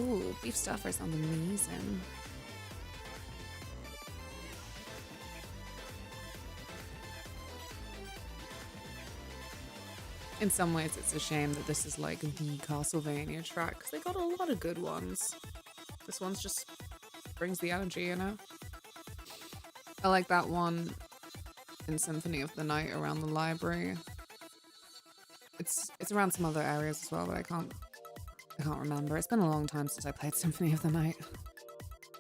Ooh, beef stuffers sound amazing. In some ways, it's a shame that this is like the Castlevania track, because they got a lot of good ones. This one's just brings the energy, you know? I like that one in Symphony of the Night around the library. It's around some other areas as well, but I can't remember. It's been a long time since I played Symphony of the Night.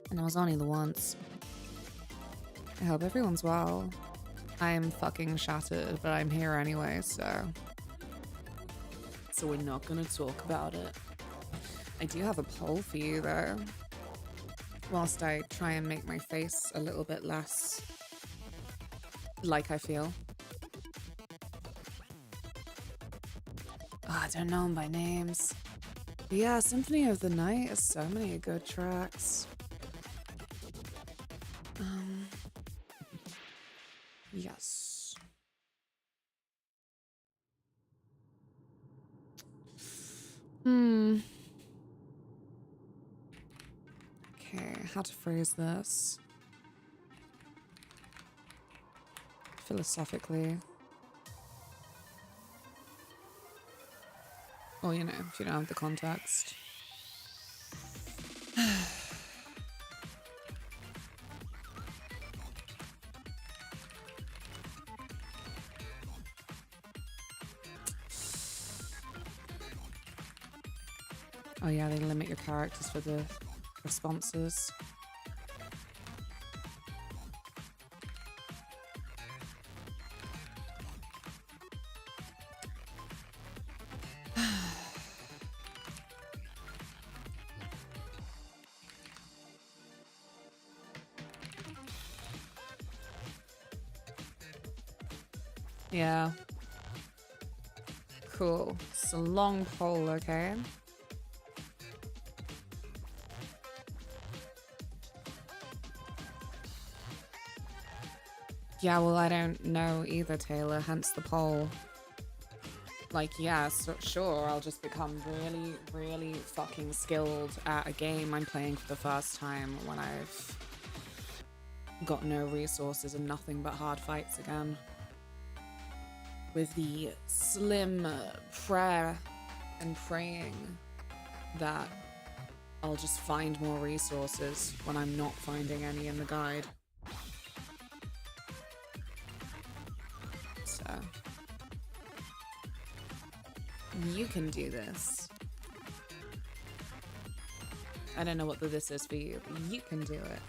And it was only the once. I hope everyone's well. I'm fucking shattered, but I'm here anyway, so we're not gonna talk about it. I do have a poll for you though. Whilst I try and make my face a little bit less like I feel. Oh, I don't know them by names. But yeah, Symphony of the Night has so many good tracks. Yes. Okay, how to phrase this philosophically. Or, you know, if you don't have the context. Oh yeah, they limit your characters for the responses. Yeah. Cool. It's a long poll, okay? Yeah, well, I don't know either, Taylor, hence the poll. Like, yeah, so, sure, I'll just become really, really fucking skilled at a game I'm playing for the first time when I've got no resources and nothing but hard fights again. With the slim prayer and praying that I'll just find more resources when I'm not finding any in the guide. So, you can do this. I don't know what the this is for you, but you can do it.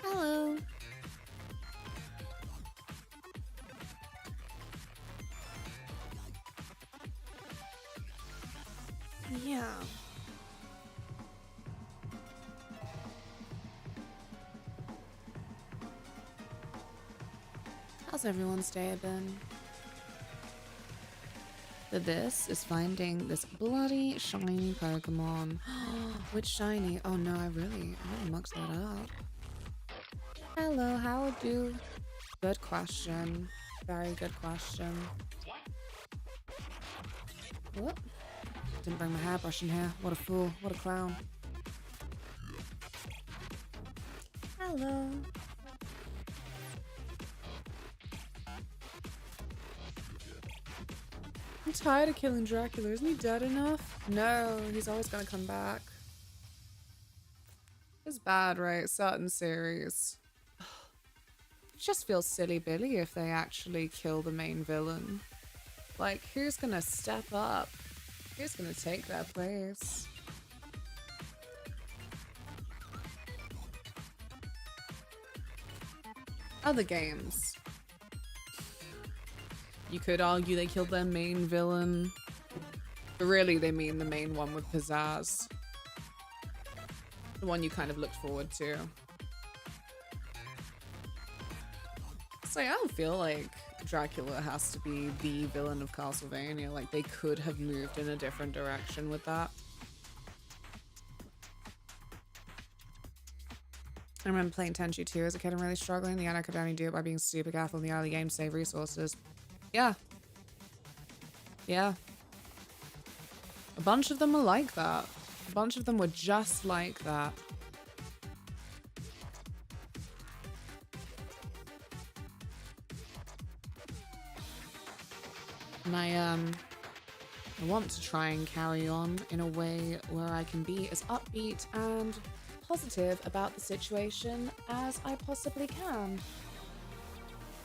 Hello. Yeah. How's everyone's day been? This is finding this bloody shiny Pokemon. Which shiny? Oh no, I really mucked that up. Hello, how do? Good question. Very good question. Whoop. Didn't bring my hairbrush in here. What a fool. What a clown. Hello. I'm tired of killing Dracula. Isn't he dead enough? No, he's always gonna come back. It's bad, right? Certain series. It just feels silly Billy if they actually kill the main villain. Like, who's gonna step up? Who's gonna take their place? Other games. You could argue they killed their main villain. But really, they mean the main one with pizzazz. The one you kind of looked forward to. So I don't feel like Dracula has to be the villain of Castlevania. Like, they could have moved in a different direction with that. I remember playing Tenchu 2 as a kid and really struggling. In the end, I could only do it by being super careful in the early game to save resources. Yeah. Yeah. A bunch of them were like that. A bunch of them were just like that. And I want to try and carry on in a way where I can be as upbeat and positive about the situation as I possibly can.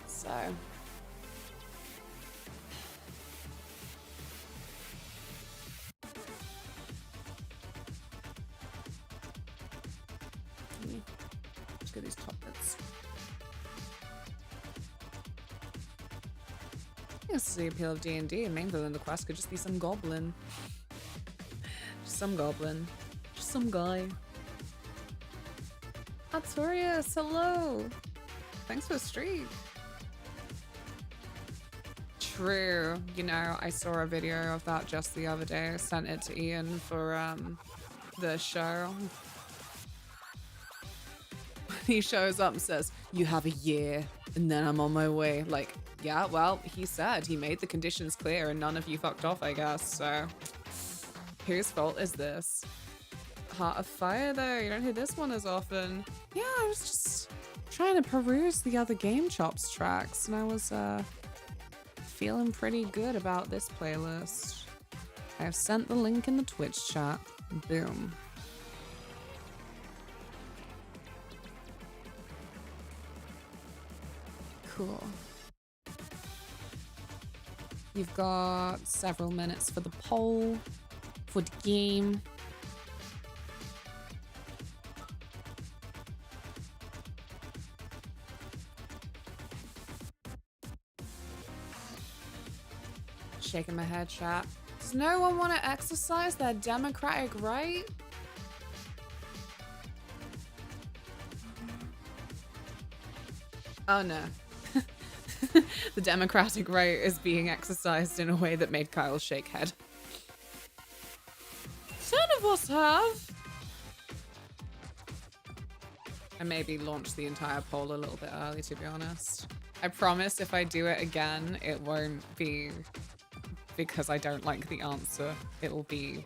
So... let's get these top bits. This is the appeal of D&D, and main villain of the quest could just be some goblin. Just some goblin. Just some guy. Artorius, hello! Thanks for the streak. True. You know, I saw a video of that just the other day. I sent it to Ian for the show. He shows up and says, "You have a year, and then I'm on my way." Like, yeah, well, he said he made the conditions clear and none of you fucked off, I guess, so whose fault is this? Heart of Fire, though, you don't hear this one as often. Yeah, I was just trying to peruse the other Game Chops tracks, and I was feeling pretty good about this playlist. I have sent the link in the Twitch chat. Boom. Cool. You've got several minutes for the poll, for the game. Shaking my head, chat. Does no one want to exercise their democratic right? Oh no. The democratic right is being exercised in a way that made Kyle shake head. 10 of us have! I maybe launched the entire poll a little bit early, to be honest. I promise if I do it again, it won't be because I don't like the answer. It'll be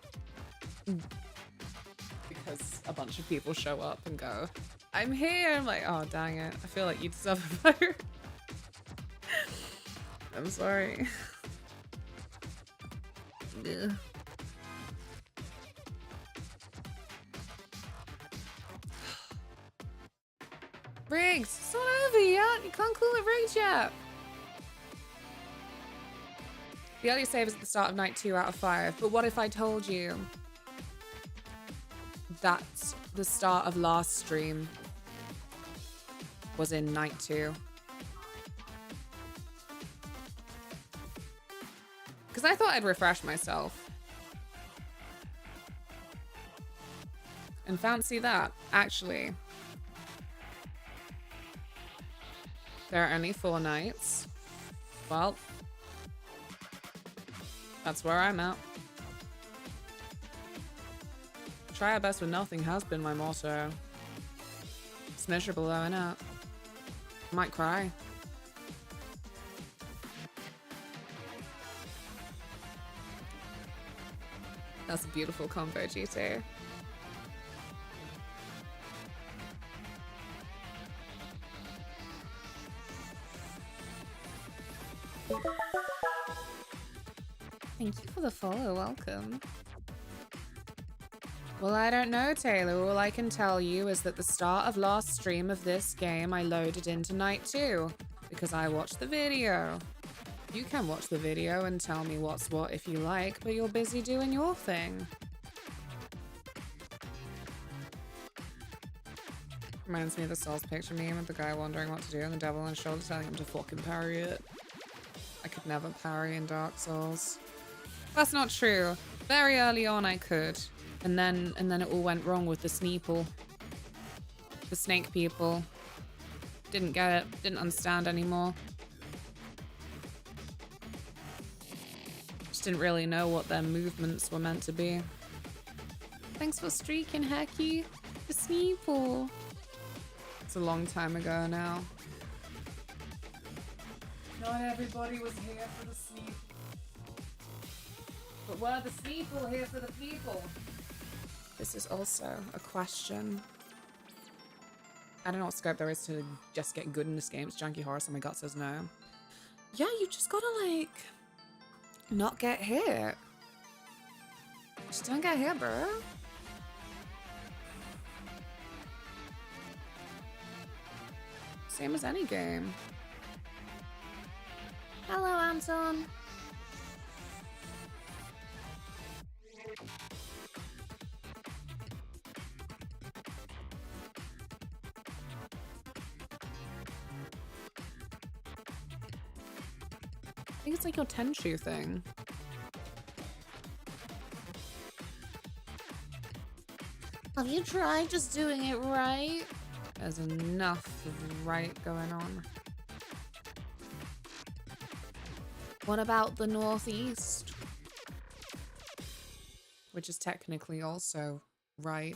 because a bunch of people show up and go, "I'm here." I'm like, oh, dang it. I feel like you deserve a vote. I'm sorry. Ugh. Rigged! It's not over yet! You can't call it rigged yet! The early save is at the start of night 2 out of 5, but what if I told you that the start of last stream was in night 2? Because I thought I'd refresh myself. And fancy that, actually. There are only 4 nights. Well, that's where I'm at. Try our best with nothing has been my motto. It's miserable though, innit? Might cry. That's a beautiful combo, GT. Thank you for the follow, welcome. Well, I don't know, Taylor. All I can tell you is that the start of last stream of this game I loaded into night 2 because I watched the video. You can watch the video and tell me what's what if you like, but you're busy doing your thing. Reminds me of the Souls picture meme with the guy wondering what to do and the devil on his shoulder telling him to fucking parry it. I could never parry in Dark Souls. That's not true. Very early on I could. And then it all went wrong with the Sneeple. The snake people. Didn't get it. Didn't understand anymore. Just didn't really know what their movements were meant to be. Thanks for streaking, Hacky. The Sneeple. It's a long time ago now. Not everybody was here for the Sneeple. But we're the people here for the people. This is also a question. I don't know what scope there is to just get good in this game. It's Janky Horse and my gut says no. Yeah, you just gotta, like, not get hit. Just don't get hit, bro. Same as any game. Hello, Anton. I think it's like your Tenchu thing. Have you tried just doing it right? There's enough of right going on. What about the Northeast? Which is technically also right.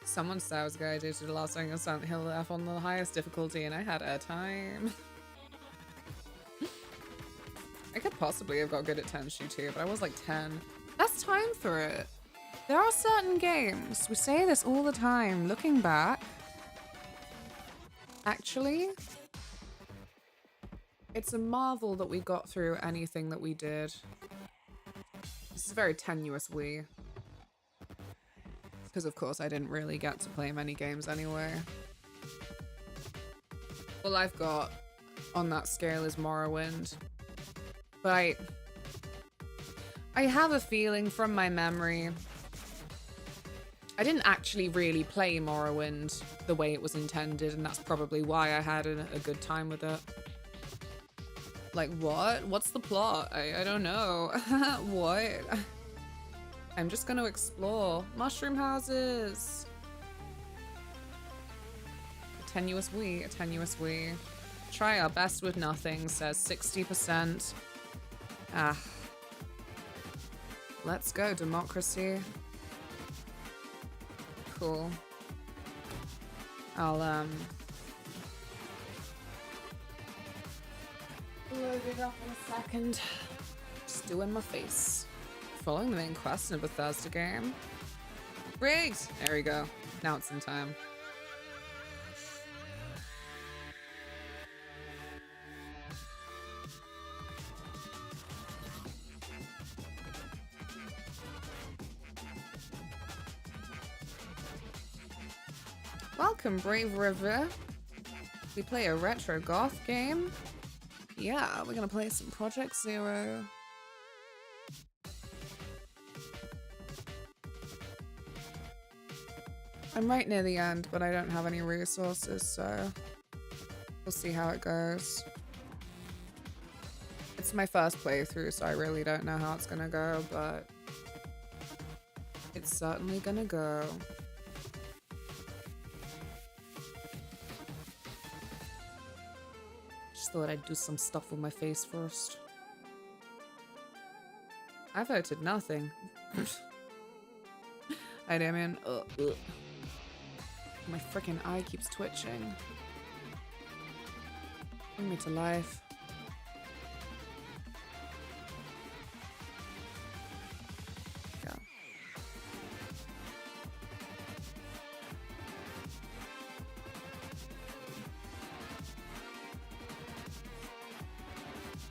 Someone said I was going to do the last thing on Silent Hill F on the highest difficulty and I had a time. I could possibly have got good at Tenchu too, but I was like 10. That's time for it. There are certain games, we say this all the time, looking back. Actually, it's a marvel that we got through anything that we did. This is a very tenuous we. Because of course I didn't really get to play many games anyway. All I've got on that scale is Morrowind. But I have a feeling from my memory, I didn't actually really play Morrowind the way it was intended, and that's probably why I had a good time with it. Like, what? What's the plot? I don't know. What? I'm just gonna explore. Mushroom houses! A tenuous we, a tenuous we. Try our best with nothing, says 60%. Ah. Let's go, democracy. Cool. I'll, load it up in a second. Just doing my face. Following the main quest in a Bethesda game. Great! There we go. Now it's in time. Welcome, Brave River. We play a retro goth game. Yeah, we're gonna play some Project Zero. I'm right near the end, but I don't have any resources, so we'll see how it goes. It's my first playthrough, so I really don't know how it's gonna go, but it's certainly gonna go. Just thought I'd do some stuff with my face first. I voted nothing. Hi, Damien. My freaking eye keeps twitching. Bring me to life. Go.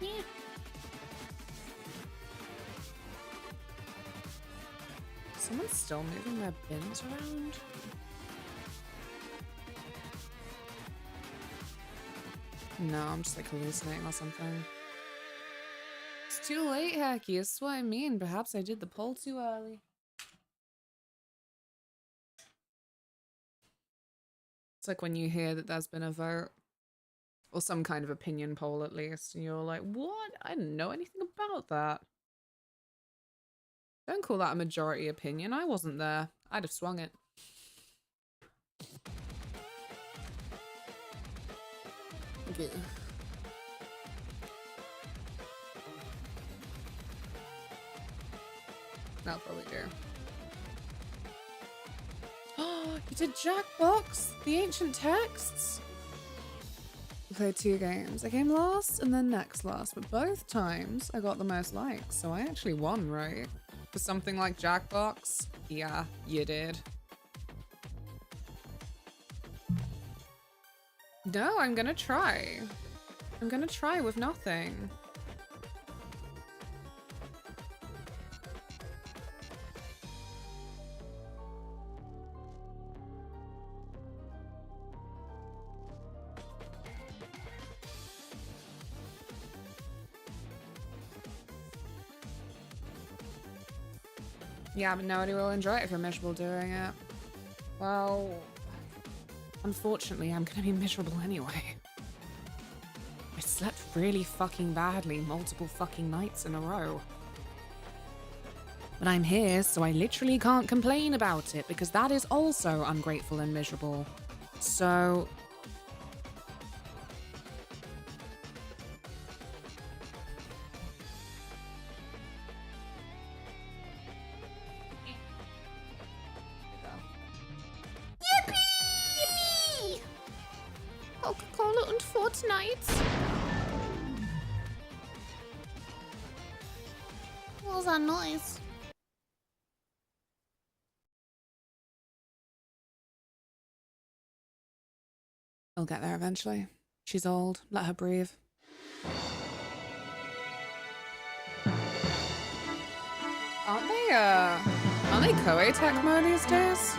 Yeah. Someone's still moving their bins around? No, I'm just like hallucinating or something. It's too late, Hacky. That's what I mean. Perhaps I did the poll too early. It's like when you hear that there's been a vote. Or some kind of opinion poll at least. And you're like, what? I didn't know anything about that. Don't call that a majority opinion. I wasn't there. I'd have swung it. Okay. That'll probably do. Oh, you did Jackbox? The ancient texts? played 2 games. I came last and then next last, but both times I got the most likes, so I actually won, right? For something like Jackbox? Yeah, you did. No, I'm gonna try. I'm gonna try with nothing. Yeah, but nobody will enjoy it if you're miserable doing it. Well, unfortunately, I'm gonna be miserable anyway. I slept really fucking badly multiple fucking nights in a row. But I'm here, so I literally can't complain about it, because that is also ungrateful and miserable. So... Yippee! Coca-Cola and Fortnite. What was that noise? I'll get there eventually. She's old. Let her breathe. Aren't they Koei Tecmo these days?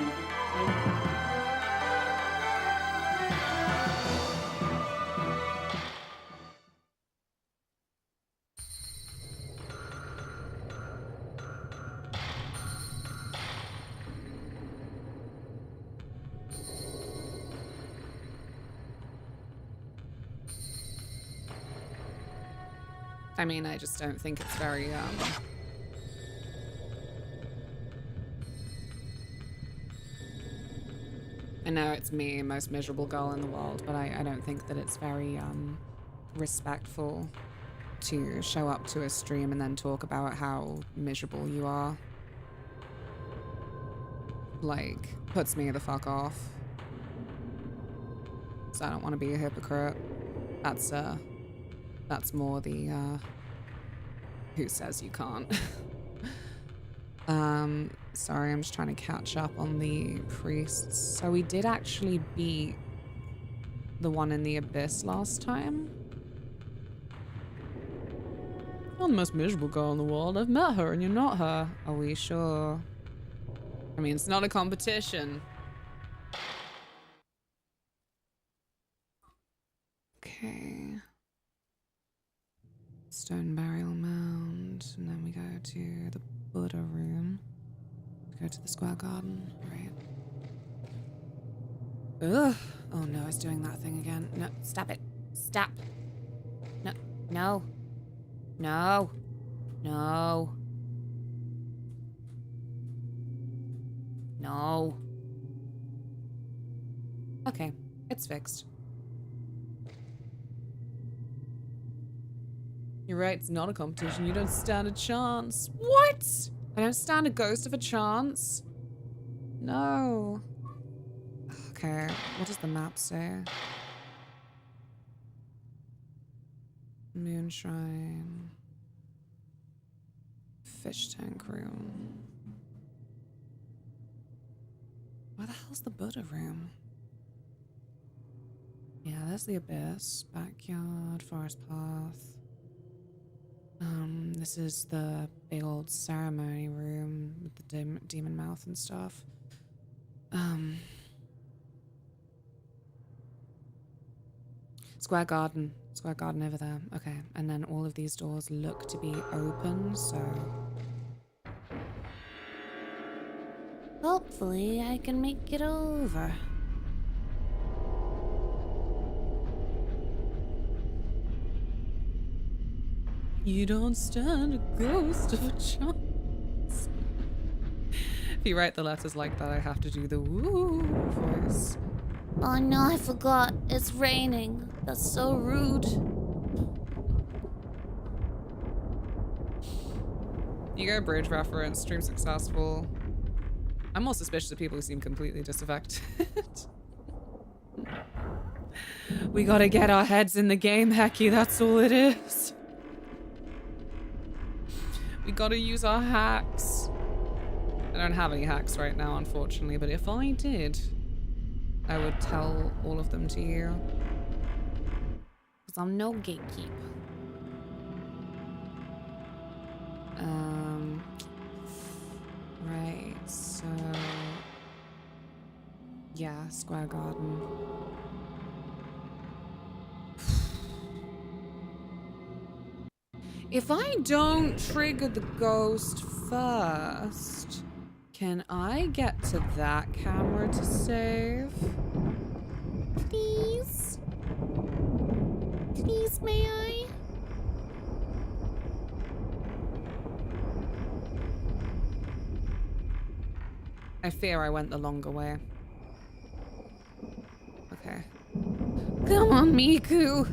I mean, I just don't think it's very, I know it's me, most miserable girl in the world, but I don't think that it's very, respectful to show up to a stream and then talk about how miserable you are. Like, puts me the fuck off. So I don't want to be a hypocrite. That's more the, who says you can't. Sorry, I'm just trying to catch up on the priests. So we did actually beat the one in the abyss last time. I'm the most miserable girl in the world. I've met her and you're not her. Are we sure? I mean, it's not a competition. Okay. Stone burial mound, and then we go to the Buddha room. Go to the square garden, right? Ugh! Oh no, it's doing that thing again. No, stop it! Stop! No, no, no, no, no. Okay, it's fixed. You're right, it's not a competition. You don't stand a chance. What? I don't stand a ghost of a chance? No. Okay, what does the map say? Moon shrine. Fish tank room. Where the hell's the Buddha room? Yeah, there's the abyss. Backyard, forest path. This is the big old ceremony room with the demon mouth and stuff. Square garden over there. Okay, and then all of these doors look to be open, so... Hopefully I can make it over. You don't stand a ghost of a chance. If you write the letters like that, I have to do the woo voice. Oh no, I forgot. It's raining. That's so rude. You go bridge reference, stream successful. I'm more suspicious of people who seem completely disaffected. We gotta get our heads in the game, Hecky. That's all it is. We gotta use our hacks. I don't have any hacks right now, unfortunately, but if I did, I would tell all of them to you. Because I'm no gatekeeper. Right, so... yeah, Square Garden. If I don't trigger the ghost first, can I get to that camera to save? Please? Please, may I? I fear I went the longer way. Okay. Come on, Miku!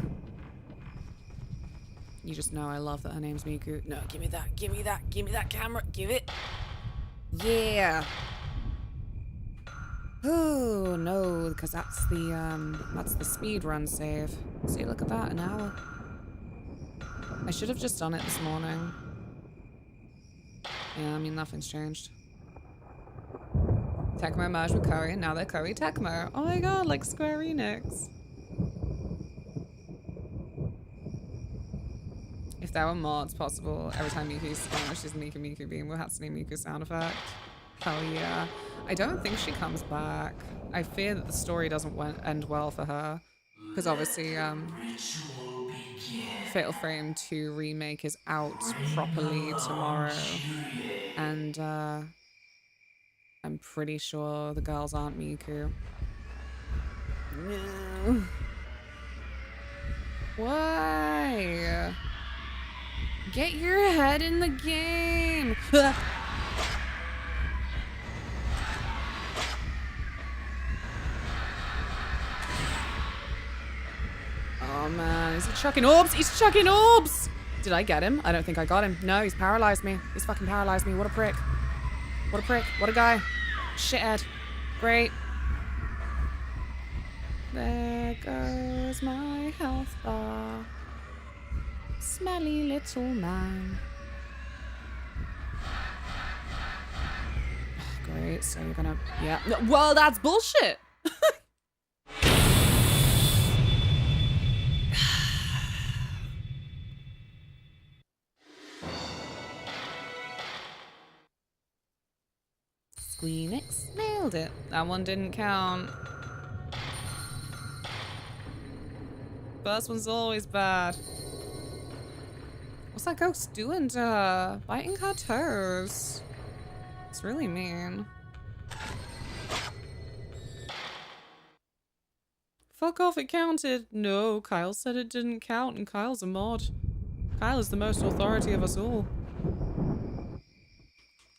You just know I love that her name's Miku. No, give me that, give me that, give me that camera, give it. Yeah. Oh, no, because that's the speed run save. See, look at that, an hour. I should have just done it this morning. Yeah, I mean, nothing's changed. Tecmo merged with Curry, and now they're Curry Tecmo. Oh my god, like Square Enix. If there were mods possible, every time Miku's Spanish is Miku Miku being with Hatsune Miku sound effect. Hell yeah. I don't think she comes back. I fear that the story doesn't end well for her. Because obviously, Fatal Frame 2 remake is out properly tomorrow. And, I'm pretty sure the girls aren't Miku. No. Why? Get your head in the game. Oh man, is he chucking orbs? He's chucking orbs! Did I get him? I don't think I got him. No, he's paralyzed me. He's fucking paralyzed me. What a prick. What a prick. What a guy. Shithead. Great. There goes my health bar. Smelly little man. Oh, great, so you're gonna... yeah. No, well, that's bullshit! Squeenix nailed it. That one didn't count. First one's always bad. What's that ghost doing to her? Biting her toes. It's really mean. Fuck off, it counted. No, Kyle said it didn't count, and Kyle's a mod. Kyle is the most authority of us all.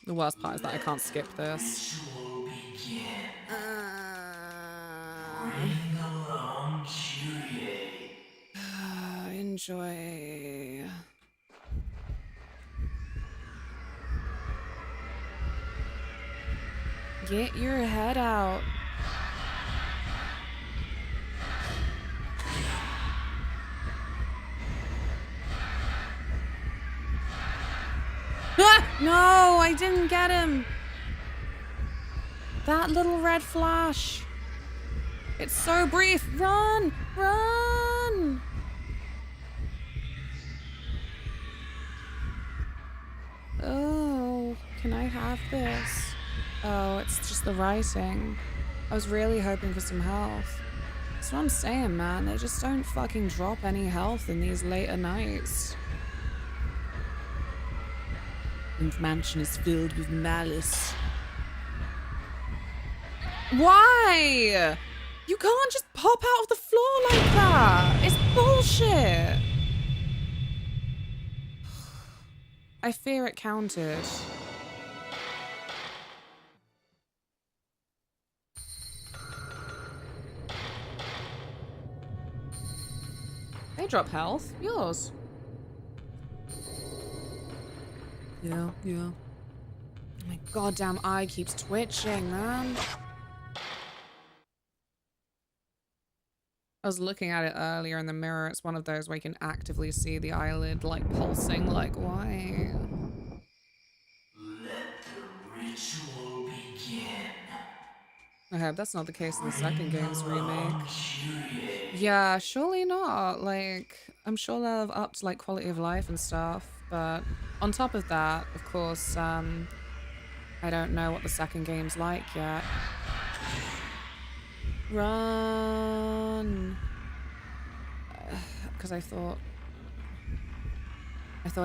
The worst part is that I can't skip this. Enjoy. Get your head out. Ah! No, I didn't get him. That little red flash. It's so brief. Run! Run! Oh, can I have this? Oh, it's just the writing. I was really hoping for some health. That's what I'm saying, man. They just don't fucking drop any health in these later nights. And mansion is filled with malice. Why? You can't just pop out of the floor like that. It's bullshit. I fear it counted. They drop health. Yours. Yeah, yeah. My goddamn eye keeps twitching, man. I was looking at it earlier in the mirror. It's one of those where you can actively see the eyelid like pulsing. Like, why? Let the ritual begin. I hope that's not the case in the second game's remake. Curious. Yeah, surely not. Like, I'm sure they'll have upped like quality of life and stuff. But on top of that, of course, I don't know what the second game's like yet. Run. Because I thought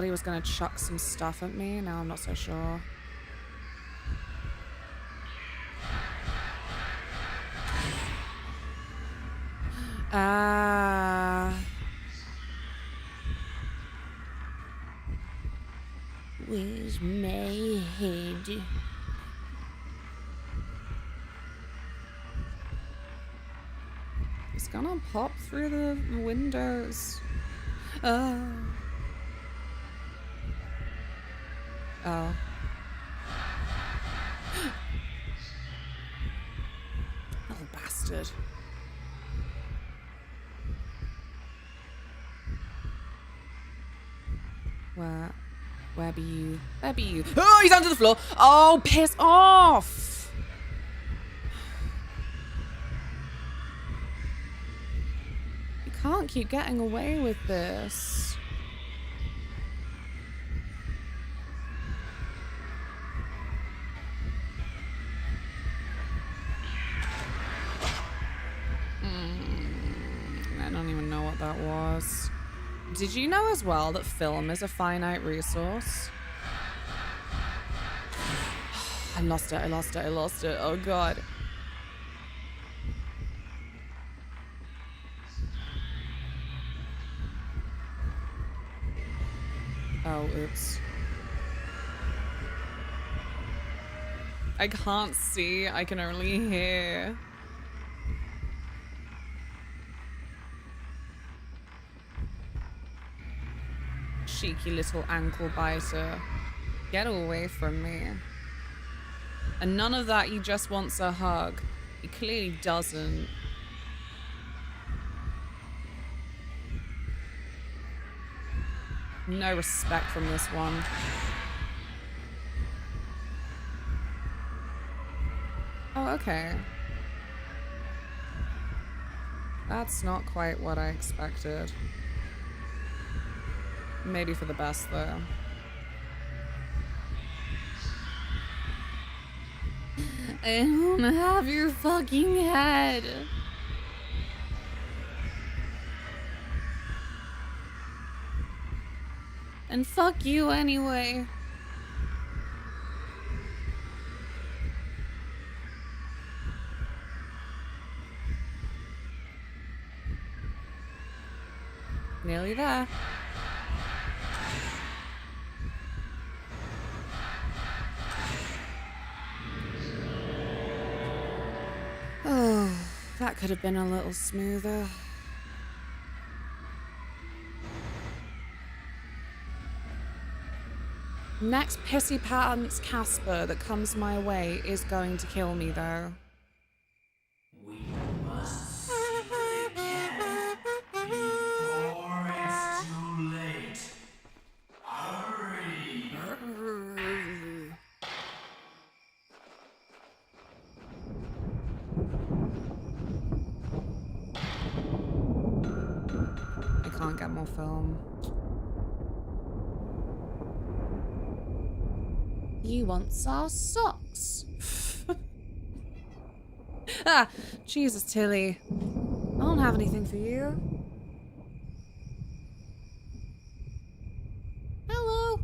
he was gonna chuck some stuff at me. Now I'm not so sure. Where's my head? It's gonna pop through the windows. Oh. Oh. Little bastard. Where be you? Where be you? Oh, he's under the floor. Oh, piss off. You can't keep getting away with this. I don't even know what that was. Did you know as well that film is a finite resource? I lost it. Oh god. Oh, oops. I can't see, I can only hear. Cheeky little ankle biter. Get away from me. And none of that, he just wants a hug. He clearly doesn't. No respect from this one. Oh, okay. That's not quite what I expected. Maybe for the best, though. I don't have your fucking head. And fuck you anyway. Nearly there. Oh, that could have been a little smoother. Next pissy pants Casper that comes my way is going to kill me, though. We must see it again before it's too late. Hurry! I can't get more film. You want our socks? Ah, Jesus, Tilly. I don't have anything for you. Hello.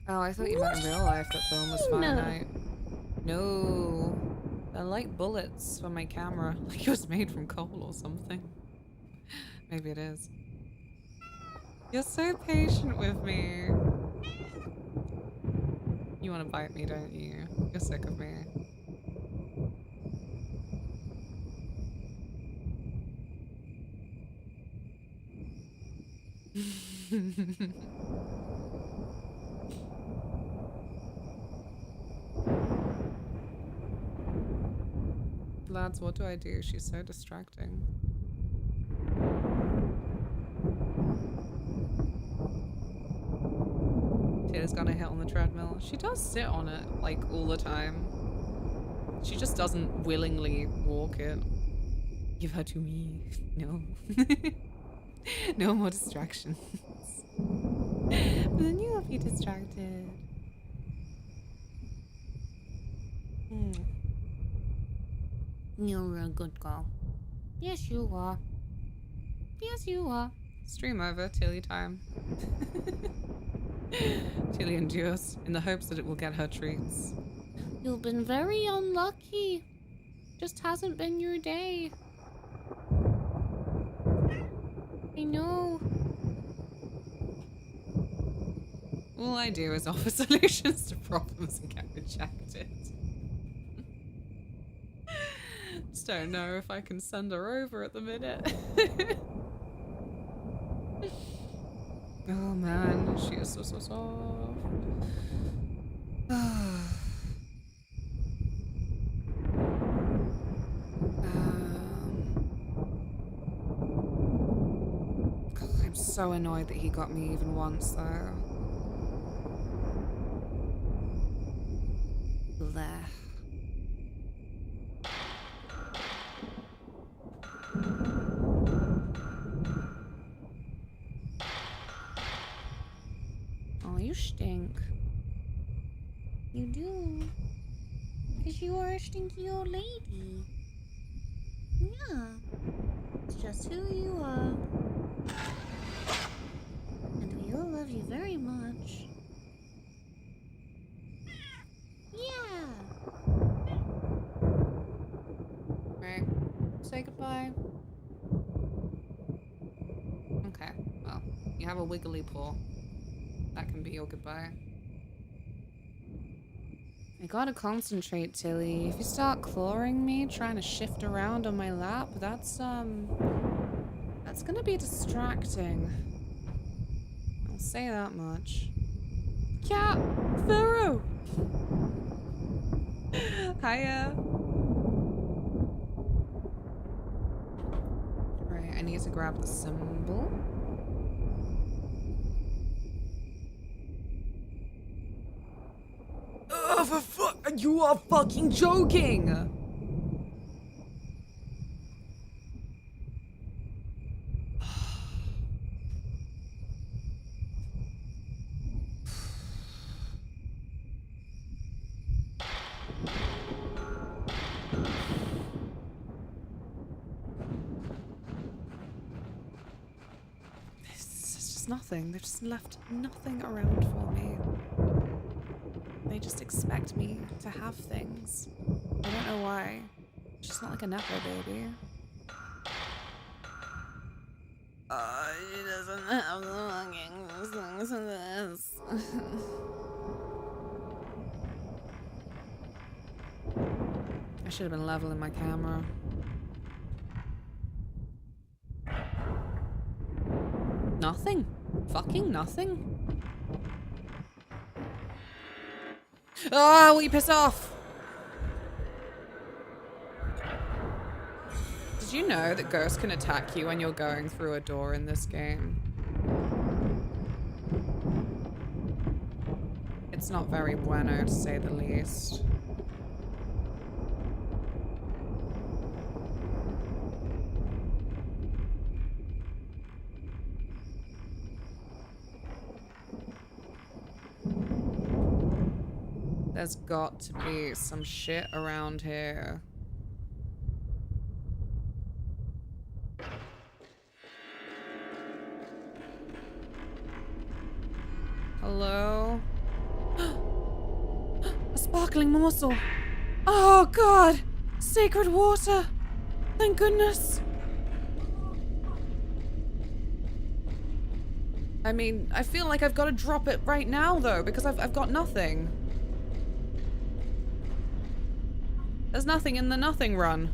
Oh, I thought you meant in real life that film was finite. No. They're like bullets for my camera. Like it was made from coal or something. Maybe it is. You're so patient with me. You want to bite me, don't you? You're sick of me. Lads, what do I do? She's so distracting. Taylor's gonna hit on the treadmill. She does sit on it, like, all the time. She just doesn't willingly walk it. Give her to me. No. No more distractions. But then you'll be distracted. You're a good girl. Yes, you are. Yes, you are. Stream over, Tilly time. Tilly endures in the hopes that it will get her treats. You've been very unlucky. Just hasn't been your day. I know. All I do is offer solutions to problems and get rejected. Just don't know if I can send her over at the minute. Oh man, she is so soft. God, I'm so annoyed that he got me even once though. There. Oh, you stink. You do. Because you are a stinky old lady. Yeah. It's just who you are. And we all love you very much. Yeah. Right. Say goodbye. Okay. Well, you have a wiggly paw. That can be your goodbye. I gotta concentrate, Tilly. If you start clawing me, trying to shift around on my lap, that's gonna be distracting. I'll say that much. Cat! Pharaoh! Hiya! Right, I need to grab the symbol. Oh, for fuck! You are fucking joking! It's just nothing. They've just left nothing around for me. They just expect me to have things. I don't know why. She's not like a Nepo baby. She doesn't have the fucking things to this. I should have been leveling my camera. Nothing. Fucking nothing. Ah, will you piss off? Did you know that ghosts can attack you when you're going through a door in this game? It's not very bueno, to say the least. There's got to be some shit around here. Hello? A sparkling morsel. Oh god! Sacred water! Thank goodness! I mean, I feel like I've got to drop it right now though, because I've got nothing. There's nothing in the nothing run.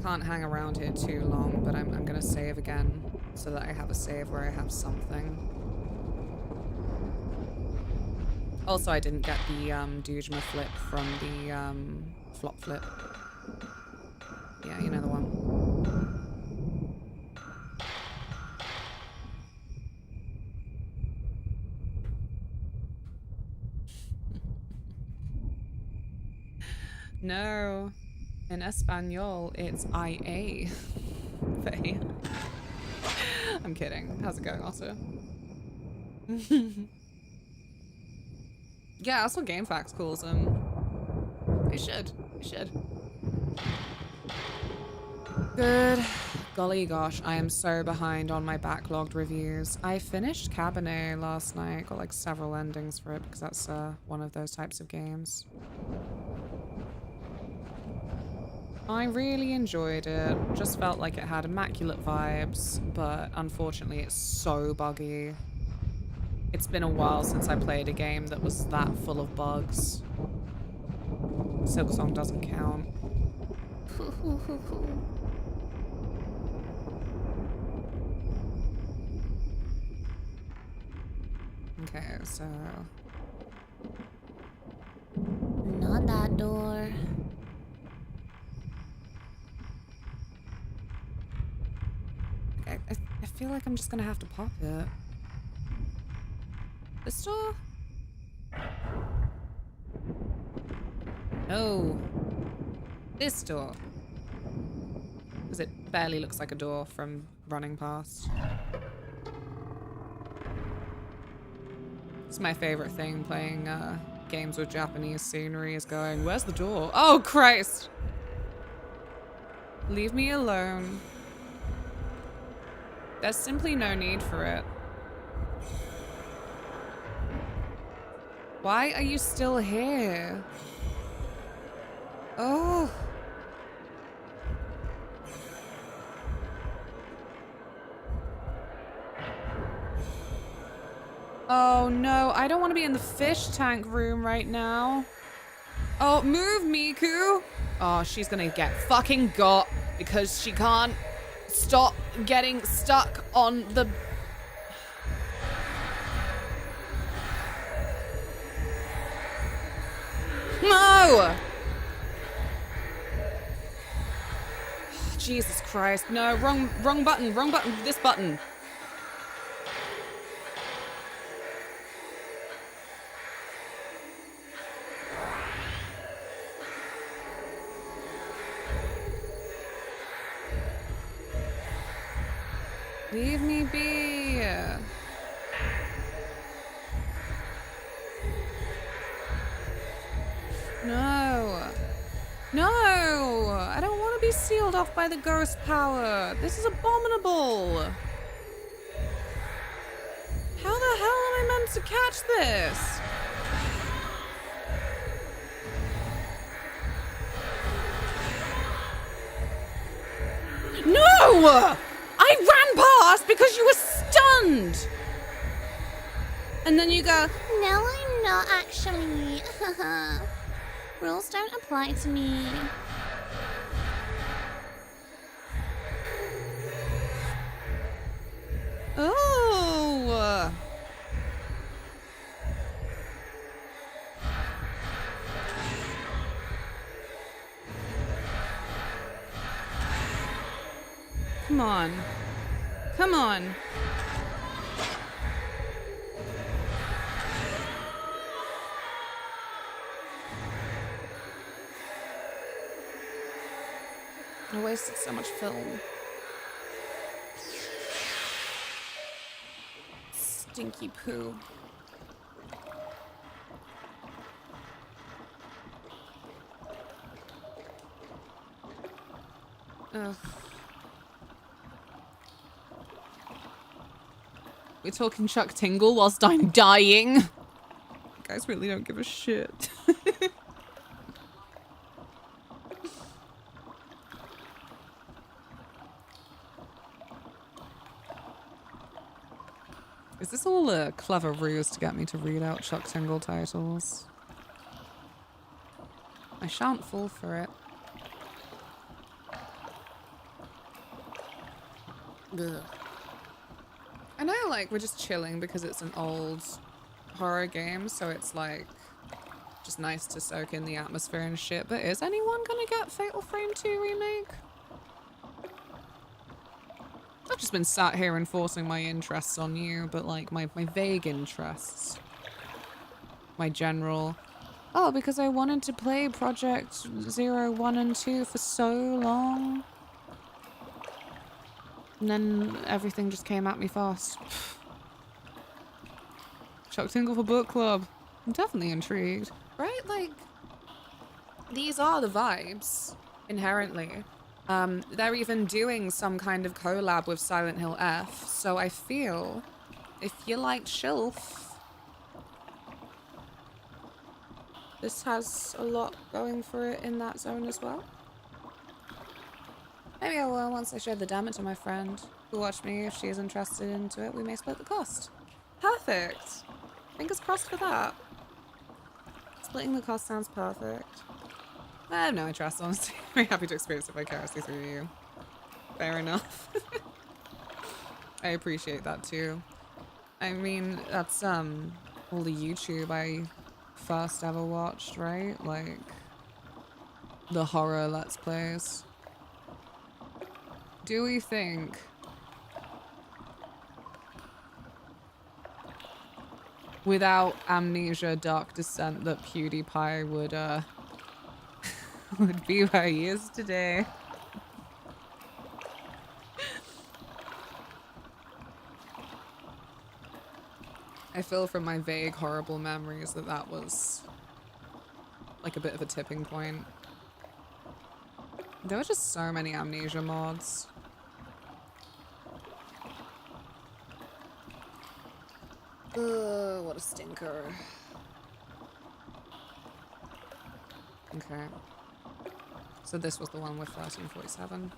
can't hang around here too long, but I'm gonna save again so that I have a save where I have something. Also, I didn't get the Dujma flip from the flop flip. Yeah, you know the one. No. In Espanol, it's IA. Faye. I'm kidding. How's it going, also? Yeah, that's what GameFAQs calls them. They should. They should. Good. Golly gosh, I am so behind on my backlogged reviews. I finished Cabernet last night. Got like several endings for it because that's one of those types of games. I really enjoyed it. Just felt like it had immaculate vibes, but unfortunately it's so buggy. It's been a while since I played a game that was that full of bugs. Silksong doesn't count. Okay, so... Not that door. Okay, I feel like I'm just gonna have to pop it. This door? No. This door. Because it barely looks like a door from running past. It's my favorite thing playing games with Japanese scenery is going, where's the door? Oh, Christ! Leave me alone. There's simply no need for it. Why are you still here? Oh. Oh no, I don't want to be in the fish tank room right now. Oh, move, Miku. Oh, she's gonna get fucking got because she can't stop getting stuck on the... No! Jesus Christ. No, wrong button, wrong button, this button. Leave me be. No. No! I don't want to be sealed off by the ghost power. This is abominable. How the hell am I meant to catch this? No! I ran past because you were stunned! And then you go, No, I'm not actually. Rules don't apply to me. oh! Come on. Come on. I wasted so much film. Stinky poo. Ugh. We're talking Chuck Tingle whilst I'm dying. You guys really don't give a shit. Is this all a clever ruse to get me to read out Chuck Tingle titles? I shan't fall for it. Ugh. I know, like, we're just chilling because it's an old horror game, so it's like just nice to soak in the atmosphere and shit. But is anyone gonna get Fatal Frame 2 remake? I've just been sat here enforcing my interests on you, but like my vague interests. My general, oh, because I wanted to play Project 0, 1, and 2 for so long. And then everything just came at me fast. Chuck Tingle for book club. I'm definitely intrigued. Right? Like, these are the vibes, inherently. They're even doing some kind of collab with Silent Hill F, so I feel if you like Shelf, this has a lot going for it in that zone as well. Maybe I will once I show the demo to my friend who watched me. If she is interested into it, we may split the cost. Perfect. Fingers crossed for that. Splitting the cost sounds perfect. I have no interest, honestly. Very happy to experience it vicariously through you. Fair enough. I appreciate that too. I mean, that's all the YouTube I first ever watched, right? Like the horror Let's Plays. Do we think without Amnesia Dark Descent that PewDiePie would would be where he is today? I feel from my vague horrible memories that that was like a bit of a tipping point. There were just so many Amnesia mods. What a stinker. Okay. So this was the one with 1347.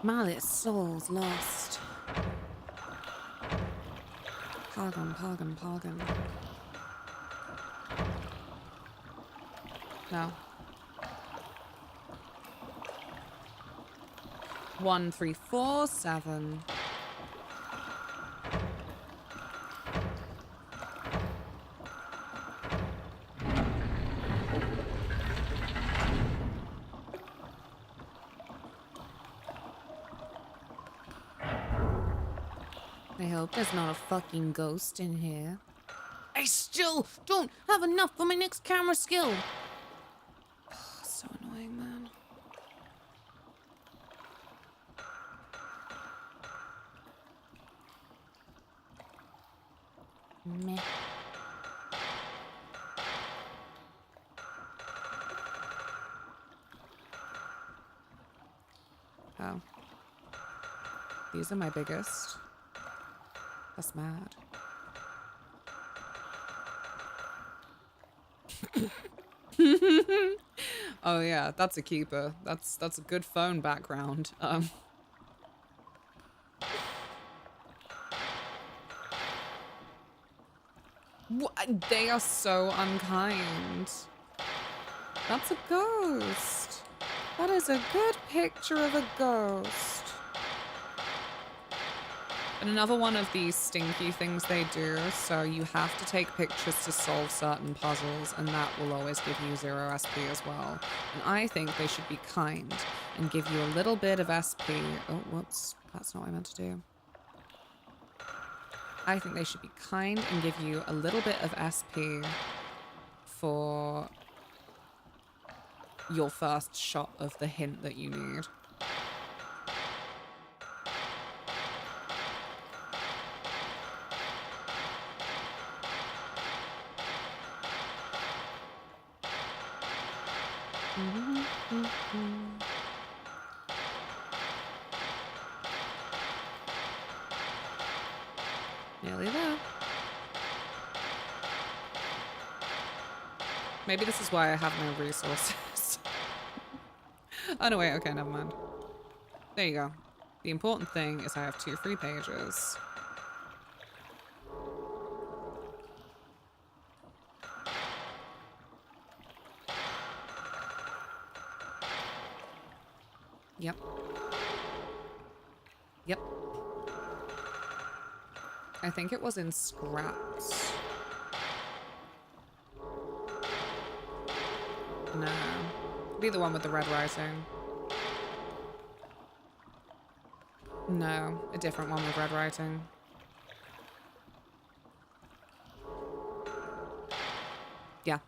Mallet's soul's lost. Pogum, pogum, pogum. No. 1347. I hope there's not a fucking ghost in here. I still don't have enough for my next camera skill. So annoying, man. Meh. Oh. These are my biggest. That's mad. Oh yeah, that's a keeper. That's a good phone background. What? They are so unkind. That's a ghost. That is a good picture of a ghost. And another one of these stinky things they do, so you have to take pictures to solve certain puzzles, and that will always give you 0 SP as well. And I think they should be kind and give you a little bit of SP. Oh, whoops. That's not what I meant to do. I think they should be kind and give you a little bit of SP for your first shot of the hint that you need. Nearly there. Maybe this is why I have no resources. Oh no, wait, okay, never mind. There you go. The important thing is I have 2 free pages. Yep. Yep. I think it was in scraps. No. Be the one with the red writing. No, a different one with red writing. Yeah,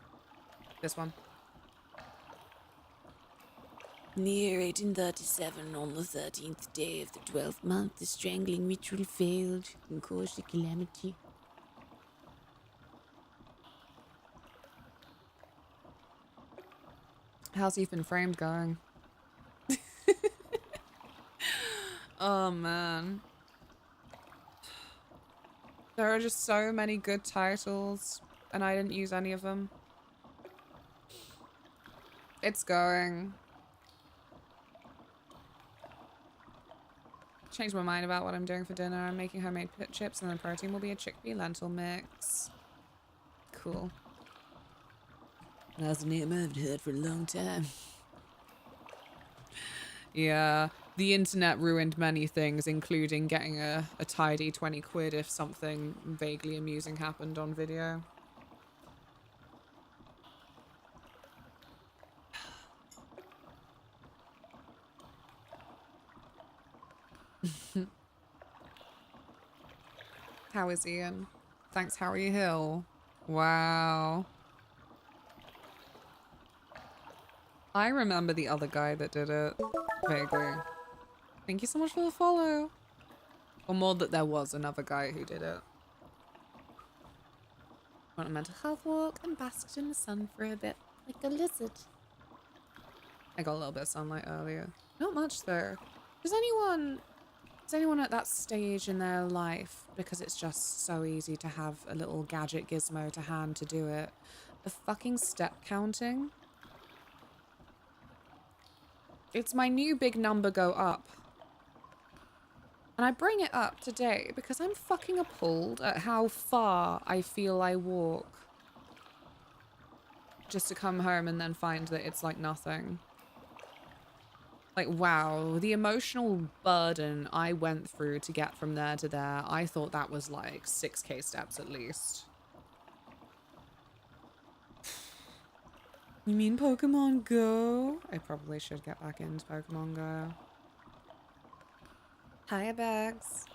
this one. Near 1837, on the 13th day of the 12th month, the strangling ritual failed and caused a calamity. How's Ethan Framed going? Oh man. There are just so many good titles, and I didn't use any of them. It's going. Changed my mind about what I'm doing for dinner. I'm making homemade pit chips, and the protein will be a chickpea lentil mix. Cool. That's a name I haven't heard for a long time. Yeah, the internet ruined many things, including getting a tidy 20 quid if something vaguely amusing happened on video. How is Ian? Thanks, Harry Hill. Wow. I remember the other guy that did it. Vaguely. Thank you so much for the follow. Or more that there was another guy who did it. Went on a mental health walk and basked in the sun for a bit, like a lizard. I got a little bit of sunlight earlier. Not much though. Is anyone at that stage in their life, because it's just so easy to have a little gadget gizmo to hand to do it, of fucking step counting? It's my new big number go up. And I bring it up today because I'm fucking appalled at how far I feel I walk. Just to come home and then find that it's like nothing. Like, wow, the emotional burden I went through to get from there to there, I thought that was like 6K steps at least. You mean Pokemon Go? I probably should get back into Pokemon Go. Hiya, Bags.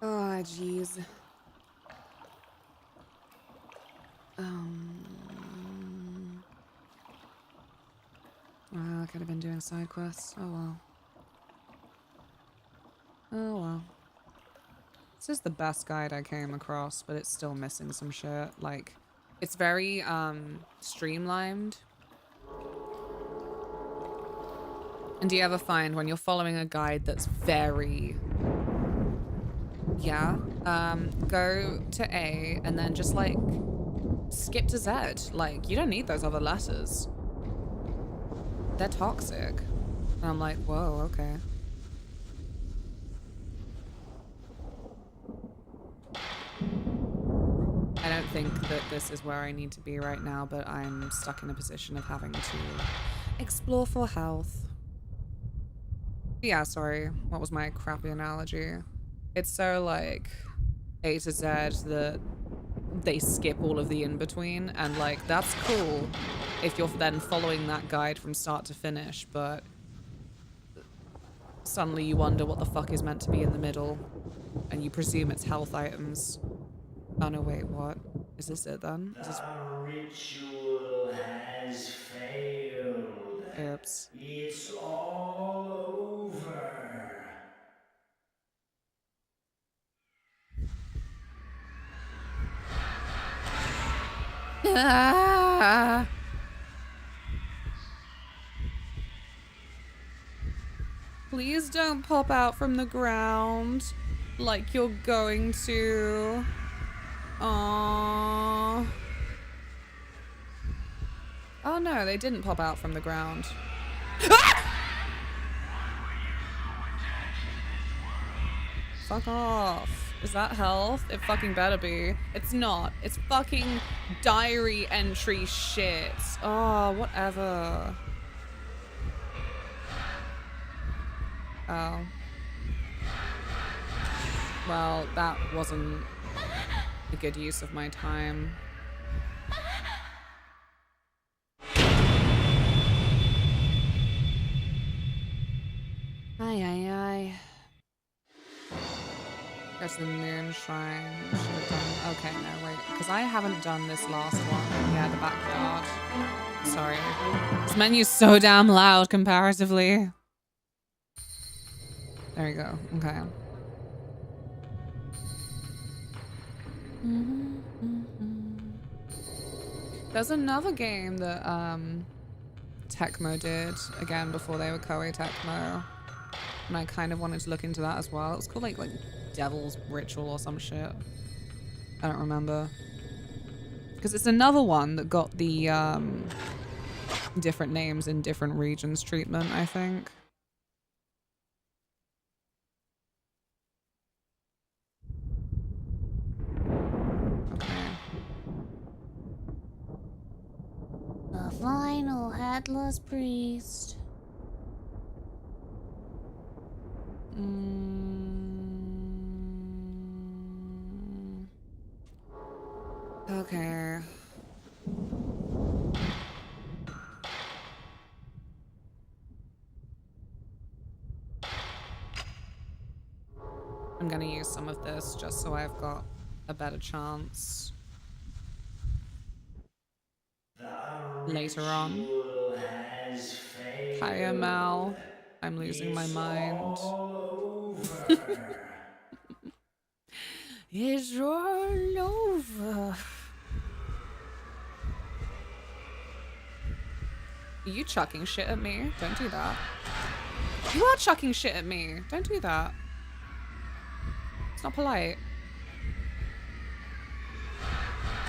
Oh, jeez. Well, I could have been doing side quests. Oh well. Oh well. This is the best guide I came across, but it's still missing some shit. Like, it's very, streamlined. And do you ever find when you're following a guide that's very... Yeah, go to A and then just, like, skip to Z. Like, you don't need those other letters. They're toxic. And I'm like, whoa, okay. I don't think that this is where I need to be right now, but I'm stuck in a position of having to explore for health. Yeah, sorry. What was my crappy analogy? It's so like A to Z that they skip all of the in-between, and like that's cool if you're then following that guide from start to finish, but suddenly you wonder what the fuck is meant to be in the middle, and you presume it's health items. Oh no, wait, what? Is this it then? Is this... The ritual has failed. Oops. It's all over. Ah! Please don't pop out from the ground like you're going to. Aww. Oh no, they didn't pop out from the ground. Ah! Fuck off. Is that health? It fucking better be. It's not. It's fucking diary entry shit. Oh, whatever. Oh. Well, that wasn't a good use of my time. Aye, aye, aye. There's the moon shrine. Should have done. Okay, no, wait. Because I haven't done this last one. Yeah, the backyard. Sorry. This menu's so damn loud comparatively. There we go. Okay. There's another game that Tecmo did again before they were Koei Tecmo, and I kind of wanted to look into that as well. It was called like Devil's Ritual or some shit. I don't remember, because it's another one that got the different names in different regions treatment, I think. The final headless priest. Okay. I'm gonna use some of this just so I've got a better chance later on. Hiya, Mal. I'm losing my mind. It's all over. Are you chucking shit at me? Don't do that. You are chucking shit at me. Don't do that. It's not polite.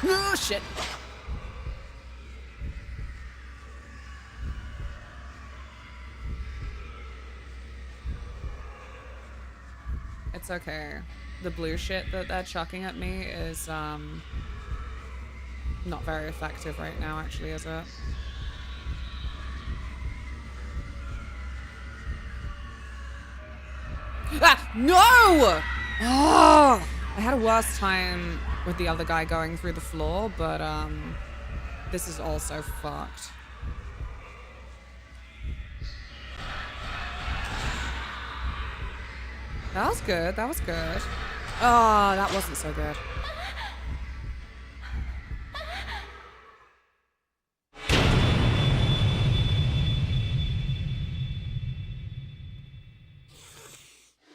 Oh, shit. It's okay. The blue shit that they're chucking at me is not very effective right now, actually, is it? Ah! No! Oh! I had a worse time with the other guy going through the floor, but this is also fucked. That was good. That was good. Oh, that wasn't so good.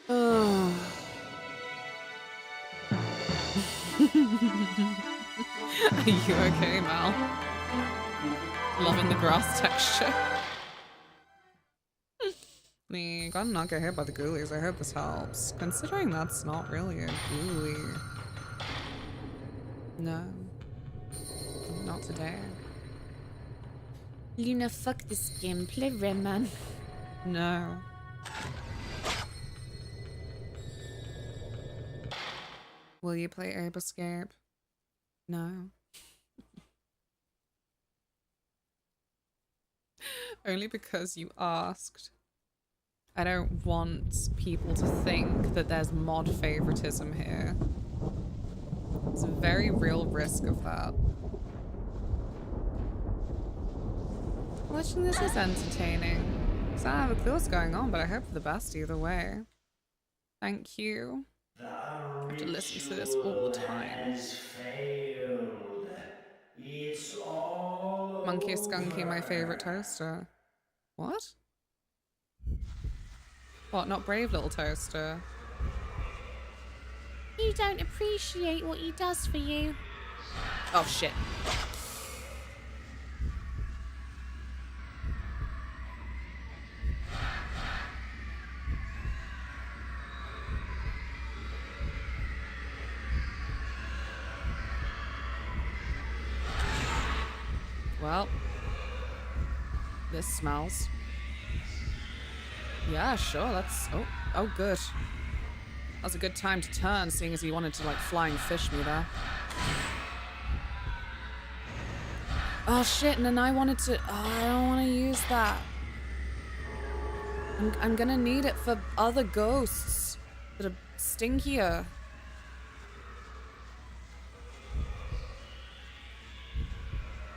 Oh. Are you okay, Mal? Loving the grass texture. We gotta not get hit by the ghoulies. I hope this helps. Considering that's not really a ghoulie. No. Not today. Luna, fuck this game. Play Rayman. No. Will you play Ape Escape? No. Only because you asked. I don't want people to think that there's mod favoritism here. There's a very real risk of that. Watching this is entertaining. So I don't have a clue what's going on, but I hope for the best either way. Thank you. I have to listen to this all the time. Monkey Skunky, my favorite toaster. What? What, not brave little toaster? You don't appreciate what he does for you. Oh shit. Well, this smells. Yeah, sure, that's... Oh, good. That was a good time to turn, seeing as he wanted to, like, flying fish me there. Oh, shit, and then I wanted to... Oh, I don't want to use that. I'm gonna need it for other ghosts that are stinkier.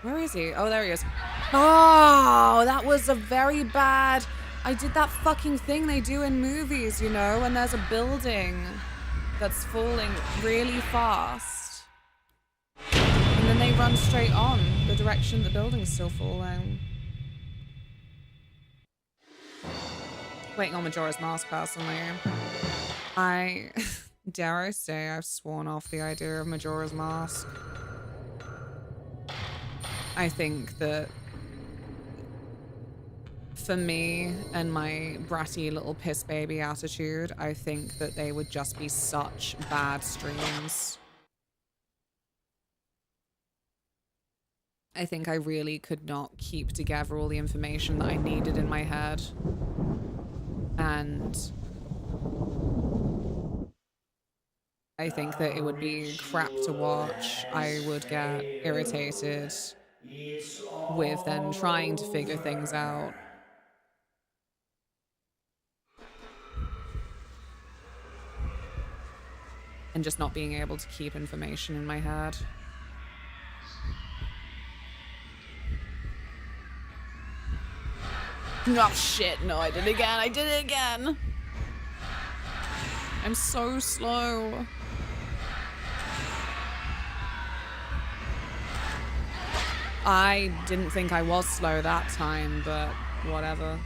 Where is he? Oh, there he is. Oh, that was a very bad... I did that fucking thing they do in movies, you know, when there's a building that's falling really fast. And then they run straight on the direction the building's still falling. Waiting on Majora's Mask, personally. Dare I say, I've sworn off the idea of Majora's Mask. I think that for me and my bratty little piss baby attitude, I think that they would just be such bad streams. I think I really could not keep together all the information that I needed in my head. And I think that it would be crap to watch. I would get irritated with then trying to figure things out. And just not being able to keep information in my head. Oh shit, no, I did it again, I did it again! I'm so slow. I didn't think I was slow that time, but whatever.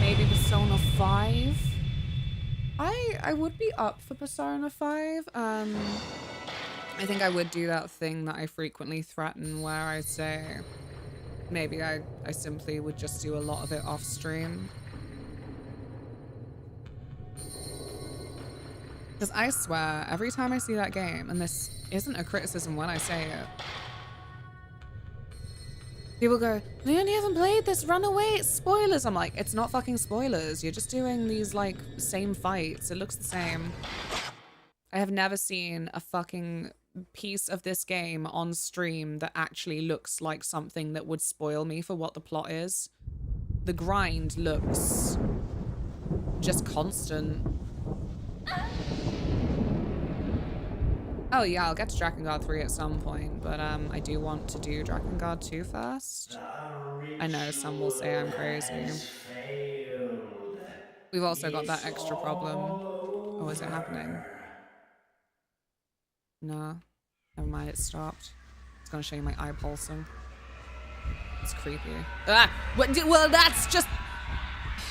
Maybe Persona 5? I would be up for Persona 5. I think I would do that thing that I frequently threaten where I say maybe I simply would just do a lot of it off stream. Because I swear, every time I see that game, and this isn't a criticism when I say it, people go, Leon, you haven't played this, run away, it's spoilers. I'm like, it's not fucking spoilers. You're just doing these, like, same fights. It looks the same. I have never seen a fucking piece of this game on stream that actually looks like something that would spoil me for what the plot is. The grind looks just constant. Oh yeah, I'll get to Drakengard 3 at some point, but I do want to do Drakengard 2 first. I know some will say I'm crazy. We've also got that extra problem. Oh, is it happening? No. Never mind, it stopped. It's gonna show you my eye pulsing. It's creepy. Ah! Well, that's just...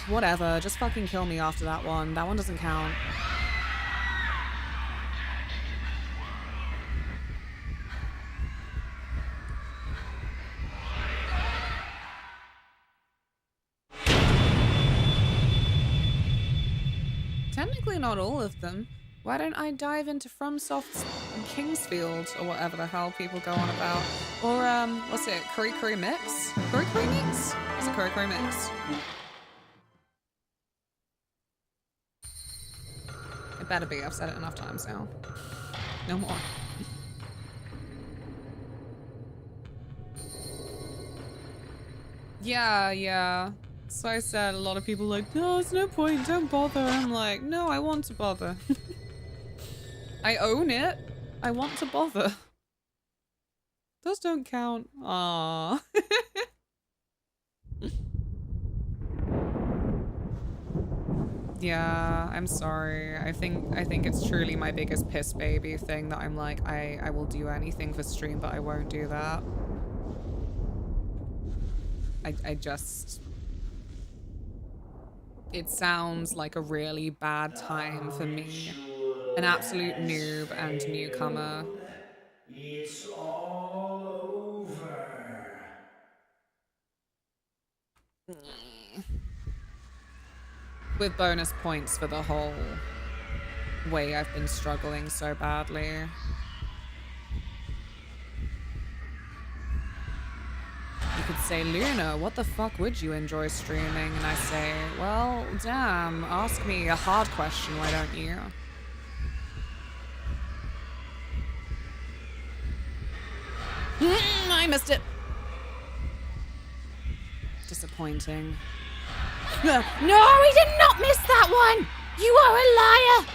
Whatever, just fucking kill me after that one. That one doesn't count. Technically not all of them. Why don't I dive into FromSoft's Kingsfield or whatever the hell people go on about? Or, what's it? Curry Curry Mix? Curry Curry Mix? It's a Curry Curry Mix. It better be. I've said it enough times now. No more. Yeah. So I said, a lot of people are like, no, there's no point, don't bother. I'm like, no, I want to bother. I own it. I want to bother. Those don't count. Aww. Yeah, I'm sorry. I think it's truly my biggest piss baby thing that I'm like, I will do anything for stream, but I won't do that. I just... It sounds like a really bad time for me. An absolute noob and newcomer. It's all over. With bonus points for the whole way I've been struggling so badly. You could say, Luna, what the fuck would you enjoy streaming? And I say, well, damn, ask me a hard question, why don't you? I missed it. disappointing. No, we did not miss that one! You are a liar!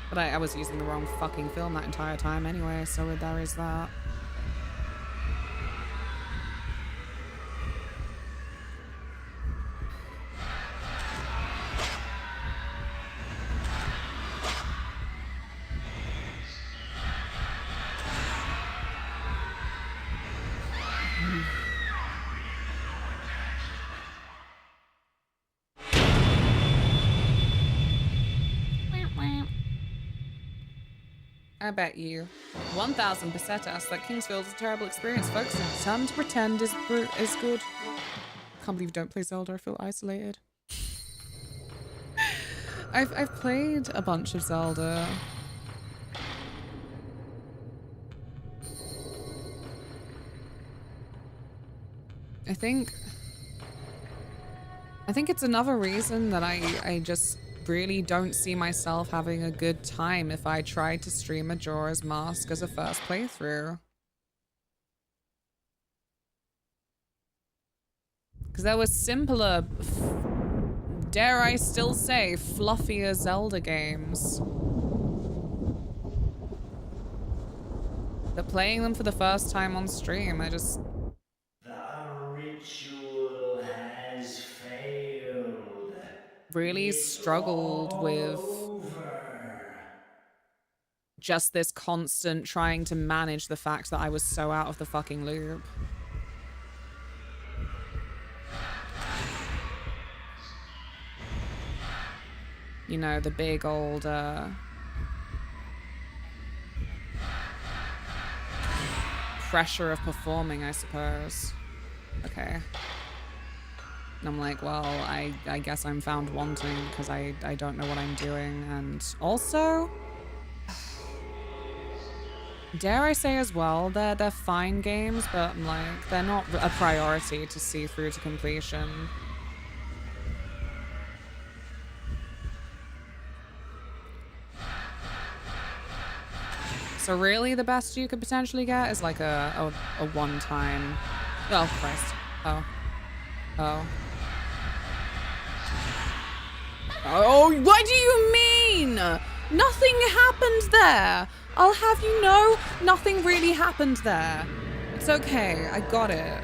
But I was using the wrong fucking film that entire time anyway, so there is that. I bet you 1000 pesetas that Kingsfield is a terrible experience, folks. And time to pretend is good. Can't believe you don't play Zelda. I feel isolated. I've played a bunch of Zelda. I think it's another reason that I just really don't see myself having a good time if I tried to stream Majora's Mask as a first playthrough. Because there were simpler, dare I still say, fluffier Zelda games. But playing them for the first time on stream, I just... The ritual has failed. really It's struggled with over. just this constant trying to manage the fact that I was so out of the fucking loop. You know, the big old pressure of performing, I suppose. Okay. And I'm like, well, I guess I'm found wanting because I don't know what I'm doing. And also, dare I say as well, they're fine games, but I'm like, they're not a priority to see through to completion. So really the best you could potentially get is like a one-time... Oh, Christ. Oh. Oh. Oh, what do you mean? Nothing happened there. I'll have you know, nothing really happened there. It's okay, I got it.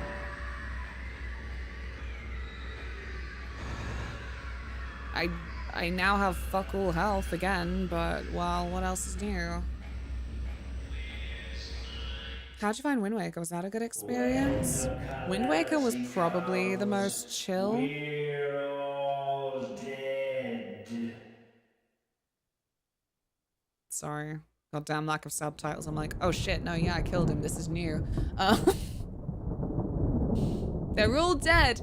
I now have fuck all health again, but, well, what else is new? How'd you find Wind Waker? Was that a good experience? Wind Waker was probably the most chill. We're all dead. Sorry. Goddamn lack of subtitles. I'm like, oh shit, no, yeah, I killed him. This is new. They're all dead.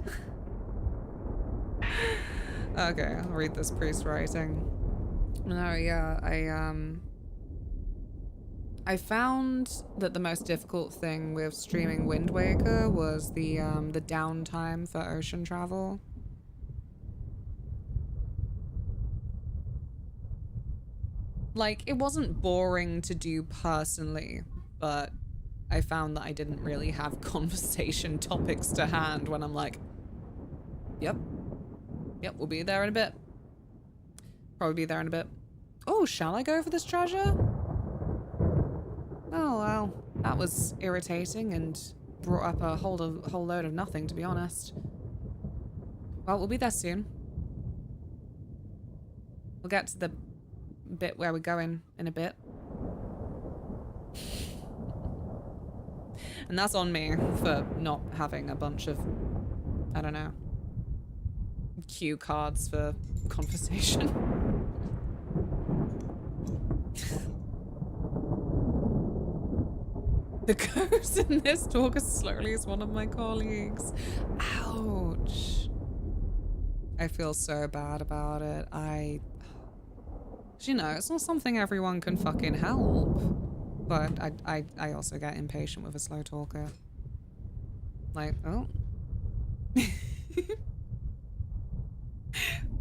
Okay, I'll read this priest writing. No, yeah, I found that the most difficult thing with streaming Wind Waker was the downtime for ocean travel. Like, it wasn't boring to do personally, but I found that I didn't really have conversation topics to hand when I'm like, yep, we'll be there in a bit. Probably be there in a bit. Oh, shall I go for this treasure? Oh, well, that was irritating and brought up a whole load of nothing, to be honest. Well, we'll be there soon. We'll get to the bit where we're going in a bit. And that's on me for not having a bunch of, I don't know, cue cards for conversation. The ghost in this talk as slowly as one of my colleagues. Ouch. I feel so bad about it. You know, it's not something everyone can fucking help. But I also get impatient with a slow talker. Like, oh.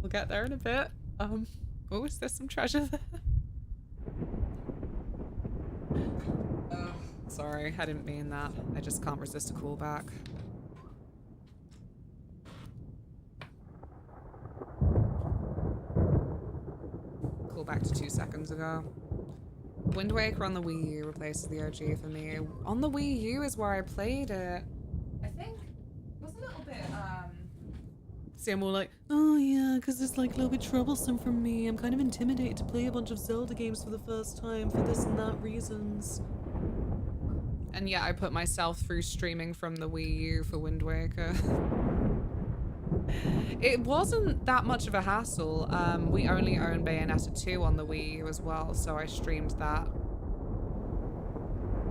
We'll get there in a bit. Oh, is there some treasure there? Oh, sorry, I didn't mean that. I just can't resist a callback. back to 2 seconds ago. Wind Waker on the Wii U replaces the OG for me. On the Wii U is where I played it. I think it was a little bit, See, I'm all like, oh yeah, because it's like a little bit troublesome for me. I'm kind of intimidated to play a bunch of Zelda games for the first time for this and that reasons. And yeah, I put myself through streaming from the Wii U for Wind Waker. It wasn't that much of a hassle. We only own Bayonetta 2 on the Wii U as well, so I streamed that.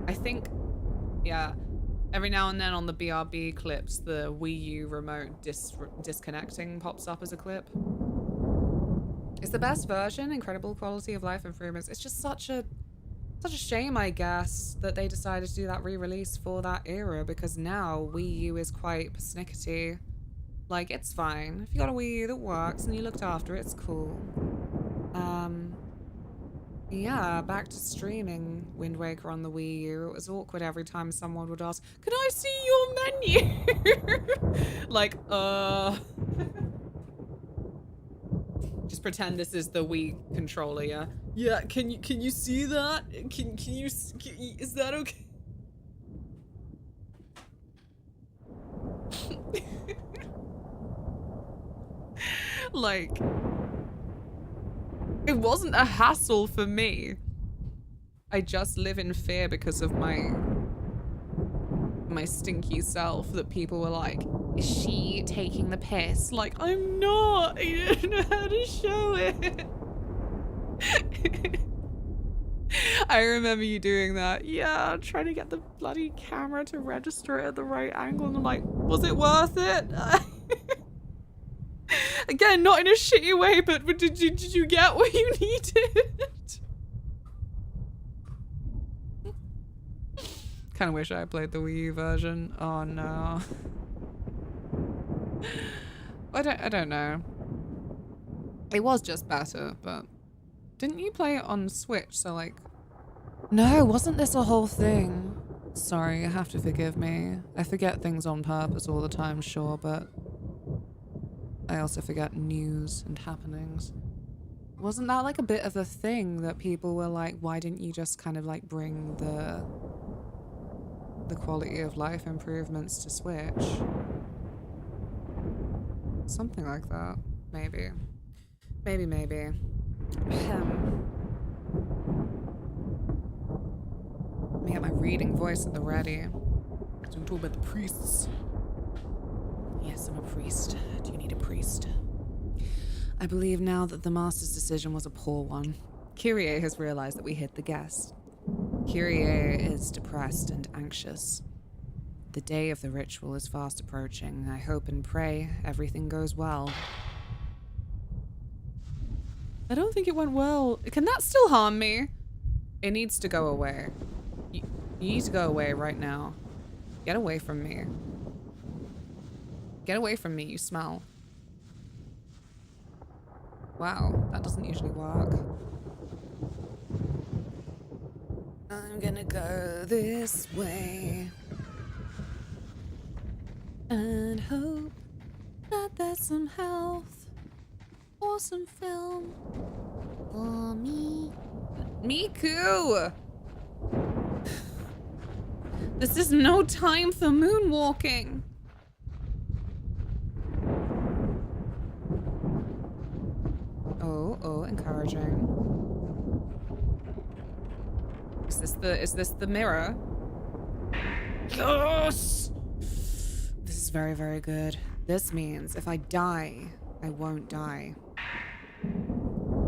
I think, yeah, every now and then on the BRB clips, the Wii U remote disconnecting pops up as a clip. It's the best version, incredible quality of life improvements. It's just such a shame, I guess, that they decided to do that re-release for that era, because now Wii U is quite persnickety. Like, it's fine. If you got a Wii U that works and you looked after it, it's cool. Yeah, back to streaming Wind Waker on the Wii U. It was awkward every time someone would ask, "Can I see your menu?" Like, just pretend this is the Wii controller, yeah? Yeah, can you see that? Can you, is that okay? Like, it wasn't a hassle for me. I just live in fear because of my stinky self that people were like, is she taking the piss? Like, I'm not. I don't know how to show it. I remember you doing that. Yeah, trying to get the bloody camera to register it at the right angle, and I'm like, was it worth it? Again, not in a shitty way, but did you get what you needed? Kind of wish I played the Wii U version. Oh no. I don't know. It was just better, but didn't you play it on Switch? So like, no, wasn't this a whole thing? Sorry, you have to forgive me. I forget things on purpose all the time, sure, but I also forget news and happenings. Wasn't that like a bit of a thing that people were like, why didn't you just kind of like bring the quality of life improvements to Switch? Something like that. Maybe. Maybe. Let me get my reading voice at the ready. So I'm talking about the priests. Yes, I'm a priest. Do you need a priest? I believe now that the Master's decision was a poor one. Kyrie has realized that we hit the guest. Kyrie is depressed and anxious. The day of the ritual is fast approaching. I hope and pray everything goes well. I don't think it went well. Can that still harm me? It needs to go away. You need to go away right now. Get away from me. Get away from me, you smell. Wow, that doesn't usually work. I'm gonna go this way and hope that there's some health or some film for me. Miku! This is no time for moonwalking. Oh, encouraging. Is this the mirror? Yes! This is very, very good. This means if I die, I won't die.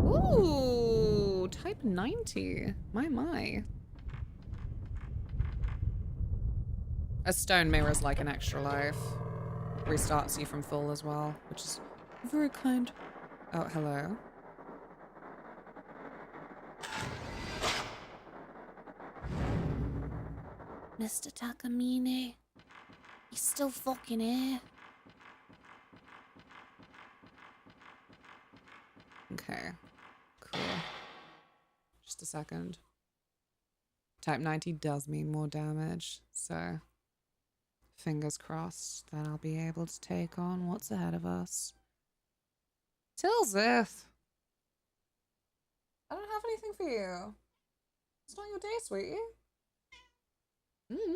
Ooh, type 90. My. A stone mirror is like an extra life. Restarts you from full as well, which is very kind. Oh, hello. Mr. Takamine, he's still fucking here. Okay, cool. Just a second. Type 90 does mean more damage, so fingers crossed that I'll be able to take on what's ahead of us. Tilzith! have anything for you. It's not your day, sweetie. Mm.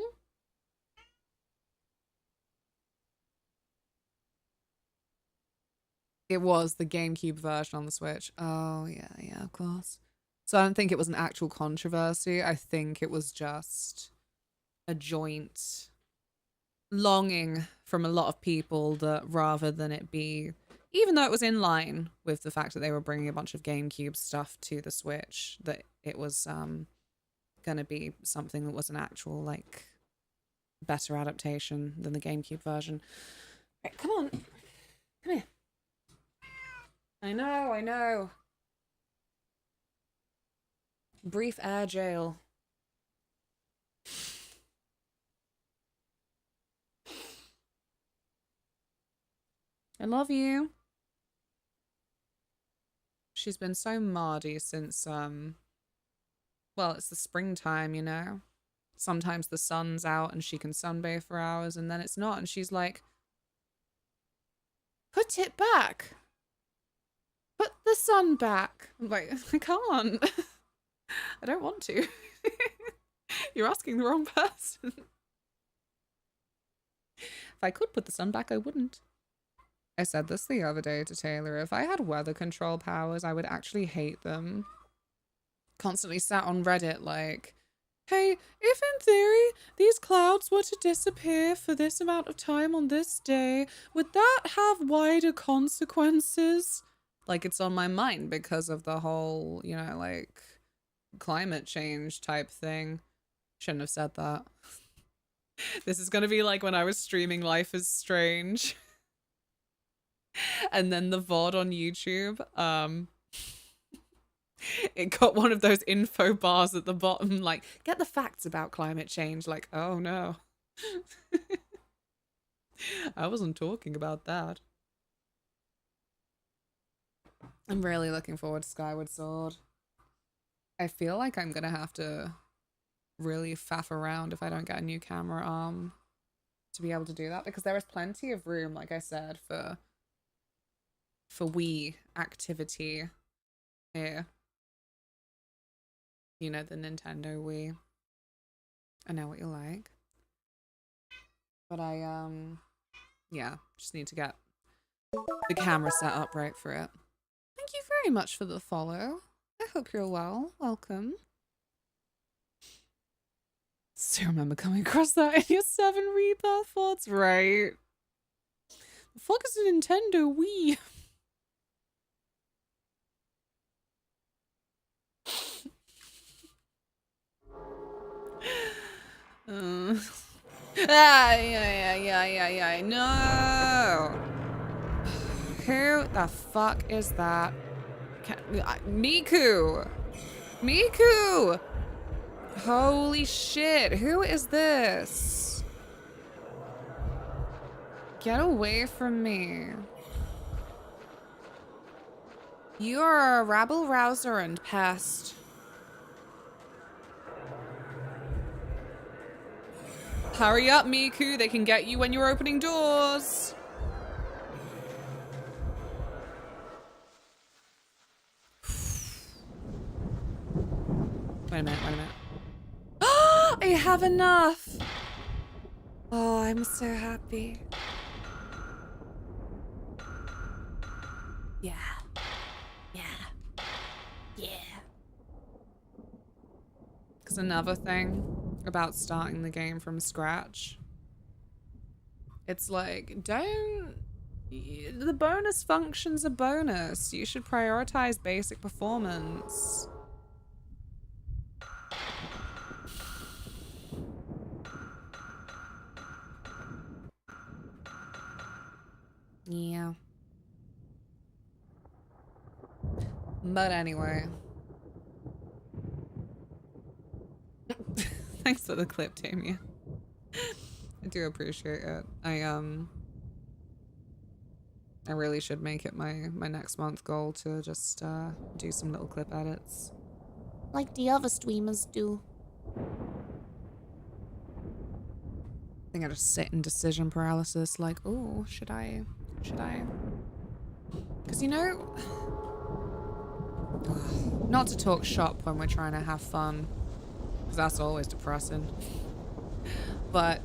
It was the GameCube version on the Switch. Oh, yeah, of course. So I don't think it was an actual controversy. I think it was just a joint longing from a lot of people that rather than it be, even though it was in line with the fact that they were bringing a bunch of GameCube stuff to the Switch, that it was going to be something that was an actual, like, better adaptation than the GameCube version. Right, come on. Come here. I know. Brief air jail. I love you. She's been so mardy since, well, it's the springtime, you know? Sometimes the sun's out and she can sunbathe for hours and then it's not. And she's like, put it back. Put the sun back. I'm like, I can't. I don't want to. You're asking the wrong person. If I could put the sun back, I wouldn't. I said this the other day to Taylor. If I had weather control powers, I would actually hate them. Constantly sat on Reddit like, hey, if in theory these clouds were to disappear for this amount of time on this day, would that have wider consequences? Like, it's on my mind because of the whole, you know, like, climate change type thing. Shouldn't have said that. This is gonna be like when I was streaming Life is Strange. And then the VOD on YouTube, it got one of those info bars at the bottom, like, get the facts about climate change. Like, oh no. I wasn't talking about that. I'm really looking forward to Skyward Sword. I feel like I'm gonna have to really faff around if I don't get a new camera arm to be able to do that, because there is plenty of room, like I said, for Wii activity here. You know, the Nintendo Wii. I know what you like. But I, yeah, just need to get the camera set up right for it. Thank you very much for the follow. I hope you're well. Welcome. Still remember coming across that in your 7 Rebirth thoughts, right? The fuck is a Nintendo Wii? Yeah, no! Who the fuck is that? Miku! Miku! Holy shit, who is this? Get away from me. You are a rabble rouser and pest. Hurry up, Miku. They can get you when you're opening doors. Wait a minute. I have enough. Oh, I'm so happy. Yeah. Because another thing about starting the game from scratch, it's like, the bonus function's a bonus. You should prioritize basic performance. Yeah. But anyway. Thanks for the clip, Damien. I do appreciate it. I really should make it my next month goal to just do some little clip edits. Like the other streamers do. I think I just sit in decision paralysis, like, oh, should I? Because, you know, Not to talk shop when we're trying to have fun, because that's always depressing. But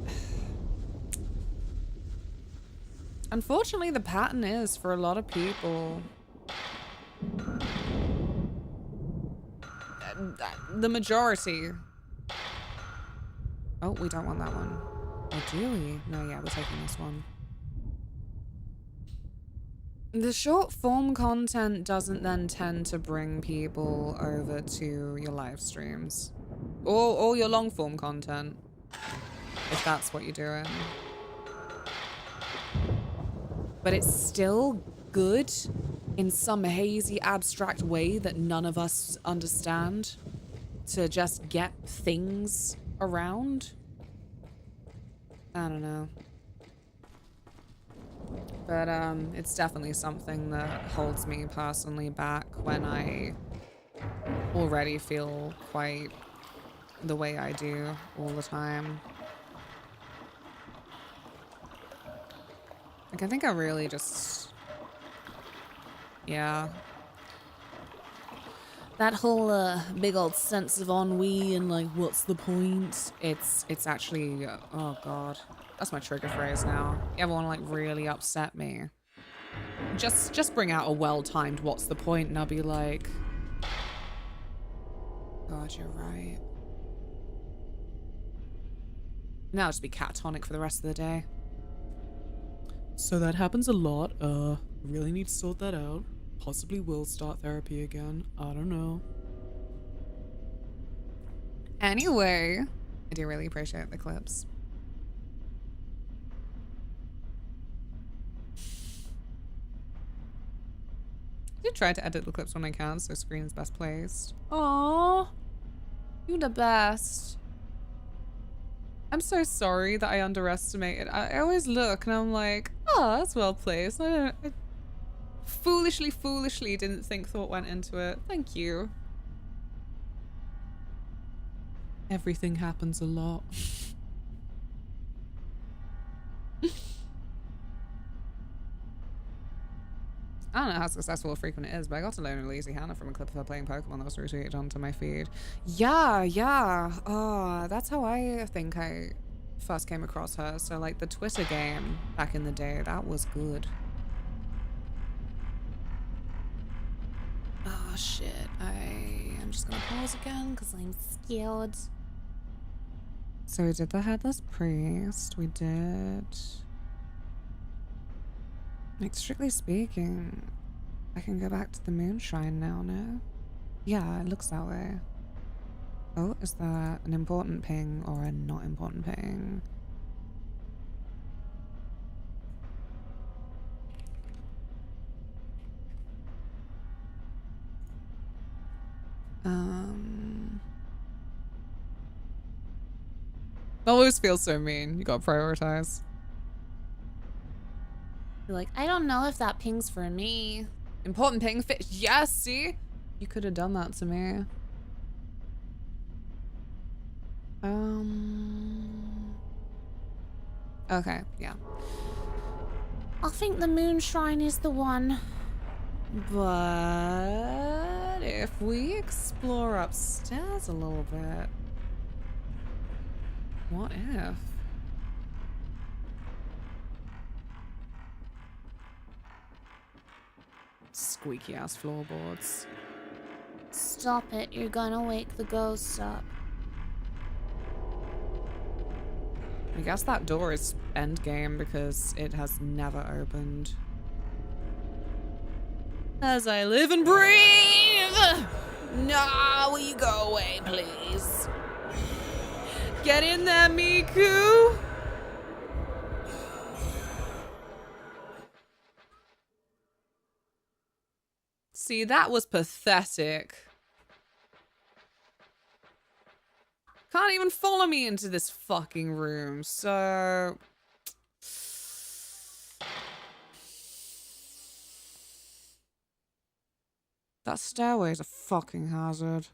unfortunately, the pattern is for a lot of people. The majority. Oh, we don't want that one. Oh, do we? No, yeah, we're taking this one. The short form content doesn't then tend to bring people over to your live streams. Or your long form content. If that's what you're doing. But it's still good in some hazy abstract way that none of us understand to just get things around. I don't know. But it's definitely something that holds me personally back when I already feel quite the way I do all the time. Like, I think I really just, yeah. That whole big old sense of ennui and like, what's the point? It's actually, oh God, that's my trigger phrase now. You ever want to like really upset me? Just bring out a well-timed what's the point and I'll be like, God, you're right. Now I'll just be catatonic for the rest of the day. So that happens a lot. Really need to sort that out. Possibly will start therapy again. I don't know. Anyway, I do really appreciate the clips. I do try to edit the clips when I can, so screen is best placed. Aww, you're the best. I'm so sorry that I underestimated. I always look and I'm like, oh, that's well placed. I foolishly didn't think thought went into it. Thank you. Everything happens a lot. I don't know how successful or frequent it is, but I got to learn Lazy Hannah from a clip of her playing Pokemon that was retweeted onto my feed. Yeah. Oh, that's how I think I first came across her. So like the Twitter game back in the day, that was good. Oh shit, I'm just gonna pause again because I'm scared. So we did the Headless Priest, we did... Like, strictly speaking, I can go back to the Moonshine now, no? Yeah, it looks that way. Oh, is that an important ping or a not important ping? Always feels so mean. You gotta prioritize. You're like, I don't know if that ping's for me. Important ping fit. Yes, see? You could have done that to me. Okay, yeah. I think the Moonshine is the one. But if we explore upstairs a little bit, what if? Squeaky ass floorboards. Stop it, you're gonna wake the ghosts up. I guess that door is endgame because it has never opened. As I live and breathe! Nah, will you go away, please? Get in there, Miku! See, that was pathetic. Can't even follow me into this fucking room, so... That stairway is a fucking hazard.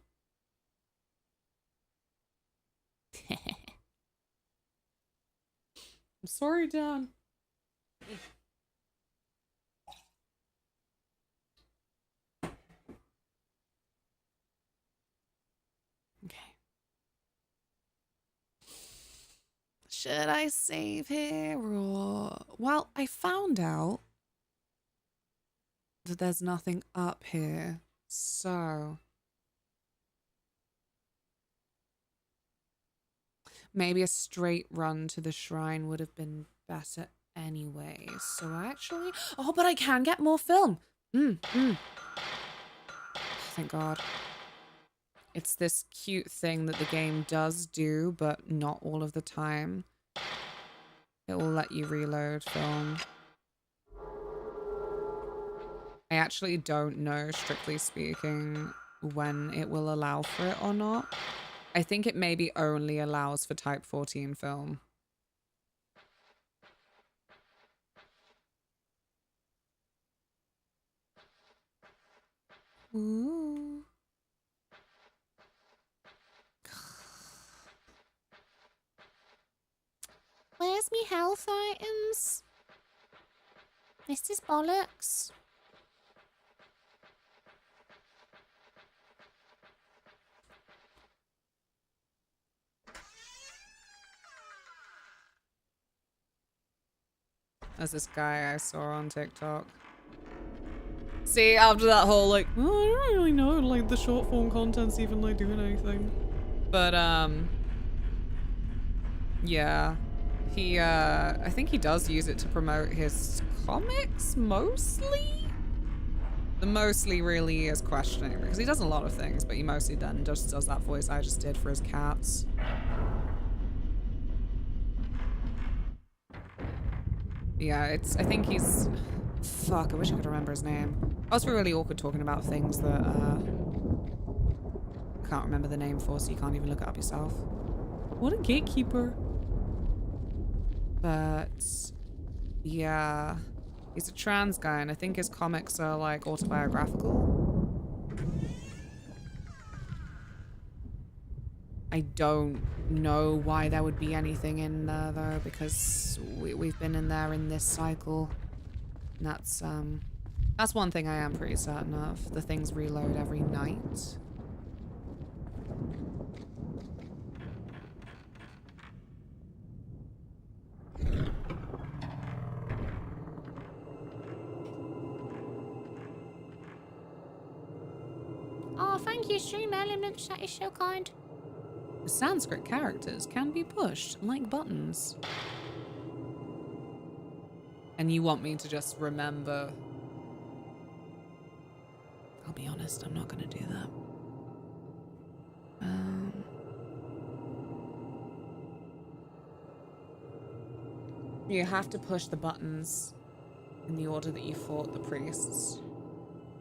I'm sorry, Dan. should I save here or... Well, I found out that there's nothing up here. So... maybe a straight run to the shrine would have been better anyway. So actually... Oh, but I can get more film. Thank God. It's this cute thing that the game does do, but not all of the time. It will let you reload film. I actually don't know, strictly speaking, when it will allow for it or not. I think it maybe only allows for Type 14 film. Ooh. Where's me health items? This is bollocks. There's this guy I saw on TikTok. See, after that whole like, oh, I don't really know, like the short form content's even like doing anything. But yeah. He I think he does use it to promote his comics mostly. The mostly really is questioning because he does a lot of things, but he mostly then just does that voice I just did for his cats. Yeah, it's, I think he's, fuck, I wish I could remember his name. I was really awkward talking about things that, I can't remember the name for, so you can't even look it up yourself. What a gatekeeper. But, yeah, he's a trans guy, and I think his comics are, like, autobiographical. I don't know why there would be anything in there though, because we've been in there in this cycle. And that's one thing I am pretty certain of. The things reload every night. Oh, thank you, Stream Elements. That is so kind. The Sanskrit characters can be pushed like buttons. And you want me to just remember? I'll be honest, I'm not gonna do that. You have to push the buttons in the order that you fought the priests.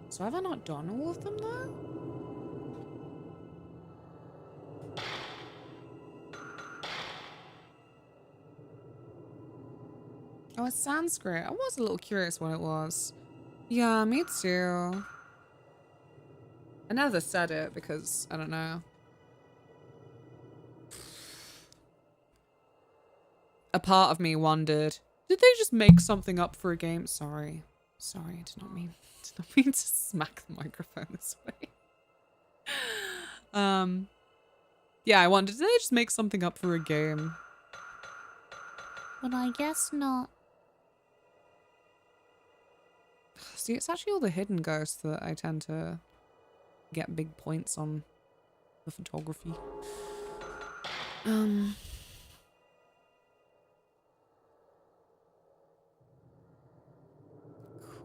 So have I not done all of them though? Oh, it's Sanskrit. I was a little curious what it was. Yeah, me too. I never said it because, I don't know. A part of me wondered, did they just make something up for a game? Sorry. Sorry, I did not mean to smack the microphone this way. Yeah, I wondered, did they just make something up for a game? But I guess not. See, it's actually all the hidden ghosts that I tend to get big points on the photography.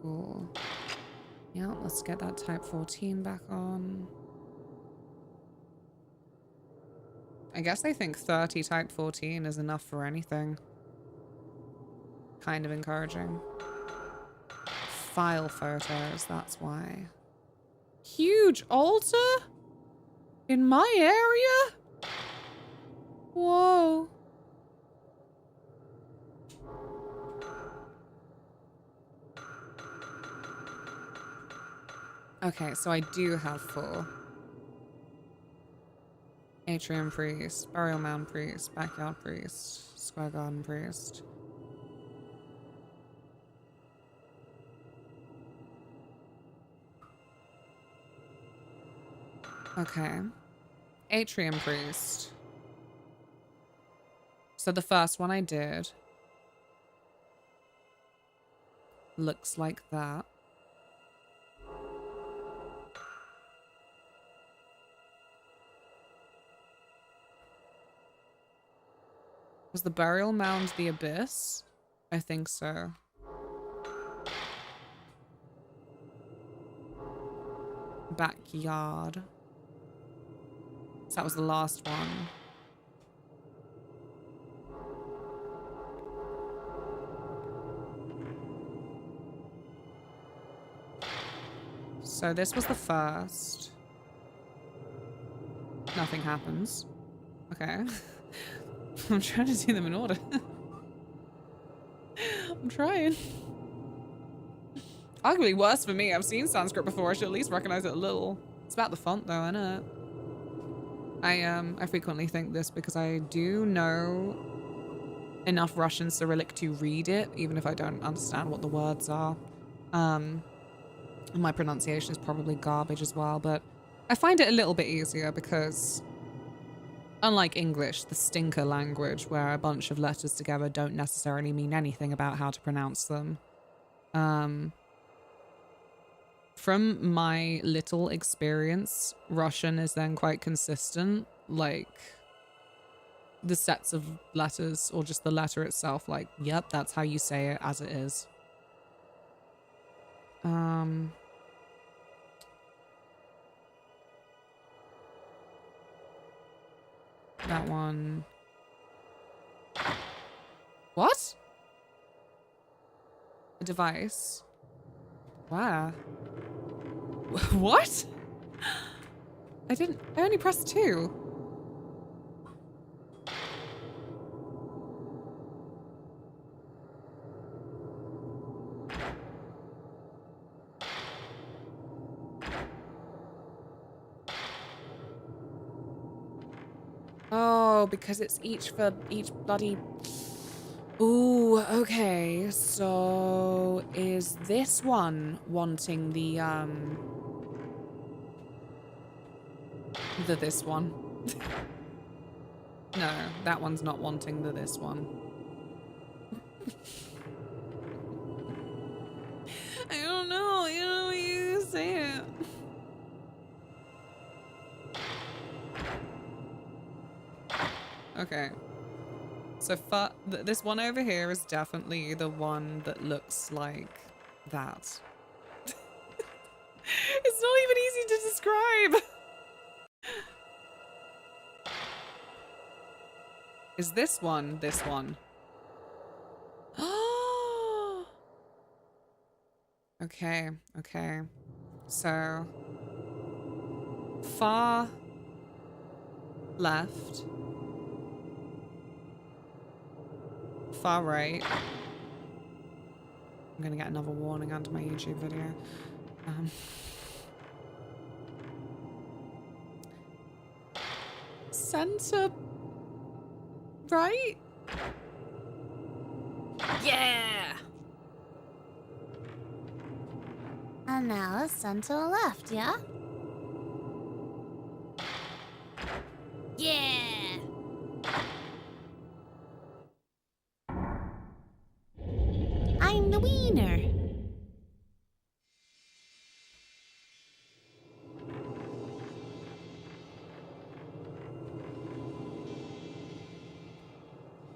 Cool. Yeah, let's get that Type 14 back on. I guess I think 30 Type 14 is enough for anything. Kind of encouraging. File photos, that's why. Huge altar? In my area? Whoa. Okay, so I do have 4. Atrium priest, burial mound priest, backyard priest, square garden priest. Okay. Atrium priest. So the first one I did looks like that. Was the burial mound the abyss? I think so. Backyard. So that was the last one. So this was the first. Nothing happens. Okay. I'm trying to do them in order. I'm trying. Arguably worse for me. I've seen Sanskrit before. I should at least recognize it a little. It's about the font though, isn't it? I frequently think this because I do know enough Russian Cyrillic to read it, even if I don't understand what the words are. My pronunciation is probably garbage as well, but I find it a little bit easier because unlike English, the stinker language where a bunch of letters together don't necessarily mean anything about how to pronounce them. From my little experience, Russian is then quite consistent, like the sets of letters or just the letter itself, like, yep, that's how you say it as it is. That one. What? A device? Wow. What? I only pressed 2. Oh, because it's each for each bloody... Ooh, okay. So is this one wanting the this one? No, that one's not wanting the this one. I don't know. You know, you say it. Okay. So this one over here is definitely the one that looks like that. It's not even easy to describe. Is this one this one? Okay, okay. So far left. Far right. I'm gonna get another warning under my YouTube video. Center right? Yeah! And now it's center left, yeah? Yeah! I'm the wiener.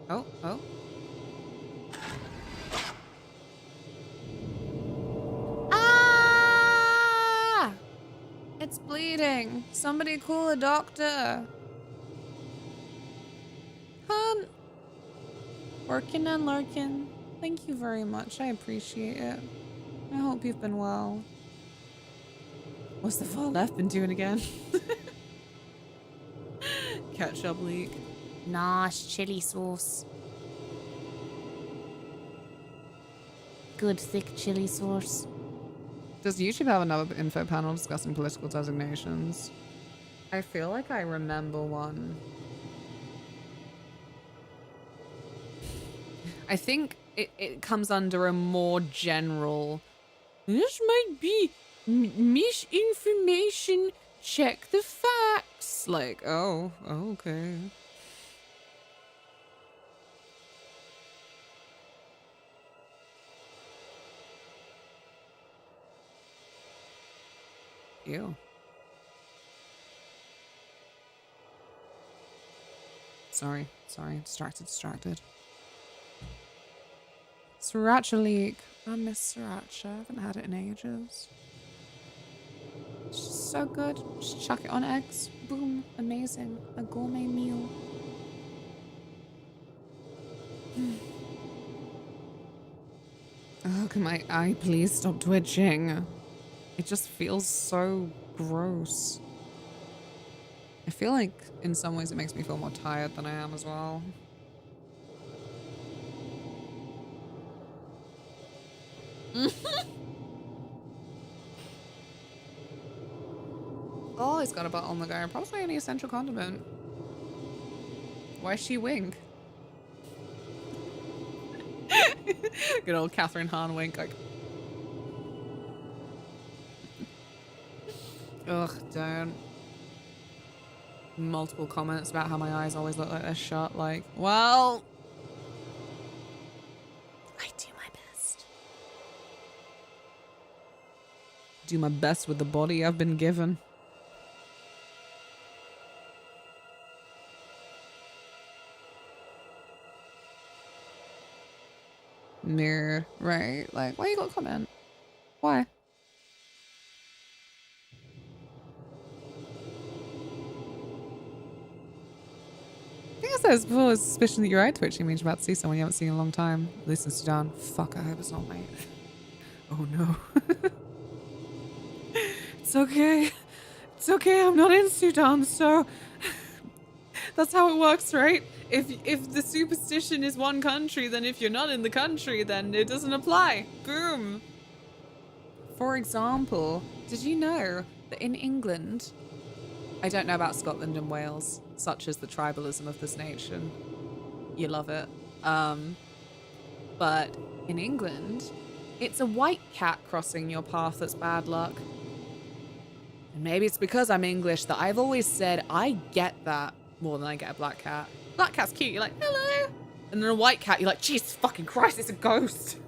Oh, oh. Ah! It's bleeding. Somebody call a doctor. Hun. Working and lurking. Thank you very much. I appreciate it. I hope you've been well. What's the far left been doing again? Ketchup leak. Nice chili sauce. Good thick chili sauce. Does YouTube have another info panel discussing political designations? I feel like I remember one. I think it comes under a more general... This might be misinformation. Check the facts. Like, oh, okay. Ew. Sorry. Distracted. Sriracha leek. I miss sriracha. I haven't had it in ages. It's just so good. Just chuck it on eggs. Boom. Amazing. A gourmet meal. Oh, can my eye please stop twitching? It just feels so gross. I feel like in some ways it makes me feel more tired than I am as well. Oh, he's got a butt on the go. Probably an essential condiment. Why she wink? Good old Catherine Hahn wink. Like, ugh, don't. Multiple comments about how my eyes always look like they're shut. Like, well, I do my best. Do my best with the body I've been given. Mirror, right? Like, why you got a comment? Why? I think I said this before, a suspicion that your eye twitching means you're about to see someone you haven't seen in a long time. Listen, Sudan. Fuck, I hope it's not mate. Oh no. It's okay. It's okay, I'm not in Sudan, so that's how it works, right? If the superstition is one country, then if you're not in the country, then it doesn't apply. Boom. For example, did you know that in England, I don't know about Scotland and Wales, such as the tribalism of this nation. You love it. But in England, it's a white cat crossing your path that's bad luck. And maybe it's because I'm English that I've always said I get that more than I get a black cat. Black cat's cute, you're like, hello. And then a white cat, you're like, Jesus fucking Christ, it's a ghost.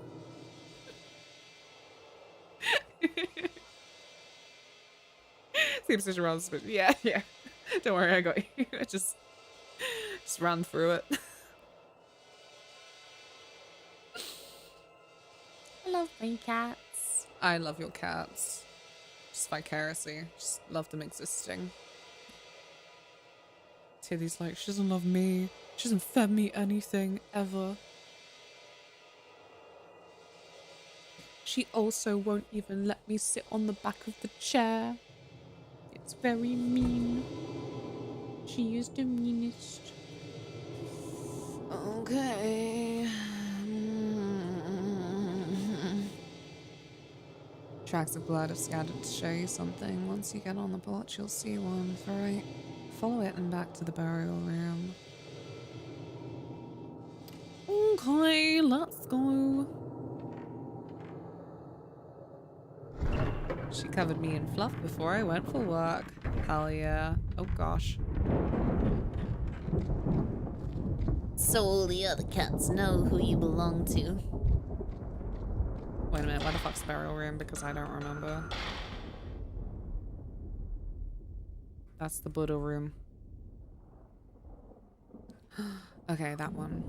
Seems such a rather suspicious. Yeah. Don't worry, I got you. I just ran through it. I love my cats. I love your cats. Just vicariously. Just love them existing. Tilly's like, she doesn't love me. She hasn't fed me anything, ever. She also won't even let me sit on the back of the chair. It's very mean. She is the meanest. Okay. Tracks of blood have scattered to show you something. Once you get on the porch, you'll see one. Alright. Follow it and back to the burial room. Okay, let's go. She covered me in fluff before I went for work. Hell yeah. Oh gosh. So all the other cats know who you belong to. Wait a minute, where the fuck's the burial room? Because I don't remember. That's the Buddha room. Okay, that one.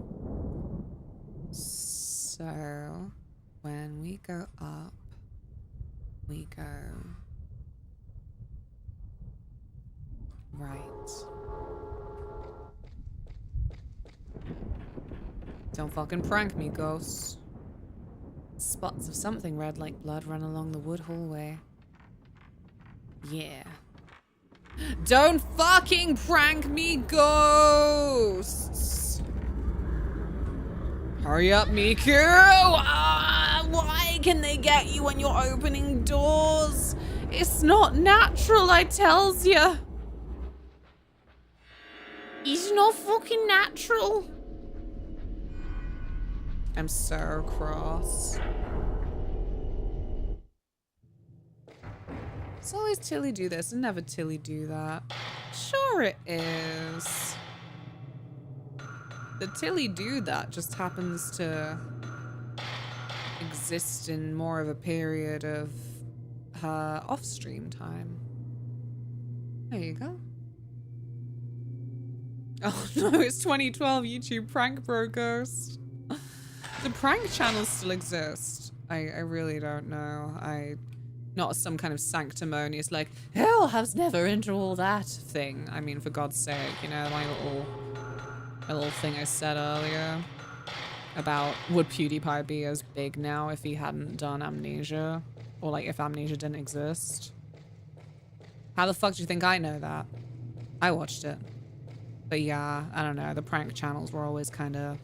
So, when we go up, we go right. Don't fucking prank me, ghosts. Spots of something red like blood run along the wood hallway. Yeah. Don't fucking prank me, ghosts! Hurry up, Miku! Why can they get you when you're opening doors? It's not natural, I tells ya. It's not fucking natural. I'm so cross. It's always Tilly do this and never Tilly do that. Sure it is. The Tilly do that just happens to exist in more of a period of her off-stream time. There you go. Oh no, it's 2012 YouTube prank bro ghost. The prank channels still exist. I really don't know. Not some kind of sanctimonious like, hell has never entered all that thing. I mean, for God's sake, you know, my little thing I said earlier about would PewDiePie be as big now if he hadn't done Amnesia? Or like if Amnesia didn't exist? How the fuck do you think I know that? I watched it. But yeah, I don't know, the prank channels were always kind of...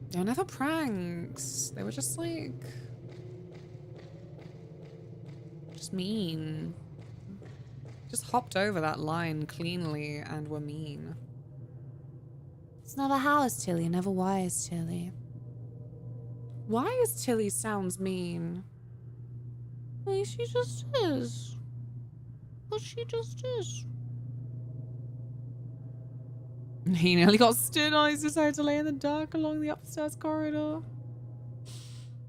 They were never pranks. They were just like... just mean. Just hopped over that line cleanly and were mean. It's never has, Tilly, never was, Tilly. Why is Tilly sounds mean? Well, she just is. But she just is. He nearly got stood on. He decided to lay in the dark along the upstairs corridor.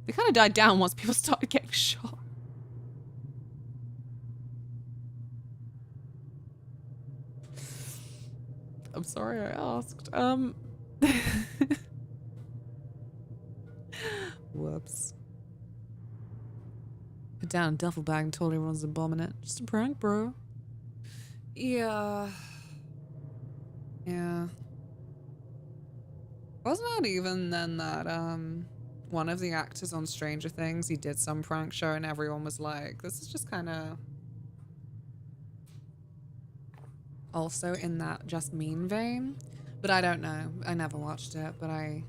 They kind of died down once people started getting shot. I'm sorry I asked. Whoops. Put down a duffel bag and told everyone's a bomb in it. Just a prank, bro. Yeah. Yeah. Wasn't it even then that, one of the actors on Stranger Things, he did some prank show and everyone was like, this is just kind of... also in that just mean vein? But I don't know. I never watched it, but I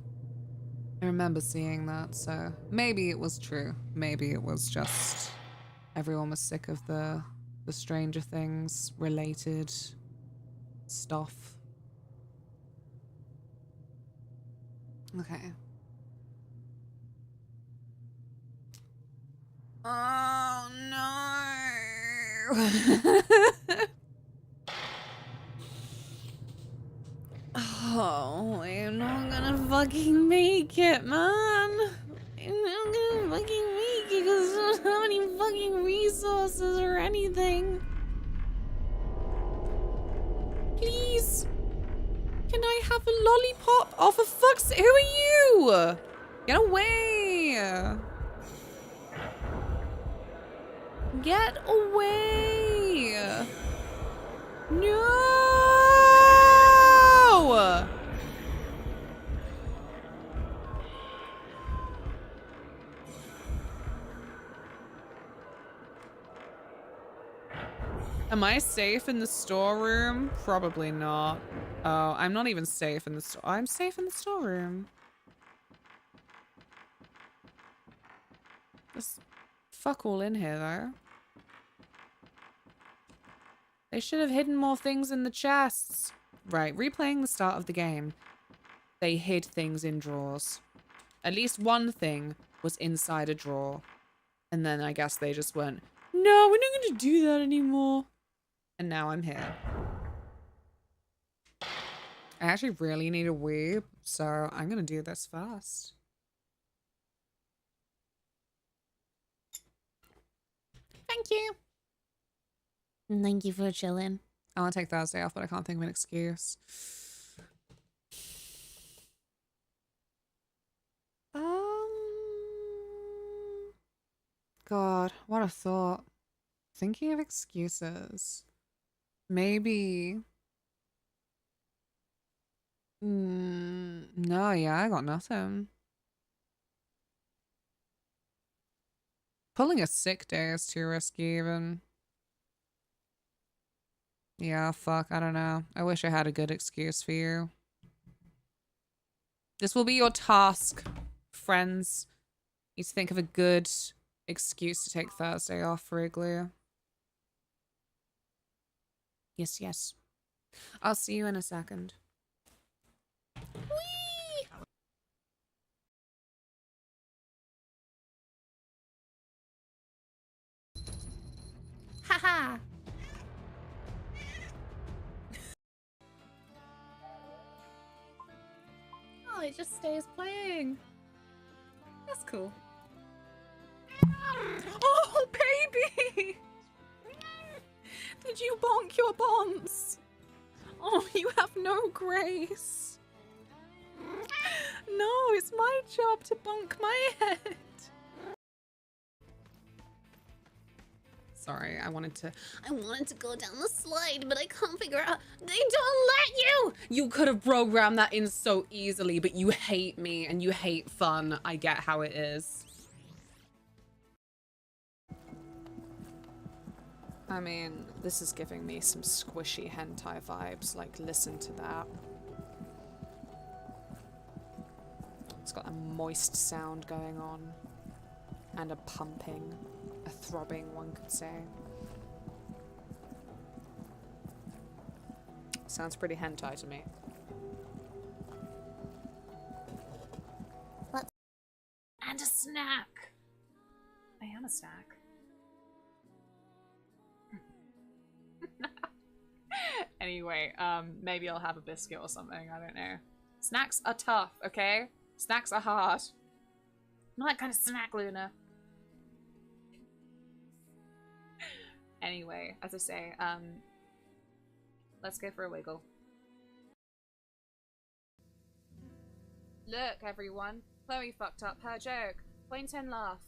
remember seeing that, so maybe it was true. Maybe it was just everyone was sick of the Stranger Things related stuff. Okay. Oh no. Oh, I'm not gonna fucking make it, man. I'm not gonna fucking make it because I don't have any fucking resources or anything. Please. Can I have a lollipop? Oh, for fuck's sake. Who are you? Get away. Get away. No. Am I safe in the storeroom? Probably not. Oh, I'm not even safe in the store. I'm safe in the storeroom. There's fuck all in here, though. They should have hidden more things in the chests. Right, replaying the start of the game. They hid things in drawers. At least one thing was inside a drawer. And then I guess they just went, no, we're not going to do that anymore. And now I'm here. I actually really need a wee, so I'm going to do this first. Thank you. Thank you for chilling. I want to take Thursday off, but I can't think of an excuse. God, what a thought. Thinking of excuses. Maybe. No, yeah, I got nothing. Pulling a sick day is too risky, even. Yeah, fuck, I don't know. I wish I had a good excuse for you. This will be your task, friends. You need to think of a good excuse to take Thursday off for Igloo. Yes, yes. I'll see you in a second. Whee! Haha! Oh, it just stays playing. That's cool. Oh, baby! did you bonk your bonds? Oh, you have no grace. No, it's my job to bonk my head. Sorry, I wanted to go down the slide, but I can't figure out. They don't let you! You could have programmed that in so easily, but you hate me and you hate fun. I get how it is. I mean, this is giving me some squishy hentai vibes. Like, listen to that. It's got a moist sound going on. And a pumping. A throbbing, one could say. Sounds pretty hentai to me. What? And a snack. I am a snack. Anyway, maybe I'll have a biscuit or something. I don't know. Snacks are tough, okay? Snacks are hard. I'm not that kind of snack, Luna. Anyway, as I say, let's go for a wiggle. Look, everyone. Chloe fucked up her joke. Point and laugh.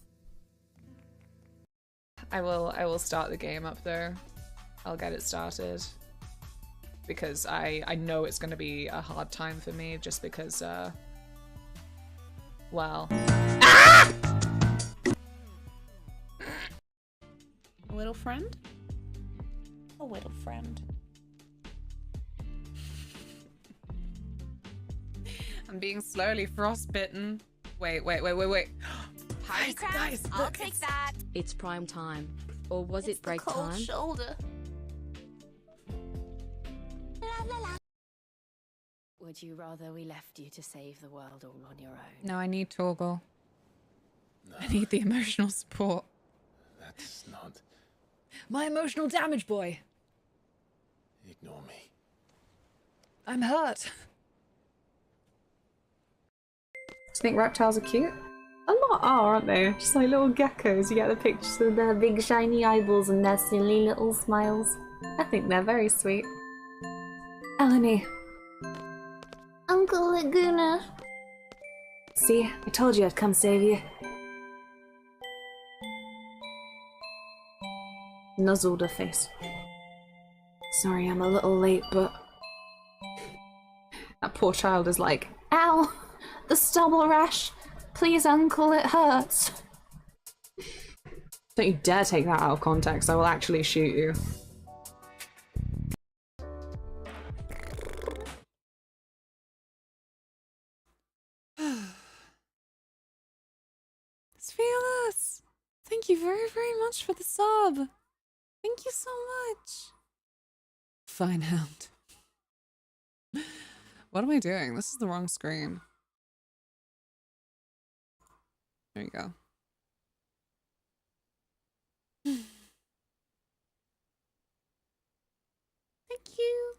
I will start the game up though. I'll get it started. Because I know it's gonna be a hard time for me just because well. Ah! A little friend? A little friend. I'm being slowly frostbitten. Wait. Hi, guys, I'll look, take that. It's prime time. Or was It's it break the cold time? shoulder. Would you rather we left you to save the world all on your own? No, I need Torgal. I need the emotional support. That's not... My emotional damage boy. Ignore me. I'm hurt. Do you think reptiles are cute? A lot are, aren't they? Just like little geckos. You get the pictures of their big shiny eyeballs and their silly little smiles. I think they're very sweet. Eleni. Uncle Laguna. See, I told you I'd come save you. Nuzzled her face. Sorry, I'm a little late, but... That poor child is like, ow! The stubble rash! Please, uncle, it hurts. Don't you dare take that out of context, I will actually shoot you. It's Fearless! Thank you very, very much for the sub. Thank you so much. Fine Hound. What am I doing? This is the wrong screen. There you go. Thank you.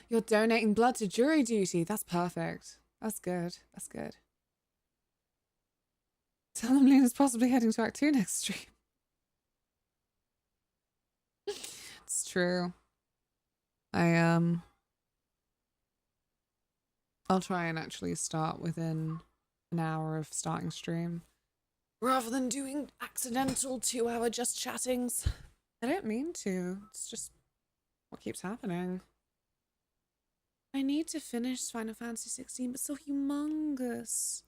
You're donating blood to jury duty. That's perfect. That's good. That's good. Tell them Luna's possibly heading to Act 2 next stream. It's true. I'll try and actually start within an hour of starting stream. Rather than doing accidental 2-hour just chattings. I don't mean to. It's just what keeps happening. I need to finish Final Fantasy 16, but so humongous.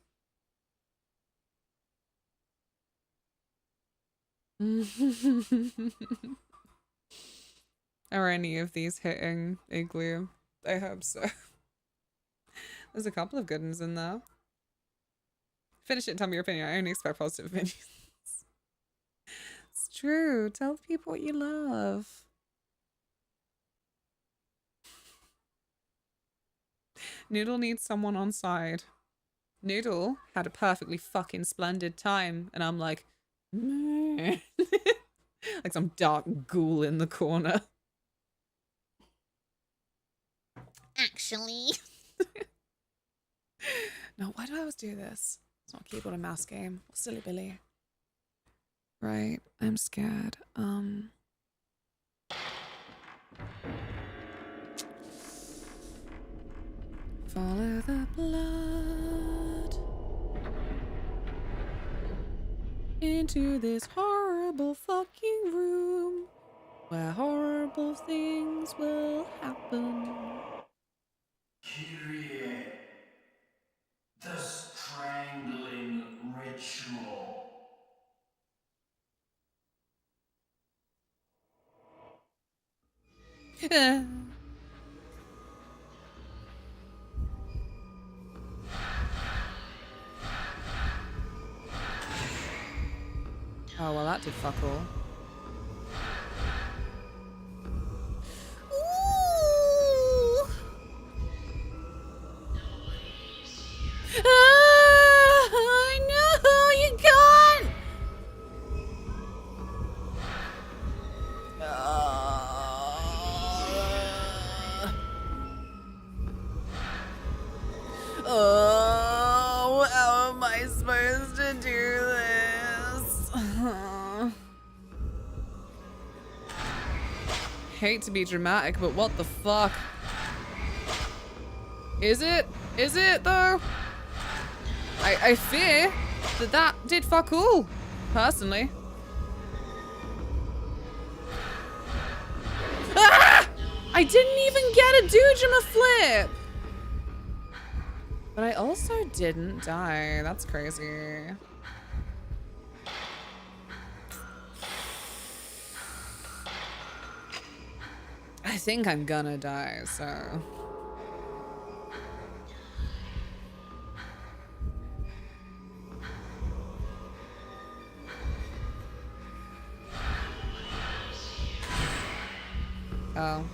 Are any of these hitting Igloo? I hope so. There's a couple of good ones in there. Finish it and tell me your opinion. I only expect positive opinions. It's true. Tell people what you love. Noodle needs someone on side. Noodle had a perfectly fucking splendid time, and I'm like, meh. Like some dark ghoul in the corner. Actually. No, why do I always do this? It's not a keyboard and mouse game. Silly Billy. Right, I'm scared. Follow the blood into this horrible fucking room where horrible things will happen. Kyrie, the strangling ritual. Oh, well, that did fuck all. Ooh. I know you can't. Oh, how am I supposed to do this? Hate to be dramatic, but what the fuck? Is it? Is it, though? I fear that that did fuck all, personally. Ah! I didn't even get a Dujima flip! But I also didn't die. That's crazy. I think I'm gonna die, so... Oh.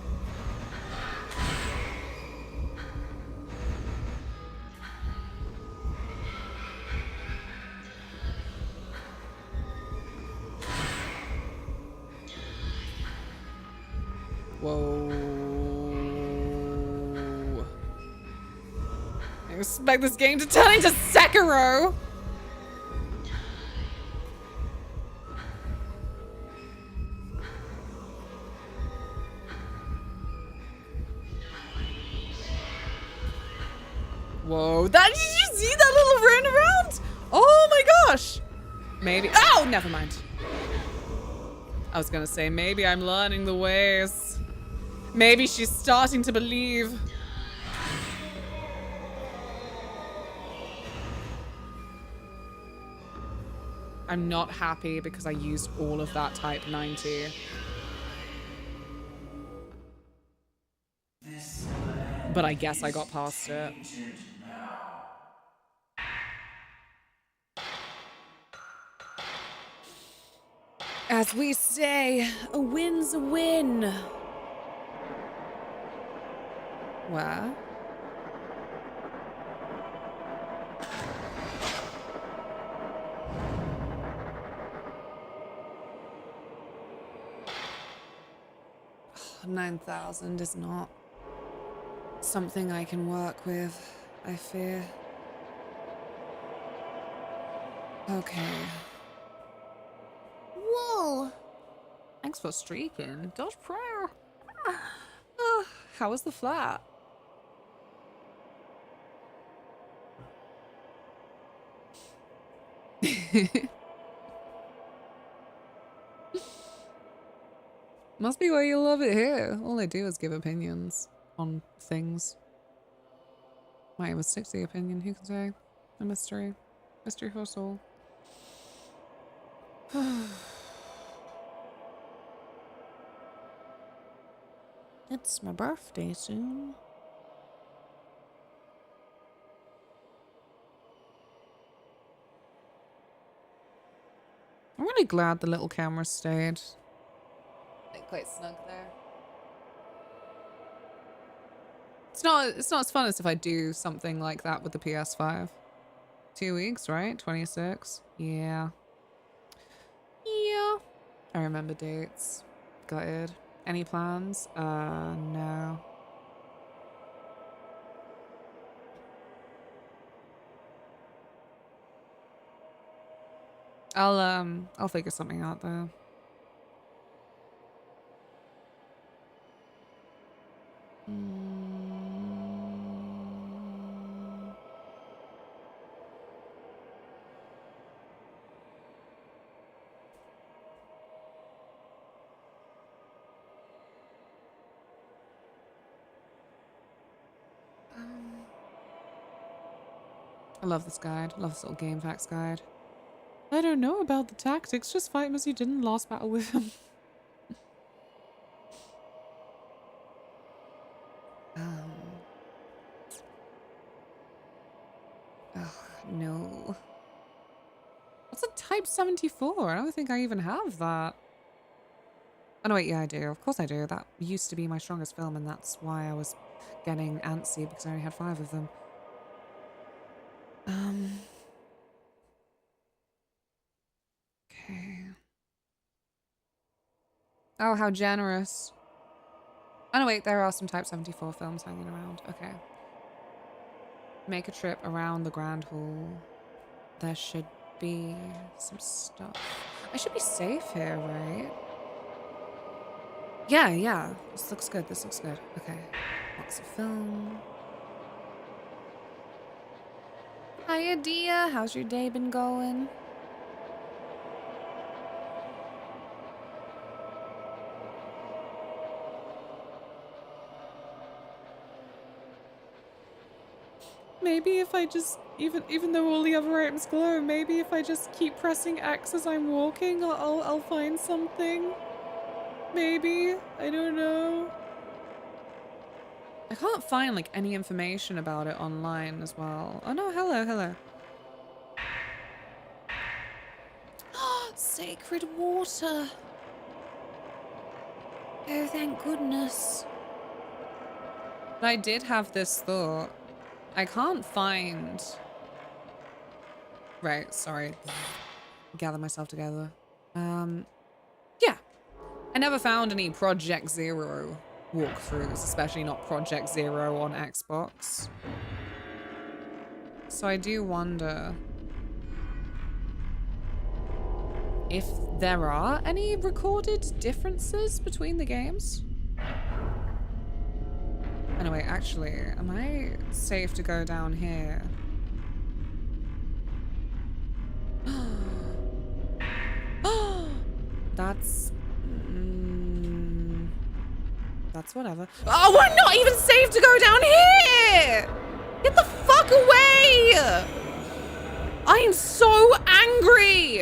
Whoa. I expect this game to turn into Sekiro! Whoa, that, did you see that little roundabout? Oh my gosh! Maybe, oh, never mind. I was gonna say, maybe I'm learning the ways. Maybe she's starting to believe. I'm not happy because I used all of that type 90. This land But I guess I is got past it. tainted now. As we say, a win's a win. Where? Oh, 9,000 is not something I can work with, I fear. Okay. Whoa. Thanks for streaking. Dodge prayer. How was the flat? Must be why you love it here. All I do is give opinions on things. Might even stick to the opinion, who can say? A mystery. Mystery for us all. It's my birthday soon. I'm really glad the little camera stayed. Quite snug there. It's not as fun as if I do something like that with the PS5. 2 weeks, right? 26. Yeah. Yeah. I remember dates. Gutted. Any plans? No. I'll figure something out though. I love this guide. I love this little game facts guide. I don't know about the tactics. Just fight him as you did in the last battle with him. Oh, no. What's a Type 74? I don't think I even have that. Oh, no, wait, yeah, I do. Of course I do. That used to be my strongest film, and that's why I was getting antsy, because I only had 5 of them. Okay. Oh, how generous. Oh, no, wait, there are some Type 74 films hanging around. Okay. Make a trip around the Grand Hall. There should be some stuff. I should be safe here, right? Yeah. This looks good. This looks good. Okay. Box of film. Hiya, Dia. How's your day been going? Maybe if I just, even though all the other items glow, maybe if I just keep pressing X as I'm walking, I'll find something. Maybe. I don't know. I can't find, like, any information about it online as well. Oh, no. Hello. Sacred water. Oh, thank goodness. But I did have this thought. I can't find... Right, sorry. Gather myself together. Yeah. I never found any Project Zero walkthroughs, especially not Project Zero on Xbox. So I do wonder if there are any recorded differences between the games. Anyway, actually, am I safe to go down here? That's... that's whatever. Oh, I'm not even safe to go down here! Get the fuck away! I am so angry!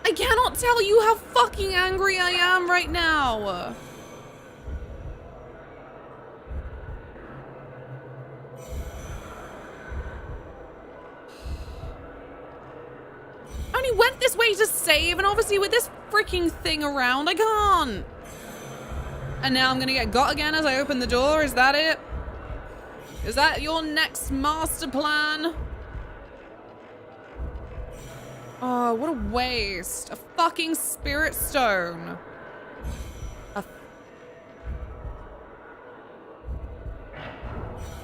I cannot tell you how fucking angry I am right now! I only went this way to save, and obviously with this freaking thing around, I can't. And now I'm gonna get got again as I open the door. Is that it? Is that your next master plan? Oh, what a waste. A fucking spirit stone.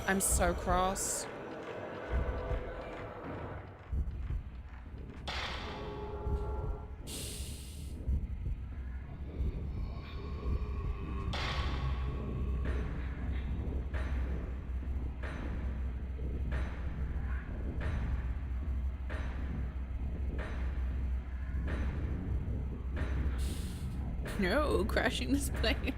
I'm so cross. No, crashing this plane.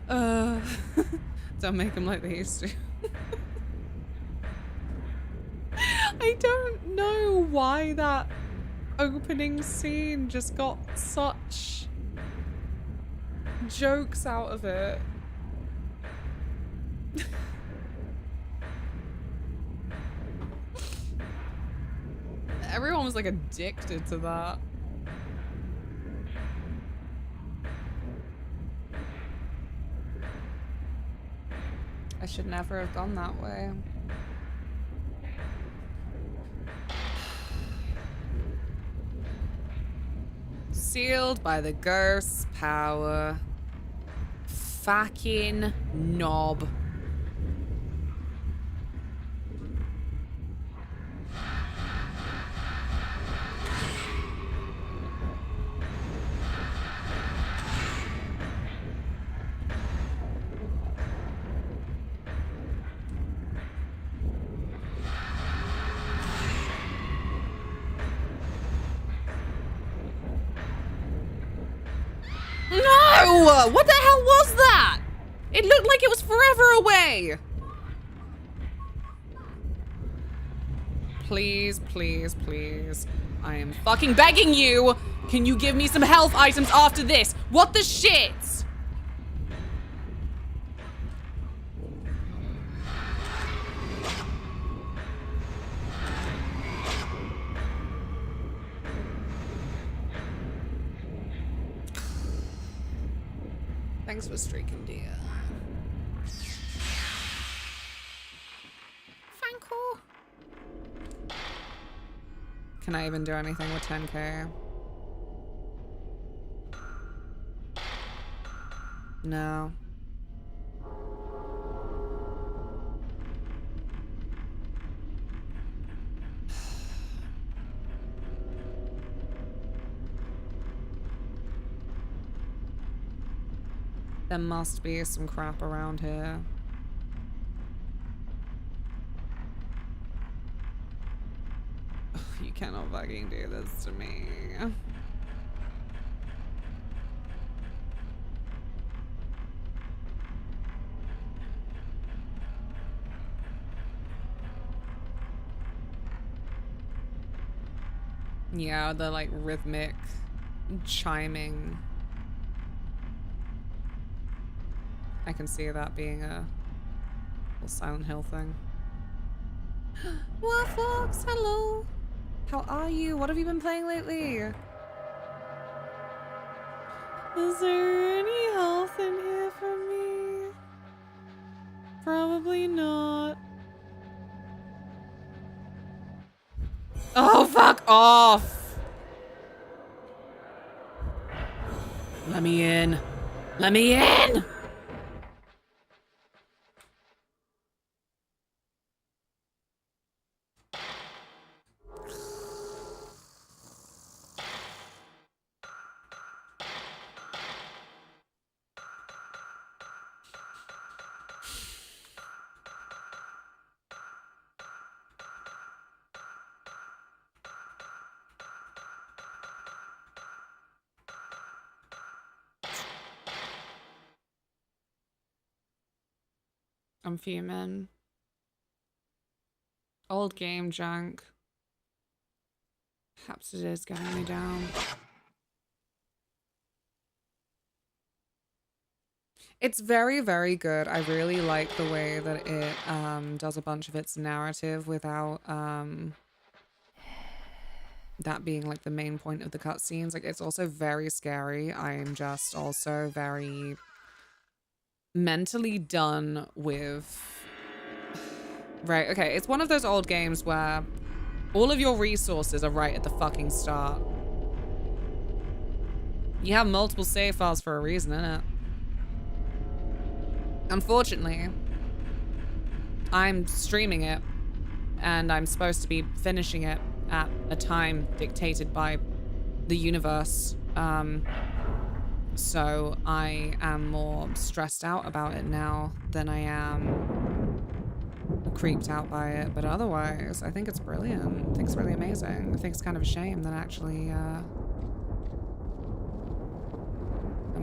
Don't make them like they used to. I don't know why that opening scene just got such jokes out of it. Everyone was like addicted to that. I should never have gone that way. Sealed by the ghost's power. Fucking knob. No! What the hell was that? It looked like it was forever away. Please, please, please. I am fucking begging you. Can you give me some health items after this? What the shit? Thanks for streaking, dear. Thank you. Can I even do anything with 10k? No. There must be some crap around here. You cannot fucking do this to me. Yeah, the like rhythmic chiming. I can see that being a little Silent Hill thing. Well, Fox, hello. How are you? What have you been playing lately? Is there any health in here for me? Probably not. Oh, fuck off! Let me in. Let me in! I'm fuming. Old game junk. Perhaps it is getting me down. It's very, very good. I really like the way that it does a bunch of its narrative without that being like the main point of the cutscenes. Like, it's also very scary. I'm just also very mentally done with... Right, okay. It's one of those old games where all of your resources are right at the fucking start. You have multiple save files for a reason, innit? Unfortunately, I'm streaming it and I'm supposed to be finishing it at a time dictated by the universe. So I am more stressed out about it now than I am creeped out by it. But otherwise, I think it's brilliant. I think it's really amazing. I think it's kind of a shame that actually I'm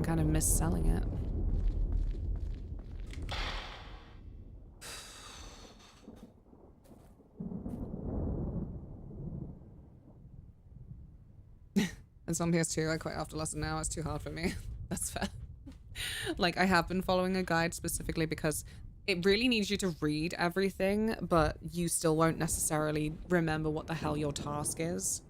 kind of misselling it. It's on PS2. I quite after lesson now. It's too hard for me. That's fair. Like, I have been following a guide specifically because it really needs you to read everything, but you still won't necessarily remember what the hell your task is.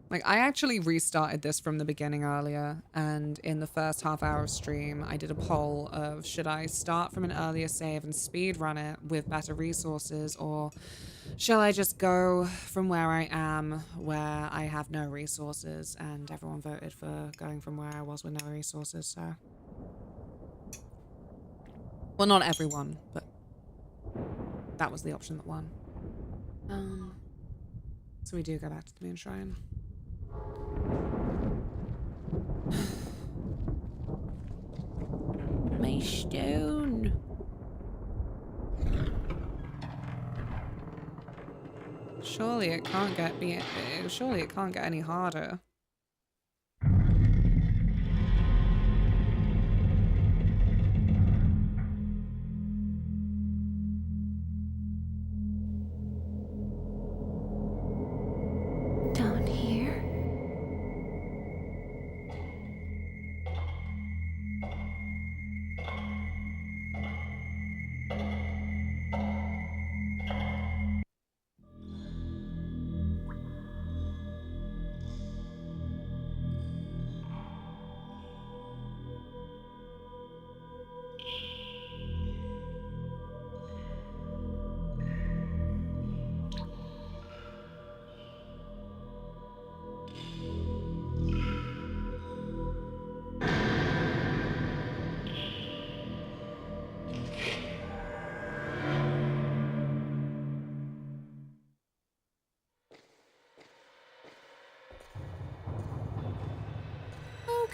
Like, I actually restarted this from the beginning earlier, and in the first half hour of stream, I did a poll of should I start from an earlier save and speed run it with better resources, or shall I just go from where I am, where I have no resources? And everyone voted for going from where I was with no resources, so... Well, not everyone, but that was the option that won. So we do go back to the Moon Shrine. My stone. Surely it can't get any harder.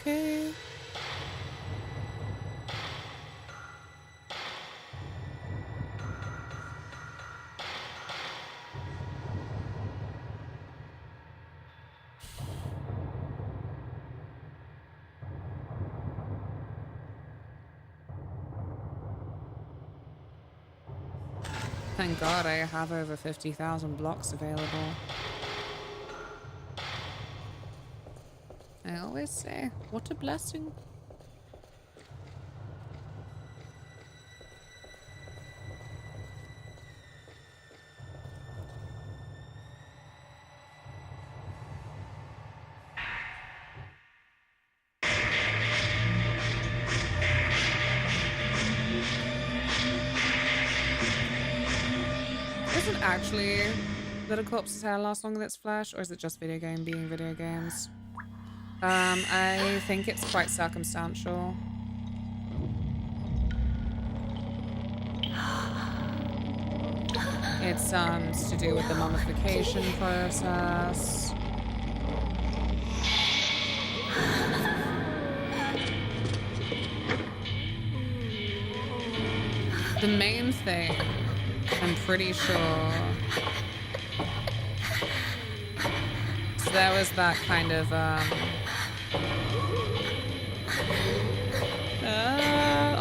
okay. Thank God I have over 50,000 blocks available. I always say, what a blessing. Isn't actually that a corpse's hair lasts longer than its flesh, or is it just video game being video games? I think it's quite circumstantial. It's to do with the mummification process. The main thing, I'm pretty sure. So there was that kind of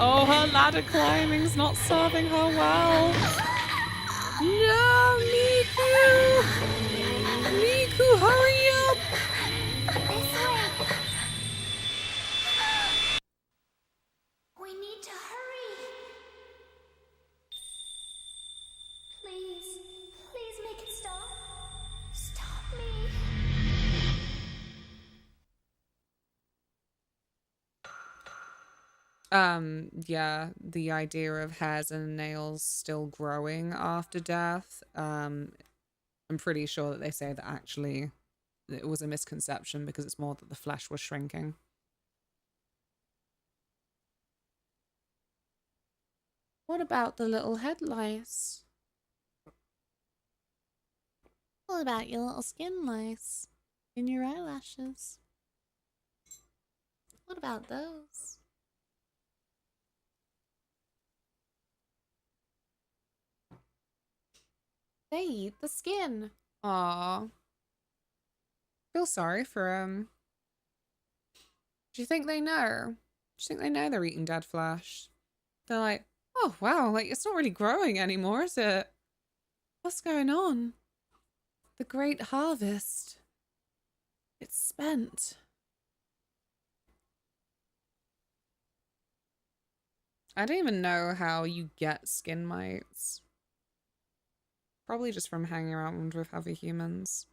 oh, her ladder climbing's not serving her well. No, Miku! Miku, hurry up! This way. We need to hurry. Please, please make it stop. Stop me. Yeah, the idea of hairs and nails still growing after death, I'm pretty sure that they say that actually it was a misconception because it's more that the flesh was shrinking. What about the little head lice? What about your little skin lice in your eyelashes? What about those? They eat the skin. Aww. Feel sorry for them. Do you think they know? Do you think they know they're eating dead flesh? They're like, oh wow, like it's not really growing anymore, is it? What's going on? The great harvest. It's spent. I don't even know how you get skin mites. Probably just from hanging around with other humans.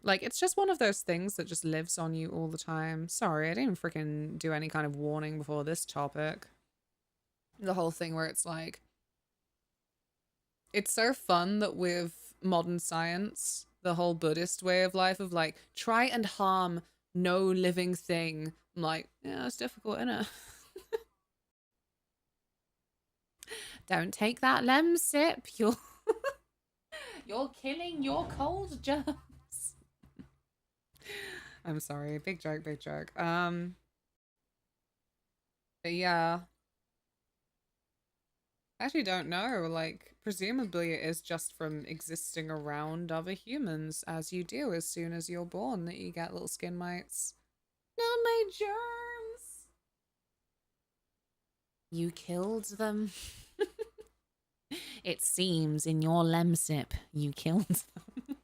Like, it's just one of those things that just lives on you all the time. Sorry, I didn't freaking do any kind of warning before this topic. The whole thing where it's like... It's so fun that with modern science, the whole Buddhist way of life of like, try and harm no living thing. I'm like, yeah, it's difficult, innit? Don't take that lem sip. You're killing your cold germs. I'm sorry. Big joke, big joke. But yeah. I actually don't know. Like, presumably it is just from existing around other humans, as you do as soon as you're born, that you get little skin mites. Not my germs. You killed them. It seems in your lemsip you killed them.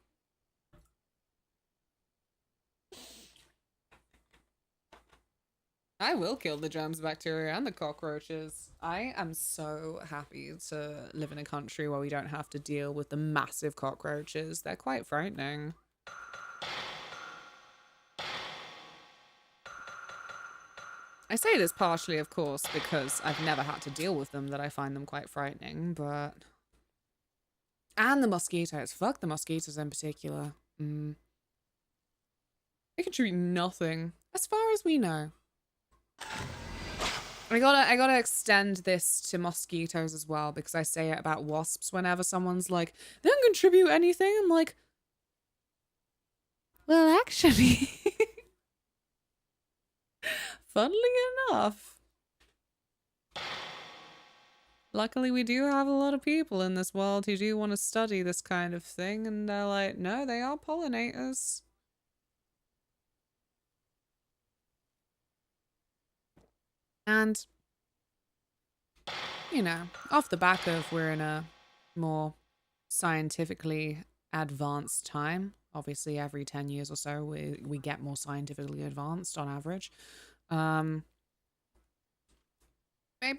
I will kill the germs, bacteria, and the cockroaches. I am so happy to live in a country where we don't have to deal with the massive cockroaches. They're quite frightening. I say this partially, of course, because I've never had to deal with them, that I find them quite frightening, but... And the mosquitoes. Fuck the mosquitoes in particular. They contribute nothing, as far as we know. I gotta extend this to mosquitoes as well, because I say it about wasps whenever someone's like, they don't contribute anything. I'm like, well, actually... Funnily enough. Luckily, we do have a lot of people in this world who do want to study this kind of thing, and they're like, no, they are pollinators. And, you know, off the back of we're in a more scientifically advanced time. Obviously, every 10 years or so, we get more scientifically advanced on average.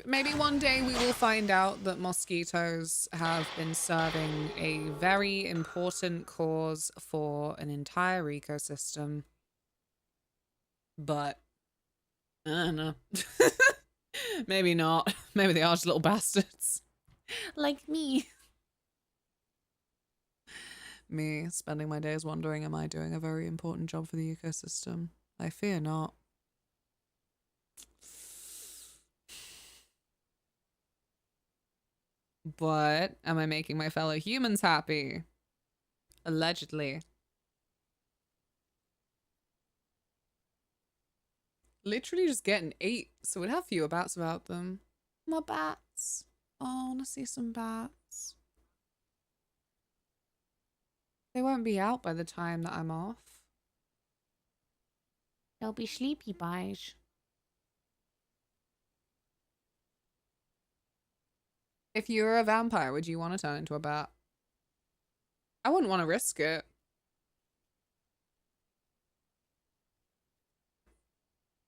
Maybe one day we will find out that mosquitoes have been serving a very important cause for an entire ecosystem. But, I don't know. Maybe not. Maybe they are just little bastards. Like me. Me spending my days wondering, am I doing a very important job for the ecosystem? I fear not. But am I making my fellow humans happy? Allegedly. Literally just getting 8, so we'd have fewer bats about them. My bats. Oh, I want to see some bats. They won't be out by the time that I'm off. They'll be sleepy beige. If you were a vampire, would you want to turn into a bat? I wouldn't want to risk it.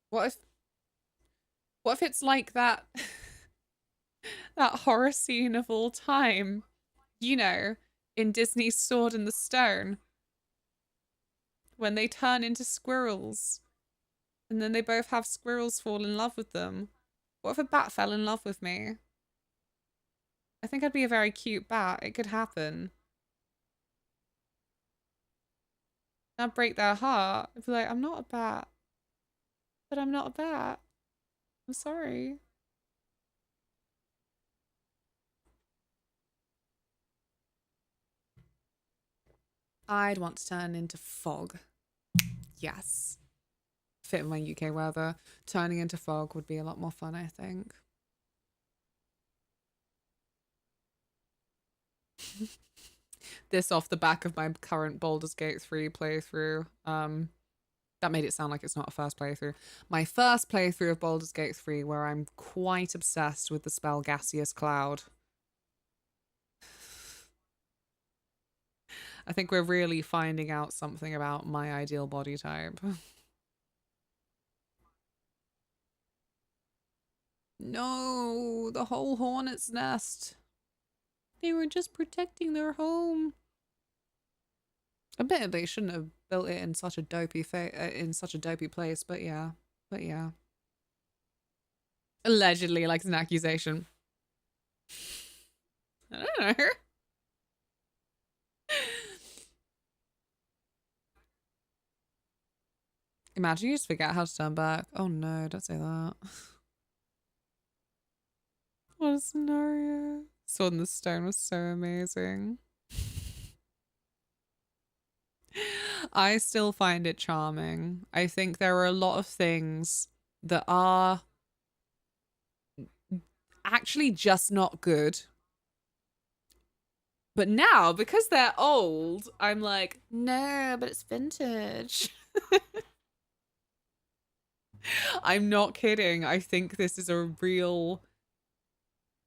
What if it's like that that horror scene of all time, you know, in Disney's Sword in the Stone, when they turn into squirrels and then they both have squirrels fall in love with them? What if a bat fell in love with me? I think I'd be a very cute bat. It could happen. I'd break their heart. I'd be like, I'm not a bat. But I'm not a bat. I'm sorry. I'd want to turn into fog. Yes. Fit in my UK weather. Turning into fog would be a lot more fun, I think. This off the back of my current Baldur's Gate 3 playthrough. That made it sound like it's not a first playthrough. My first playthrough of Baldur's Gate 3, where I'm quite obsessed with the spell Gaseous Cloud. I think we're really finding out something about my ideal body type. No, the whole hornet's nest. They were just protecting their home. I bet they shouldn't have built it in such a dopey place, but yeah. Allegedly, like, it's an accusation. I don't know. Imagine you just forget how to turn back. Oh no, don't say that. What a scenario. Sword in the Stone was so amazing. I still find it charming. I think there are a lot of things that are actually just not good. But now, because they're old, I'm like, no, but it's vintage. I'm not kidding. I think this is a real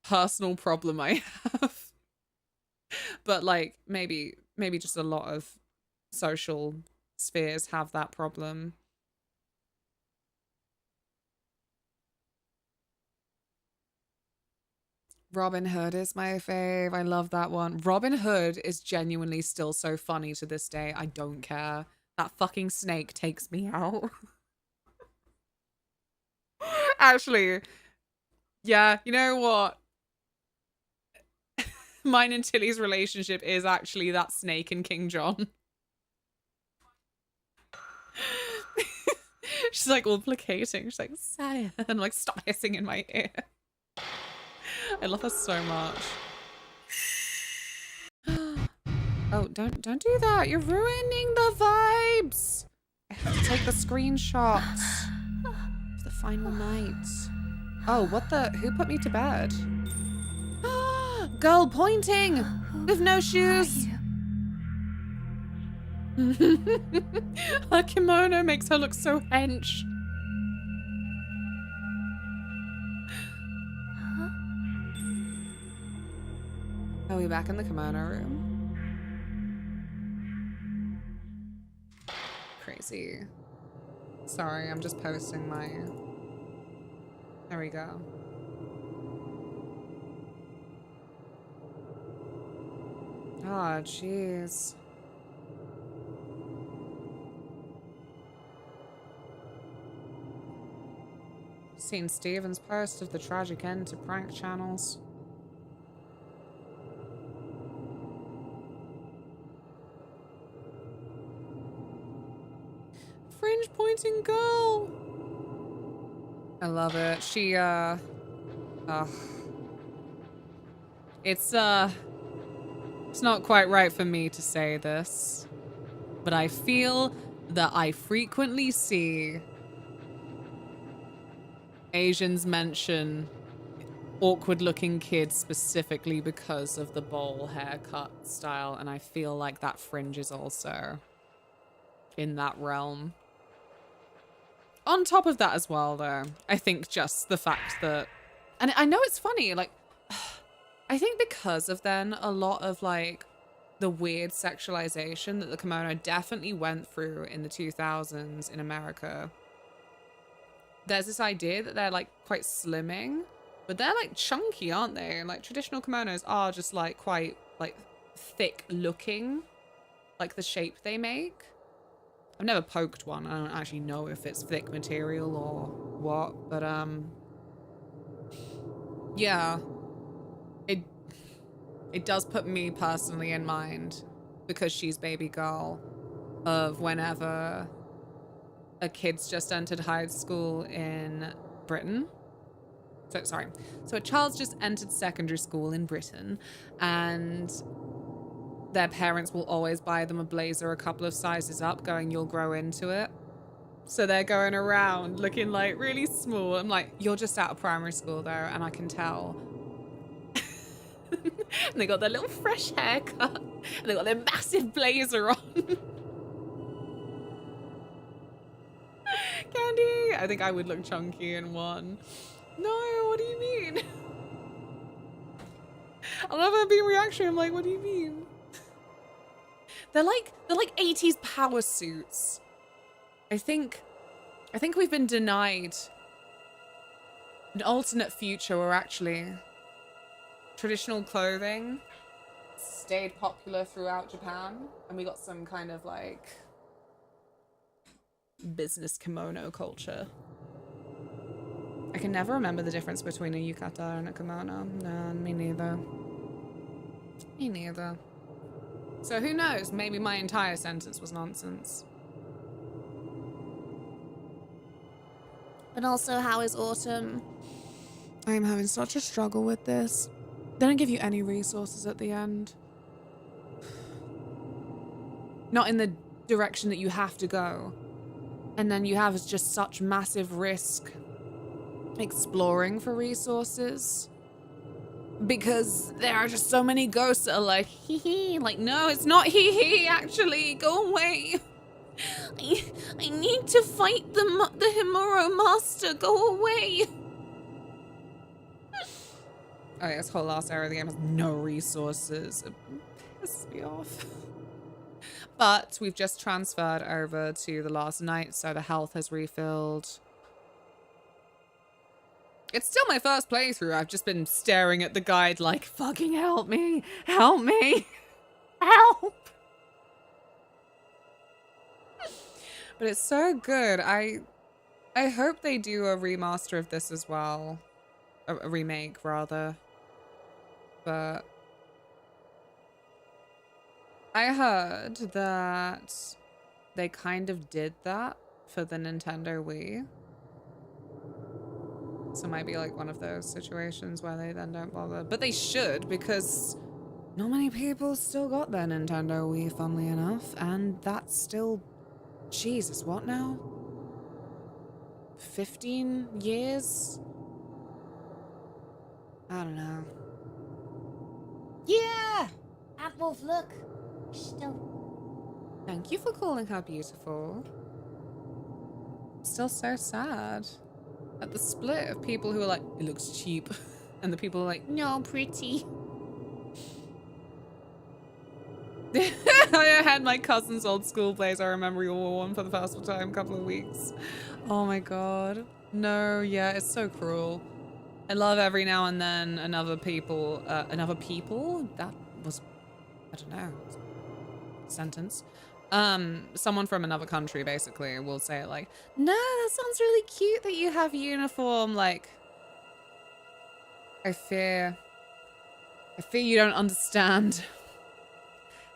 personal problem I have. But like, maybe just a lot of social spheres have that problem. Robin Hood is my fave. I love that one. Robin Hood is genuinely still so funny to this day. I don't care. That fucking snake takes me out. Actually, yeah, you know what? Mine and Tilly's relationship is actually that snake and King John. She's like all placating. She's like, sire. And like, stop hissing in my ear. I love her so much. Oh, don't do that. You're ruining the vibes. I have to take the screenshots. For the final night. Oh, what the? Who put me to bed? Girl pointing with no shoes. Her kimono makes her look so hench. Are we back in the kimono room? Crazy. Sorry, I'm just posting my... There we go. Oh, jeez. Seen Steven's post of the tragic end to prank channels. Fringe pointing girl. I love it. She, it's not quite right for me to say this, but I feel that I frequently see Asians mention awkward looking kids specifically because of the bowl haircut style, and I feel like that Fringe is also in that realm. On top of that as well, though, I think just the fact that, and I know it's funny, like, I think because of then a lot of like the weird sexualization that the kimono definitely went through in the 2000s in America, there's this idea that they're like quite slimming, but they're like chunky, aren't they? Like traditional kimonos are just like quite like thick looking, like the shape they make. I've never poked one. I don't actually know if it's thick material or what, but yeah, it does put me personally in mind, because she's baby girl, of whenever a kid's just entered high school in Britain. So a child's just entered secondary school in Britain, and their parents will always buy them a blazer a couple of sizes up, going, you'll grow into it. So they're going around looking like really small. I'm like, you're just out of primary school though, and I can tell. And they got their little fresh haircut, and they got their massive blazer on. Candy, I think I would look chunky in one. No, what do you mean? I love her being reaction. I'm like, what do you mean? They're like 80s power suits. I think we've been denied an alternate future where actually traditional clothing stayed popular throughout Japan, and we got some kind of like business kimono culture. I can never remember the difference between a yukata and a kimono. No, me neither. Me neither. So who knows? Maybe my entire sentence was nonsense. But also, how is Autumn? I am having such a struggle with this. They don't give you any resources at the end. Not in the direction that you have to go. And then you have just such massive risk exploring for resources. Because there are just so many ghosts that are like, hee hee. Like, no, it's not hee hee, actually. Go away. I need to fight the Himuro master. Go away. Oh yeah, this whole last area of the game has no resources. It pisses me off. But we've just transferred over to the last night, so the health has refilled. It's still my first playthrough. I've just been staring at the guide like, fucking help me. Help me. Help. But it's so good. I hope they do a remaster of this as well. A remake, rather. But I heard that they kind of did that for the Nintendo Wii. So it might be like one of those situations where they then don't bother. But they should, because not many people still got their Nintendo Wii, funnily enough. And that's still... Jesus, what now? 15 years? I don't know. Yeah! Wolf, look. Still. Thank you for calling her beautiful. Still so sad at the split of people who are like, it looks cheap, and the people who are like, no, pretty. I had my cousin's old school plays. I remember you wore one for the first time a couple of weeks. Oh my god. No, yeah, it's so cruel. I love every now and then another people, that was, I don't know, sentence. Someone from another country basically will say like, no, that sounds really cute that you have uniform. Like, I fear you don't understand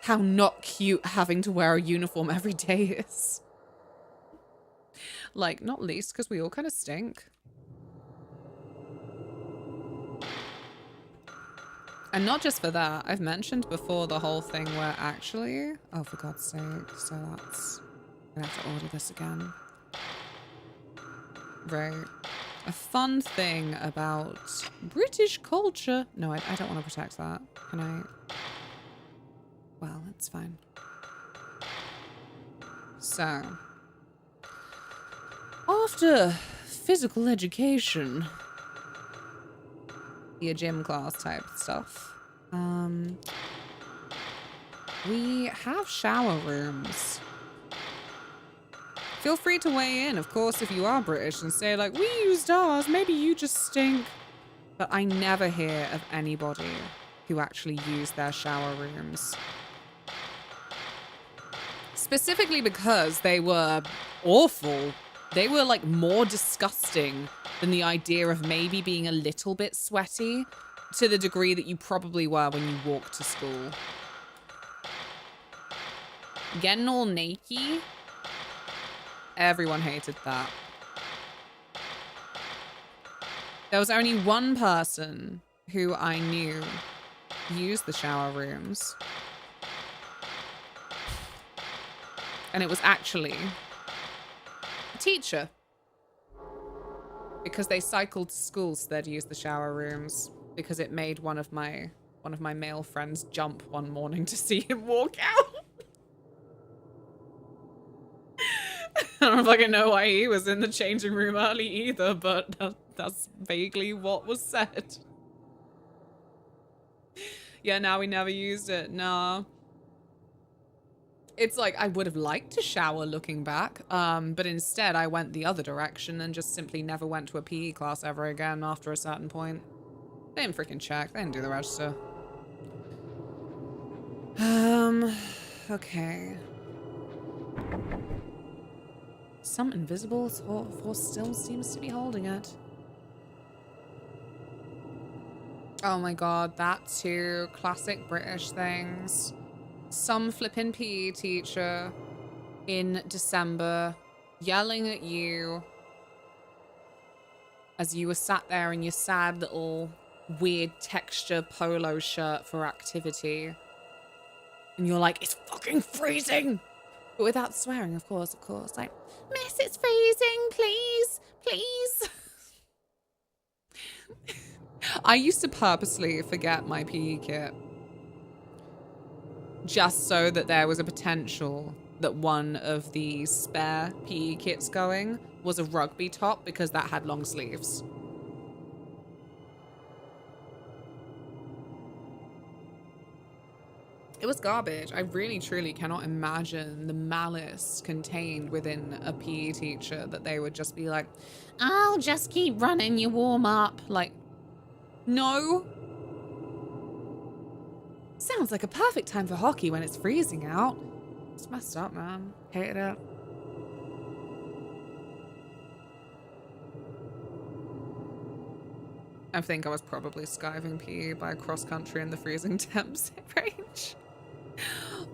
how not cute having to wear a uniform every day is. Like, not least because we all kind of stink. And not just for that, I've mentioned before the whole thing where actually, oh, for God's sake, so that's, I'm gonna have to order this again. Right. A fun thing about British culture. No, I don't want to protect that. Can I? Well, it's fine. So, after physical education, your gym class type stuff, we have shower rooms. Feel free to weigh in, of course, if you are British and say like, we used ours, maybe you just stink. But I never hear of anybody who actually used their shower rooms. Specifically because they were awful. They were like more disgusting than the idea of maybe being a little bit sweaty to the degree that you probably were when you walked to school. Getting all naked, everyone hated that. There was only one person who I knew used the shower rooms. And it was actually a teacher. Because they cycled to school, so they'd use the shower rooms. Because it made one of my male friends jump one morning to see him walk out. I don't fucking know why he was in the changing room early either, but that's vaguely what was said. Yeah, now we never used it. Nah. It's like I would have liked to shower looking back, but instead I went the other direction and just simply never went to a PE class ever again after a certain point. They didn't freaking check. They didn't do the register. Okay. Some invisible force still seems to be holding it. Oh my god, that too. Classic British things. Some flippin' PE teacher in December yelling at you as you were sat there in your sad little weird texture polo shirt for activity. And you're like, it's fucking freezing! But without swearing, of course. Like, miss, it's freezing, please, please. I used to purposely forget my PE kit. Just so that there was a potential that one of the spare PE kits going was a rugby top because that had long sleeves. It was garbage. I really, truly cannot imagine the malice contained within a PE teacher that they would just be like, I'll just keep running, you warm up. Like, no. Sounds like a perfect time for hockey when it's freezing out. It's messed up, man. Hated it. I think I was probably skiving PE by cross country in the freezing temps range.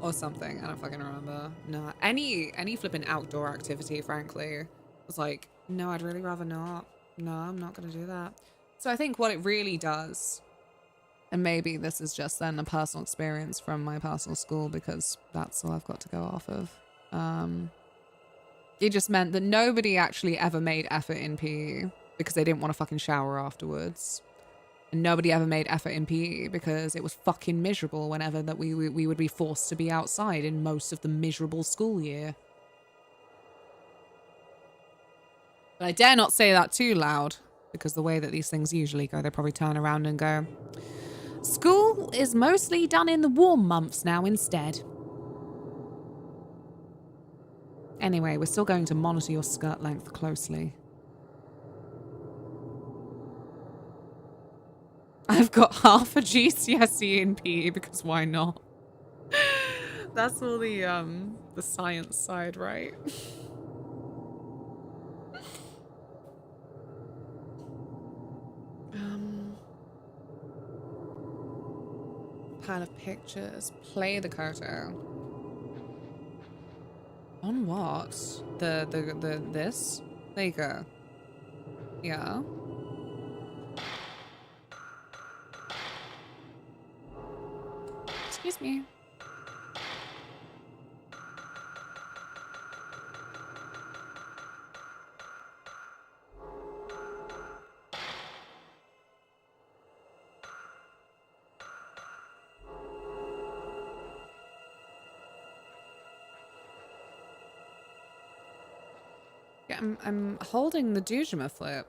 Or something. I don't fucking remember. No. Any flipping outdoor activity, frankly, was like, no, I'd really rather not. No, I'm not gonna do that. So I think what it really does, and maybe this is just then a personal experience from my personal school because that's all I've got to go off of. It just meant that nobody actually ever made effort in PE because they didn't want to fucking shower afterwards. And nobody ever made effort in PE because it was fucking miserable whenever that we would be forced to be outside in most of the miserable school year. But I dare not say that too loud, because the way that these things usually go, they probably turn around and go, school is mostly done in the warm months now instead. Anyway, we're still going to monitor your skirt length closely. I've got half a GCSE in PE because why not? That's all the science side, right? Pile of pictures. Play the Koto. On what? This? There you go. Yeah. Excuse me. Yeah, I'm holding the Dujima flip.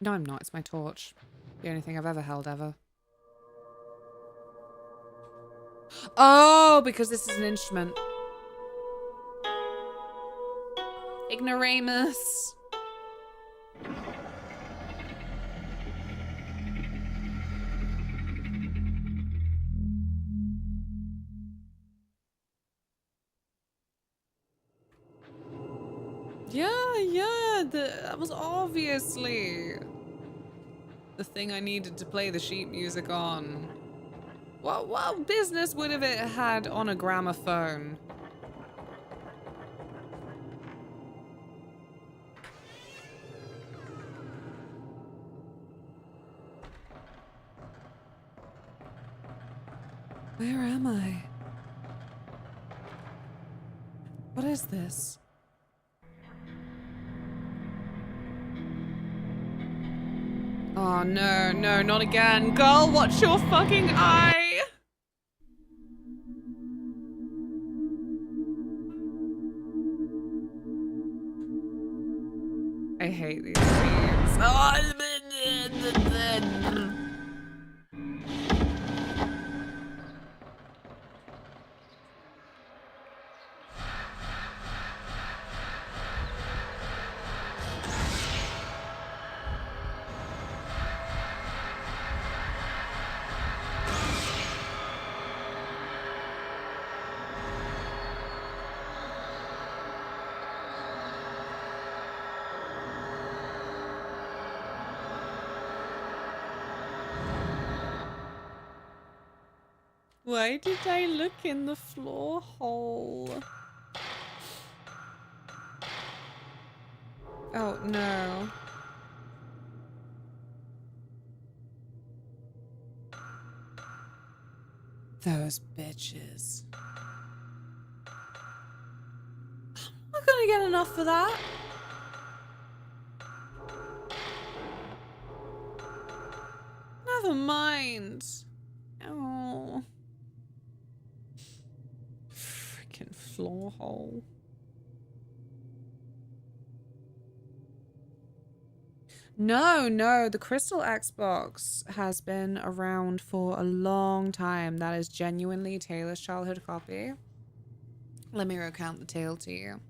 No, I'm not. It's my torch. The only thing I've ever held ever. Oh, because this is an instrument. Ignoramus. Yeah, that was obviously the thing I needed to play the sheet music on. What business would have it had on a gramophone? Where am I? What is this? Oh no, not again. Girl, watch your fucking eye! I hate these scenes. Oh, why did I look in the floor hole? Oh, no. Those bitches. I'm not gonna get enough for that. Never mind. Oh. Freaking floor hole. No, the Crystal Xbox has been around for a long time. That is genuinely Taylor's childhood copy. Let me recount the tale to you.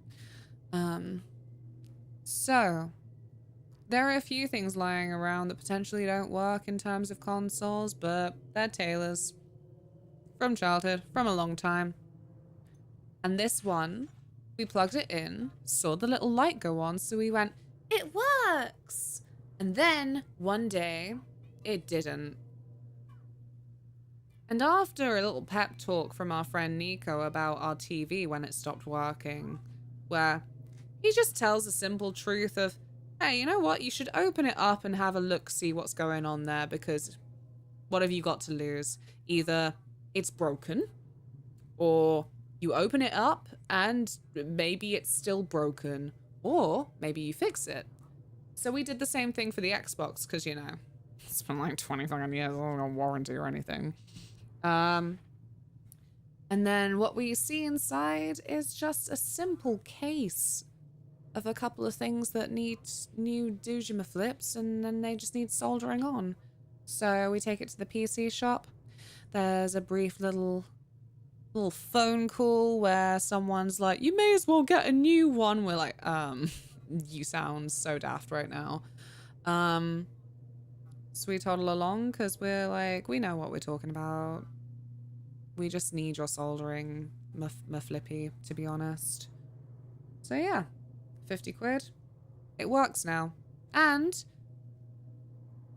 So, there are a few things lying around that potentially don't work in terms of consoles, but they're Taylor's. From childhood, from a long time. And this one, we plugged it in, saw the little light go on, so we went, it works! And then, one day, it didn't. And after a little pep talk from our friend Nico about our TV when it stopped working, where he just tells the simple truth of, hey, you know what? You should open it up and have a look, see what's going on there, because what have you got to lose? Either it's broken, or you open it up and maybe it's still broken, or maybe you fix it. So we did the same thing for the Xbox, because, you know, it's been like 20 fucking years, no warranty or anything. And then what we see inside is just a simple case of a couple of things that need new Dujima flips, and then they just need soldering on. So we take it to the PC shop. There's a brief little phone call where someone's like, you may as well get a new one. We're like, you sound so daft right now. So we toddle along because we're like, we know what we're talking about. We just need your soldering, my flippy, to be honest. So yeah, 50 quid. It works now. And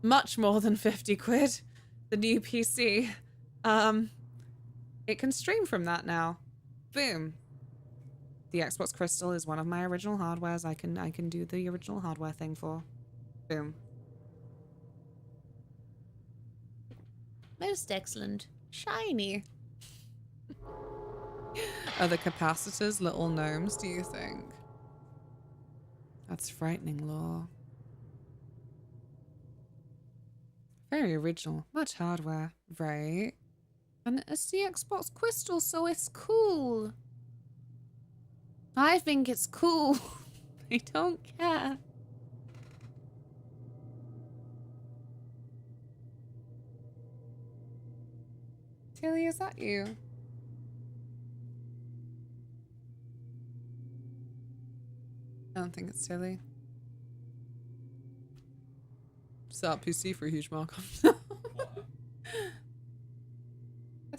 much more than 50 quid, the new PC. It can stream from that now. Boom. The Xbox Crystal is one of my original hardwares. I can do the original hardware thing for. Boom. Most excellent. Shiny. Are the capacitors little gnomes, do you think? That's frightening, Law. Very original. Much hardware. Right. And it's the Xbox Crystal, so it's cool. I think it's cool. I don't care. Tilly, is that you? I don't think it's Tilly. Start PC for a huge markup. I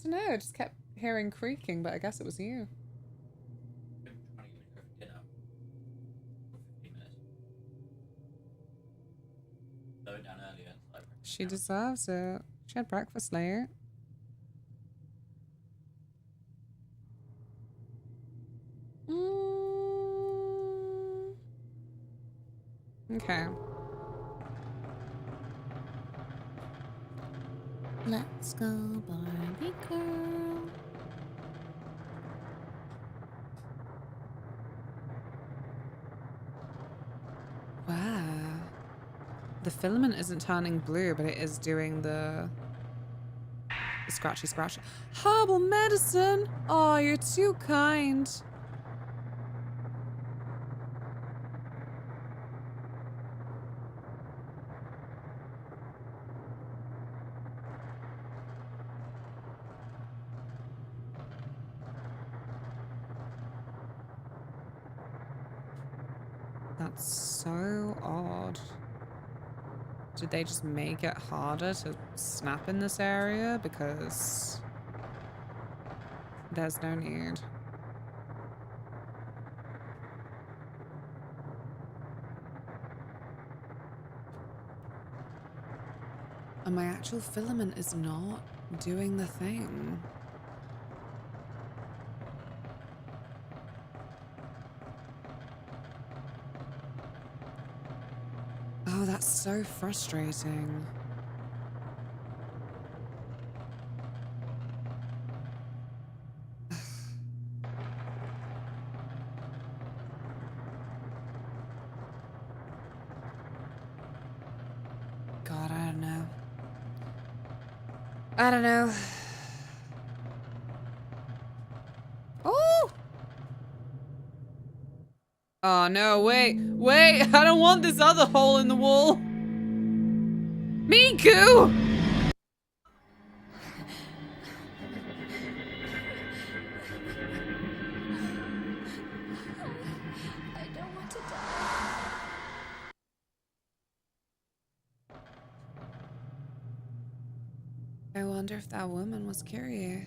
don't know, I just kept hearing creaking, but I guess it was you. She deserves it. She had breakfast late. Okay. Let's go, Barbie girl. Wow. The filament isn't turning blue, but it is doing the scratchy scratch. Herbal medicine! Oh, you're too kind. That's so odd. Did they just make it harder to snap in this area? Because there's no need. And my actual filament is not doing the thing. Oh, that's so frustrating. God, I don't know. I don't know. Oh! Oh no, wait, I don't want this other hole in the wall. Miku! I don't want to die. I wonder if that woman was Kyrie.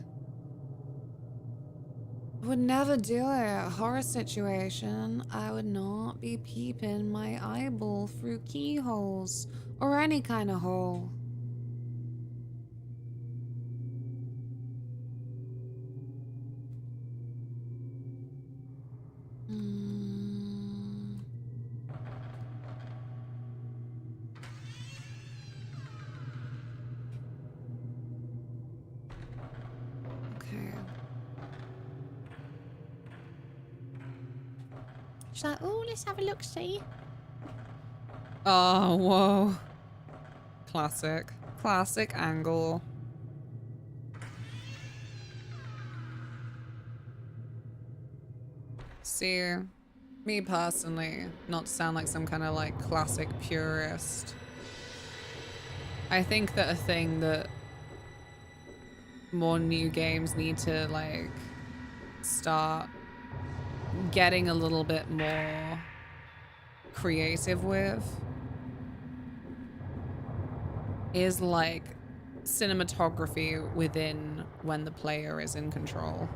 I would never do it. A horror situation. I would not be peeping my eyeball through keyholes or any kind of hole. Okay. She's like, oh, let's have a look, see. Oh, whoa. Classic. Classic angle. See, me personally, not to sound like some kind of like classic purist, I think that a thing that more new games need to like start getting a little bit more creative with is like cinematography within when the player is in control.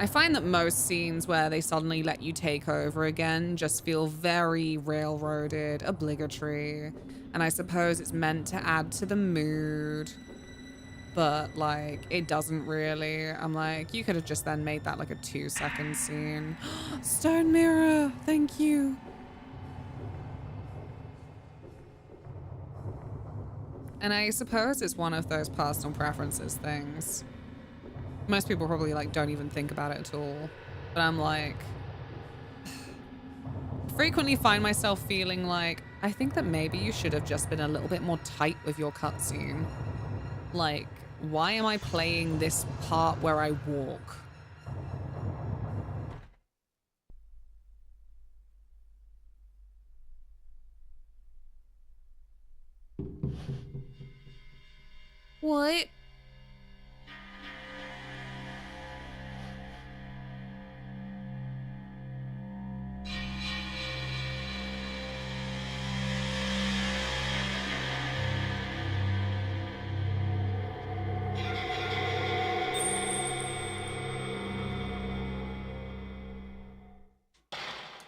I find that most scenes where they suddenly let you take over again just feel very railroaded, obligatory, and I suppose it's meant to add to the mood, but like it doesn't really. I'm like, you could have just then made that like a 2-second scene. Stone mirror, thank you. And I suppose it's one of those personal preferences things. Most people probably like don't even think about it at all. But I'm like, frequently find myself feeling like, I think that maybe you should have just been a little bit more tight with your cutscene. Like, why am I playing this part where I walk? What?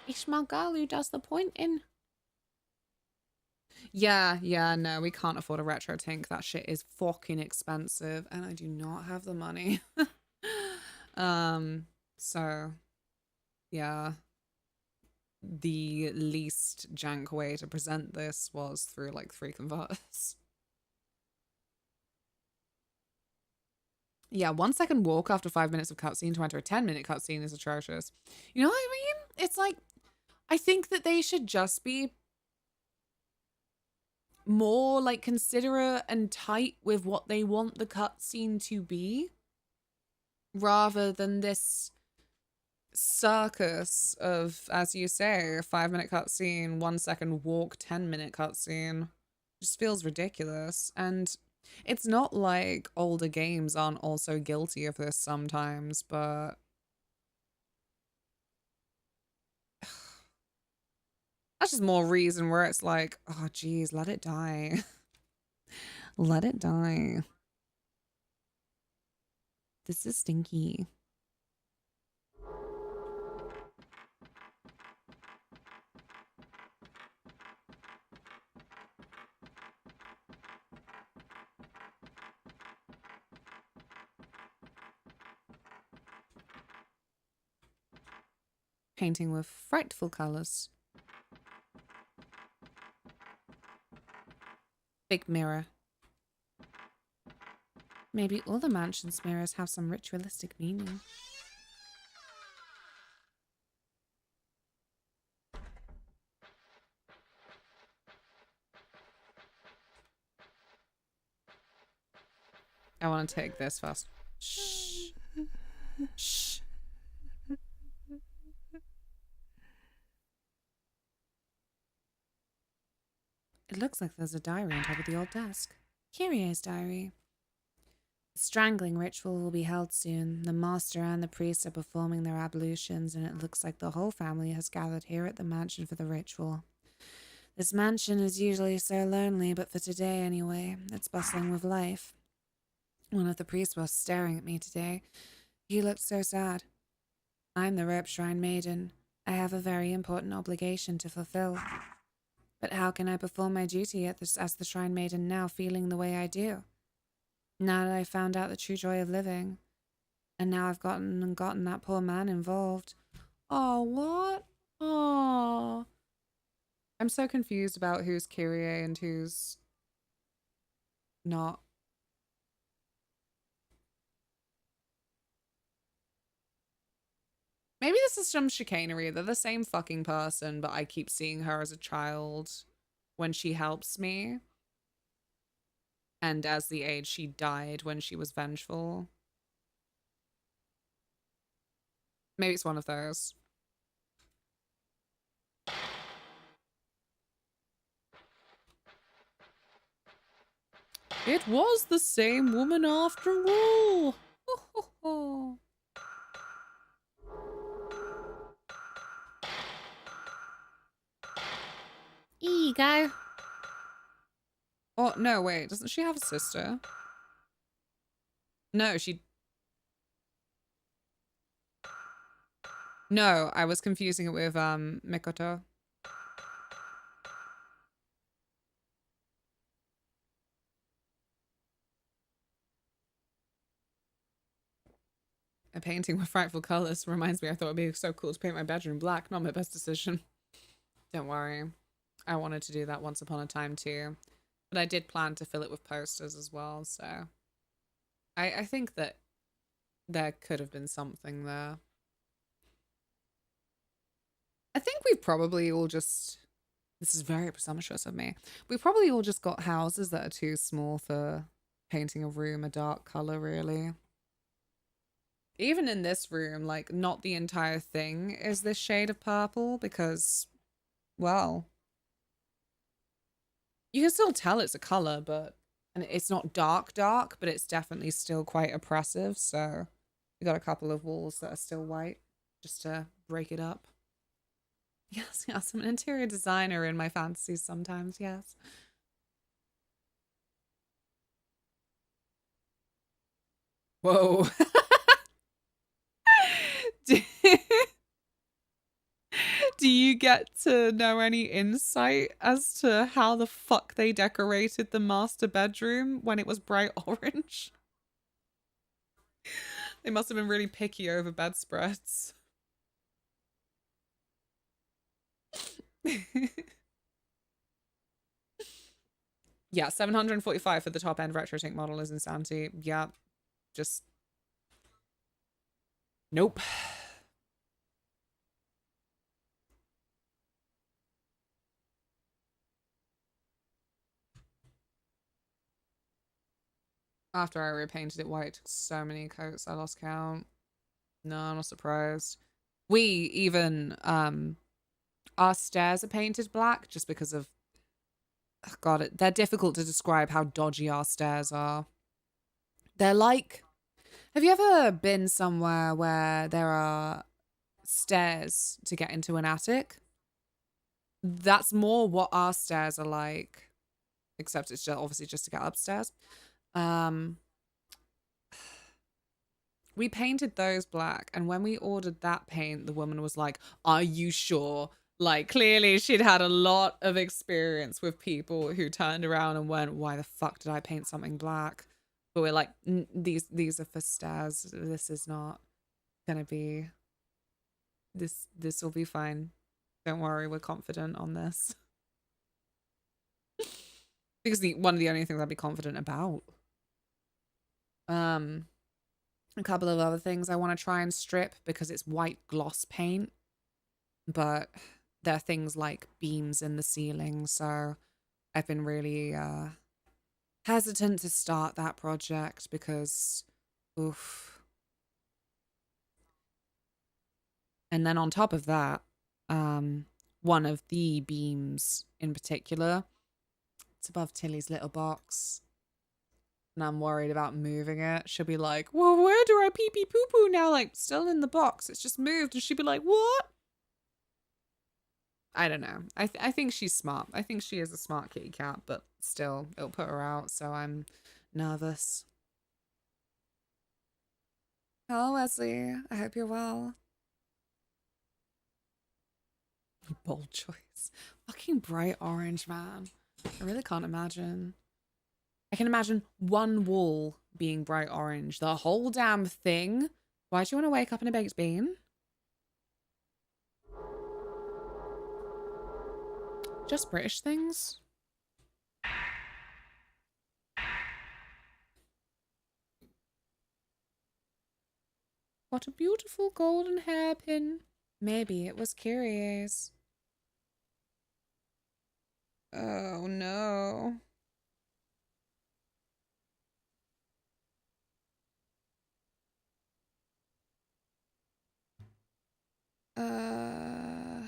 It's my girl who does the pointing. Yeah, no, we can't afford a retro tank. That shit is fucking expensive, and I do not have the money. So yeah, the least jank way to present this was through like 3 converters. Yeah, 1-second walk after 5 minutes of cutscene to enter a 10-minute cutscene is atrocious. You know what I mean? It's like, I think that they should just be more like considerate and tight with what they want the cutscene to be, rather than this circus of, as you say, a 5-minute cutscene, 1-second walk, 10-minute cutscene. Just feels ridiculous. And it's not like older games aren't also guilty of this sometimes, but that's just more reason where it's like, oh geez, let it die. Let it die. This is stinky. Painting with frightful colors. Big mirror. Maybe all the mansion's mirrors have some ritualistic meaning. I want to take this first. Shh. Shh. It looks like there's a diary on top of the old desk. Kyrie's diary. The strangling ritual will be held soon. The master and the priest are performing their ablutions, and it looks like the whole family has gathered here at the mansion for the ritual. This mansion is usually so lonely, but for today anyway, it's bustling with life. One of the priests was staring at me today. He looked so sad. I'm the Rope Shrine Maiden. I have a very important obligation to fulfill. But how can I perform my duty as the Shrine Maiden now, feeling the way I do? Now that I've found out the true joy of living, and now I've gotten that poor man involved. Oh, what? Oh. I'm so confused about who's Kyrie and who's not. Maybe this is some chicanery. They're the same fucking person, but I keep seeing her as a child when she helps me. And as the age she died when she was vengeful. Maybe it's one of those. It was the same woman after all. Ho, ho, ho. Here you go. Oh, no, wait. Doesn't she have a sister? No, she... No, I was confusing it with, Mikoto. A painting with frightful colors reminds me I thought it'd be so cool to paint my bedroom black. Not my best decision. Don't worry. I wanted to do that once upon a time too. But I did plan to fill it with posters as well, so... I think that there could have been something there. I think we've probably all just... This is very presumptuous of me. We've probably all just got houses that are too small for painting a room a dark color, really. Even in this room, like, not the entire thing is this shade of purple because, well, you can still tell it's a color, but, and it's not dark, but it's definitely still quite oppressive. So we got a couple of walls that are still white just to break it up. Yes, yes, I'm an interior designer in my fantasies sometimes, yes. Whoa. Do you get to know any insight as to how the fuck they decorated the master bedroom when it was bright orange? They must have been really picky over bedspreads. Yeah, 745 for the top end RetroTink model is insanity. Yeah, just... Nope. After I repainted it white, it took so many coats, I lost count. No, I'm not surprised. We even, our stairs are painted black just because of... Oh God, they're difficult to describe how dodgy our stairs are. They're like... Have you ever been somewhere where there are stairs to get into an attic? That's more what our stairs are like. Except it's just obviously just to get upstairs. We painted those black, and when we ordered that paint, the woman was like, "Are you sure?" Like, clearly she'd had a lot of experience with people who turned around and went, "Why the fuck did I paint something black?" But we're like, these are for stairs. This is not gonna be... This will be fine. Don't worry, we're confident on this. Because one of the only things I'd be confident about. A couple of other things I want to try and strip because it's white gloss paint. But there are things like beams in the ceiling, so I've been really hesitant to start that project because, oof. And then on top of that, one of the beams in particular, it's above Tilly's little box. And I'm worried about moving it. She'll be like, "Well, where do I pee-pee poo-poo now?" Like, still in the box. It's just moved. And she'll be like, "What?" I don't know. I think she's smart. I think she is a smart kitty cat, but still, it'll put her out. So I'm nervous. Hello, Wesley. I hope you're well. Bold choice. Fucking bright orange, man. I really can't imagine. I can imagine one wall being bright orange. The whole damn thing. Why do you want to wake up in a baked bean? Just British things? What a beautiful golden hairpin. Maybe it was Kyrie's. Oh no. Uh...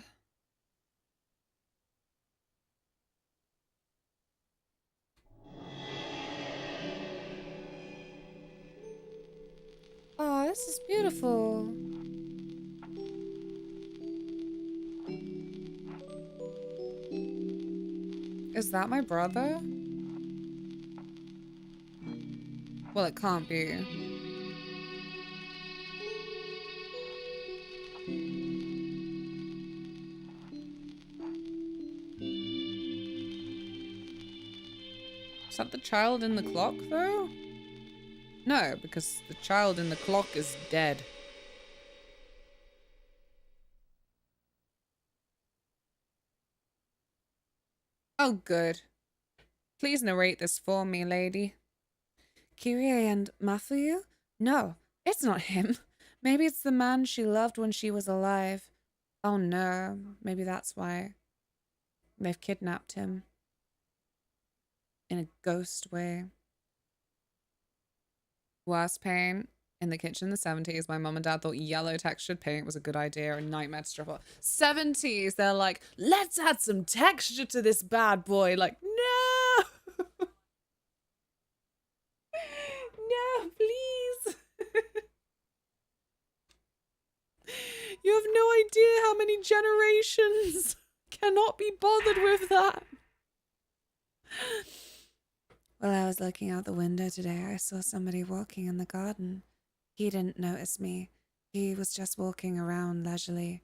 Oh, this is beautiful. Is that my brother? Well, it can't be. Is that the child in the clock, though? No, because the child in the clock is dead. Oh, good. Please narrate this for me, lady. Kyrie and Matthew? No, it's not him. Maybe it's the man she loved when she was alive. Oh no, maybe that's why. They've kidnapped him. In a ghost way. Worst paint in the kitchen in the 70s. My mum and dad thought yellow textured paint was a good idea and nightmare to strip off. 70s, they're like, let's add some texture to this bad boy. Like, no! No, please. You have no idea how many generations cannot be bothered with that. While I was looking out the window today, I saw somebody walking in the garden. He didn't notice me. He was just walking around leisurely,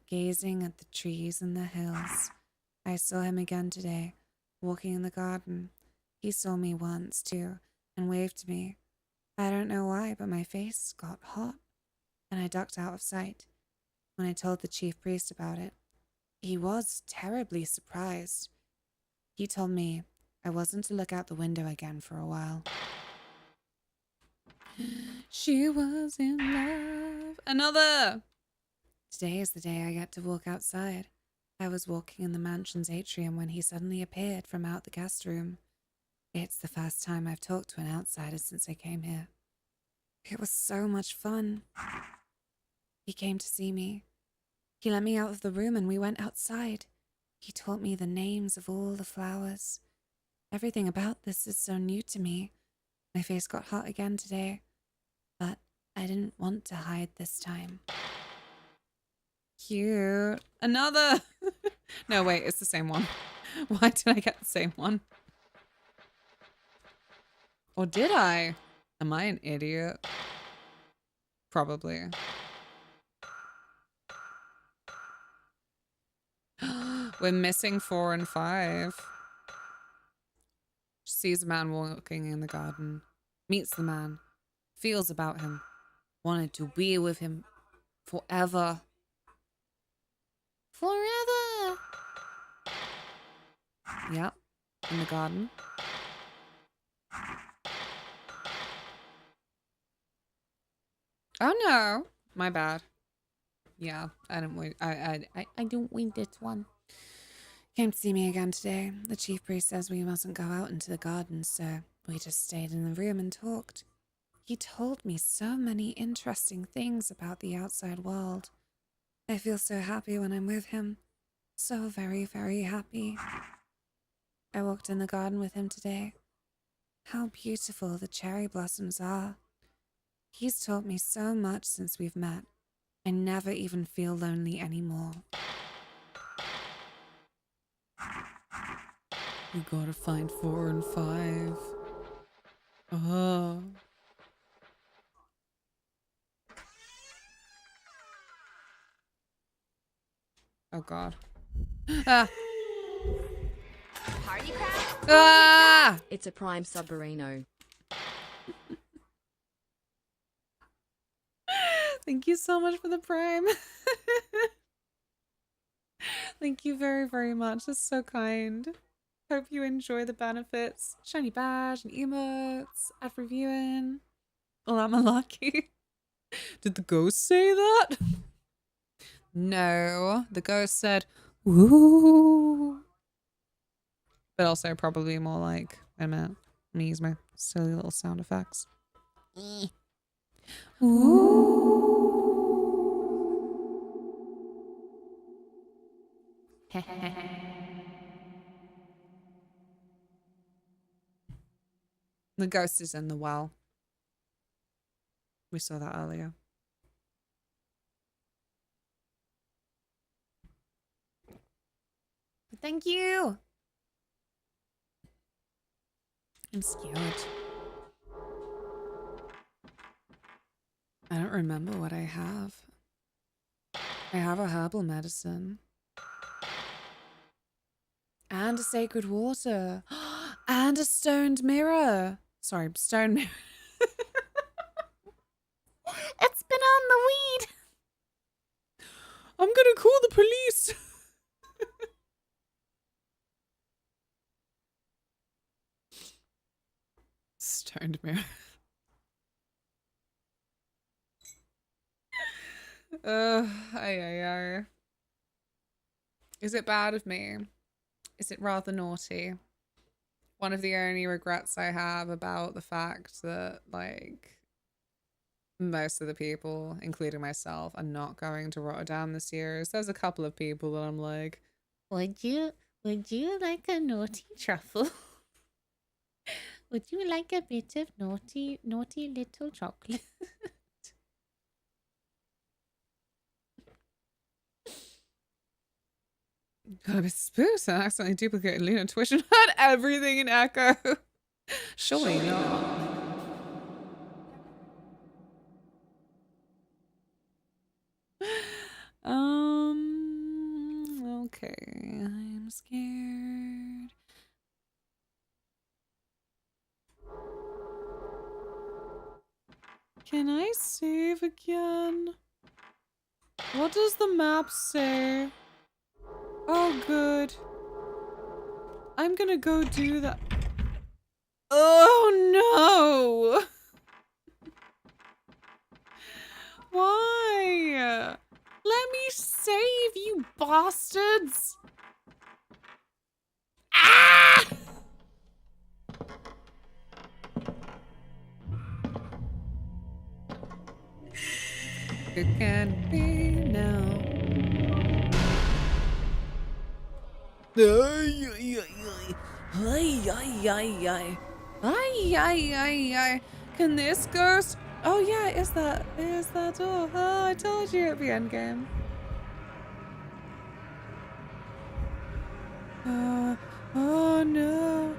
gazing at the trees and the hills. I saw him again today, walking in the garden. He saw me once, too, and waved to me. I don't know why, but my face got hot, and I ducked out of sight. When I told the chief priest about it, he was terribly surprised. He told me I wasn't to look out the window again for a while. She was in love. Another! Today is the day I get to walk outside. I was walking in the mansion's atrium when he suddenly appeared from out the guest room. It's the first time I've talked to an outsider since I came here. It was so much fun. He came to see me. He let me out of the room and we went outside. He taught me the names of all the flowers. Everything about this is so new to me. My face got hot again today, but I didn't want to hide this time. Cute. Another! No, wait, it's the same one. Why did I get the same one? Or did I? Am I an idiot? Probably. We're missing 4 and 5. Sees a man walking in the garden. Meets the man. Feels about him. Wanted to be with him forever. Forever! Yep. In the garden. Oh no! My bad. Yeah, I didn't wait. I didn't win this one. Came to see me again today. The chief priest says we mustn't go out into the garden, so we just stayed in the room and talked. He told me so many interesting things about the outside world. I feel so happy when I'm with him. So very, very happy. I walked in the garden with him today. How beautiful the cherry blossoms are. He's taught me so much since we've met. I never even feel lonely anymore. We gotta find 4 and 5. Oh. Oh god. Ah! Party crowd? Ah! It's a prime submarino. Thank you so much for the prime. Thank you very, very much. That's so kind. Hope you enjoy the benefits. Shiny badge and emotes. Ad reviewing. Well, I'm unlucky. Did the ghost say that? No, the ghost said, "Ooh." But also probably more like, wait a minute, let me use my silly little sound effects. The ghost is in the well. We saw that earlier. Thank you. I'm scared. I don't remember what I have. I have a herbal medicine. And a sacred water. And a stoned mirror. Sorry, stone mirror. It's been on the weed. I'm gonna call the police. Stoned mirror. Ay. Is it bad of me? Is it rather naughty? One of the only regrets I have about the fact that, like, most of the people, including myself, are not going to Rotterdam this year is there's a couple of people that I'm like, Would you like a naughty truffle? Would you like a bit of naughty little chocolate? got a bit spooked and accidentally duplicated Lena Twitch and had everything in Echo. Surely not. Okay, I'm scared. Can I save again? What does the map say? Oh, good. I'm gonna go do that. Oh, no! Why? Let me save, you bastards! Ah! It can be now. Ay. Can this ghost? Oh yeah, is that door? Oh, I told you it'd be endgame. Oh no.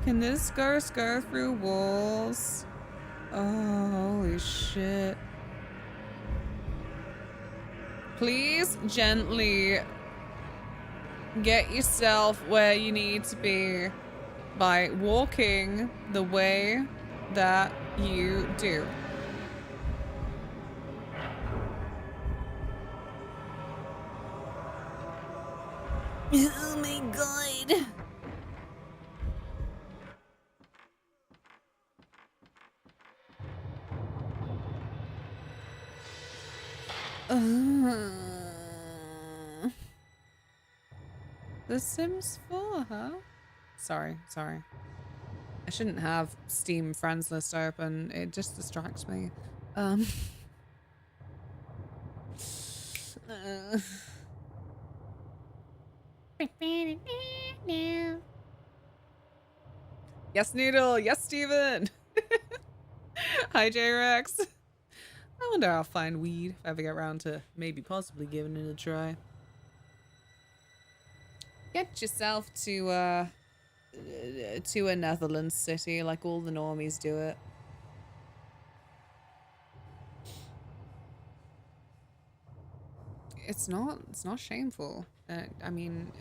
Can this ghost go through walls? Oh, holy shit. Please gently get yourself where you need to be by walking the way that you do. Oh my god. The Sims 4, huh? Sorry. I shouldn't have Steam friends list open. It just distracts me. Yes, Noodle. Yes, Steven. Hi, J-Rex. I wonder I'll find weed if I ever get around to maybe possibly giving it a try. Get yourself to a Netherlands city like all the normies do it. It's not shameful. I mean,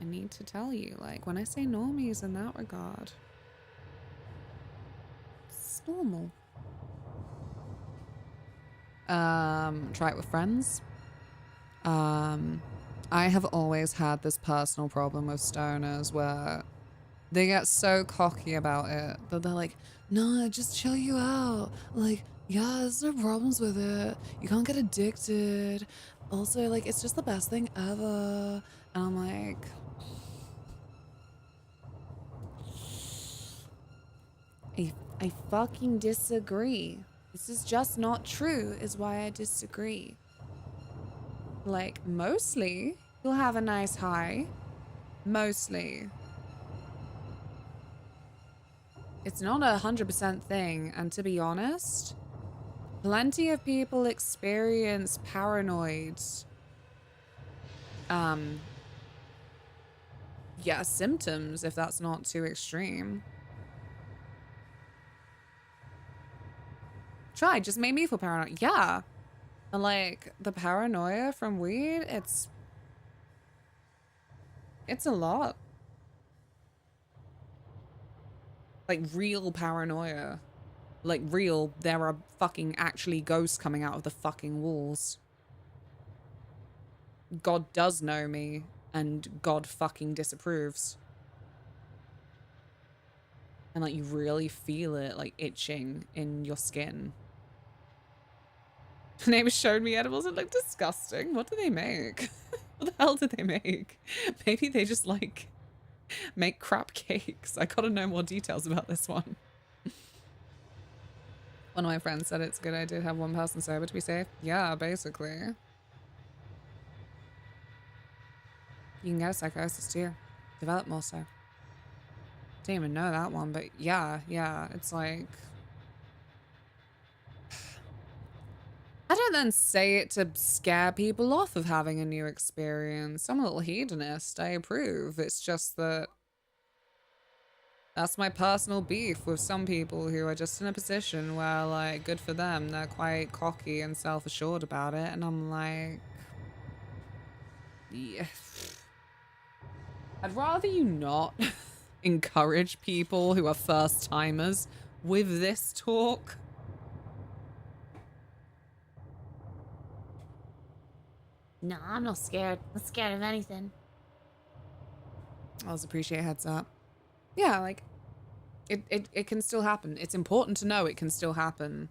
I need to tell you, like, when I say normies in that regard, it's normal. Try it with friends. I have always had this personal problem with stoners where they get so cocky about it that they're like, no, just chill you out. Like, Yeah, there's no problems with it. You can't get addicted. Also, like, it's just the best thing ever. And I'm like, I fucking disagree. This is just not true, is why I disagree. Like, mostly, you'll have a nice high. Mostly. It's not 100% thing, and to be honest, plenty of people experience paranoid, yeah, symptoms, if that's not too extreme. Try, just made me feel paranoid. Yeah. And like, the paranoia from weed, it's a lot. Like, real paranoia. Like, real, there are fucking actually ghosts coming out of the fucking walls. God does know me, and God fucking disapproves. And like, you really feel it, like, itching in your skin. The neighbor showed me edibles, it looked disgusting. What do they make? What the hell did they make? Maybe they just, like, make crap cakes. I gotta know more details about this one. One of my friends said it's a good idea to have one person sober to be safe. Yeah, basically. You can get a psychosis too. Develop more so. Didn't even know that one, but yeah, it's like... I don't then say it to scare people off of having a new experience. I'm a little hedonist. I approve. It's just that that's my personal beef with some people who are just in a position where, like, good for them. They're quite cocky and self-assured about it. And I'm like, yeah. I'd rather you not encourage people who are first-timers with this talk. No, I'm not scared. I'm not scared of anything. I always appreciate a heads up. Yeah, like, it can still happen. It's important to know it can still happen.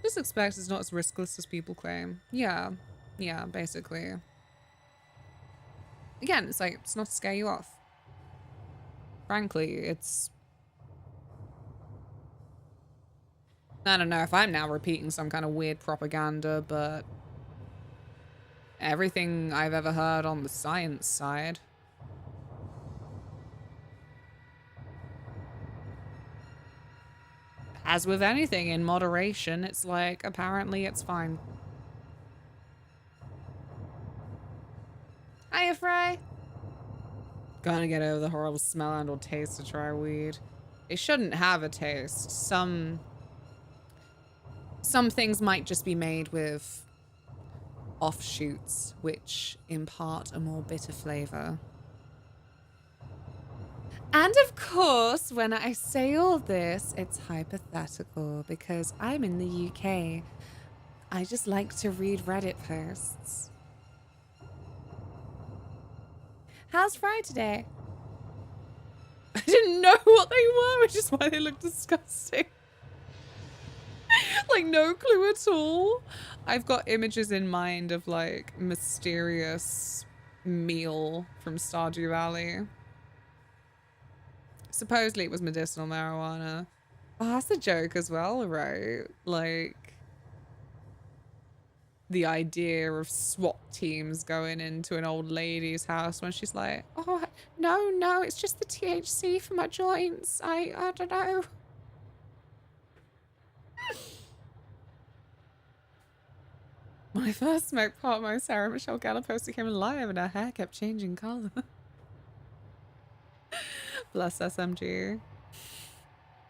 Just expect it's not as riskless as people claim. Yeah, basically. Again, it's like, it's not to scare you off. Frankly, it's... I don't know if I'm now repeating some kind of weird propaganda, but everything I've ever heard on the science side. As with anything in moderation, it's like, apparently it's fine. Hiya, Fry. Gonna get over the horrible smell and or taste to try weed. It shouldn't have a taste. Some things might just be made with offshoots, which impart a more bitter flavor. And of course, when I say all this, it's hypothetical because I'm in the UK. I just like to read Reddit posts. How's Fry today? I didn't know what they were, which is why they look disgusting. Like, no clue at all. I've got images in mind of, like, mysterious meal from Stardew Valley. Supposedly it was medicinal marijuana. Oh, that's a joke as well, right? Like, the idea of SWAT teams going into an old lady's house when she's like, oh, no, it's just the THC for my joints. I don't know. When I first smoked pot, my Sarah Michelle Gellar poster came alive and her hair kept changing colour. Bless SMG.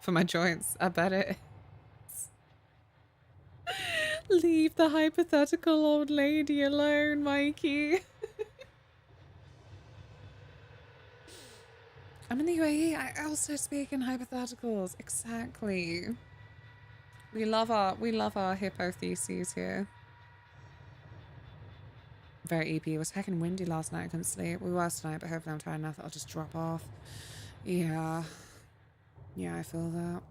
For my joints, I bet it is. Leave the hypothetical old lady alone, Mikey. I'm in the UAE. I also speak in hypotheticals. Exactly. We love our hippo theses here. Very EP. It was heckin' windy last night. I couldn't sleep. We were tonight, but hopefully I'm tired enough that I'll just drop off. Yeah. Yeah, I feel that.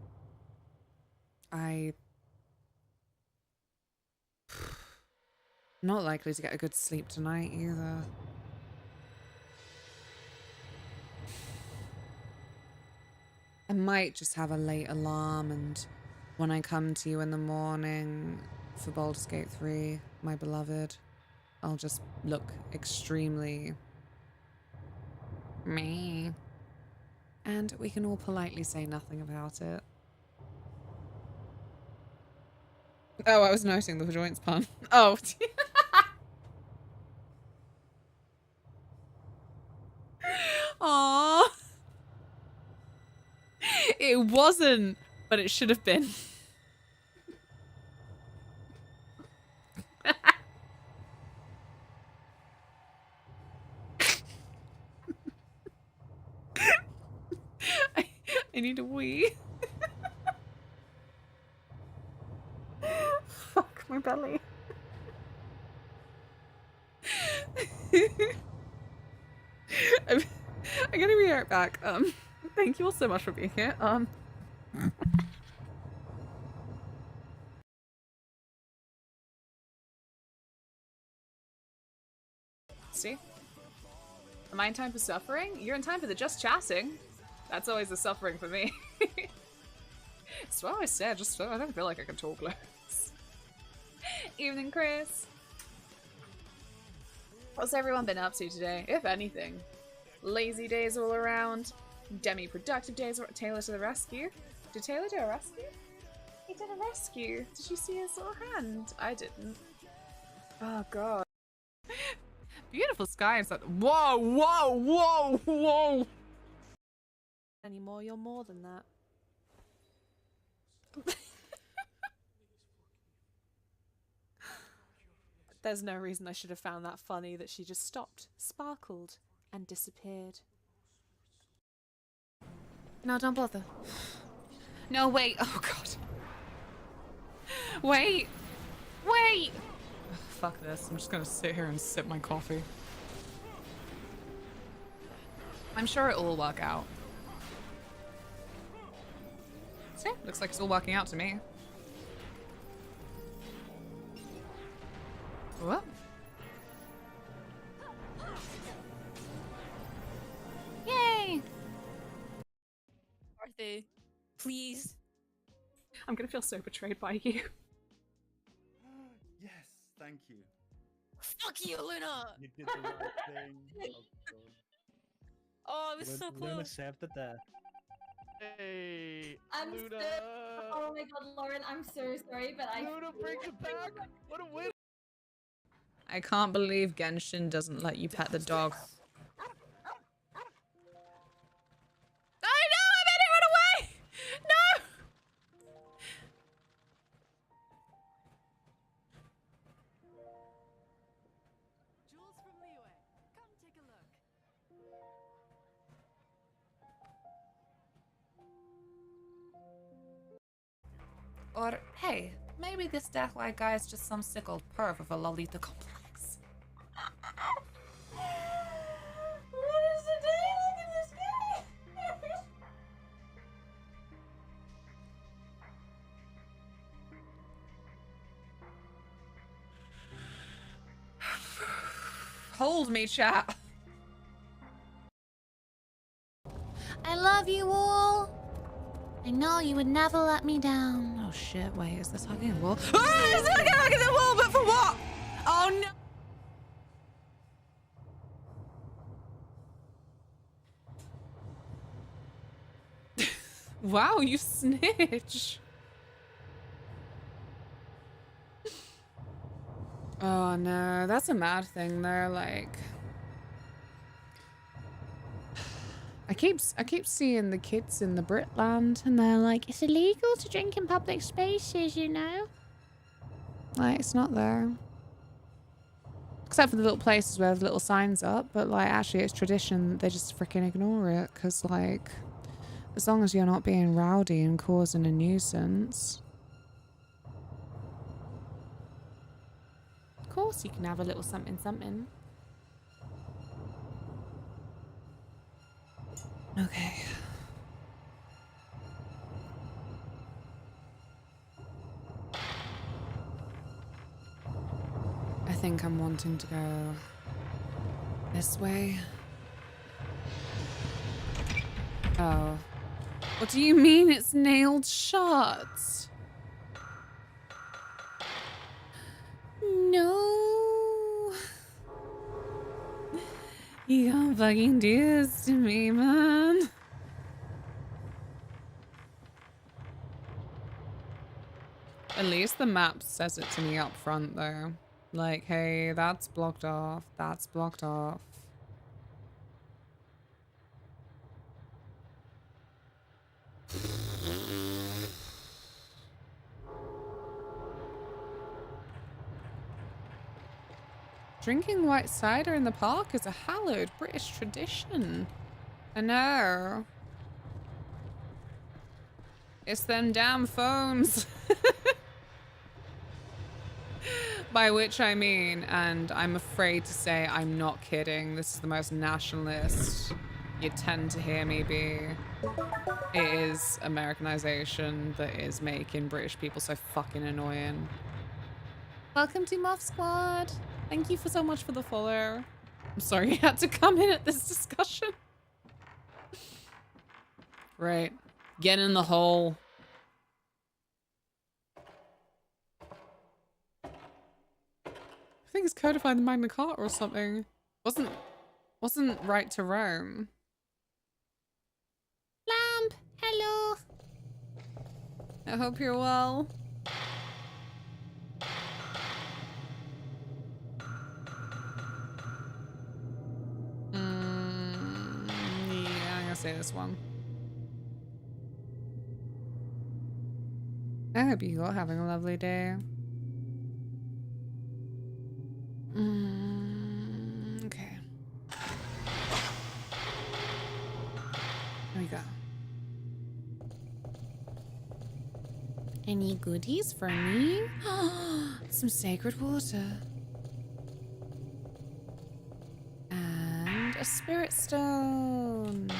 Not likely to get a good sleep tonight either. I might just have a late alarm, and when I come to you in the morning for Baldur's Gate 3, my beloved, I'll just look extremely me. And we can all politely say nothing about it. Oh, I was noting the joints pun. Oh. Aww. It wasn't, but it should have been. I need a wee. Fuck my belly. I'm gonna be right back. Thank you all so much for being here. See? Am I in time for suffering? You're in time for the just chatting. That's always the suffering for me. So I always say, I don't feel like I can talk less. Evening, Chris. What's everyone been up to today, if anything? Lazy days all around. Demi-productive days. Taylor to the rescue. Did Taylor do a rescue? He did a rescue. Did you see his little hand? I didn't. Oh, God. Beautiful sky inside. Whoa, whoa, whoa, whoa. Anymore, you're more than that. There's no reason I should have found that funny that she just stopped, sparkled, and disappeared. No, don't bother. No, wait. Oh, God. Wait. Wait. Ugh, fuck this. I'm just gonna sit here and sip my coffee. I'm sure it'll all work out. See? Looks like it's all working out to me. What? Yay! Arthur, please. I'm gonna feel so betrayed by you. Yes, thank you. Fuck you, Luna! You did the right thing. Oh, I was so Luna close. saved the day. Hey, I'm Luna! oh my god, Lauren, I'm so sorry, but Luna brings it back! What a win! I can't believe Genshin doesn't let you pet the dog. Oh no! I made it run away! No! Jules from Liyue. Come take a look. Or, hey, maybe this Deathlight guy is just some sick old perv of a Lolita complex. What is the day? Look at this guy! Hold me, chat. I love you all. I know you would never let me down. Oh shit, wait, is this hugging the wall? Ah, it's hugging the wall, but for what? Oh no! Wow, you snitch. Oh no, that's a mad thing though, like I keep seeing the kids in the Britland and they're like, it's illegal to drink in public spaces, you know? Like, it's not there. Except for the little places where there's little signs up, but like actually it's tradition, they just freaking ignore it, because like as long as you're not being rowdy and causing a nuisance. Of course you can have a little something something. Okay. think I'm wanting to go this way. Oh. What do you mean it's nailed shut? No. You can't fucking do this to me, man. At least the map says it to me up front, though. Like, hey, that's blocked off. That's blocked off. Drinking white cider in the park is a hallowed British tradition. I know. It's them damn phones. By which I mean, and I'm afraid to say I'm not kidding, this is the most nationalist you tend to hear me be. It is Americanization that is making British people so fucking annoying. Welcome to Moth Squad. Thank you so much for the follow. I'm sorry you had to come in at this discussion. Right. Get in the hole. I think it's codified in Magna Carta or something. Wasn't right to roam. Lamp, hello. I hope you're well. Yeah, I'm gonna say this one. I hope you all having a lovely day. Okay. Here we go. Any goodies for me? Some sacred water. And a spirit stone.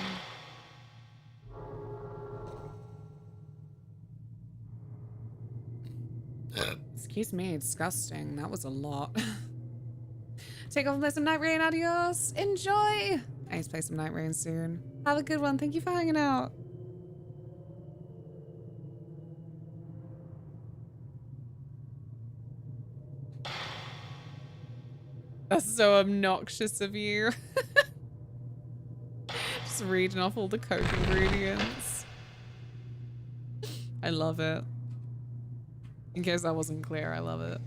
Excuse me, disgusting. That was a lot. Take off and play some Night Rain. Adios. Enjoy. I need to play some Night Rain soon. Have a good one. Thank you for hanging out. That's so obnoxious of you. Just reading off all the Coke ingredients. I love it. In case that wasn't clear, I love it.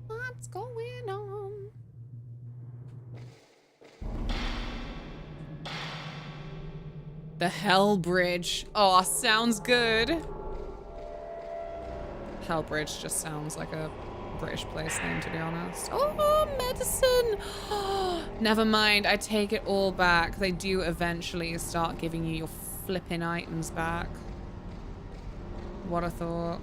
What's going on? The Hell Bridge. Oh, sounds good. Hell Bridge just sounds like a British place name, to be honest. Oh, medicine. Never mind. I take it all back. They do eventually start giving you your flipping items back. What a thought.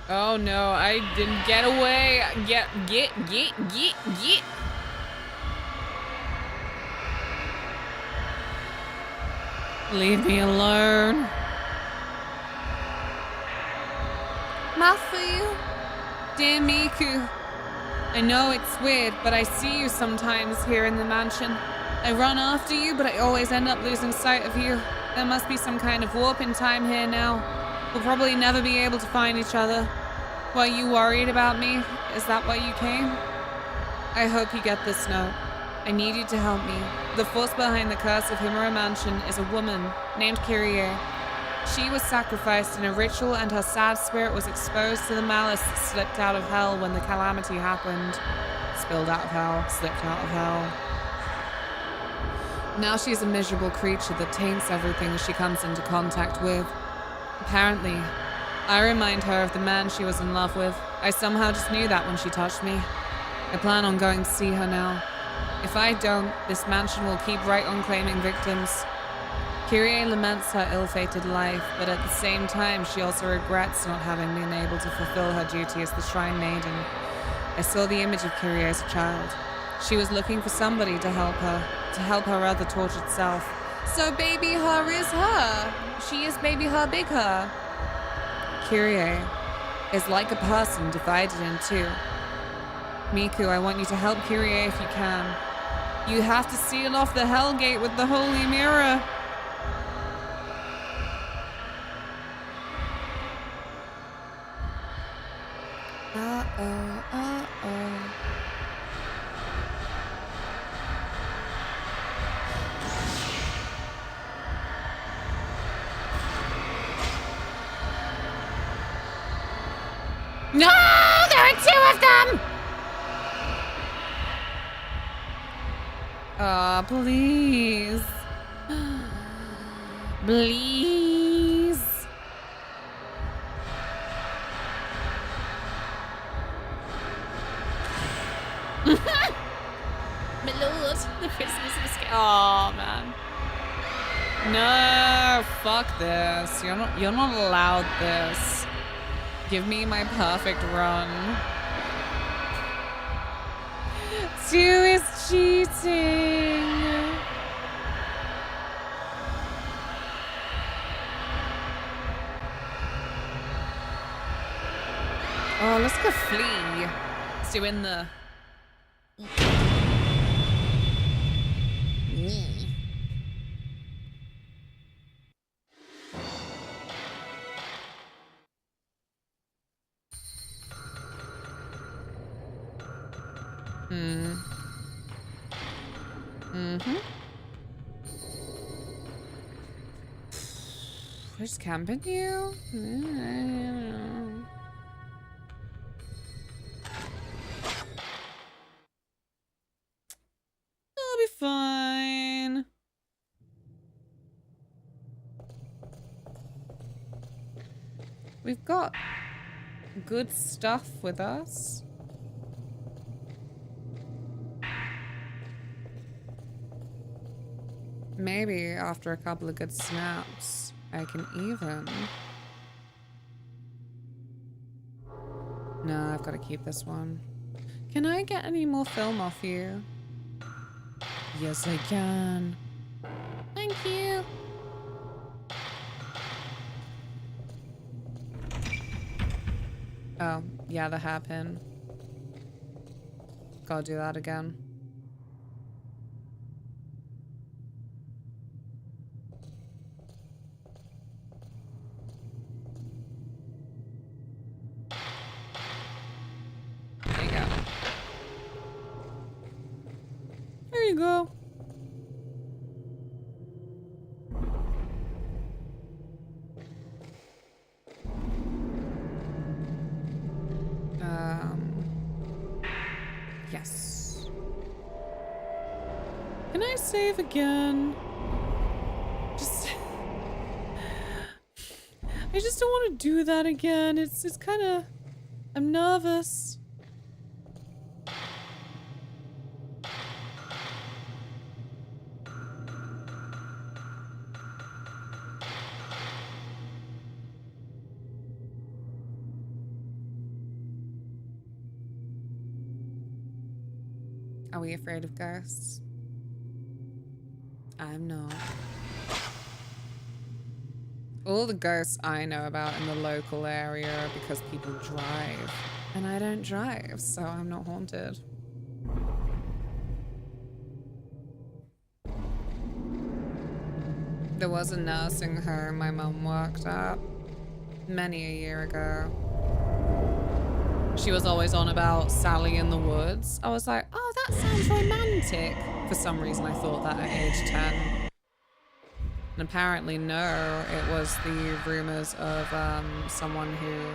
Oh no, I didn't get away. Get. Leave me alone. Matthew. Dear Miku. I know it's weird, but I see you sometimes here in the mansion. I run after you, but I always end up losing sight of you. There must be some kind of warp in time here now. We'll probably never be able to find each other. Were you worried about me? Is that why you came? I hope you get this note. I need you to help me. The force behind the curse of Himura Mansion is a woman named Kyrie. She was sacrificed in a ritual and her sad spirit was exposed to the malice that slipped out of hell when the calamity happened. spilled out of hell, slipped out of hell. Now she's a miserable creature that taints everything she comes into contact with. Apparently, I remind her of the man she was in love with. I somehow just knew that when she touched me. I plan on going to see her now. If I don't, this mansion will keep right on claiming victims. Kyrie laments her ill-fated life, but at the same time, she also regrets not having been able to fulfill her duty as the Shrine Maiden. I saw the image of Kyrie as a child. She was looking for somebody to help her other tortured self. So baby her is her. She is baby her, big her. Kyrie is like a person divided in two. Miku, I want you to help Kyrie if you can. You have to seal off the Hell Gate with the Holy Mirror. Uh-oh, uh-oh. No! There are two of them! Oh, please. Please. My lord, the Christmas biscuit. Oh man. No, fuck this. You're not allowed this. Give me my perfect run. Two is cheating. Oh, let's go flee. Let's do in the. Where's camping you? I'll be fine. We've got good stuff with us. Maybe after a couple of good snaps, I can even. No, I've got to keep this one. Can I get any more film off you? Yes, I can. Thank you. Oh, yeah, the hairpin. Gotta do that again. There you go. Yes. Can I save again? I just don't want to do that again. It's kind of. I'm nervous. Are we afraid of ghosts? I'm not. All the ghosts I know about in the local area are because people drive. And I don't drive, so I'm not haunted. There was a nursing home my mum worked at many a year ago. She was always on about Sally in the Woods. I was like, oh, that sounds romantic. For some reason, I thought that at age 10. And apparently, no, it was the rumors of someone who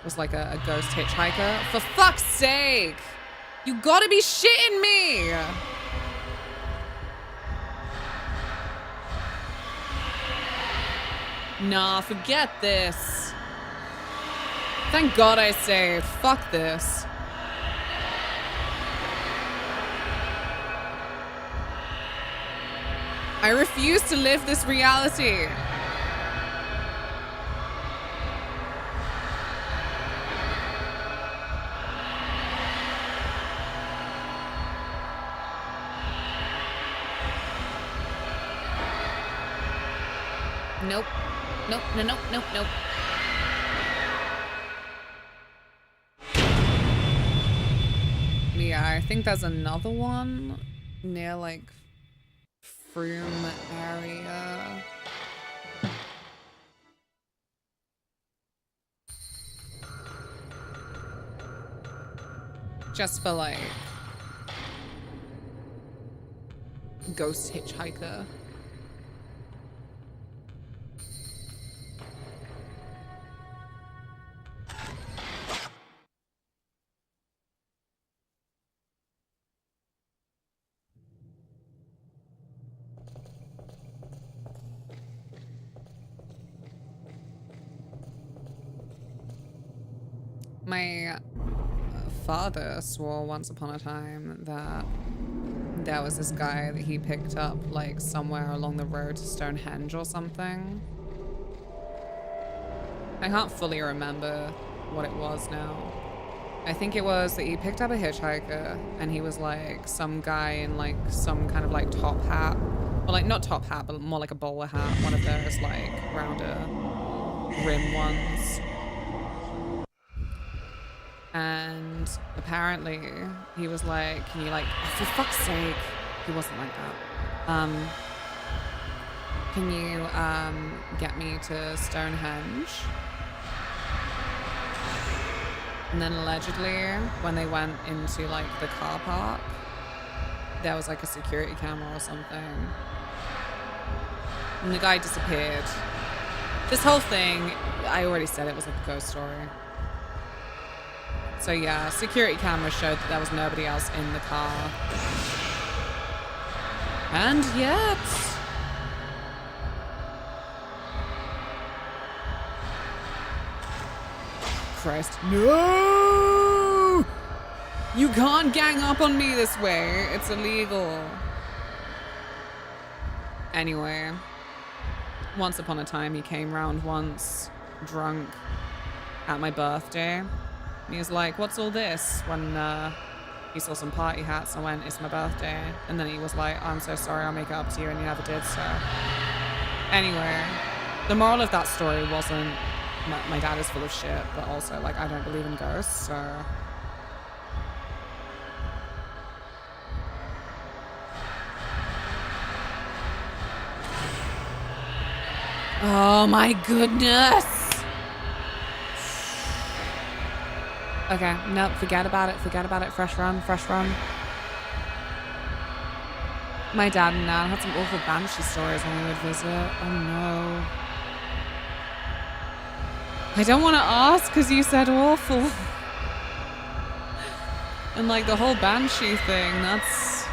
was like a ghost hitchhiker. For fuck's sake! You gotta be shitting me! Nah, forget this. Thank God I saved. Fuck this. I refuse to live this reality. Nope. Nope, no, nope, nope, nope. Yeah, I think there's another one near like Froome area. Just for like ghost hitchhiker. My father swore once upon a time that there was this guy that he picked up like somewhere along the road to Stonehenge or something. I can't fully remember what it was now. I think it was that he picked up a hitchhiker and he was like some guy in like some kind of like top hat. Or like not top hat, but more like a bowler hat. One of those like rounder rim ones. And apparently he was like, can you like, oh, for fuck's sake, he wasn't like that. Can you get me to Stonehenge? And then allegedly when they went into like the car park, there was like a security camera or something. And the guy disappeared. This whole thing, I already said it was like a ghost story. So yeah, security camera showed that there was nobody else in the car. And yet... Christ. No! You can't gang up on me this way. It's illegal. Anyway. Once upon a time, he came round once, drunk, at my birthday. And he was like, what's all this? When he saw some party hats, I went, it's my birthday. And then he was like, I'm so sorry, I'll make it up to you, and you never did so. Anyway, the moral of that story wasn't my dad is full of shit, but also like I don't believe in ghosts, so. Oh my goodness! Okay, nope, forget about it, fresh run. My dad and Nan had some awful banshee stories when we would visit. Oh no. I don't want to ask because you said awful. And like the whole banshee thing, that's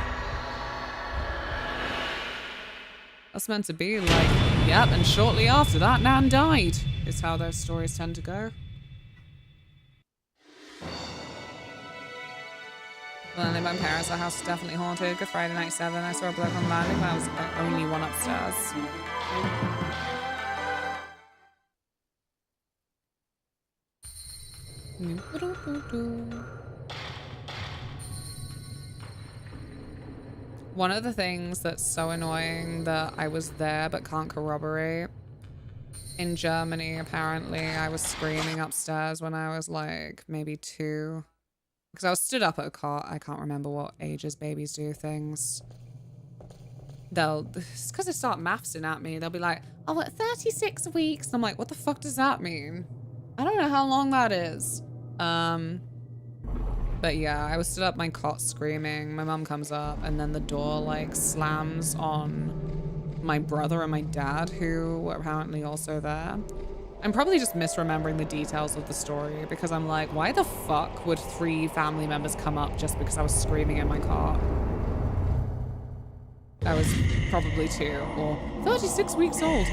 meant to be like, yep, and shortly after that, Nan died, is how those stories tend to go. Well, then my parents' house is definitely haunted. Good Friday night 7. I saw a bloke on the landing, but I was the only one upstairs. One of the things that's so annoying that I was there but can't corroborate. In Germany, apparently, I was screaming upstairs when I was like maybe 2. Because I was stood up at a cot. I can't remember what ages babies do things. It's because they start mathsing at me. They'll be like, oh, at 36 weeks. I'm like, what the fuck does that mean? I don't know how long that is. But yeah, I was stood up my cot screaming. My mum comes up and then the door like slams on my brother and my dad, who were apparently also there. I'm probably just misremembering the details of the story because I'm like, why the fuck would 3 family members come up just because I was screaming in my car? I was probably 2 or 36 weeks old.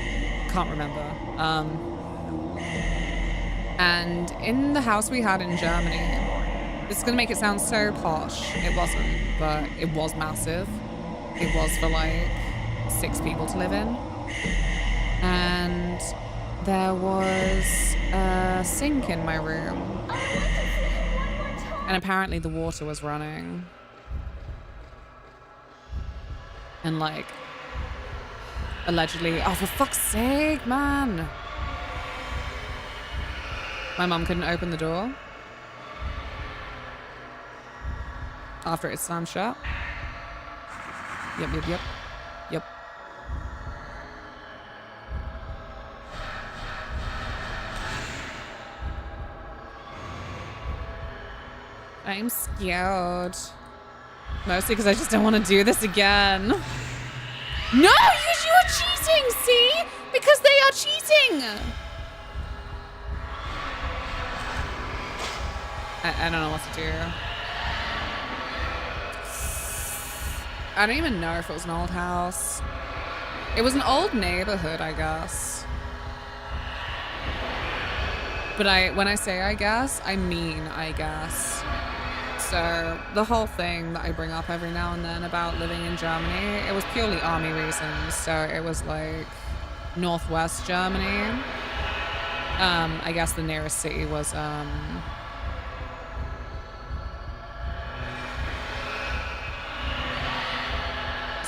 Can't remember. And in the house we had in Germany, this is gonna make it sound so posh. It wasn't, but it was massive. It was for like 6 people to live in. And there was a sink in my room. And apparently the water was running. And like, allegedly, oh for fuck's sake, man. My mum couldn't open the door after it slammed shut. Yep. I'm scared. Mostly because I just don't want to do this again. No, you are cheating, see? Because they are cheating. I don't know what to do. I don't even know if it was an old house. It was an old neighborhood, I guess. But when I say I guess, I mean I guess. So the whole thing that I bring up every now and then about living in Germany, it was purely army reasons. So it was like northwest Germany. I guess the nearest city was is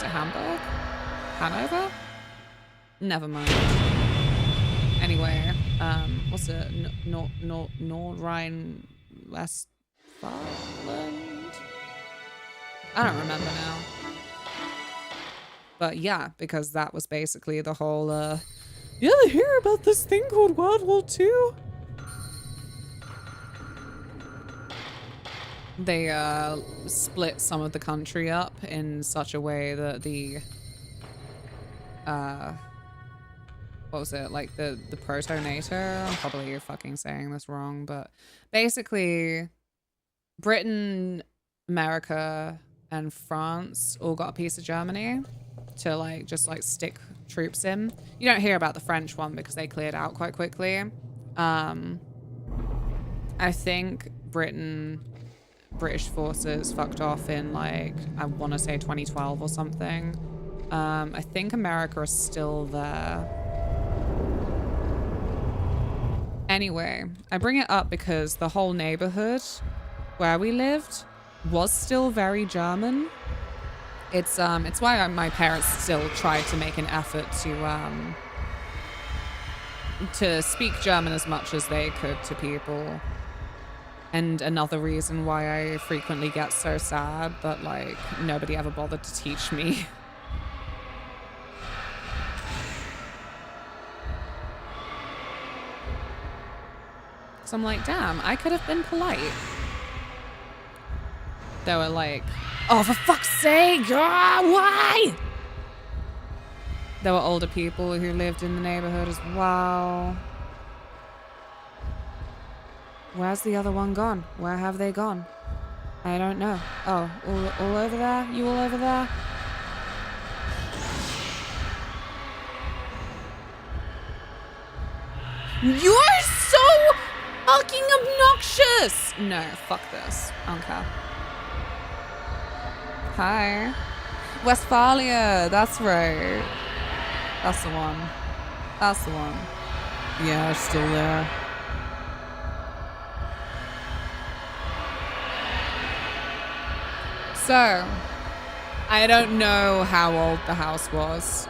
it Hamburg? Hanover? Never mind. Anyway, what's it? Nordrhein Westfalen? I don't remember now. But yeah, because that was basically the whole, you ever hear about this thing called World War II? They, split some of the country up in such a way that the, what was it, like the proto-NATO? I'm probably fucking saying this wrong, but basically Britain, America, and France all got a piece of Germany to like just like stick troops in. You don't hear about the French one because they cleared out quite quickly. I think British forces fucked off in like, I want to say 2012 or something. I think America is still there. Anyway, I bring it up because the whole neighborhood where we lived was still very German. It's why my parents still tried to make an effort to speak German as much as they could to people. And another reason why I frequently get so sad that like nobody ever bothered to teach me. So I'm like, damn, I could have been polite. They were like, oh, for fuck's sake, why? There were older people who lived in the neighborhood as well. Where's the other one gone? Where have they gone? I don't know. Oh, all over there? You all over there? You're so fucking obnoxious! No, fuck this. I don't care. Hi. Westphalia, that's right. That's the one. That's the one. Yeah, it's still there. So, I don't know how old the house was.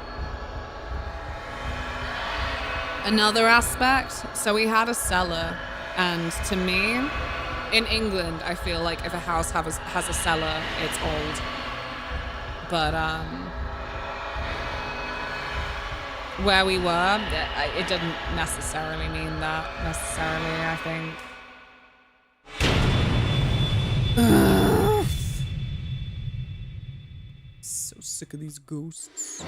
Another aspect, so we had a cellar, and to me, in England, I feel like if a house has a cellar, it's old. But where we were, it didn't necessarily mean that, I think. So sick of these ghosts.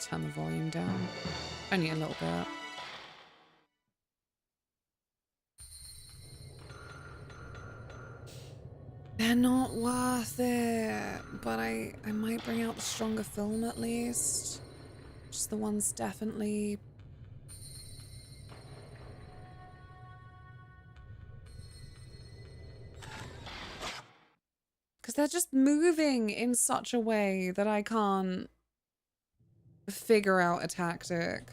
Turn the volume down. Only a little bit. They're not worth it, but I might bring out the stronger film at least. Just the ones definitely... Because they're just moving in such a way that I can't figure out a tactic.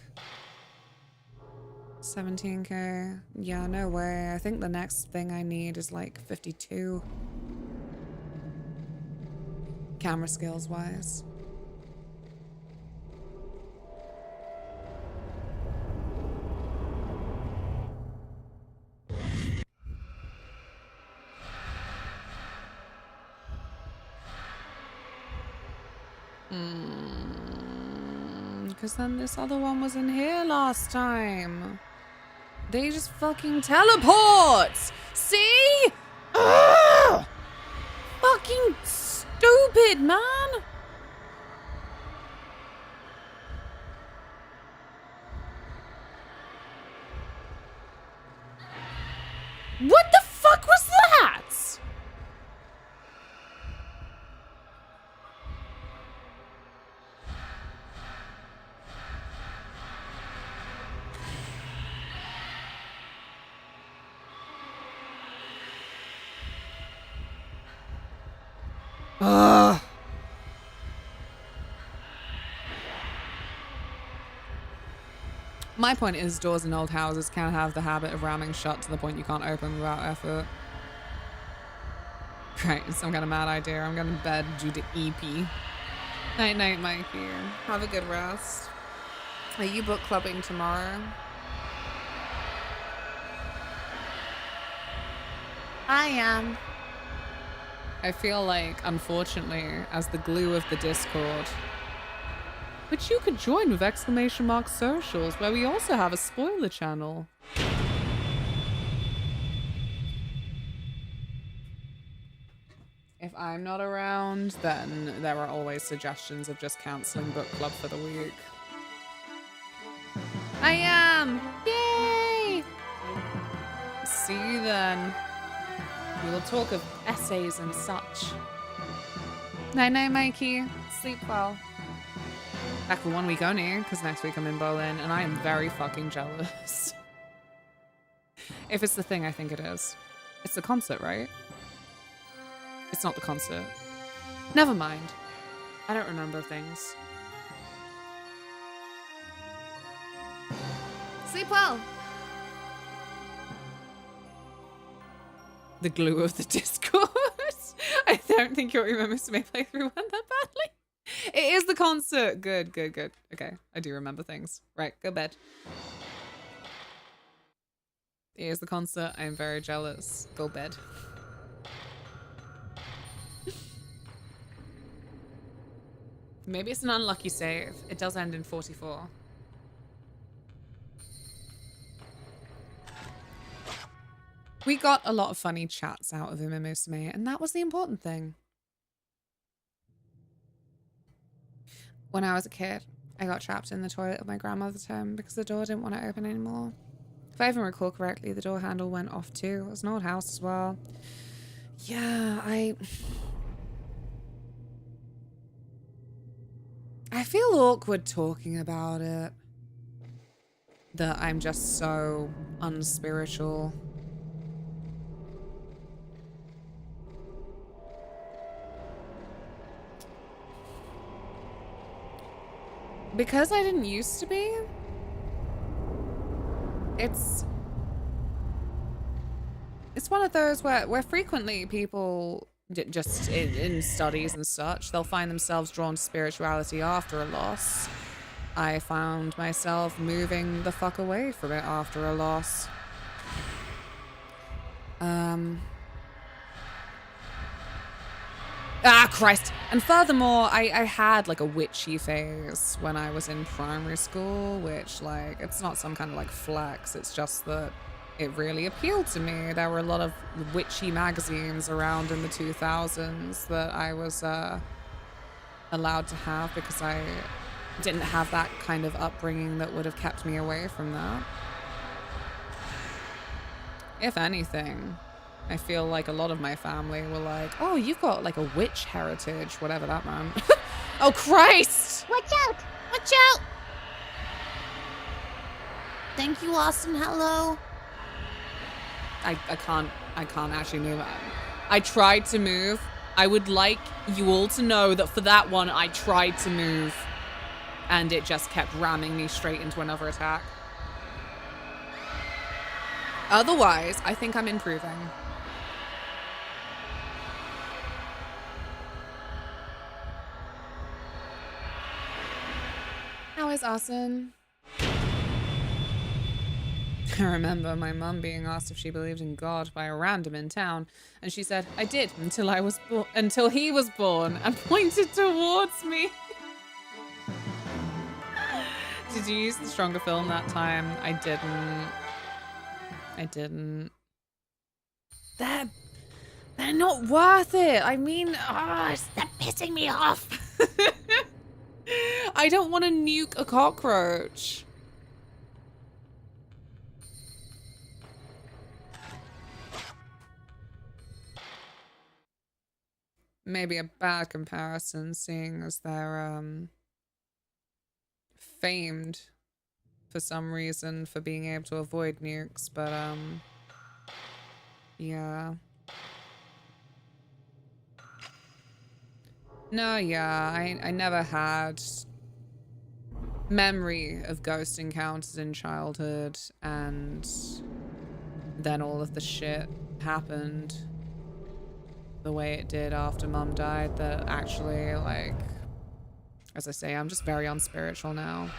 17k. Yeah, no way. I think the next thing I need is like 52. Camera skills wise. Because then this other one was in here last time. They just fucking teleport! See? Ugh! Fucking stupid, man! What the fuck was that? Ugh. My point is doors in old houses can have the habit of ramming shut to the point you can't open without effort. Great, it's some kind of mad idea. I'm going to bed due to EP. Night night, Mikey. Have a good rest. Are you book clubbing tomorrow? I am. I feel like, unfortunately, as the glue of the Discord, which you could join with ! Socials, where we also have a spoiler channel. If I'm not around, then there are always suggestions of just cancelling book club for the week. I am! Yay! See you then. We will talk of essays and such. Night night, Mikey. Sleep well. Back for 1 week only, because next week I'm in Berlin, and I am very fucking jealous. If it's the thing I think it is. It's the concert, right? It's not the concert. Never mind. I don't remember things. Sleep well. The glue of the Discord. I don't think your Remember May playthrough went that badly. It is the concert. Good, good, good. Okay, I do remember things. Right, go bed. It is the concert. I am very jealous. Go bed. Maybe it's an unlucky save. It does end in 44. We got a lot of funny chats out of Umusume, and that was the important thing. When I was a kid, I got trapped in the toilet of my grandmother's home because the door didn't want to open anymore. If I even recall correctly, the door handle went off too. It was an old house as well. Yeah, I feel awkward talking about it. That I'm just so unspiritual. Because I didn't used to be, it's one of those where frequently people, just in studies and such, they'll find themselves drawn to spirituality after a loss. I found myself moving the fuck away from it after a loss. Ah, Christ. And furthermore, I had like a witchy phase when I was in primary school, which like, it's not some kind of like flex. It's just that it really appealed to me. There were a lot of witchy magazines around in the 2000s that I was allowed to have because I didn't have that kind of upbringing that would have kept me away from that. If anything, I feel like a lot of my family were like, oh, you've got like a witch heritage, whatever that meant. Oh, Christ! Watch out! Watch out! Thank you, Austin. Hello. I can't actually move. I tried to move. I would like you all to know that for that one, I tried to move and it just kept ramming me straight into another attack. Otherwise, I think I'm improving. How is Austin? I remember my mum being asked if she believed in God by a random in town, and she said, "I did until he was born," and pointed towards me. Did you use the stronger film that time? I didn't. They're not worth it. I mean, they're pissing me off. I don't want to nuke a cockroach. Maybe a bad comparison, seeing as they're famed for some reason for being able to avoid nukes, but yeah. No, yeah, I never had memory of ghost encounters in childhood, and then all of the shit happened the way it did after Mum died, that actually, like, as I say, I'm just very unspiritual now.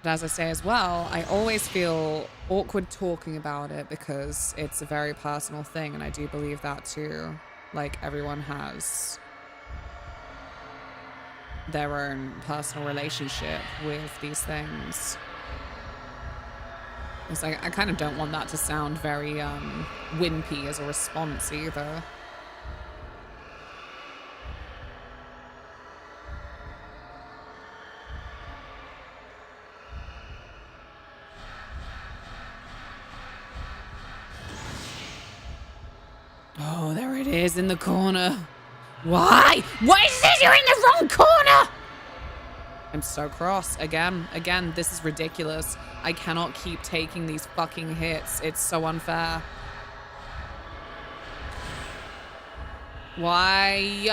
But as I say as well, I always feel awkward talking about it because it's a very personal thing, and I do believe that too. Like, everyone has their own personal relationship with these things. It's like, I kind of don't want that to sound very wimpy as a response either. Oh, there it is in the corner. Why? Why is it you're in the wrong corner? I'm so cross. Again, this is ridiculous. I cannot keep taking these fucking hits. It's so unfair. Why?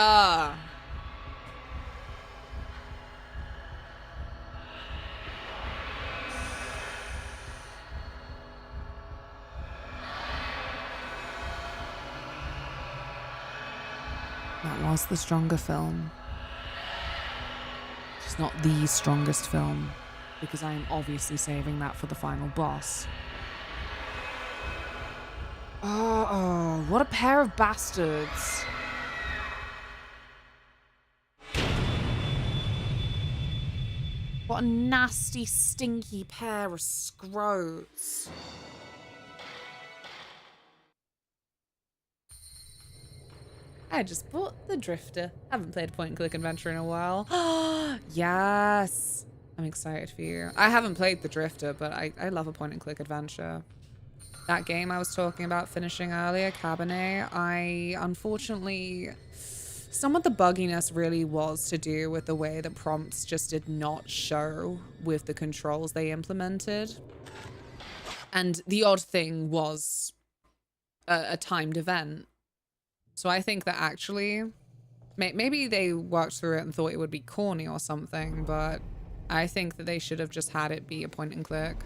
That was the stronger film. It's not the strongest film, because I am obviously saving that for the final boss. Oh, what a pair of bastards. What a nasty, stinky pair of scroats. I just bought the Drifter. Haven't played a point-and-click adventure in a while. Yes! I'm excited for you. I haven't played the Drifter, but I love a point-and-click adventure. That game I was talking about finishing earlier, Cabernet, unfortunately, some of the bugginess really was to do with the way the prompts just did not show with the controls they implemented. And the odd thing was a timed event. So I think that actually, maybe they worked through it and thought it would be corny or something, but I think that they should have just had it be a point and click.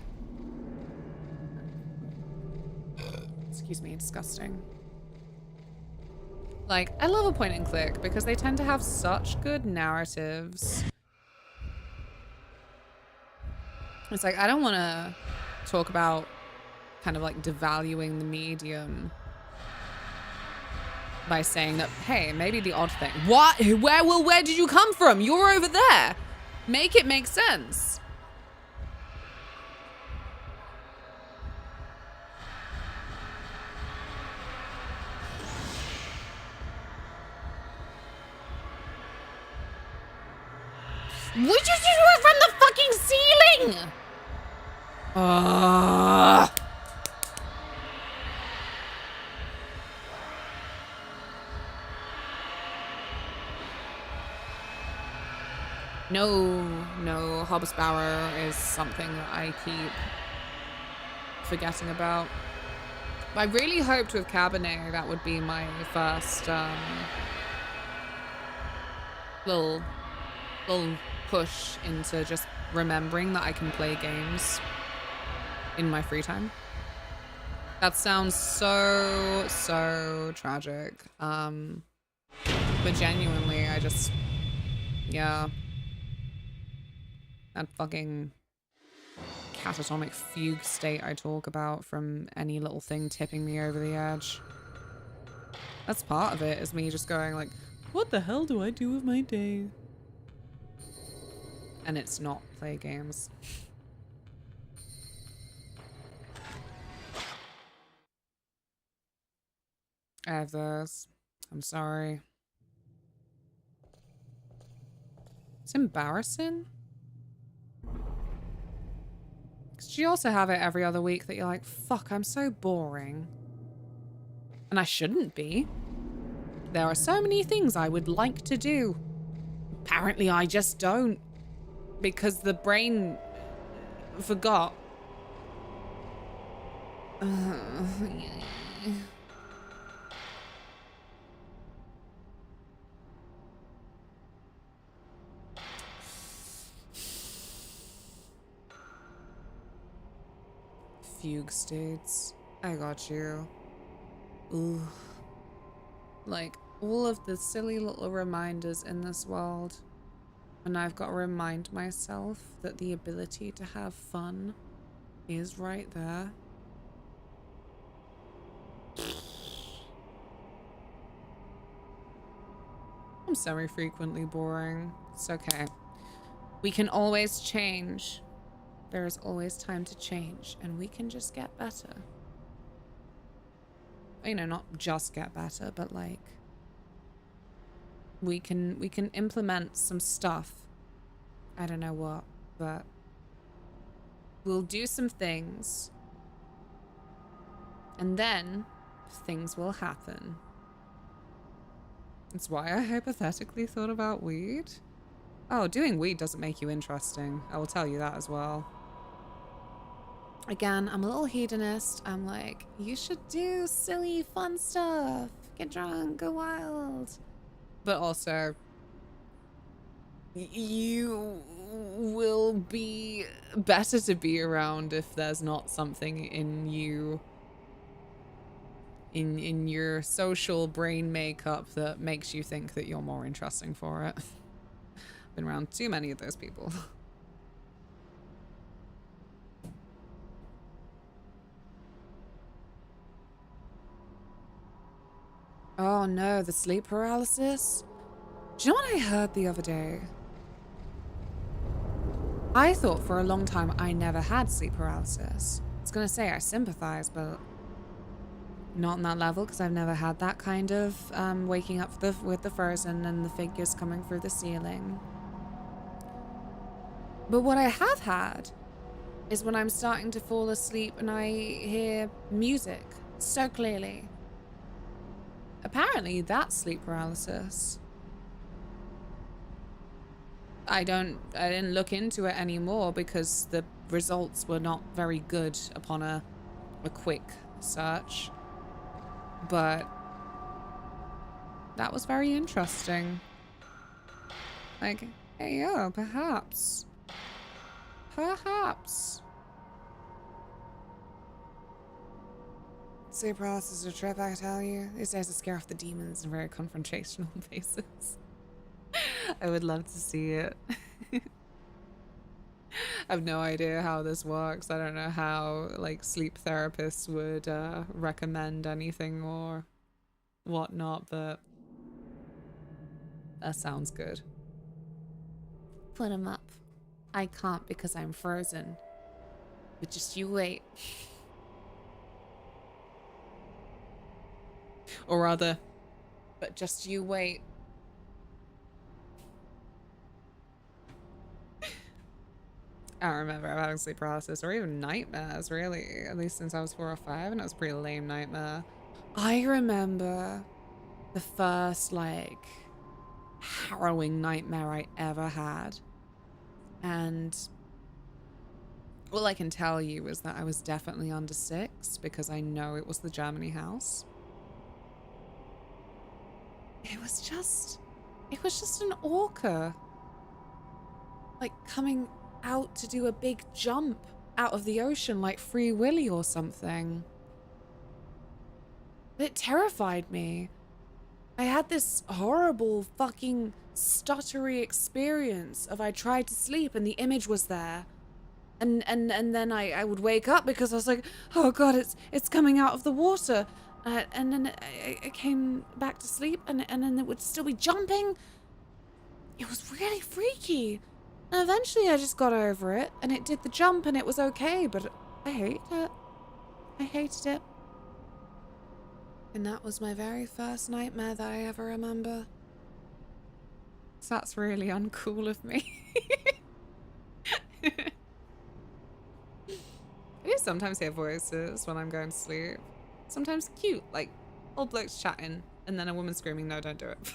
Excuse me, disgusting. Like, I love a point and click because they tend to have such good narratives. It's like, I don't want to talk about kind of like devaluing the medium by saying that, hey, maybe the odd thing. What? Where did you come from? You're over there. Make it make sense. Would you just do it from the fucking ceiling? No, Hobbsbauer is something that I keep forgetting about. I really hoped with Cabernet that would be my first little push into just remembering that I can play games in my free time. That sounds so tragic. But genuinely, I just, yeah. That fucking catatonic fugue state I talk about from any little thing tipping me over the edge. That's part of it, is me just going like, what the hell do I do with my day? And it's not play games. I have those. I'm sorry. It's embarrassing. Because you also have it every other week that you're like, fuck, I'm so boring. And I shouldn't be. There are so many things I would like to do. Apparently I just don't. Because the brain forgot. Fugue states. I got you. Ooh. Like, all of the silly little reminders in this world. And I've got to remind myself that the ability to have fun is right there. I'm semi-frequently boring. It's okay. We can always change. There is always time to change, and we can just get better. You know, not just get better, but like we can implement some stuff. I don't know what, but we'll do some things, and then things will happen. That's why I hypothetically thought about weed. Oh, doing weed doesn't make you interesting. I will tell you that as well. Again, I'm a little hedonist. I'm like, you should do silly, fun stuff. Get drunk, go wild. But also, you will be better to be around if there's not something in you, in your social brain makeup that makes you think that you're more interesting for it. Been around too many of those people. Oh no, the sleep paralysis? Do you know what I heard the other day? I thought for a long time I never had sleep paralysis. I was gonna say I sympathize, but not on that level, because I've never had that kind of waking up with the frozen and the figures coming through the ceiling. But what I have had is when I'm starting to fall asleep and I hear music so clearly. Apparently that's sleep paralysis. I didn't look into it anymore because the results were not very good upon a quick search. But that was very interesting. Like, hey, yo, perhaps. Sleep paralysis is a trip, I tell you. These days to scare off the demons in a very confrontational basis. I would love to see it. I have no idea how this works. I don't know how, like, sleep therapists would recommend anything or whatnot, but that sounds good. Put him up. I can't because I'm frozen. But just you wait. Or rather, but just you wait. I don't remember having sleep paralysis or even nightmares, really. At least since I was 4 or 5, and it was a pretty lame nightmare. I remember the first, like, harrowing nightmare I ever had And all I can tell you is that I was definitely under 6 because I know it was the Germany house. It was just an orca. Like coming out to do a big jump out of the ocean like Free Willy or something. It terrified me. I had this horrible fucking stuttery experience of I tried to sleep and the image was there. And then I would wake up because I was like, oh god, it's coming out of the water. And then I came back to sleep and then it would still be jumping. It was really freaky. And eventually I just got over it and it did the jump and it was okay, but I hated it. I hated it. And that was my very first nightmare that I ever remember. So that's really uncool of me. I do sometimes hear voices when I'm going to sleep. Sometimes cute, like old blokes chatting, and then a woman screaming, no, don't do it.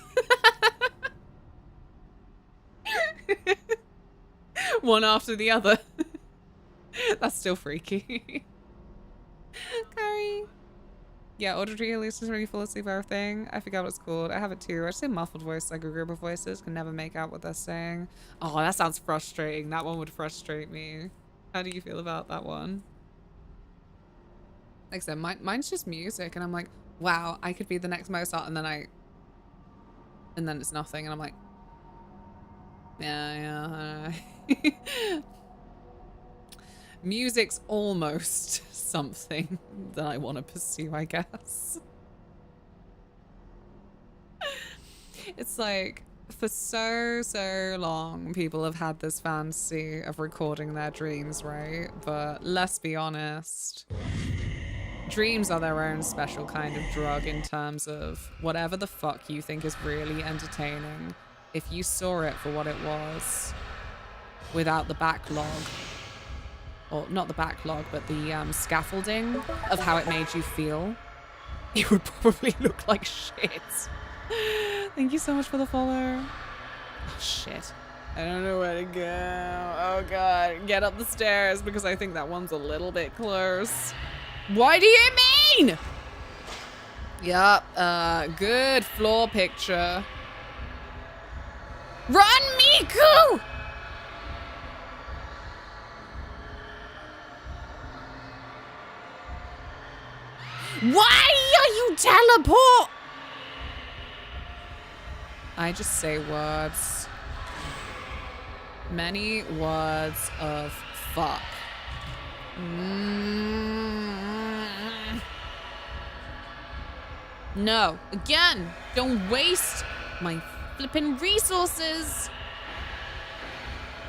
One after the other. That's still freaky. Carrie. Yeah, auditory hallucinations when you fall asleep or everything. I forget what it's called. I have it too. I just say muffled voice, like a group of voices. Can never make out what they're saying. Oh, that sounds frustrating. That one would frustrate me. How do you feel about that one? Like I said, mine's just music, and I'm like, wow, I could be the next Mozart, and then it's nothing, and I'm like, yeah. Music's almost something that I want to pursue, I guess. It's like, for so long, people have had this fantasy of recording their dreams, right? But let's be honest. Dreams are their own special kind of drug in terms of whatever the fuck you think is really entertaining. If you saw it for what it was, without the backlog, or not the backlog, but the scaffolding of how it made you feel, it would probably look like shit. Thank you so much for the follow. Oh, shit. I don't know where to go. Oh god, get up the stairs because I think that one's a little bit close. What do you mean? Yup, good floor picture. Run, Miku! Why are you teleport? I just say words. Many words of fuck. No, again, don't waste my flippin' resources.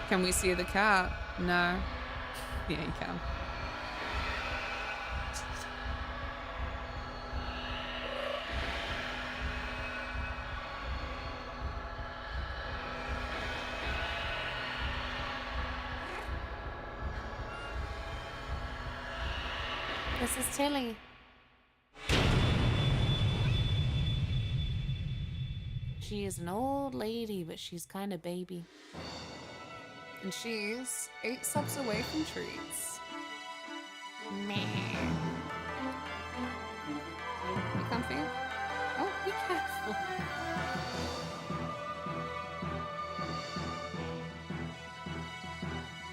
Can we see the cat? No. Yeah, you can. This is Tilly. She is an old lady, but she's kind of baby. And she's 8 subs away from treats. Meh. You comfy? Oh, be careful.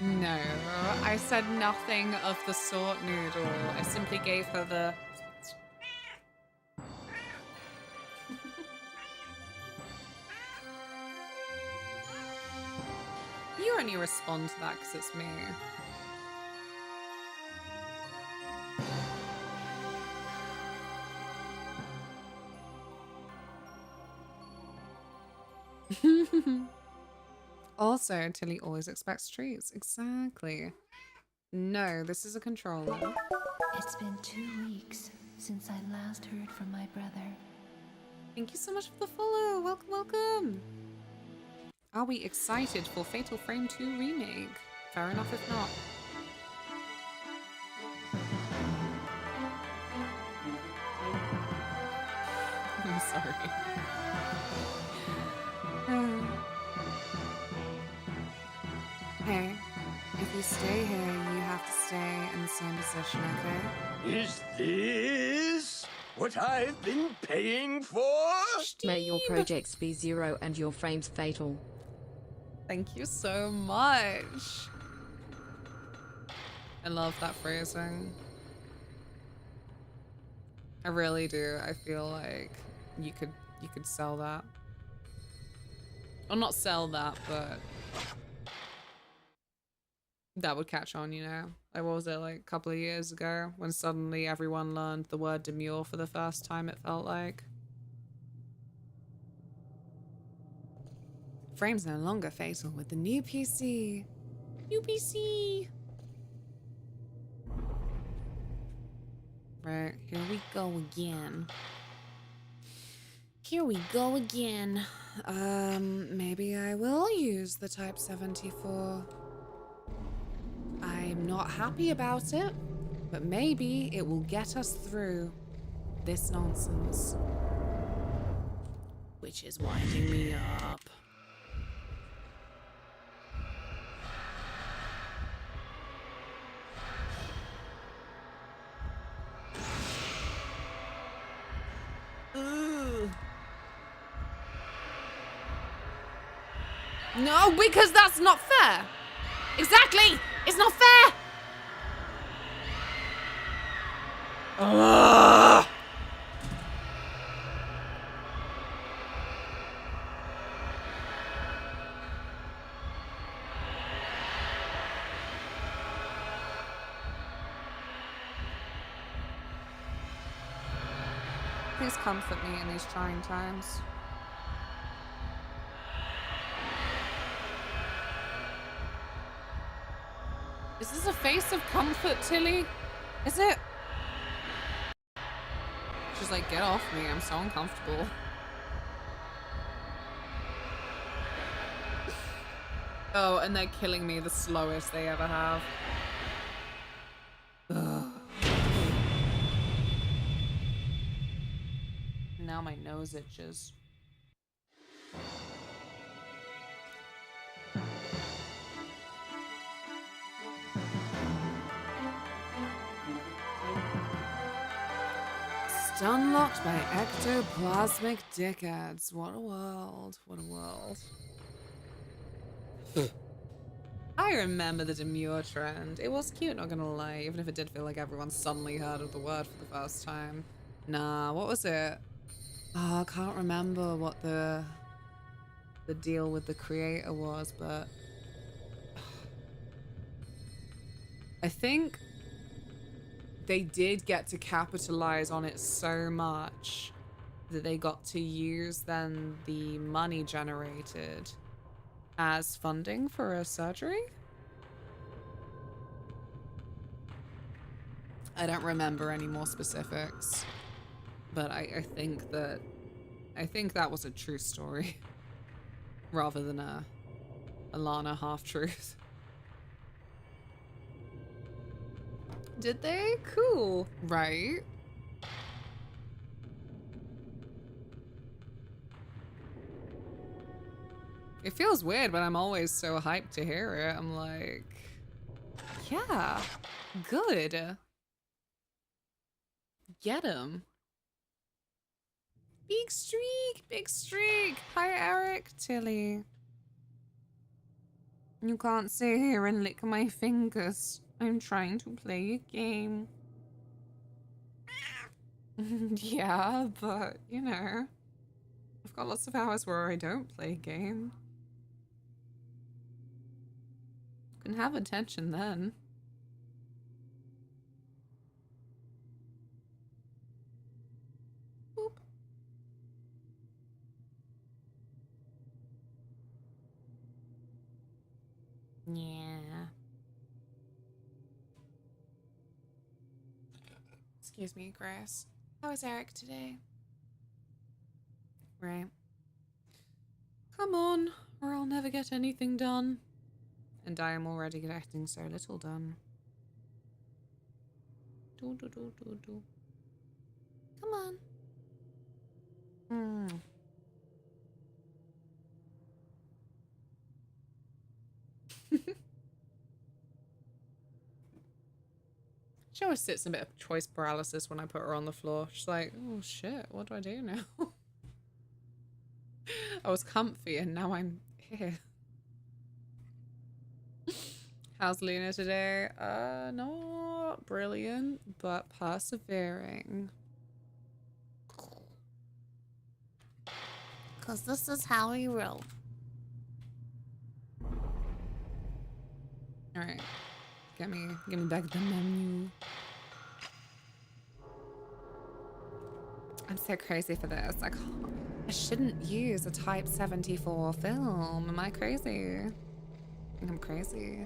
No, I said nothing of the sort, Noodle. I simply gave her the... You only respond to that because it's me. Also, Tilly always expects treats. Exactly. No, this is a controller. It's been 2 weeks since I last heard from my brother. Thank you so much for the follow. Welcome, welcome. Are we excited for Fatal Frame 2 remake? Fair enough if not. I'm sorry. Hey, if you stay here, you have to stay in the same position, okay? Is this what I've been paying for? May your projects be zero and your frames fatal. Thank you so much. I love that phrasing. I really do. I feel like you could sell that. Or not sell that, but that would catch on, you know? Like, what was it, like a couple of years ago when suddenly everyone learned the word demure for the first time, it felt like. Frames no longer fatal with the new PC. New PC. Right, here we go again. Here we go again. Maybe I will use the Type 74. I'm not happy about it, but maybe it will get us through this nonsense. Which is winding me up. No, because that's not fair. Exactly. It's not fair. Ugh. Please comfort me in these trying times. Is this a face of comfort, Tilly? Is it? She's like, get off me, I'm so uncomfortable. Oh, and they're killing me the slowest they ever have. Ugh. Now my nose itches. Unlocked by ectoplasmic dickheads. What a world. What a world. I remember the demure trend. It was cute, not gonna lie, even if it did feel like everyone suddenly heard of the word for the first time. Nah, what was it? Oh, I can't remember what the deal with the creator was, but I think they did get to capitalize on it so much that they got to use then the money generated as funding for a surgery. I don't remember any more specifics, but I think that was a true story rather than a Lana half-truth. Did they? Cool. Right? It feels weird, but I'm always so hyped to hear it. I'm like, yeah, good. Get him. Big streak, big streak. Hi, Eric, Tilly. You can't sit here and lick my fingers. I'm trying to play a game. Yeah, but, you know, I've got lots of hours where I don't play a game. Can have attention then. Boop. Yeah. Excuse me, Grace. How is Eric today? Right. Come on, or I'll never get anything done. And I am already getting so little done. Do. Come on. She always sits in a bit of choice paralysis when I put her on the floor. She's like, oh shit, what do I do now? I was comfy and now I'm here. How's Luna today? Not brilliant, but persevering. Cause this is how we roll. Alright. Give me back the menu. I'm so crazy for this. I shouldn't use a Type 74 film. Am I crazy? I think I'm crazy.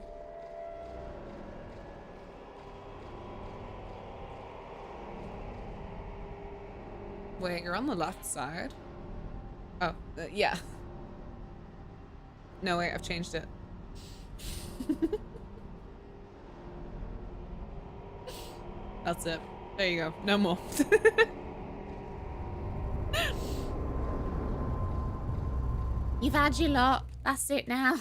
Wait, you're on the left side? Oh, yeah. No, wait, I've changed it. That's it. There you go. No more. You've had your lot. That's it now.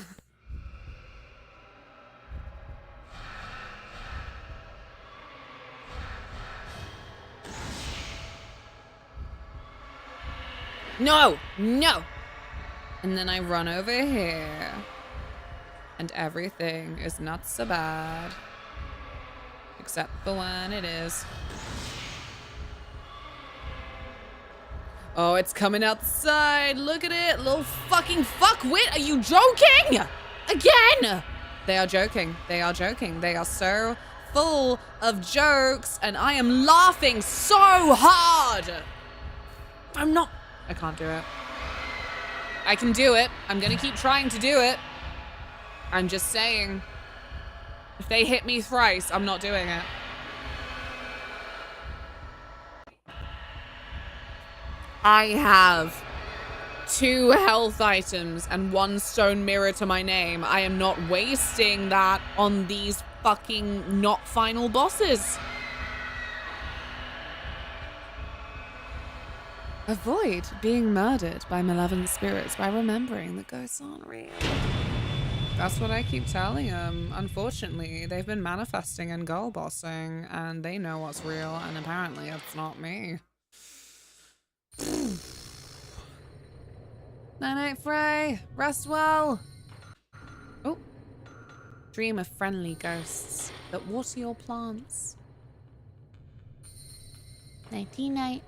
No! No! And then I run over here. And everything is not so bad. Except for when it is. Oh, it's coming outside. Look at it. Little fucking fuckwit. Are you joking? Again! They are joking. They are joking. They are so full of jokes. And I am laughing so hard. I can't do it. I can do it. I'm gonna keep trying to do it. I'm just saying. If they hit me thrice, I'm not doing it. I have 2 health items and 1 stone mirror to my name. I am not wasting that on these fucking not final bosses. Avoid being murdered by malevolent spirits by remembering that ghosts aren't real. That's what I keep telling them. Unfortunately, they've been manifesting and goal bossing, and they know what's real, and apparently it's not me. Night-night, Frey. Rest well. Oh. Dream of friendly ghosts that water your plants. Nighty-night.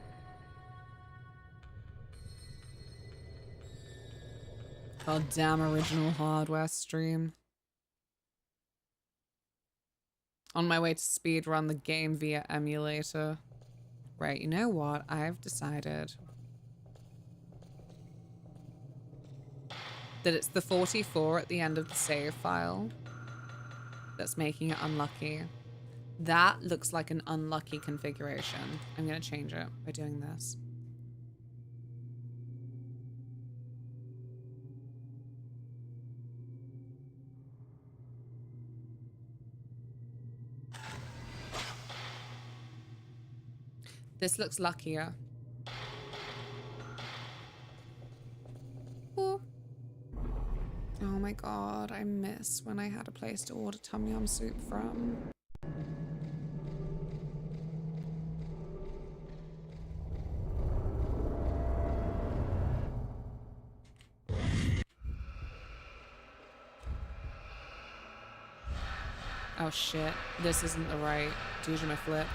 God damn original hardware stream. On my way to speedrun the game via emulator. Right, you know what? I've decided that it's the 44 at the end of the save file that's making it unlucky. That looks like an unlucky configuration. I'm gonna change it by doing this. This looks luckier. Ooh. Oh my god, I miss when I had a place to order Tom Yum soup from. Oh shit, this isn't the right Dujima flip.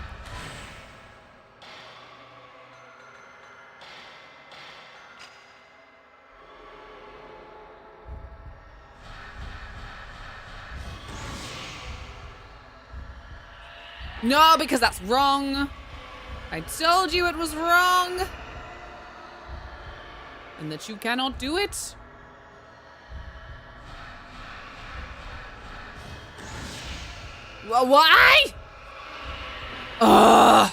No, because that's wrong. I told you it was wrong. And that you cannot do it. Why? Ugh.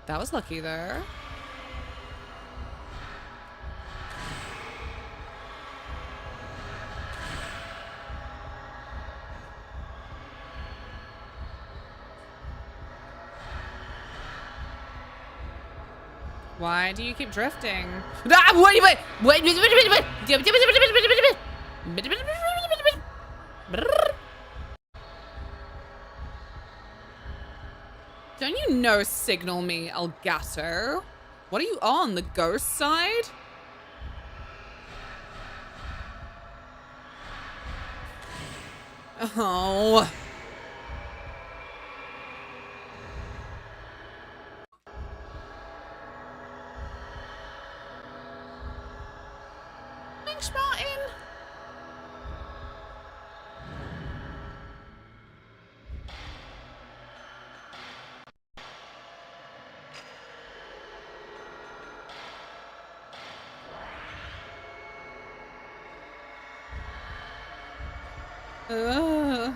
That was lucky there. Why do you keep drifting? Ah, wait. Don't you know signal me, Elgato? What are you on, the ghost side? Oh. Thanks, Martin. Ugh.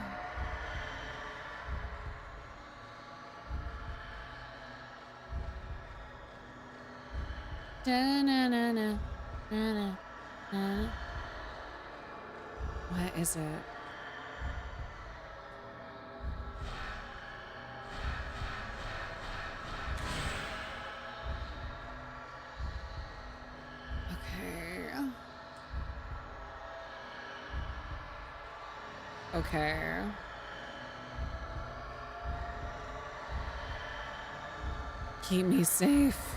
Da-na-na-na, na-na-na. Where is it? Okay. Keep me safe.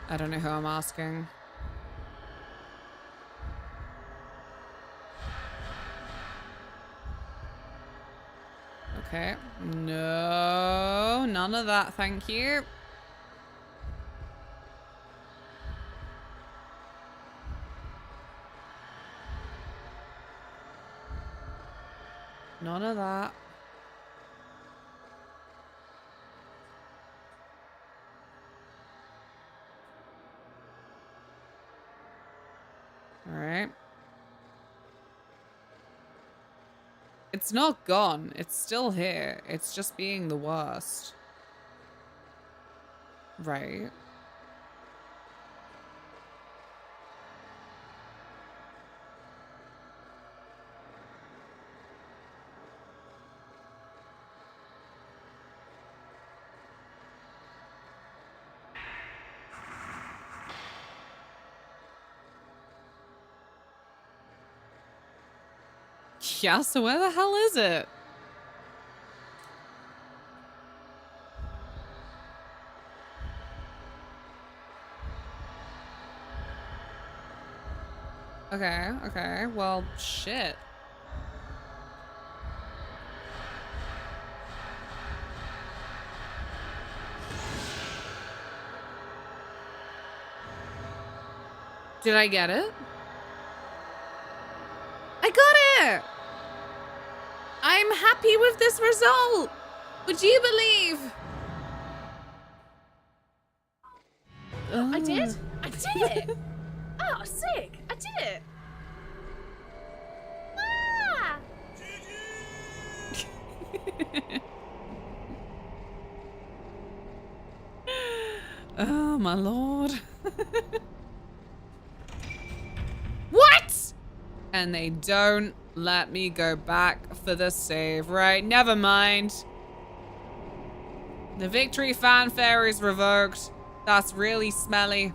I don't know who I'm asking. Okay. No, none of that, thank you. None of that. All right. It's not gone. It's still here. It's just being the worst. Right. Yeah, so where the hell is it? Okay, okay, well, shit. Did I get it? I got it! I'm happy with this result! Would you believe? I did? I did it! Oh, sick! I did it! Ah! Oh, my lord. What? And they don't let me go back for the save, right? Never mind. The victory fanfare is revoked. That's really smelly.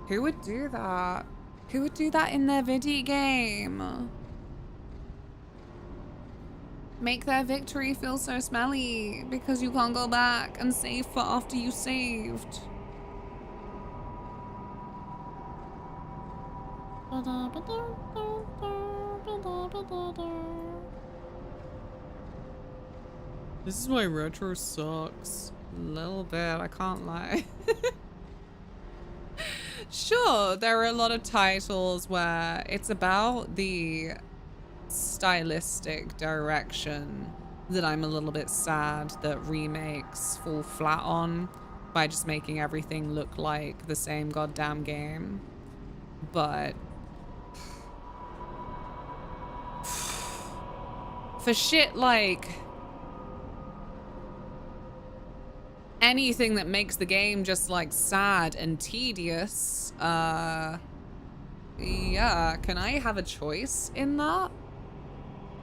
Who would do that? Who would do that in their video game? Make their victory feel so smelly because you can't go back and save for after you saved. This is why retro sucks. A little bit, I can't lie. Sure, there are a lot of titles where it's about the stylistic direction that I'm a little bit sad that remakes fall flat on by just making everything look like the same goddamn game. But for shit like anything that makes the game just like sad and tedious, yeah, can I have a choice in that?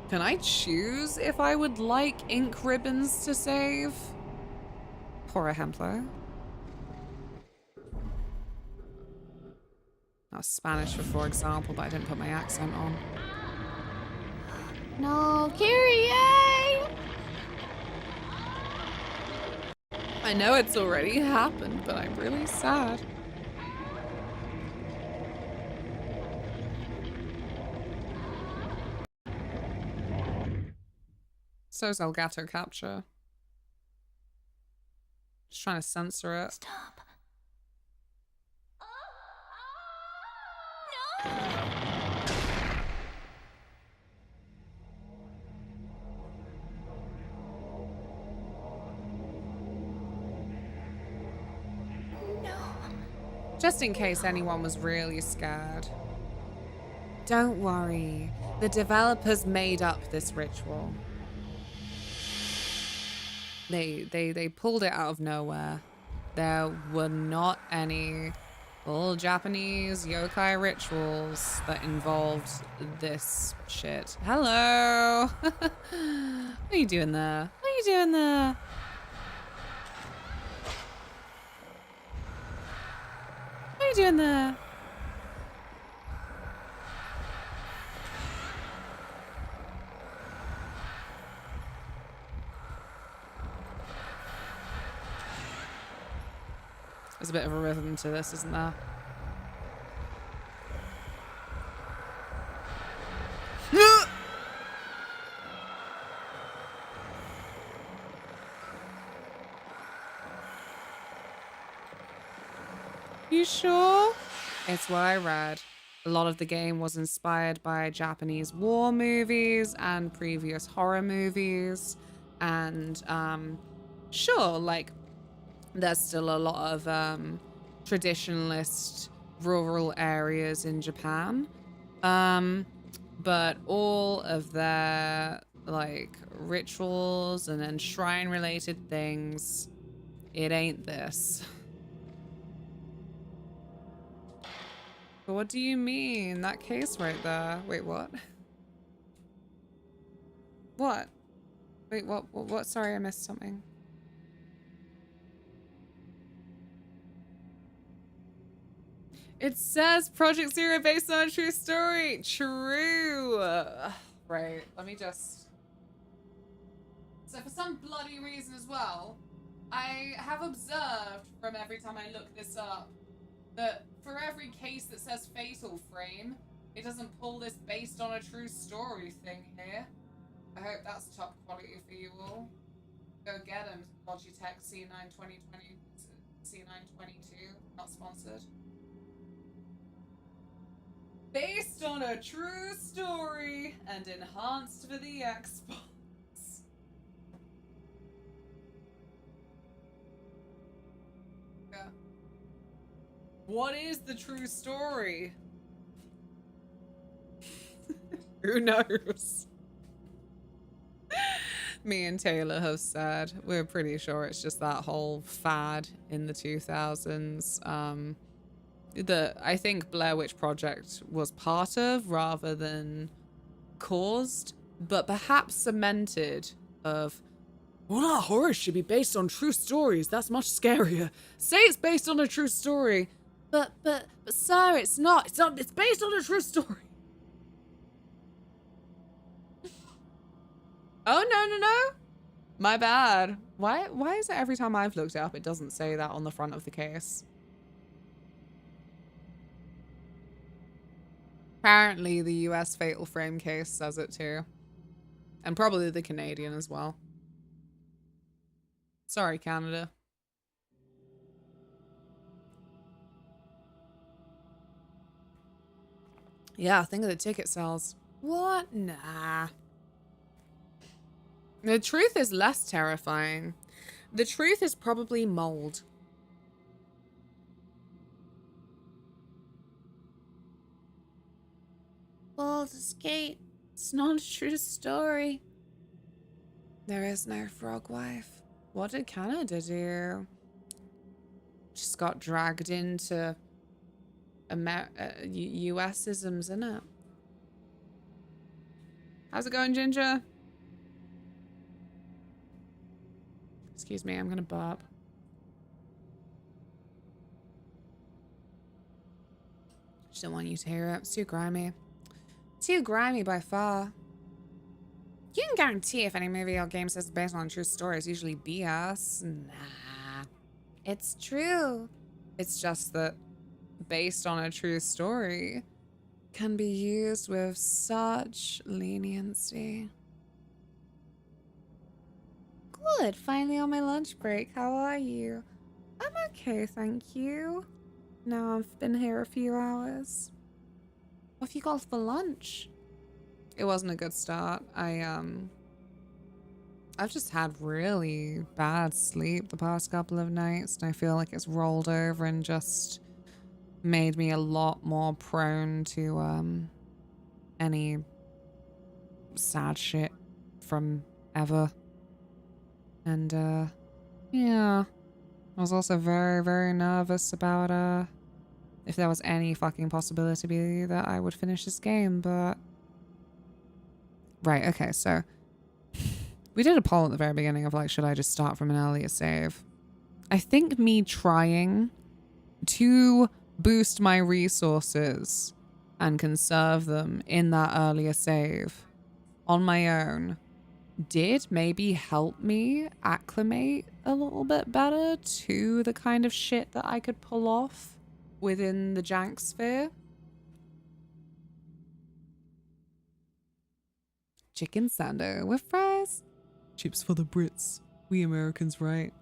Can I choose if I would like ink ribbons to save? Por ejemplo. That was Spanish for example, but I didn't put my accent on. No, Kyrie! I know it's already happened, but I'm really sad. So's Elgato Capture. Just trying to censor it. Stop. Just in case anyone was really scared. Don't worry. The developers made up this ritual. They pulled it out of nowhere. There were not any full Japanese yokai rituals that involved this shit. Hello! What are you doing there? What are you doing there? What are you doing there? There's a bit of a rhythm to this, isn't there? You sure? It's what I read. A lot of the game was inspired by Japanese war movies and previous horror movies. And sure, like, there's still a lot of traditionalist rural areas in Japan. But all of their, like, rituals and then shrine-related things, it ain't this. But what do you mean? That case right there. Wait, what? What? Wait, what? Sorry, I missed something. It says Project Zero based on a true story. True. Right, let me just... So for some bloody reason as well, I have observed from every time I look this up that for every case that says Fatal Frame, it doesn't pull this based on a true story thing here. I hope that's top quality for you all. Go get him, Logitech C9 2020, C922, not sponsored. Based on a true story and enhanced for the Xbox. Yeah. What is the true story? Who knows? Me and Taylor have said we're pretty sure it's just that whole fad in the 2000s that I think Blair Witch Project was part of rather than caused, but perhaps cemented of, well, our horror should be based on true stories. That's much scarier. Say it's based on a true story. But sir, it's not. It's based on a true story. Oh, no. My bad. Why is it every time I've looked it up, it doesn't say that on the front of the case? Apparently the US Fatal Frame case says it too. And probably the Canadian as well. Sorry, Canada. Yeah, think of the ticket sales. What? Nah. The truth is less terrifying. The truth is probably mold. Baldur's Gate. It's not a true story. There is no frog wife. What did Canada do? Just got dragged into US-isms, innit? How's it going, Ginger? Excuse me, I'm gonna burp. Just don't want you to hear it. It's too grimy. Too grimy by far. You can guarantee if any movie or game says it's based on a true story, it's usually BS. Nah. It's true. It's just that based on a true story can be used with such leniency. Good, finally on my lunch break. How are you? I'm okay, thank you. Now I've been here a few hours. What have you got for lunch? It wasn't a good start. I've just had really bad sleep the past couple of nights, and I feel like it's rolled over and just made me a lot more prone to any sad shit from ever. And yeah, I was also very, very nervous about if there was any fucking possibility that I would finish this game, but right, okay, so we did a poll at the very beginning of like, should I just start from an earlier save? I think me trying to boost my resources and conserve them in that earlier save on my own did maybe help me acclimate a little bit better to the kind of shit that I could pull off within the jank sphere. Chicken sando with fries. Chips for the Brits. We Americans, right?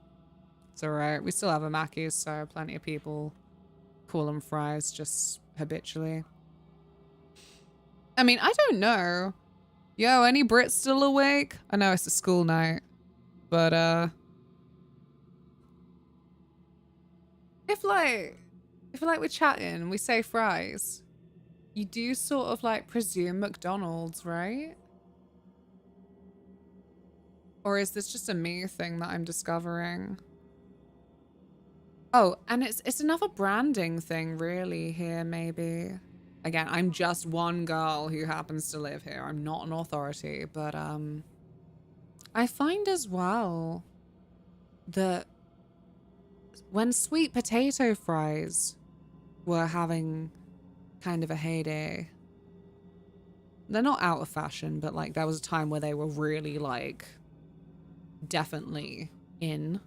It's alright. We still have a Mackey's, so plenty of people call them fries just habitually. I mean, I don't know. Yo, any Brits still awake? I know it's a school night, but if we're chatting, we say fries, you do sort of like presume McDonald's, right? Or is this just a me thing that I'm discovering? Oh, and it's another branding thing really here, maybe. Again, I'm just one girl who happens to live here. I'm not an authority, but I find as well that when sweet potato fries were having kind of a heyday, they're not out of fashion, but like there was a time where they were really like definitely in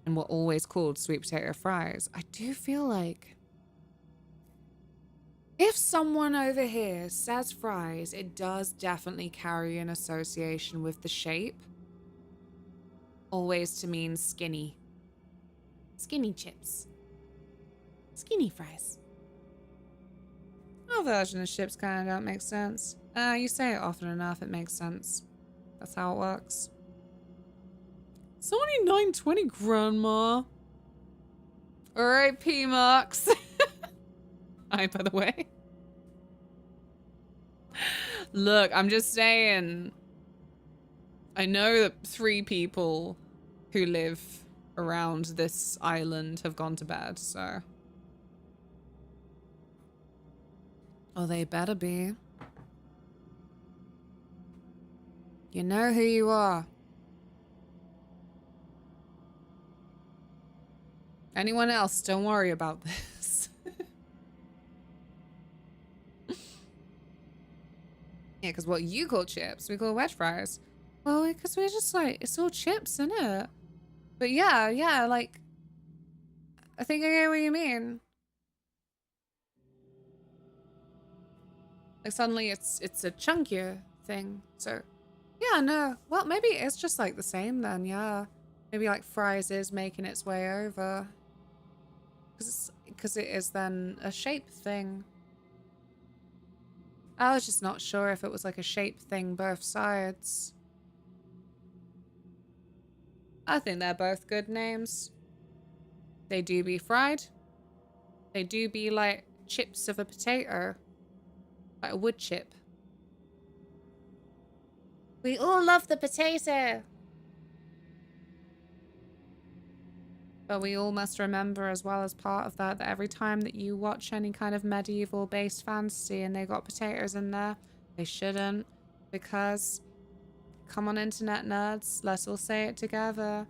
and were always called sweet potato fries. I do feel like if someone over here says fries, it does definitely carry an association with the shape. Always to mean skinny. Skinny chips. Skinny fries. Our version of chips kind of don't make sense. You say it often enough, it makes sense. That's how it works. It's only 9:20, Grandma. Alright, P-Marks. Hi, by the way. Look, I'm just saying. I know that 3 people who live around this island have gone to bed, so. Oh, they better be. You know who you are. Anyone else, don't worry about this. Yeah, because what you call chips, we call wedge fries. Well, because we're just like, it's all chips, isn't it? But yeah, like, I think I get what you mean. Like suddenly it's a chunkier thing, so. Yeah, no, well, maybe it's just like the same then, yeah. Maybe like fries is making its way over. Because it is then a shape thing. I was just not sure if it was like a shape thing both sides. I think they're both good names. They do be fried. They do be like chips of a potato. Like a wood chip. We all love the potato. But we all must remember as well as part of that every time that you watch any kind of medieval based fantasy and they got potatoes in there, they shouldn't, because come on internet nerds, let's all say it together.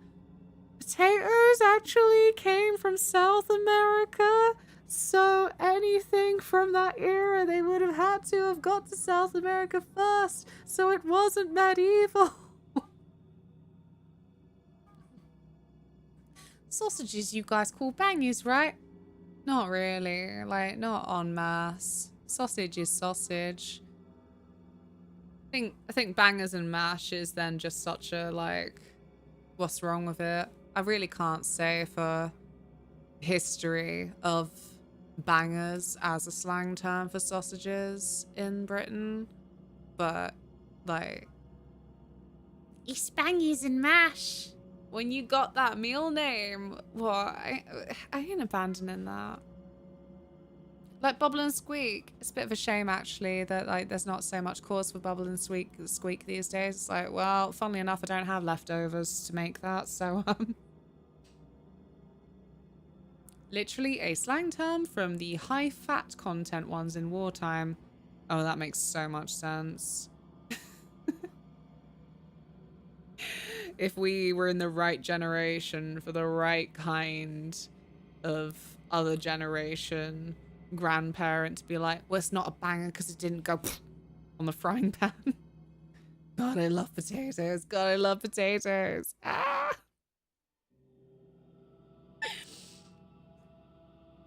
Potatoes actually came from South America, so anything from that era they would have had to have got to South America first, so it wasn't medieval. Sausages you guys call bangers, right? Not really. Like, not en masse. Sausage is sausage. I think bangers and mash is then just such a, like, what's wrong with it? I really can't say for history of bangers as a slang term for sausages in Britain, but, like, it's bangers and mash. When you got that meal name, what? I ain't abandoning that. Like Bubble and Squeak, it's a bit of a shame actually that like there's not so much cause for Bubble and Squeak these days. It's like, well, funnily enough, I don't have leftovers to make that, so literally a slang term from the high fat content ones in wartime. Oh, that makes so much sense. If we were in the right generation for the right kind of other generation grandparent to be like, well, it's not a banger because it didn't go on the frying pan. God, I love potatoes. God, I love potatoes. Ah!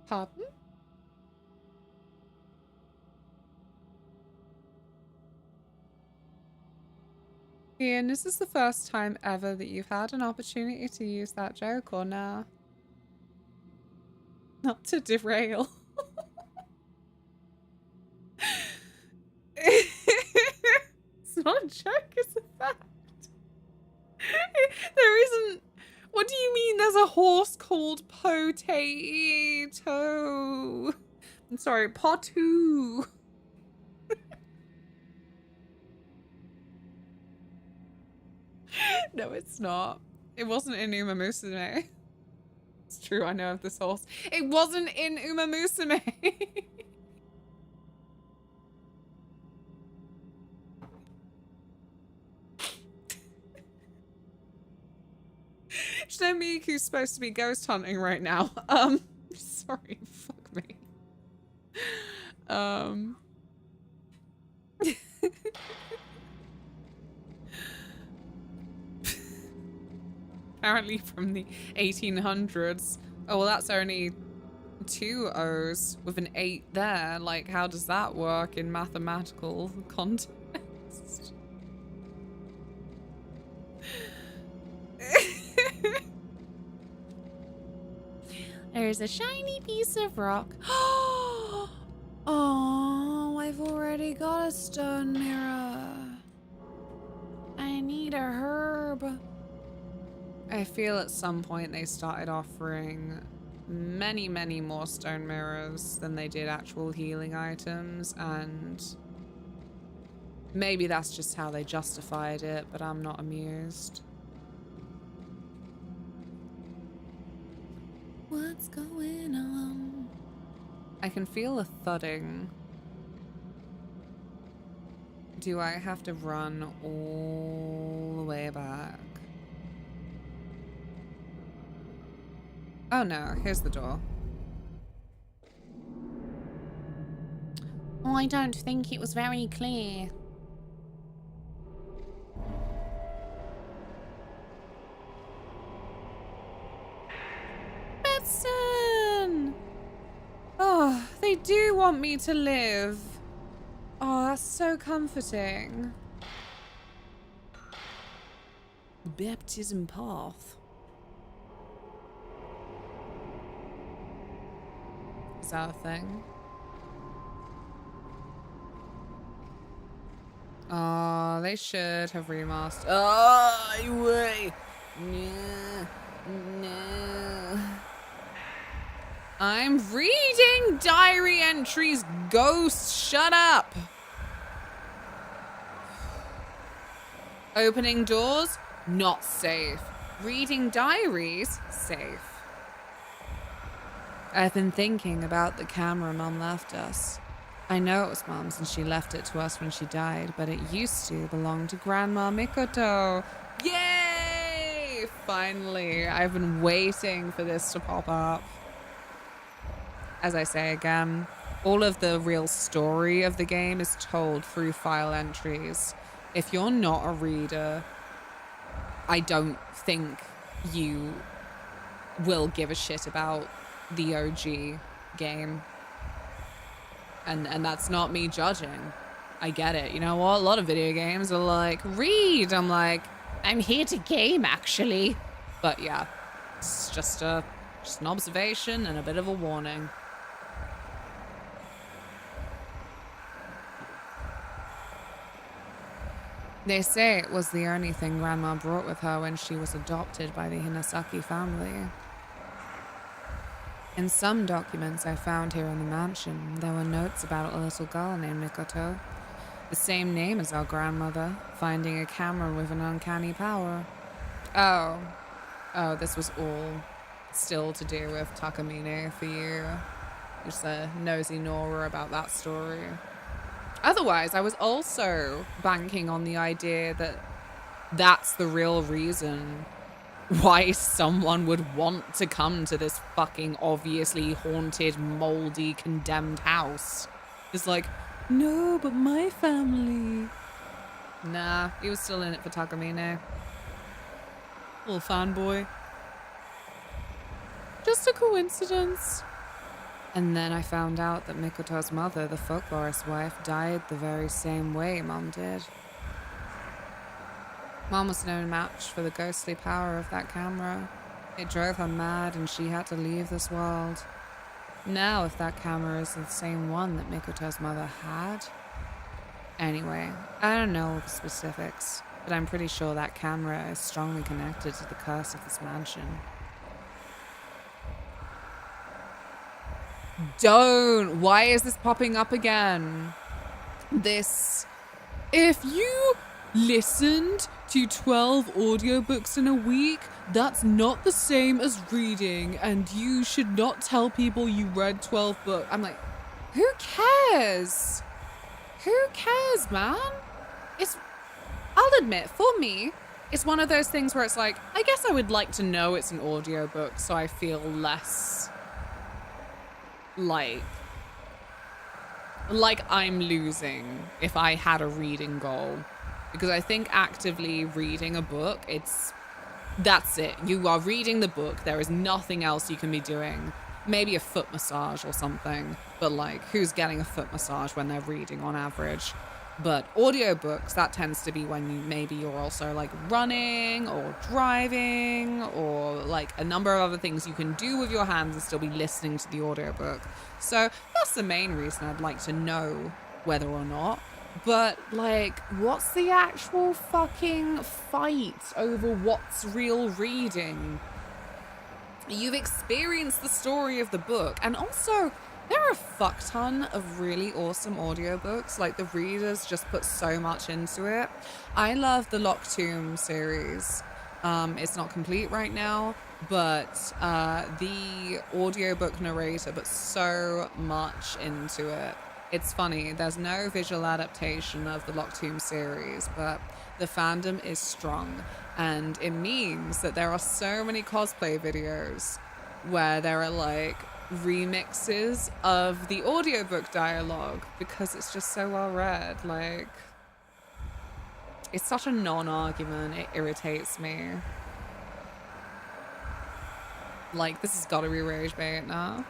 Pardon? Ian, is this the first time ever that you've had an opportunity to use that joke or nah? Not to derail. It's not a joke, it's a fact. There isn't... What do you mean there's a horse called Potato? I'm sorry, Potu. No, it's not. It wasn't in Uma Musume. It's true, I know of this horse. It wasn't in Uma Musume. Shinomiku's supposed to be ghost hunting right now. Sorry, fuck me. Apparently from the 1800s. Oh, well, that's only 2 O's with an 8 there. Like, how does that work in mathematical context? There's a shiny piece of rock. Oh, I've already got a stone mirror. I need a herb. I feel at some point they started offering many, many more stone mirrors than they did actual healing items, and maybe that's just how they justified it, but I'm not amused. What's going on? I can feel a thudding. Do I have to run all the way back? Oh no, here's the door. Oh, I don't think it was very clear. Betson! Oh, they do want me to live. Oh, that's so comforting. The baptism path. Is that a thing? Oh, they should have remastered. Oh, wait. No. No. I'm reading diary entries, Ghost. Shut up. Opening doors, not safe. Reading diaries, safe. I've been thinking about the camera Mum left us. I know it was Mum's and she left it to us when she died, but it used to belong to Grandma Mikoto. Yay! Finally, I've been waiting for this to pop up. As I say again, all of the real story of the game is told through file entries. If you're not a reader, I don't think you will give a shit about the OG game. And that's not me judging. I get it. You know what? A lot of video games are like, read. I'm like, I'm here to game, actually. But yeah, it's just an observation and a bit of a warning. They say it was the only thing Grandma brought with her when she was adopted by the Hinasaki family. In some documents I found here in the mansion, there were notes about a little girl named Mikoto, the same name as our grandmother, finding a camera with an uncanny power. Oh, this was all still to do with Takamine for you. Just a nosy Nora about that story. Otherwise, I was also banking on the idea that that's the real reason why someone would want to come to this fucking obviously haunted, moldy, condemned house. It's like, no, but my family. Nah, he was still in it for Takamine. Little fanboy. Just a coincidence. And then I found out that Mikoto's mother, the folklorist's wife, died the very same way Mom did. Mom was no match for the ghostly power of that camera. It drove her mad and she had to leave this world. Now, if that camera is the same one that Mikoto's mother had... Anyway, I don't know all the specifics, but I'm pretty sure that camera is strongly connected to the curse of this mansion. Don't! Why is this popping up again? This... If you listened to 12 audiobooks in a week, that's not the same as reading, and you should not tell people you read 12 books. I'm like, who cares? Who cares, man? I'll admit, for me, it's one of those things where it's like, I guess I would like to know it's an audiobook so I feel less like I'm losing if I had a reading goal. Because I think actively reading a book, that's it. You are reading the book. There is nothing else you can be doing. Maybe a foot massage or something. But like, who's getting a foot massage when they're reading on average? But audiobooks, that tends to be when you're also like running or driving or like a number of other things you can do with your hands and still be listening to the audiobook. So that's the main reason I'd like to know whether or not. But like, what's the actual fucking fight over what's real reading? You've experienced the story of the book, and also there are a fuck ton of really awesome audiobooks. Like, the readers just put so much into it. I love the Locked Tomb series. It's not complete right now, but the audiobook narrator put so much into it. It's funny, there's no visual adaptation of the Locked Tomb series, but the fandom is strong. And it means that there are so many cosplay videos where there are like remixes of the audiobook dialogue because it's just so well read. Like, it's such a non-argument, it irritates me. Like, this has got to be rage bait now.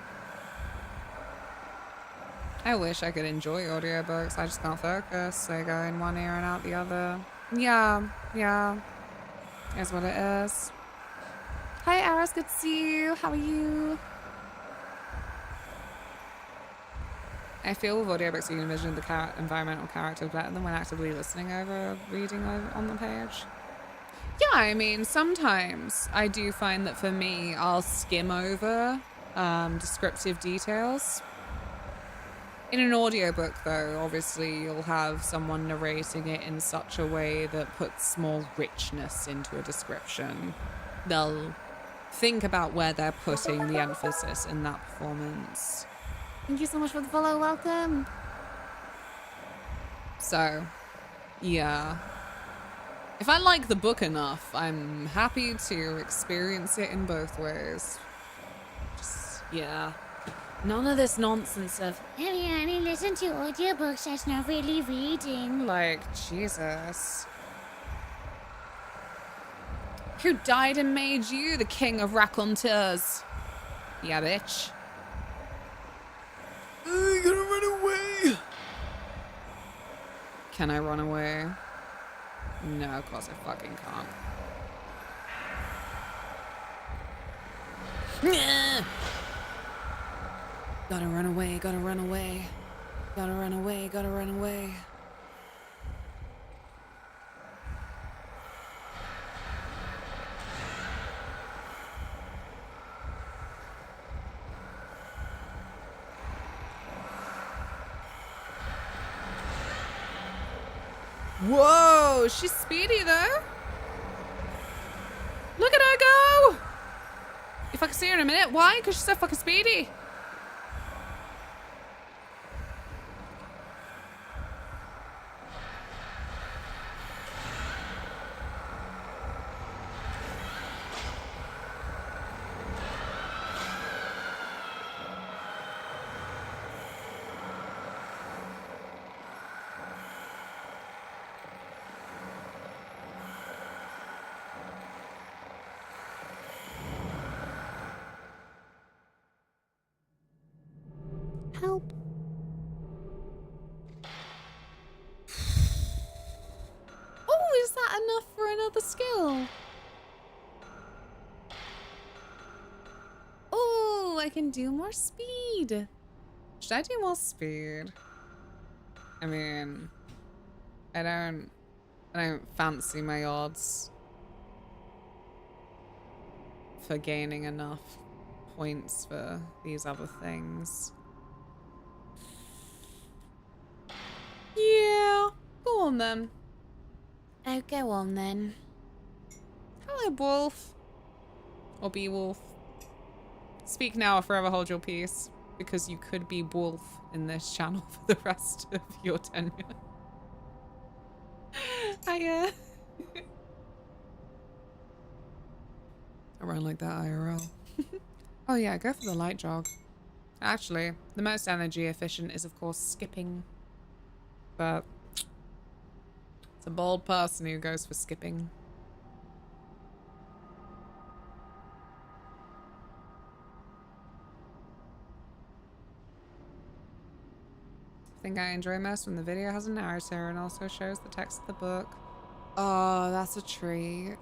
I wish I could enjoy audiobooks, I just can't focus. They go in one ear and out the other. Yeah. Is what it is. Hi, Aris, good to see you. How are you? I feel with audiobooks you can envision the environmental character better than when actively listening over reading on the page. Yeah, I mean, sometimes I do find that for me, I'll skim over descriptive details. In an audiobook, though, obviously you'll have someone narrating it in such a way that puts more richness into a description. They'll think about where they're putting the emphasis in that performance. Thank you so much for the follow. Welcome. So, yeah. If I like the book enough, I'm happy to experience it in both ways. Just, yeah. None of this nonsense of, Oh yeah, I listen to audiobooks, that's not really reading. like, Jesus. Who died and made you the king of raconteurs? Yeah, bitch. I gotta run away. Can I run away? No, of course I fucking can't. Gotta run away, gotta run away. Gotta run away, gotta run away. Whoa, she's speedy though. Look at her go. If I can see her in a minute. Why? Because she's so fucking speedy. Help. Oh, is that enough for another skill? Oh, I can do more speed. Should I do more speed? I mean, I don't fancy my odds for gaining enough points for these other things. Yeah, go on then. Oh, go on then. Hello, Wolf. Or Beowulf. Speak now or forever hold your peace, because you could be Wolf in this channel for the rest of your tenure. I run like that IRL. Oh yeah, go for the light jog. Actually, the most energy efficient is of course skipping. But it's a bold person who goes for skipping. I think I enjoy most when the video has a narrator and also shows the text of the book. Oh, that's a treat.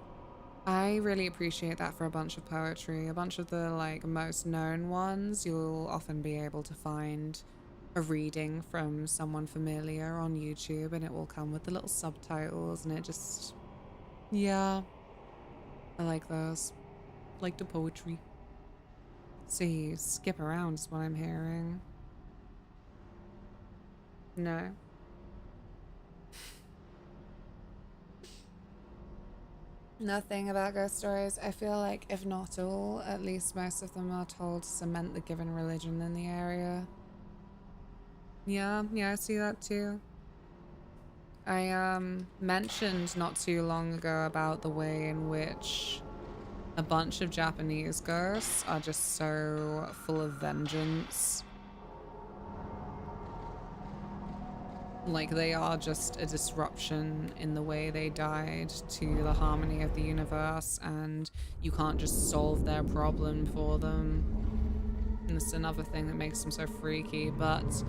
I really appreciate that for a bunch of poetry. A bunch of the like most known ones, you'll often be able to find a reading from someone familiar on YouTube and it will come with the little subtitles and it just, yeah, I like those. Like the poetry. So you skip around is what I'm hearing. No. Nothing about ghost stories. I feel like if not all, at least most of them are told to cement the given religion in the area. Yeah, I see that too. I mentioned not too long ago about the way in which a bunch of Japanese ghosts are just so full of vengeance. Like they are just a disruption in the way they died to the harmony of the universe, and you can't just solve their problem for them. And it's another thing that makes them so freaky. But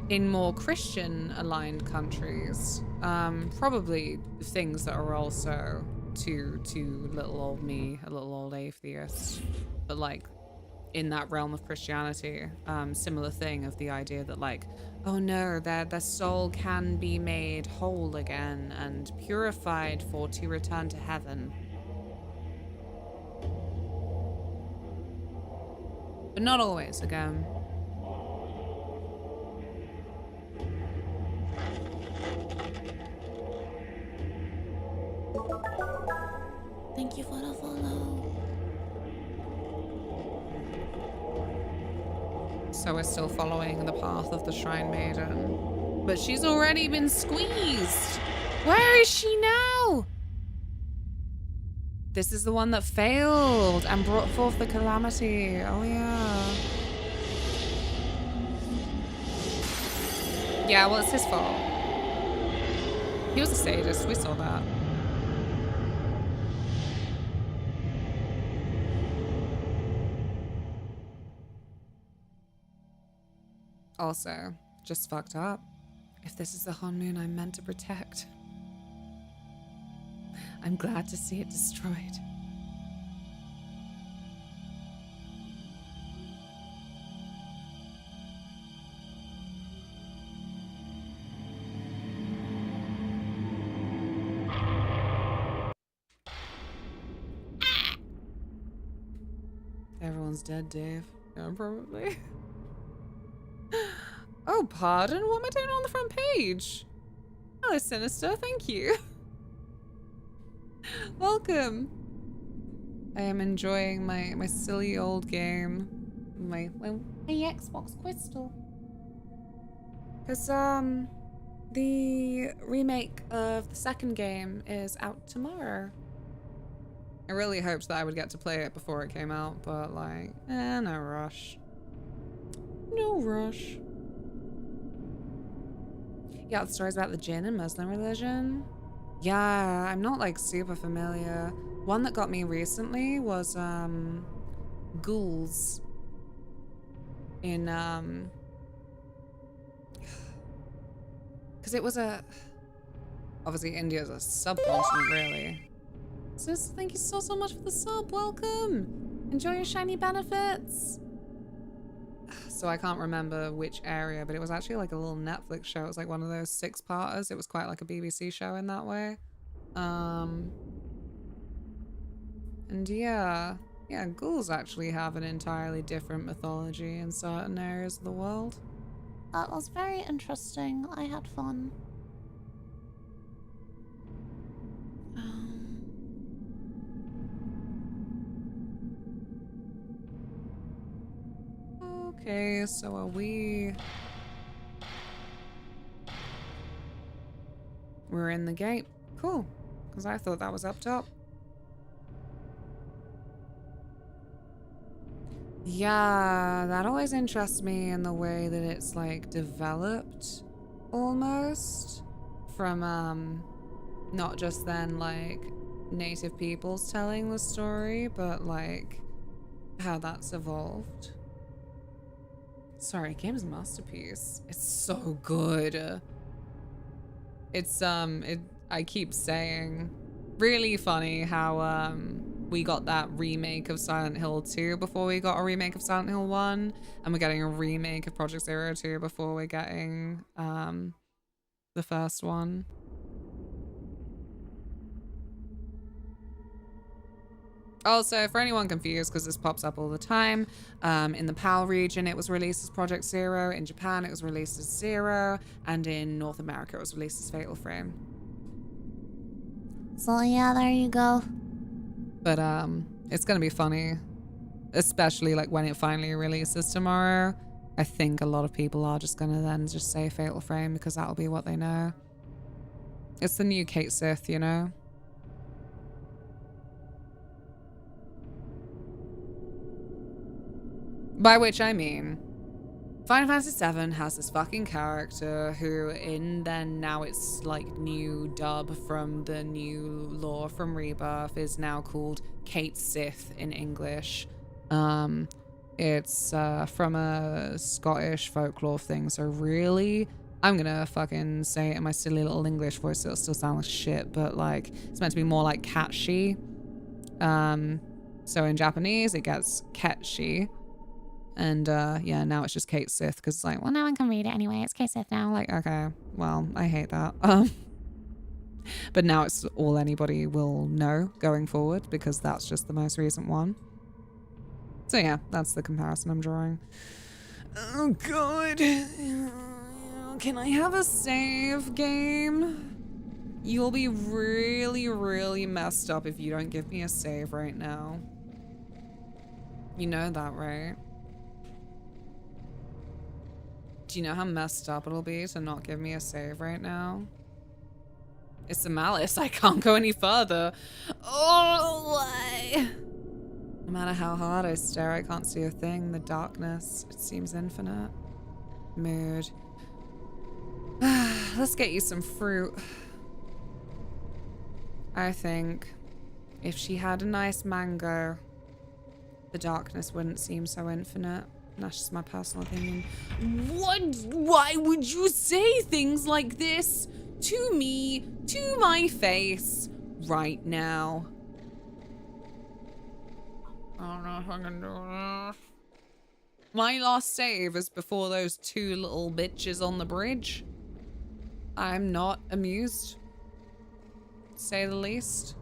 in more Christian aligned countries, probably things that are also to little old me, a little old atheist, but like in that realm of Christianity, similar thing of the idea that like, oh no, their soul can be made whole again and purified to return to heaven. But not always, again. Thank you for the follow. So we're still following the path of the Shrine Maiden. But she's already been squeezed. Where is she now? This is the one that failed and brought forth the calamity. Oh yeah. Yeah, well, it's his fault. He was a sadist, we saw that. Also, just fucked up. If this is the Hanmoon I'm meant to protect, I'm glad to see it destroyed. Everyone's dead, Dave. Yeah, probably. Oh, pardon? What am I doing on the front page? Hello, Sinister. Thank you. Welcome. I am enjoying my silly old game. My Xbox Crystal. Because, the remake of the second game is out tomorrow. I really hoped that I would get to play it before it came out, but like, no rush. No rush. Yeah, the stories about the jinn and Muslim religion. Yeah, I'm not like super familiar. One that got me recently was ghouls in because it was obviously India's a subcontinent really. Sis, thank you so much for the sub. Welcome. Enjoy your shiny benefits. So I can't remember which area, but it was actually like a little Netflix show. It was like one of those 6-parters. It was quite like a BBC show in that way. And yeah, ghouls actually have an entirely different mythology in certain areas of the world. That was very interesting. I had fun. Okay, so are we... We're in the gate. Cool. Because I thought that was up top. Yeah, that always interests me in the way that it's like developed almost from not just then like native peoples telling the story, but like how that's evolved. Sorry, game's masterpiece. It's so good. It's I keep saying really funny how we got that remake of Silent Hill 2 before we got a remake of Silent Hill 1, and we're getting a remake of Project Zero 2 before we're getting the first one. Also, for anyone confused, because this pops up all the time, in the PAL region it was released as Project Zero, in Japan it was released as Zero, and in North America it was released as Fatal Frame. So yeah, there you go. But it's gonna be funny, especially like when it finally releases tomorrow. I think a lot of people are just gonna then just say Fatal Frame because that'll be what they know. It's the new Kate Sith, you know? By which I mean, Final Fantasy VII has this fucking character who in then now it's like new dub from the new lore from Rebirth is now called Kate Sith in English. It's from a Scottish folklore thing, so really, I'm gonna fucking say it in my silly little English voice, it'll still sound like shit, but like, it's meant to be more like catchy. So in Japanese, it gets ketshi. And yeah, now it's just Kate Sith because it's like, well, no one can read it anyway. It's Kate Sith now. Like, okay, well, I hate that. But now it's all anybody will know going forward because that's just the most recent one. So yeah, that's the comparison I'm drawing. Oh god. Can I have a save game? You'll be really, really messed up if you don't give me a save right now. You know that, right? Do you know how messed up it'll be to not give me a save right now? It's the malice. I can't go any further. Oh, why? No matter how hard I stare, I can't see a thing. The darkness, it seems infinite. Mood. Let's get you some fruit. I think if she had a nice mango, the darkness wouldn't seem so infinite. That's just my personal opinion. What? Why would you say things like this to me, to my face, right now? I don't know if I can do this. My last save is before those two little bitches on the bridge. I'm not amused, to say the least.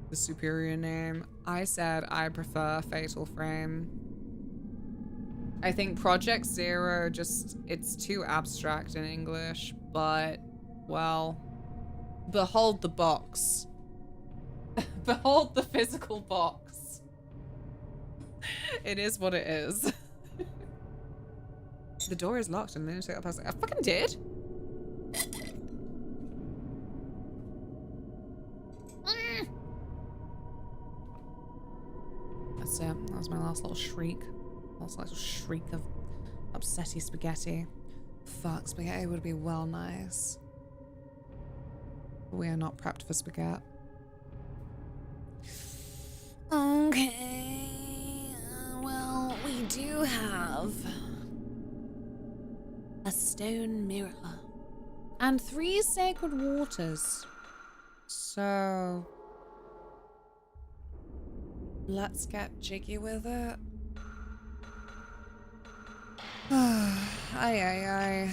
The superior name. I said I prefer Fatal Frame. I think Project Zero just, it's too abstract in English, but, well, behold the box. Behold the physical box. It is what it is. The door is locked and then take that past. I fucking did. That's it. That was my last little shriek. Last little shriek of upsetty spaghetti. Fuck, spaghetti would be well nice. We are not prepped for spaghetti. Okay. Well, we do have a stone mirror and 3 sacred waters. So let's get jiggy with it. Aye.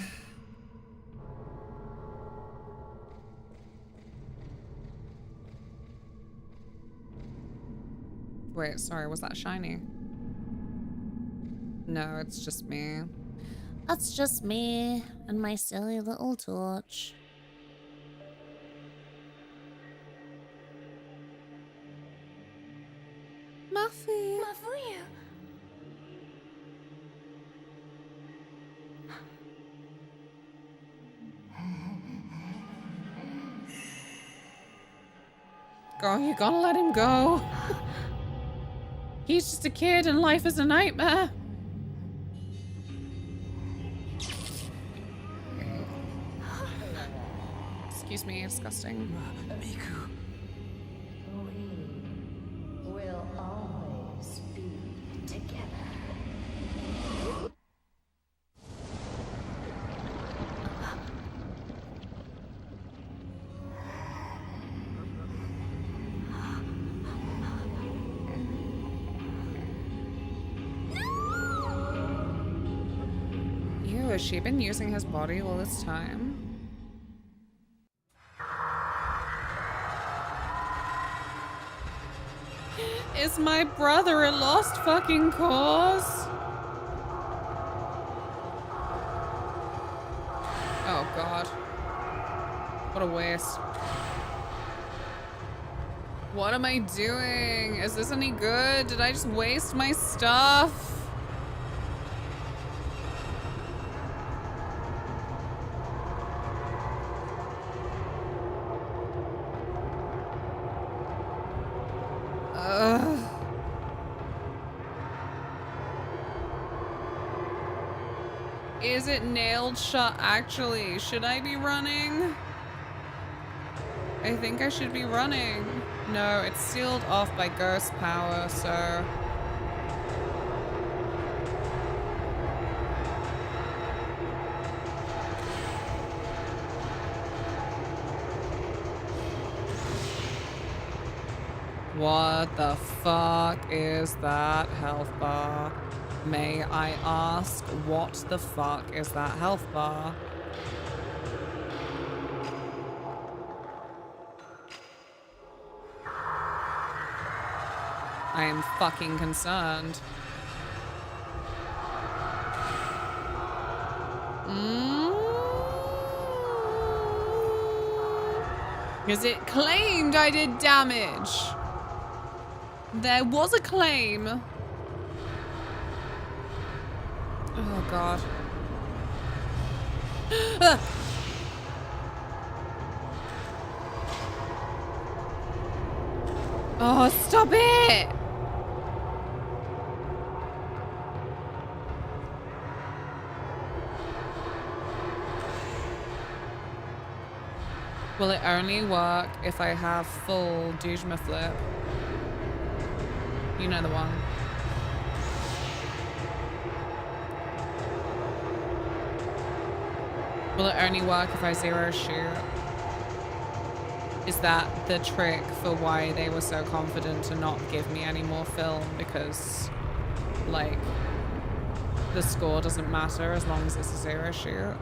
Wait, sorry, was that shiny? No, it's just me. That's just me and my silly little torch. Muffy. Mafuyu. Girl, you gotta let him go. He's just a kid and life is a nightmare. Excuse me, disgusting. Miku. We will always be together. Ew, has she been using his body all this time? Is my brother a lost fucking cause? Oh god. What a waste. What am I doing? Is this any good? Did I just waste my stuff? Is it nailed shut actually? Should I be running? I think I should be running. No, it's sealed off by ghost power, so... What the fuck is that health bar? May I ask, what the fuck is that health bar? I am fucking concerned. Because it claimed I did damage. There was a claim. Oh god. Oh, stop it! Will it only work if I have full Dujma Flip? You know the one. Will it only work if I zero shoot? Is that the trick for why they were so confident to not give me any more film? Because, like, the score doesn't matter as long as it's a zero shoot.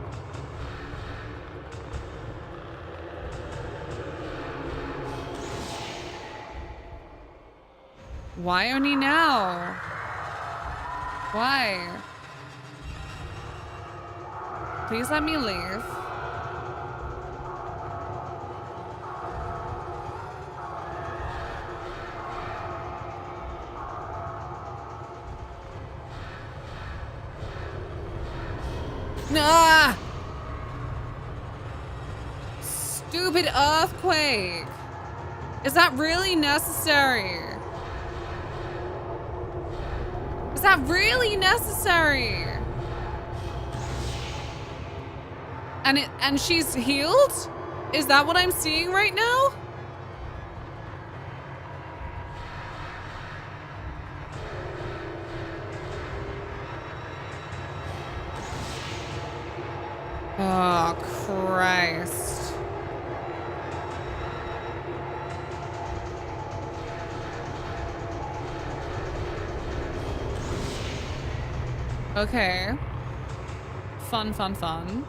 Why only now? Why? Please let me leave. Ah! Stupid earthquake. Is that really necessary? Is that really necessary? And she's healed? Is that what I'm seeing right now? Oh, Christ. Okay. Fun, fun, fun.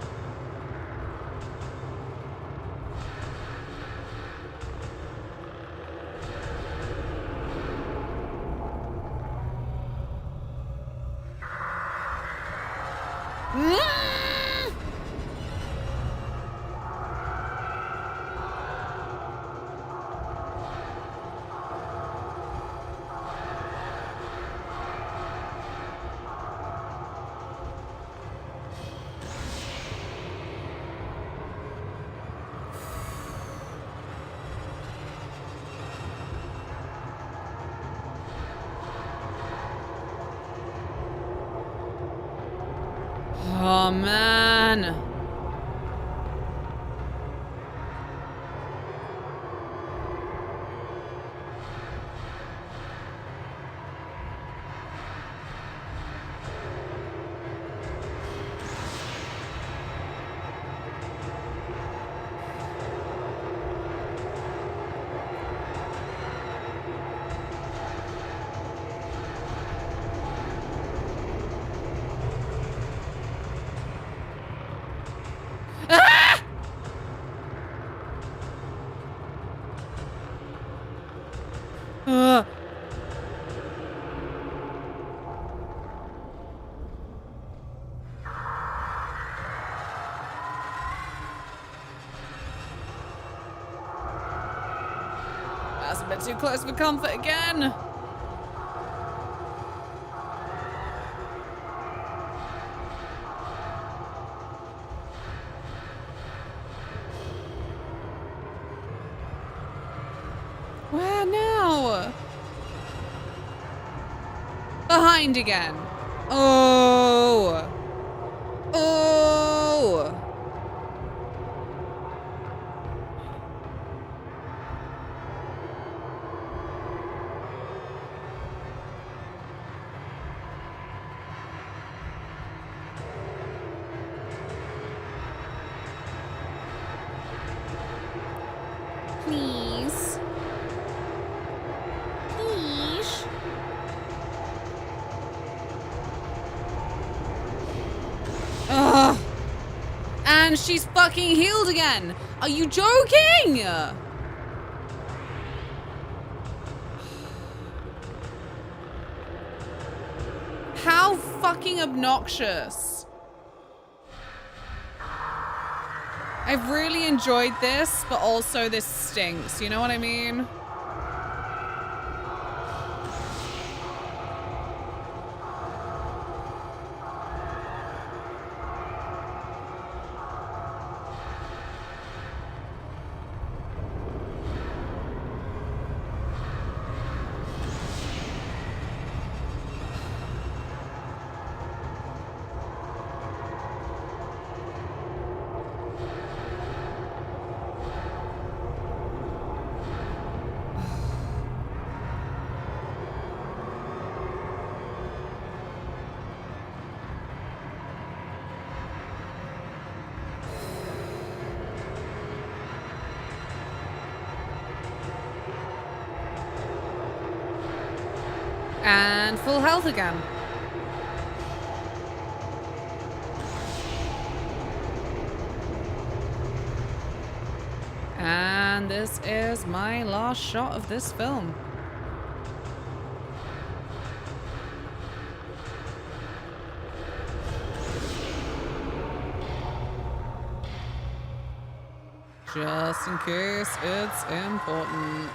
Oh, man. That's a bit too close for comfort again. Where now? Behind again. Oh. Oh. Please. Please. Ugh. And she's fucking healed again. Are you joking? How fucking obnoxious. I've really enjoyed this, but also this stinks. You know what I mean? And full health again. And this is my last shot of this film. Just in case it's important.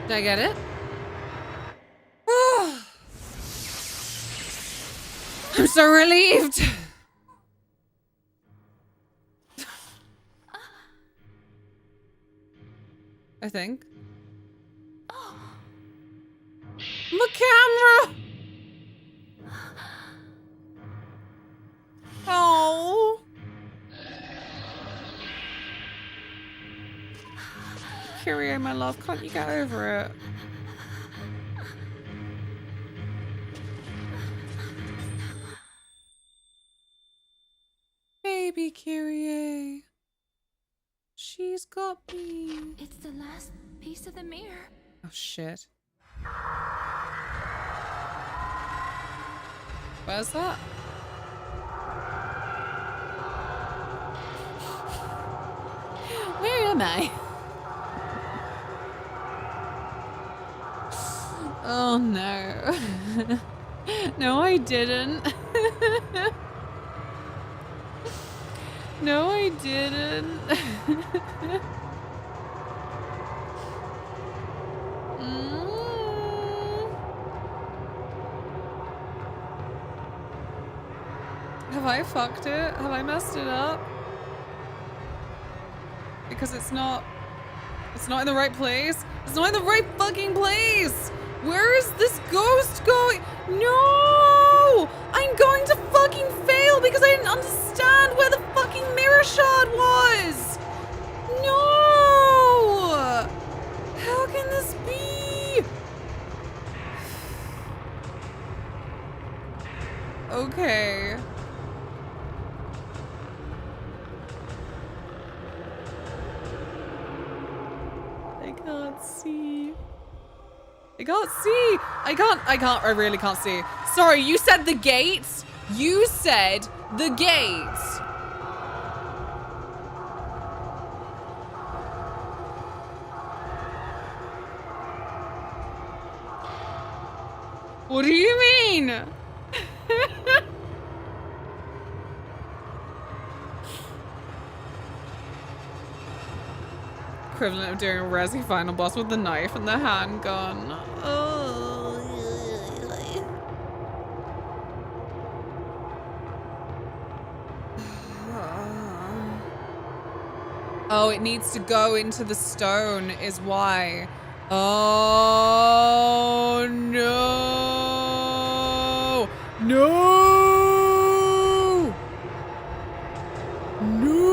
Did I get it? I'm so relieved. I think. My camera! Oh. Kyrie, my love, can't you get over it? Baby Kyrie. She's got me. It's the last piece of the mirror. Oh shit. Where's that? Where am I? Oh no. No, I didn't. No, I didn't. Have I fucked it? Have I messed it up? Because it's not in the right place. It's not in the right fucking place. Where is this ghost going? No! I'm going to fucking fail because I didn't understand where the fucking mirror shard was. No! How can this be? Okay. I can't see. I really can't see. Sorry, you said the gates? You said the gates. What do you mean? Equivalent of doing a Resi final boss with the knife and the handgun. Oh, it needs to go into the stone is why. Oh no! No! No!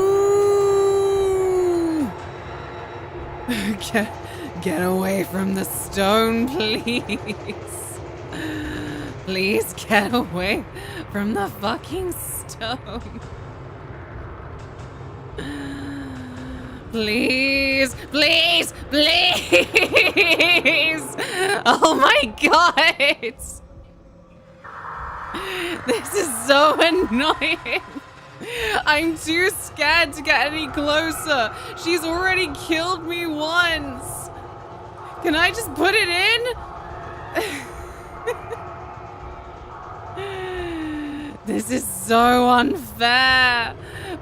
Get away from the stone, please. Please get away from the fucking stone. Please, please, please! Oh my god! This is so annoying. I'm too scared to get any closer. She's already killed me once. Can I just put it in? This is so unfair.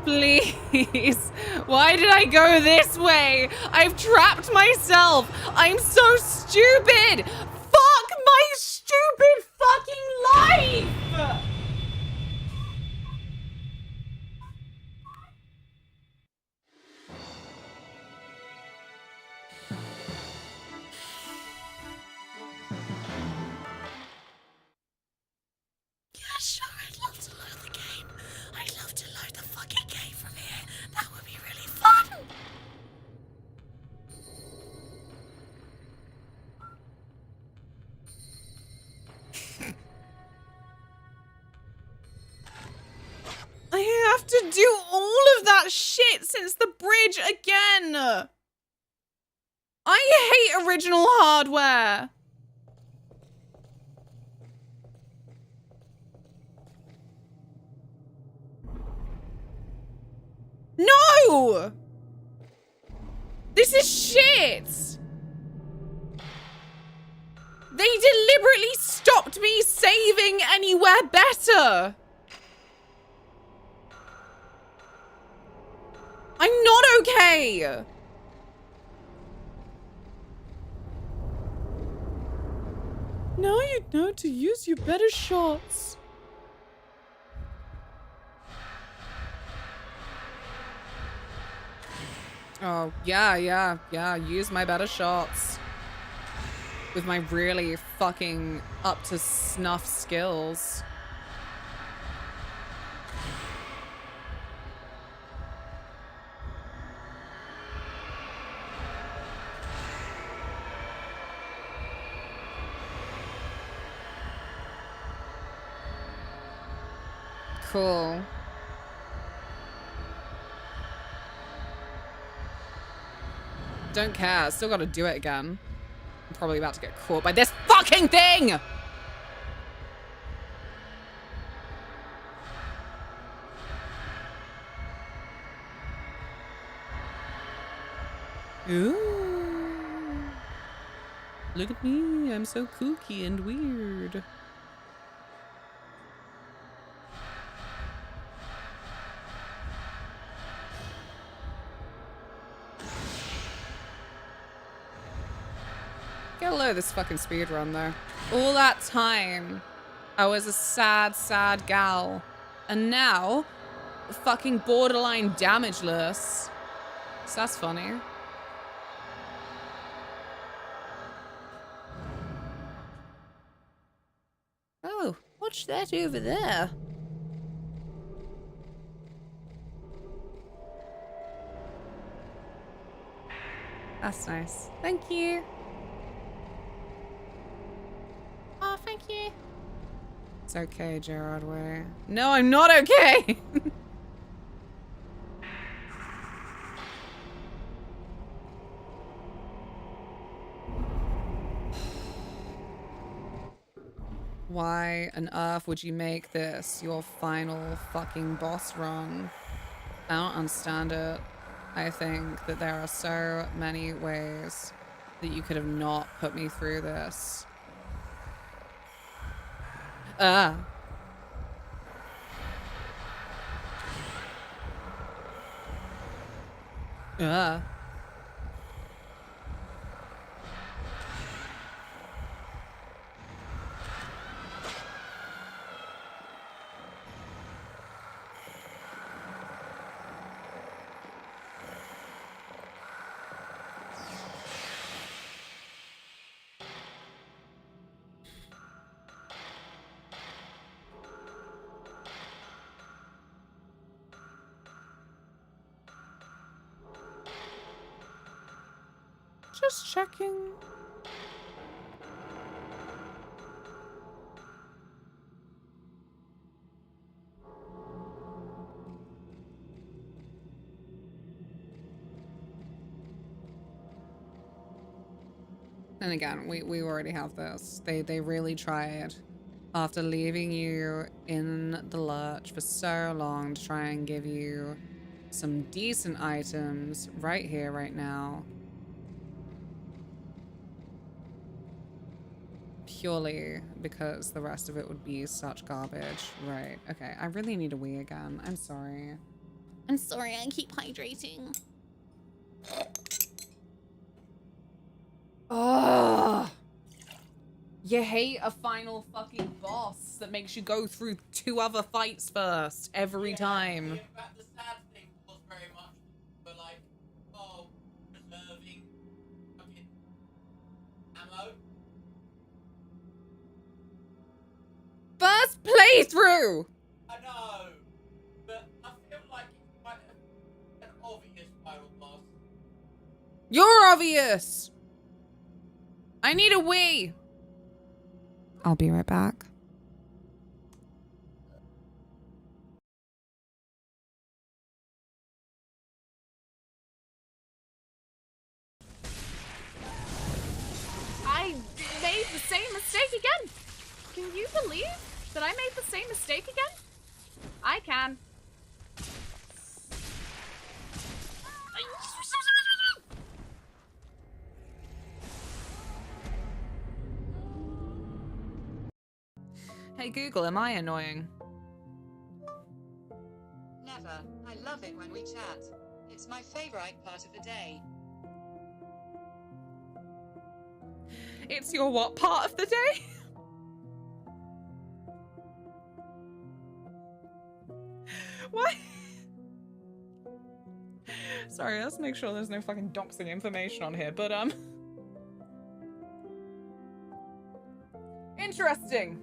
Please. Why did I go this way? I've trapped myself. I'm so stupid. Fuck my stupid fucking life. Yeah, sure, I'd love to load the game. I'd love to load the fucking game from here. That would be really fun. I have to do all of that shit since the bridge again. I hate original hardware. No! This is shit! They deliberately stopped me saving anywhere better! I'm not okay! Now you know to use your better shots. Oh, yeah. Use my better shots. With my really fucking up to snuff skills. Cool. Don't care. Still gotta do it again. I'm probably about to get caught by this fucking thing! Ooh. Look at me. I'm so kooky and weird. Get a load of this fucking speedrun though. All that time, I was a sad, sad gal. And now, fucking borderline damageless. So that's funny. Oh, what's that over there? That's nice. Thank you. Oh, thank you. It's okay, Gerard Way. No, I'm not okay. Why on earth would you make this your final fucking boss run? I don't understand it. I think that there are so many ways that you could have not put me through this. Ah. Just checking. And again, we already have this. They really tried after leaving you in the lurch for so long to try and give you some decent items right here, right now. Purely because the rest of it would be such garbage. Right, okay. I really need a wee again. I'm sorry. I'm sorry, I keep hydrating. Oh. You hate a final fucking boss that makes you go through 2 other fights first every time. Yeah, but the sad thing was very much for like, oh, preserving fucking ammo. First playthrough! I know, but I feel like it's quite an obvious final boss. You're obvious! I need a wee! I'll be right back. I made the same mistake again. Can you believe that I made the same mistake again? I can. Hey Google, am I annoying? Never. I love it when we chat. It's my favorite part of the day. It's your what part of the day? What? Sorry, let's make sure there's no fucking doxing information on here, but interesting.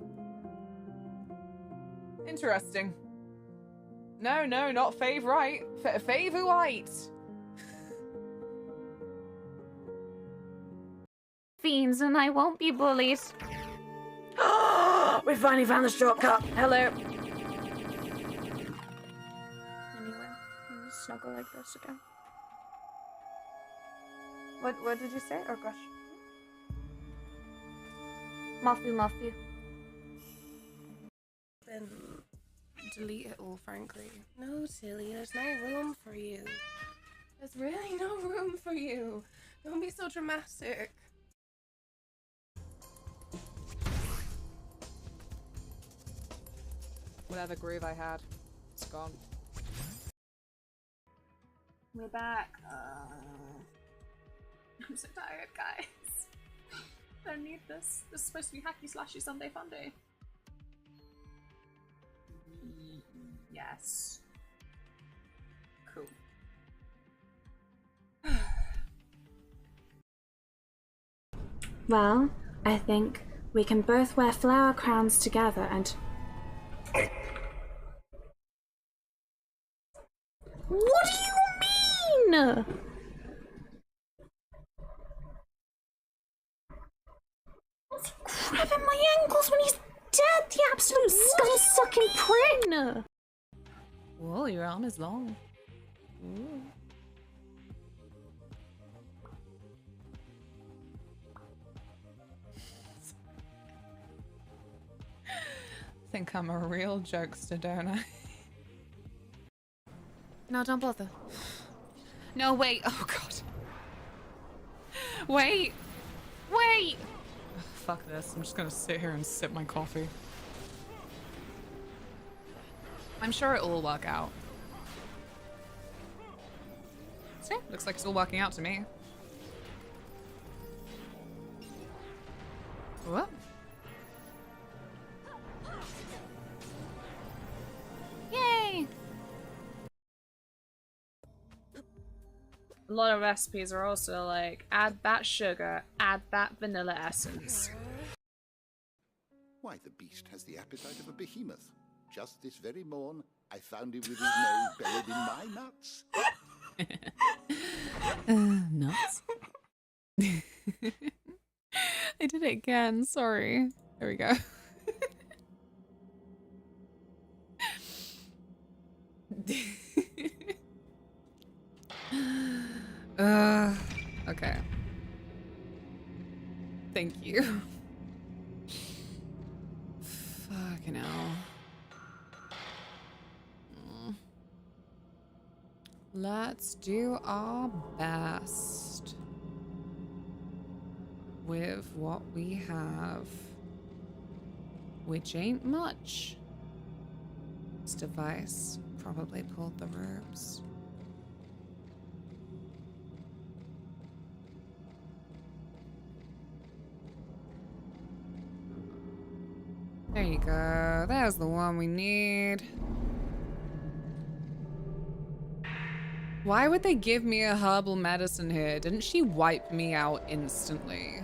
Interesting. No, not favorite. Favorite. Fiends, and I won't be bullied. We finally found the shortcut. Hello. Anyway, snuggle like this again. What did you say? Oh gosh. Muffy. Then delete it all, frankly. No, silly, there's no room for you. There's really no room for you. Don't be so dramatic. Whatever groove I had, it's gone. We're back. I'm so tired, guys. I don't need this. This is supposed to be hacky slashy Sunday fun day. Yes. Cool. Well, I think we can both wear flower crowns together and... What do you mean? What's he grabbing my ankles when he's dead, the absolute scum-sucking prick? Whoa, your arm is long. Ooh. Think I'm a real jokester, don't I? No, don't bother. No, wait. Oh, God. Wait. Wait. Ugh, fuck this. I'm just gonna sit here and sip my coffee. I'm sure it'll all work out. See? Looks like it's all working out to me. What? Yay! A lot of recipes are also like, add that sugar, add that vanilla essence. Why, the beast has the appetite of a behemoth. Just this very morn, I found him with his nose buried in my nuts. Nuts? I did it again, sorry. There we go. Okay. Thank you. Fucking hell. Let's do our best with what we have, which ain't much. This device probably pulled the ropes. There you go. There's the one we need. Why would they give me a herbal medicine here? Didn't she wipe me out instantly?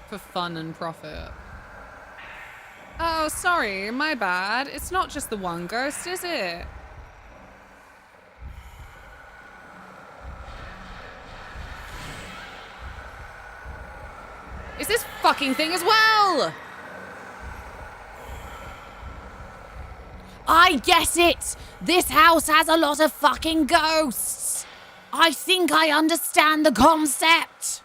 For fun and profit. Oh, sorry, my bad. It's not just the one ghost, is it? Is this fucking thing as well? I get it! This house has a lot of fucking ghosts! I think I understand the concept!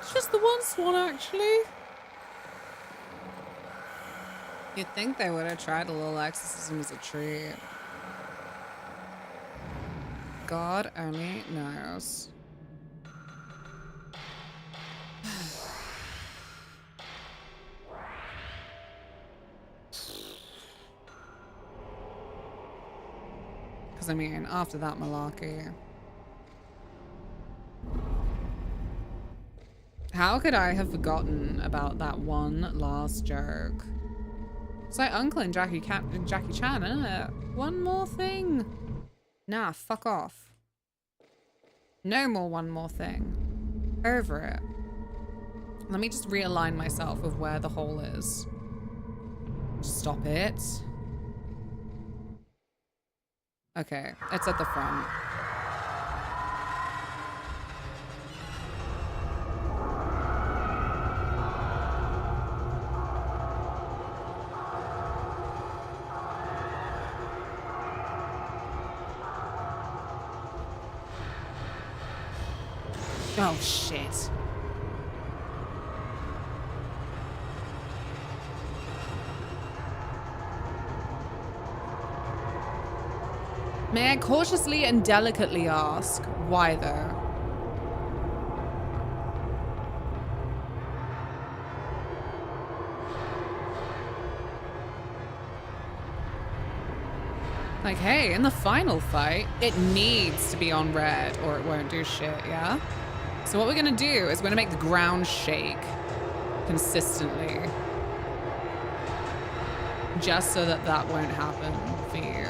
It's just the one swan, actually. You'd think they would have tried a little exorcism as a treat. God only knows. Because, I mean, after that malarkey. How could I have forgotten about that one last joke? It's like Uncle and Jackie Chan, isn't it? One more thing. Nah, fuck off. No more one more thing. Over it. Let me just realign myself with where the hole is. Stop it. Okay, it's at the front. Oh, shit. May I cautiously and delicately ask, why though? Like, hey, in the final fight, it needs to be on red or it won't do shit, yeah? So what we're gonna do is we're gonna make the ground shake consistently. Just so that that won't happen for you.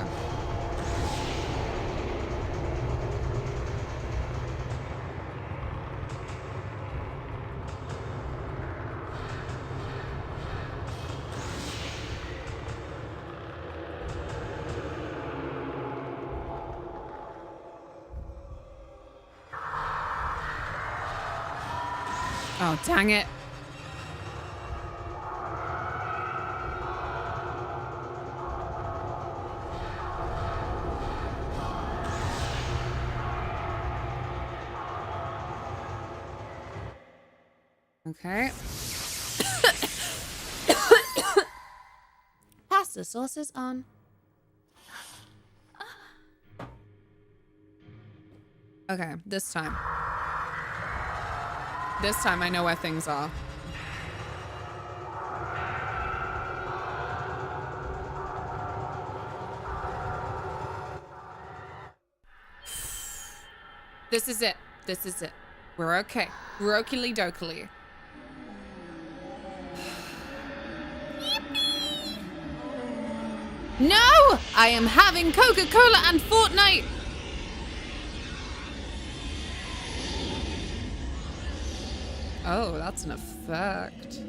Oh, dang it. Okay. Pasta sauce is on. Okay, this time. This time I know where things are. This is it. This is it. We're okay. We're okily dokily. No! I am having Coca-Cola and Fortnite! Oh, that's an effect.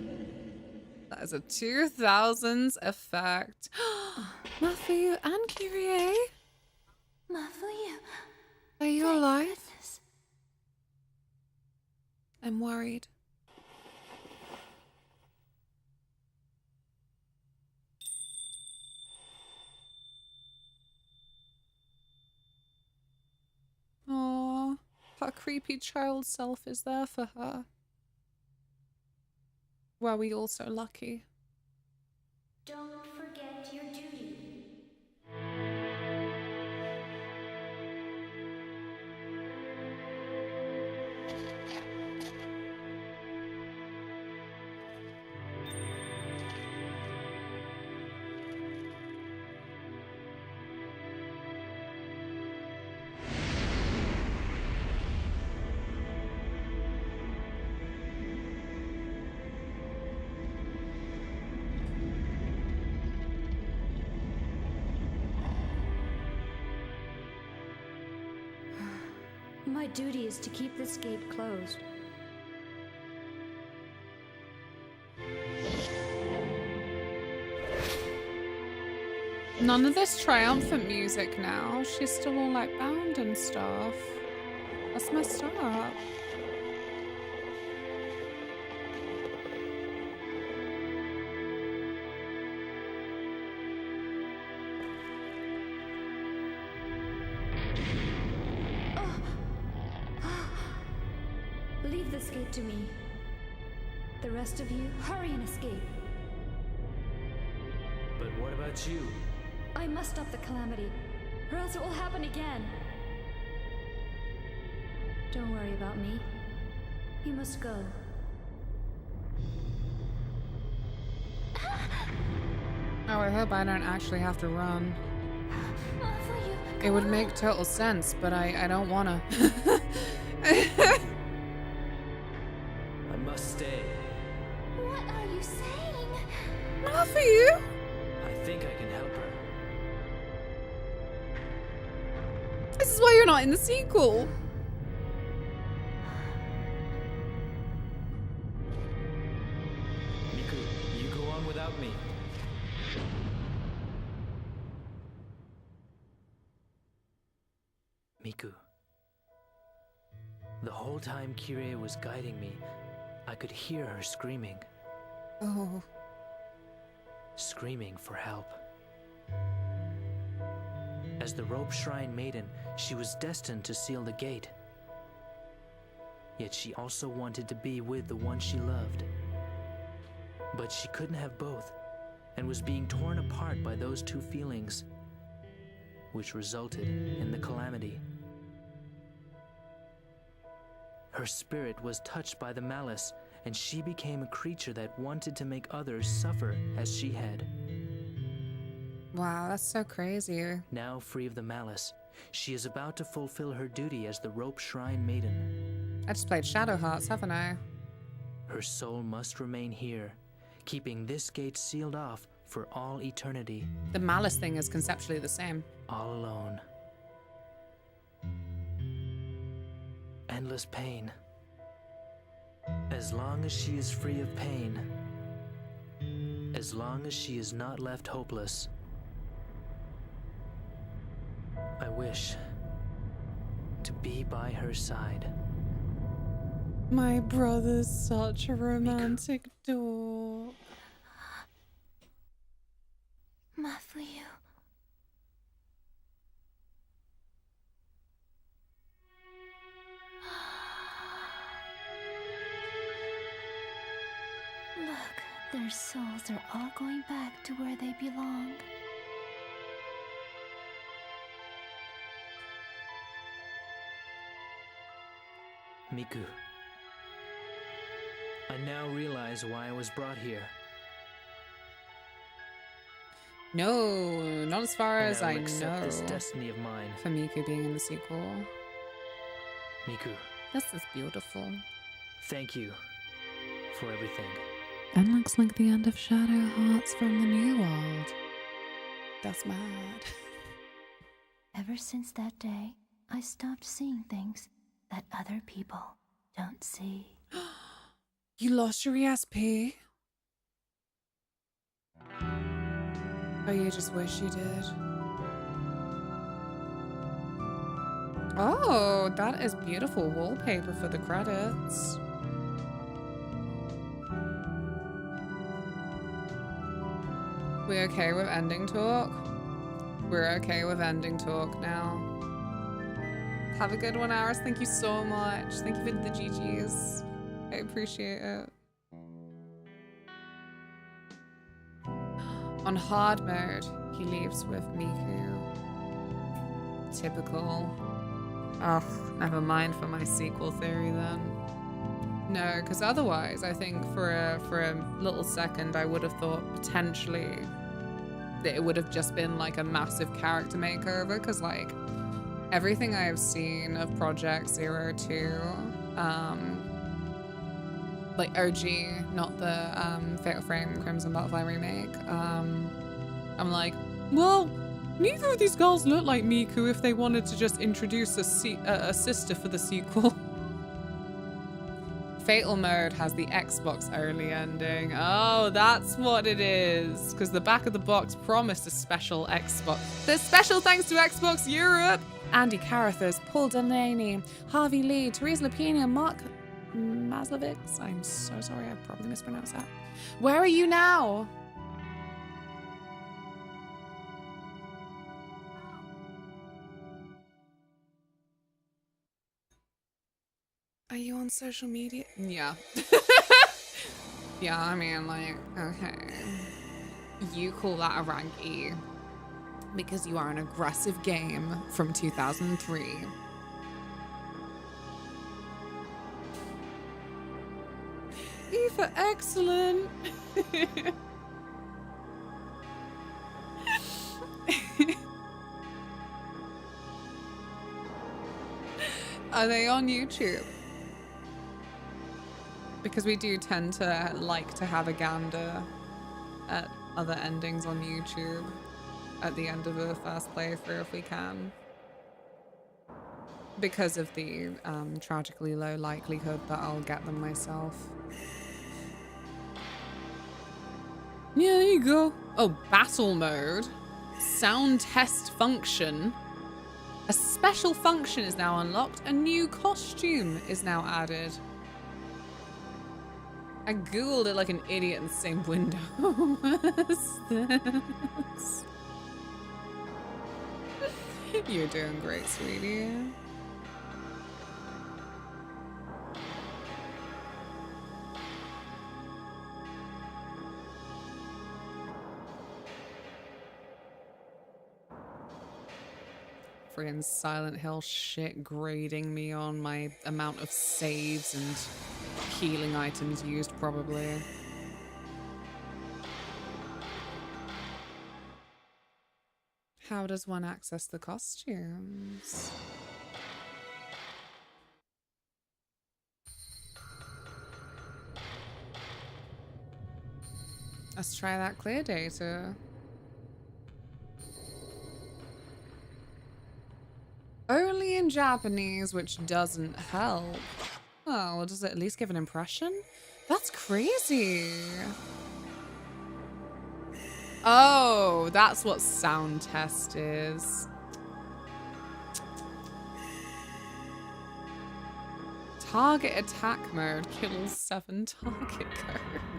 That is a 2000s effect. Matthew and Kyrie. Matthew. Are you alive? I'm worried. Aww, her creepy child self is there for her. Were we all so lucky? Don't forget your duty. My duty is to keep this gate closed. None of this triumphant music now. She's still all like bound and stuff. That's messed up. Leave this gate to me. The rest of you, hurry and escape. But what about you? I must stop the calamity, or else it will happen again. Don't worry about me. You must go. Oh, I hope I don't actually have to run. It would make total sense, but I don't wanna. I must stay. What are you saying? Not for you. I think I can help her. This is why you're not in the sequel. Miku, you go on without me. Miku. The whole time Kirie was guiding me, I could hear her screaming. Oh. Screaming for help. As the Rope Shrine Maiden, she was destined to seal the gate. Yet she also wanted to be with the one she loved. But she couldn't have both, and was being torn apart by those two feelings, which resulted in the calamity. Her spirit was touched by the malice, and she became a creature that wanted to make others suffer as she had. Wow, that's so crazy. Now free of the malice, she is about to fulfill her duty as the Rope Shrine Maiden. I just played Shadow Hearts, haven't I? Her soul must remain here, keeping this gate sealed off for all eternity. The malice thing is conceptually the same. All alone. Endless pain. As long as she is free of pain, as long as she is not left hopeless, I wish to be by her side. My brother's such a romantic dog. Matthew. Look, their souls are all going back to where they belong. Miku. I now realize why I was brought here. No, not as far And as I I will accept know. this destiny of mine. For Miku being in the sequel. Miku, This is beautiful. thank you for everything. And looks like the end of Shadow Hearts from the New World. That's mad. Ever since that day, I stopped seeing things that other people don't see. You lost your ESP? Oh, you just wish you did. Oh, that is beautiful wallpaper for the credits. We okay with ending talk? We're okay with ending talk now. Have a good one, Aris. Thank you so much. Thank you for the GGs. I appreciate it. On hard mode, he leaves with Miku. Typical. Ugh, never mind for my sequel theory then. No, because otherwise, I think for a little second, I would have thought potentially that it would have just been like a massive character makeover. Because like everything I have seen of Project Zero 2, like OG, not the Fatal Frame Crimson Butterfly remake. I'm like, well, neither of these girls look like Miku if they wanted to just introduce a sister for the sequel. Fatal Mode has the Xbox only ending. Oh, that's what it is. Because the back of the box promised a special Xbox. There's special thanks to Xbox Europe. Andy Carruthers, Paul Delaney, Harvey Lee, Therese Lapina, Mark Maslovics. I'm so sorry, I probably mispronounced that. Where are you now? Are you on social media? Yeah. Yeah, I mean, like, okay. You call that a rank E because you are an aggressive game from 2003. E for excellent. Are they on YouTube? Because we do tend to like to have a gander at other endings on YouTube at the end of the first playthrough if we can. Because of the tragically low likelihood that I'll get them myself. Yeah, there you go. Oh, battle mode. Sound test function. A special function is now unlocked. A new costume is now added. I googled it like an idiot in the same window. What's this? You're doing great, sweetie. Friggin' Silent Hill shit grading me on my amount of saves and healing items used, probably. How does one access the costumes? Let's try that clear data. Only in Japanese, which doesn't help. Oh, well, does it at least give an impression? That's crazy. Oh, that's what sound test is. Target attack mode kills 7 target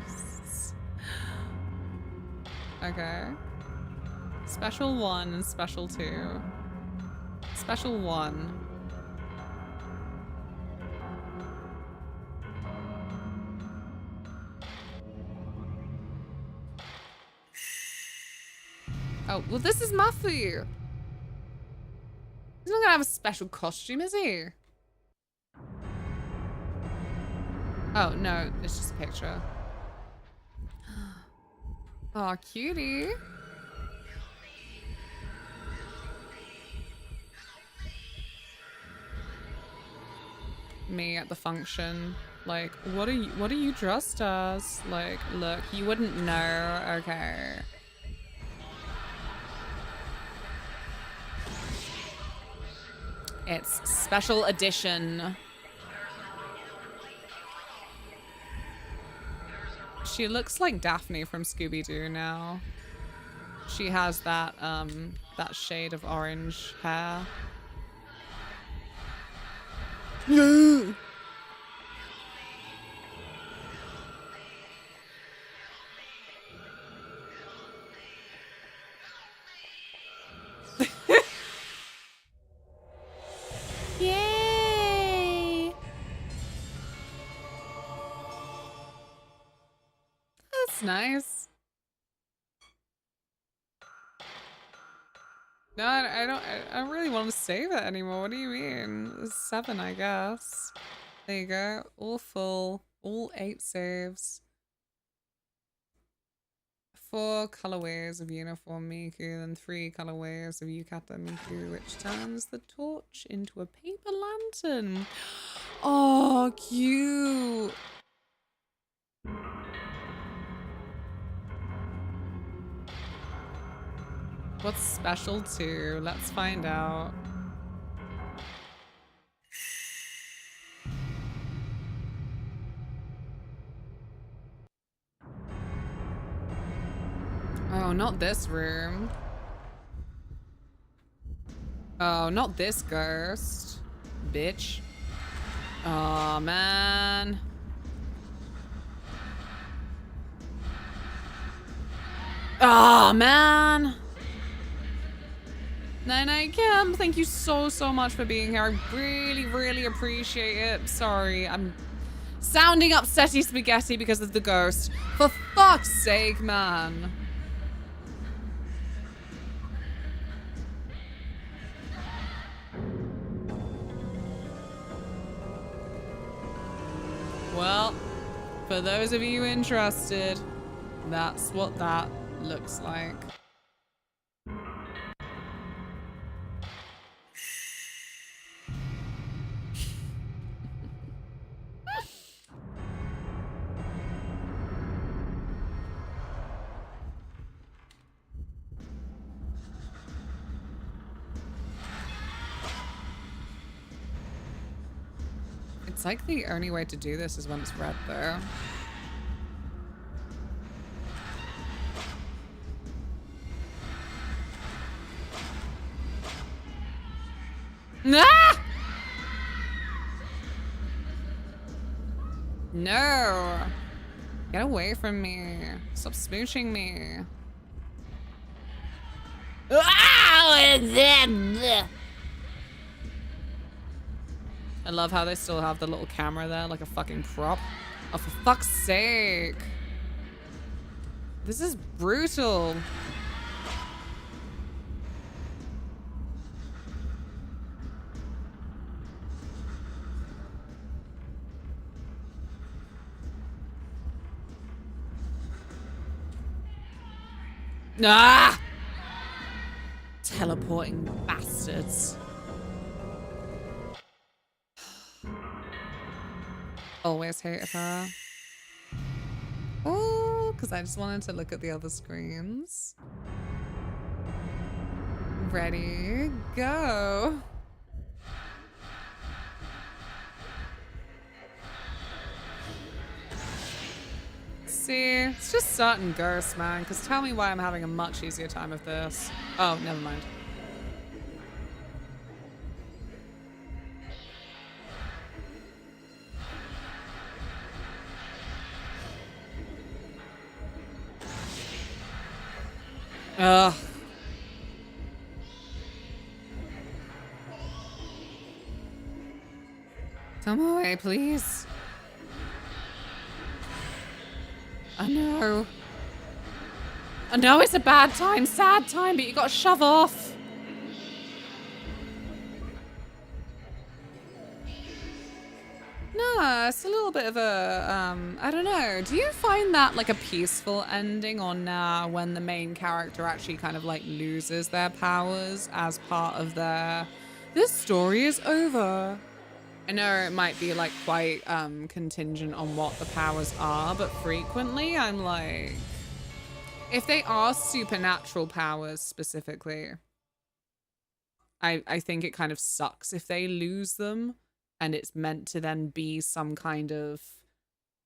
ghosts. Okay. Special 1 and special 2. Special 1. Oh, well, this is Mafu. He's not gonna have a special costume, is he? Oh, no, it's just a picture. Aw, cutie. Me at the function. Like, what are you dressed as? Like, look, you wouldn't know. Okay. It's special edition. She looks like Daphne from Scooby-Doo now. She has that that shade of orange hair. No. That's nice. No, I don't really want to save it anymore. What do you mean? It's 7, I guess. There you go. All full. All 8 saves. 4 colorways of Uniform Miku, and 3 colorways of Yukata Miku, which turns the torch into a paper lantern. Oh, cute. What's special too? Let's find out. Oh, not this room. Oh, not this ghost. Bitch. Oh, man. Oh, man. Nine Kim, thank you so much for being here. I really appreciate it. Sorry, I'm sounding upsetty spaghetti because of the ghost. For fuck's sake, man. Well, for those of you interested, that's what that looks like. It's like the only way to do this is when it's red, though. Ah! No! Get away from me. Stop smooching me. I love how they still have the little camera there like a fucking prop. Oh, for fuck's sake. This is brutal. Ah! Teleporting bastards. Always hated her. Oh, because I just wanted to look at the other screens. Ready, go. See, it's just certain ghosts, man, because tell me why I'm having a much easier time of this. Oh, never mind. Ugh. Come away, please. I know. I know it's a bad time, sad time, but you gotta shove off. No, it's a little bit of a, I don't know. Do you find that like a peaceful ending, or nah, when the main character actually kind of like loses their powers as part of their, this story is over? I know it might be like quite contingent on what the powers are, but frequently I'm like, if they are supernatural powers specifically, I think it kind of sucks if they lose them and it's meant to then be some kind of,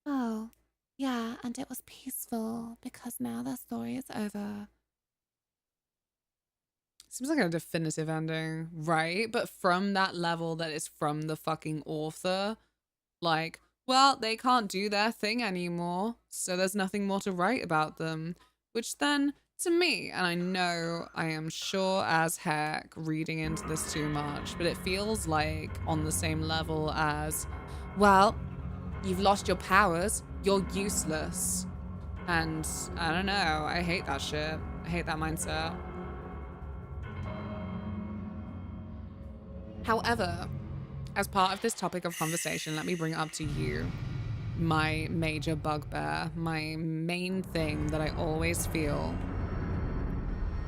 oh, yeah, and it was peaceful because now the story is over. Seems like a definitive ending, right? But from that level that is from the fucking author, like, well, they can't do their thing anymore, so there's nothing more to write about them. Which then, to me, and I know I am sure as heck reading into this too much, but it feels like on the same level as, well, you've lost your powers, you're useless. And I don't know, I hate that shit. I hate that mindset. However, as part of this topic of conversation, let me bring it up to you. My major bugbear, my main thing that I always feel.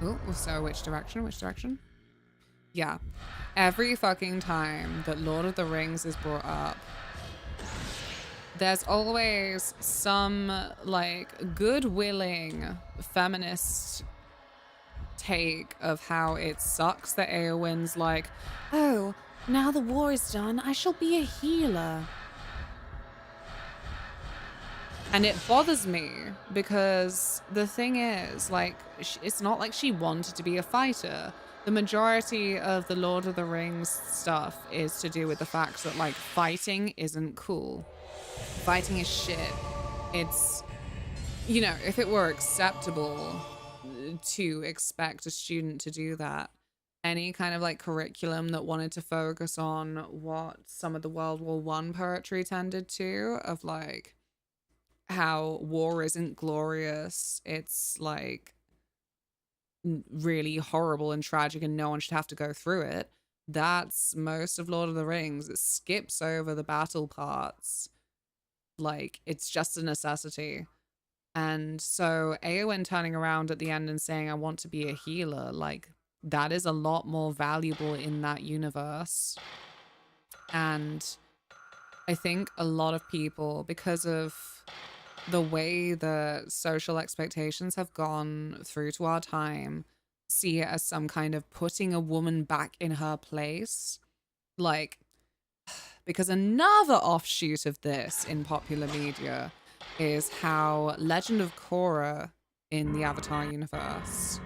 Oh, so which direction? Which direction? Yeah. Every fucking time that Lord of the Rings is brought up, there's always some, like, good-willing feminist take of how it sucks that Eowyn's like, oh, now the war is done, I shall be a healer. And it bothers me because the thing is, like, it's not like she wanted to be a fighter. The majority of the Lord of the Rings stuff is to do with the fact that, like, fighting isn't cool. Fighting is shit. It's, you know, if it were acceptable to expect a student to do that, any kind of, like, curriculum that wanted to focus on what some of the World War I poetry tended to, of, like, how war isn't glorious, it's, like, really horrible and tragic and no one should have to go through it. That's most of Lord of the Rings. It skips over the battle parts. Like, it's just a necessity. And so Eowyn turning around at the end and saying, I want to be a healer, like, that is a lot more valuable in that universe. And I think a lot of people, because of the way the social expectations have gone through to our time, see it as some kind of putting a woman back in her place. Like, because another offshoot of this in popular media is how Legend of Korra in the Avatar universe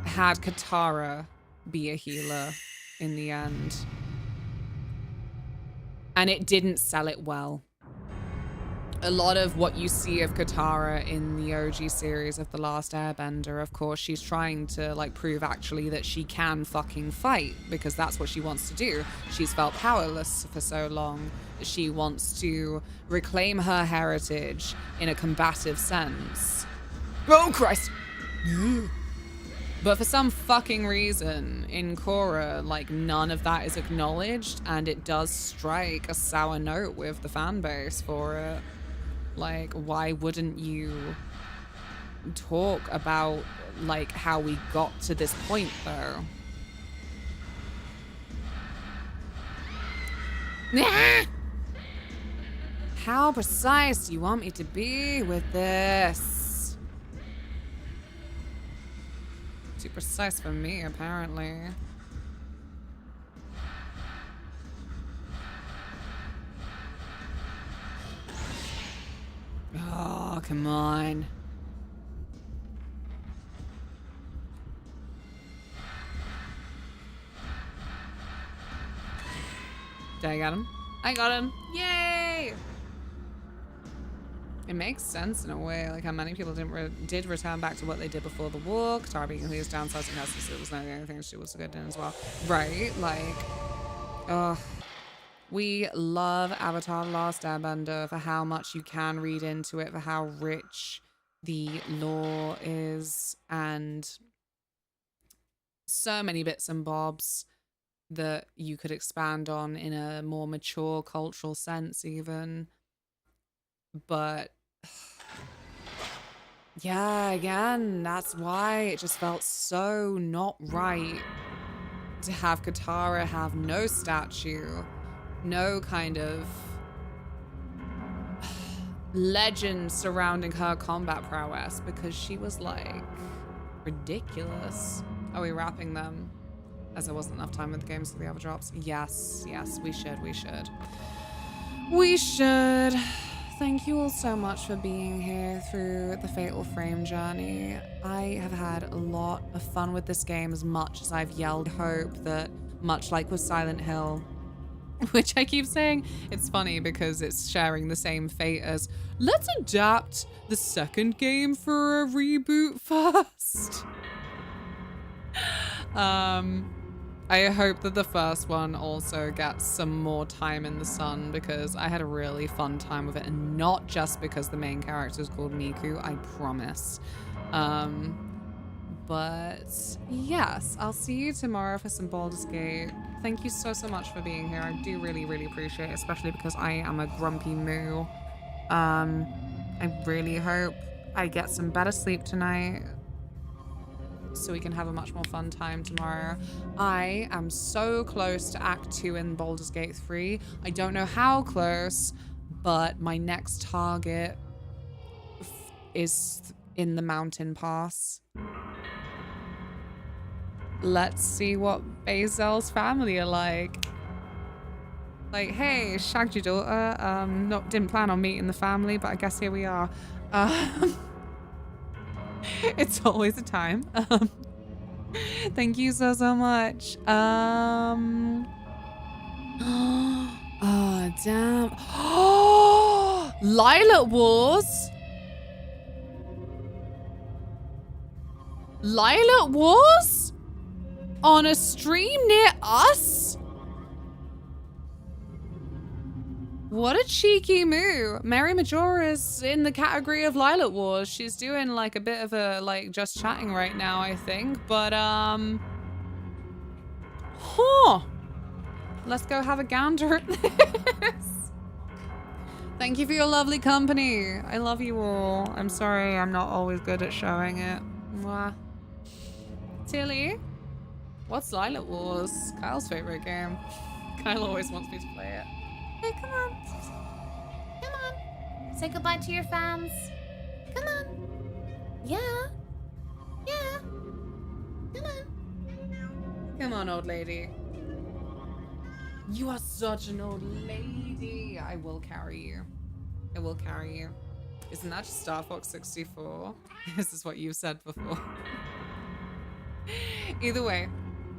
had Katara be a healer in the end. And it didn't sell it well. A lot of what you see of Katara in the OG series of The Last Airbender, of course, she's trying to, like, prove actually that she can fucking fight, because that's what she wants to do. She's felt powerless for so long. She wants to reclaim her heritage in a combative sense. Oh, Christ! But for some fucking reason, in Korra, like, none of that is acknowledged, and it does strike a sour note with the fan base for it. Like, why wouldn't you talk about, like, how we got to this point, though? How precise do you want me to be with this? Too precise for me, apparently. Oh, come on. Did I get him? I got him. Yay! It makes sense in a way, like how many people did return back to what they did before the war. Katara being who's downsizing her, it was not the only thing she was good in as well. Right? Like, we love Avatar: The Last Airbender for how much you can read into it, for how rich the lore is, and so many bits and bobs that you could expand on in a more mature cultural sense even. But yeah, again, that's why it just felt so not right to have Katara have no statue, no kind of legend surrounding her combat prowess, because she was, like, ridiculous. Are we wrapping them? As there wasn't enough time with the games for the other drops. Yes, we should. Thank you all so much for being here through the Fatal Frame journey. I have had a lot of fun with this game, as much as I've yelled hope that, much like with Silent Hill, which I keep saying, it's funny because it's sharing the same fate as, let's adapt the second game for a reboot first. I hope that the first one also gets some more time in the sun because I had a really fun time with it, and not just because the main character is called Miku, I promise. But yes, I'll see you tomorrow for some Baldur's Gate. Thank you so much for being here. I do really, really appreciate it, especially because I am a grumpy moo. I really hope I get some better sleep tonight so we can have a much more fun time tomorrow. I am so close to Act 2 in Baldur's Gate 3. I don't know how close, but my next target is in the mountain pass. Let's see what Bazel's family are like. Like, hey, shagged your daughter. Didn't plan on meeting the family, but I guess here we are. It's always a time. Thank you so much. Oh, damn. Lilac Wars? Lilac Wars? On a stream near us? What a cheeky moo. Mary Majora's in the category of Lilac Wars. She's doing like a bit of a like just chatting right now, I think. But let's go have a gander at this. Thank you for your lovely company. I love you all. I'm sorry I'm not always good at showing it. Mwah. Tilly, what's Lilac Wars? Kyle's favorite game. Kyle always wants me to play it. Hey, come on. Come on. Say goodbye to your fans. Come on. Yeah. Yeah. Come on. Come on, old lady. You are such an old lady. I will carry you. I will carry you. Isn't that just Star Fox 64? This is what you said before. Either way,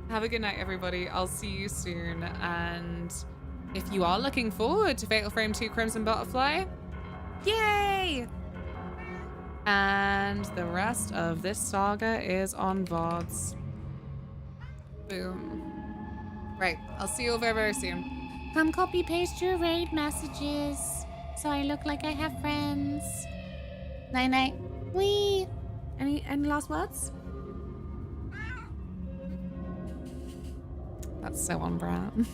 have a good night, everybody. I'll see you soon. And if you are looking forward to Fatal Frame 2 Crimson Butterfly, yay! And the rest of this saga is on VODs. Boom. Right, I'll see you all very, very soon. Come copy paste your raid messages so I look like I have friends. Night night. Wee. Any last words? That's so on brand.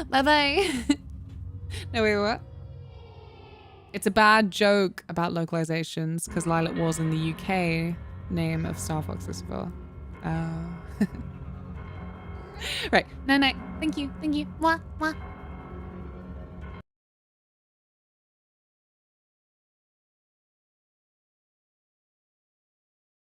Bye-bye. No, wait, what? It's a bad joke about localizations because Lilac Wars in the UK name of Star Fox Festival. Oh. Right. Night night. Thank you. Thank you. Mwah, mwah.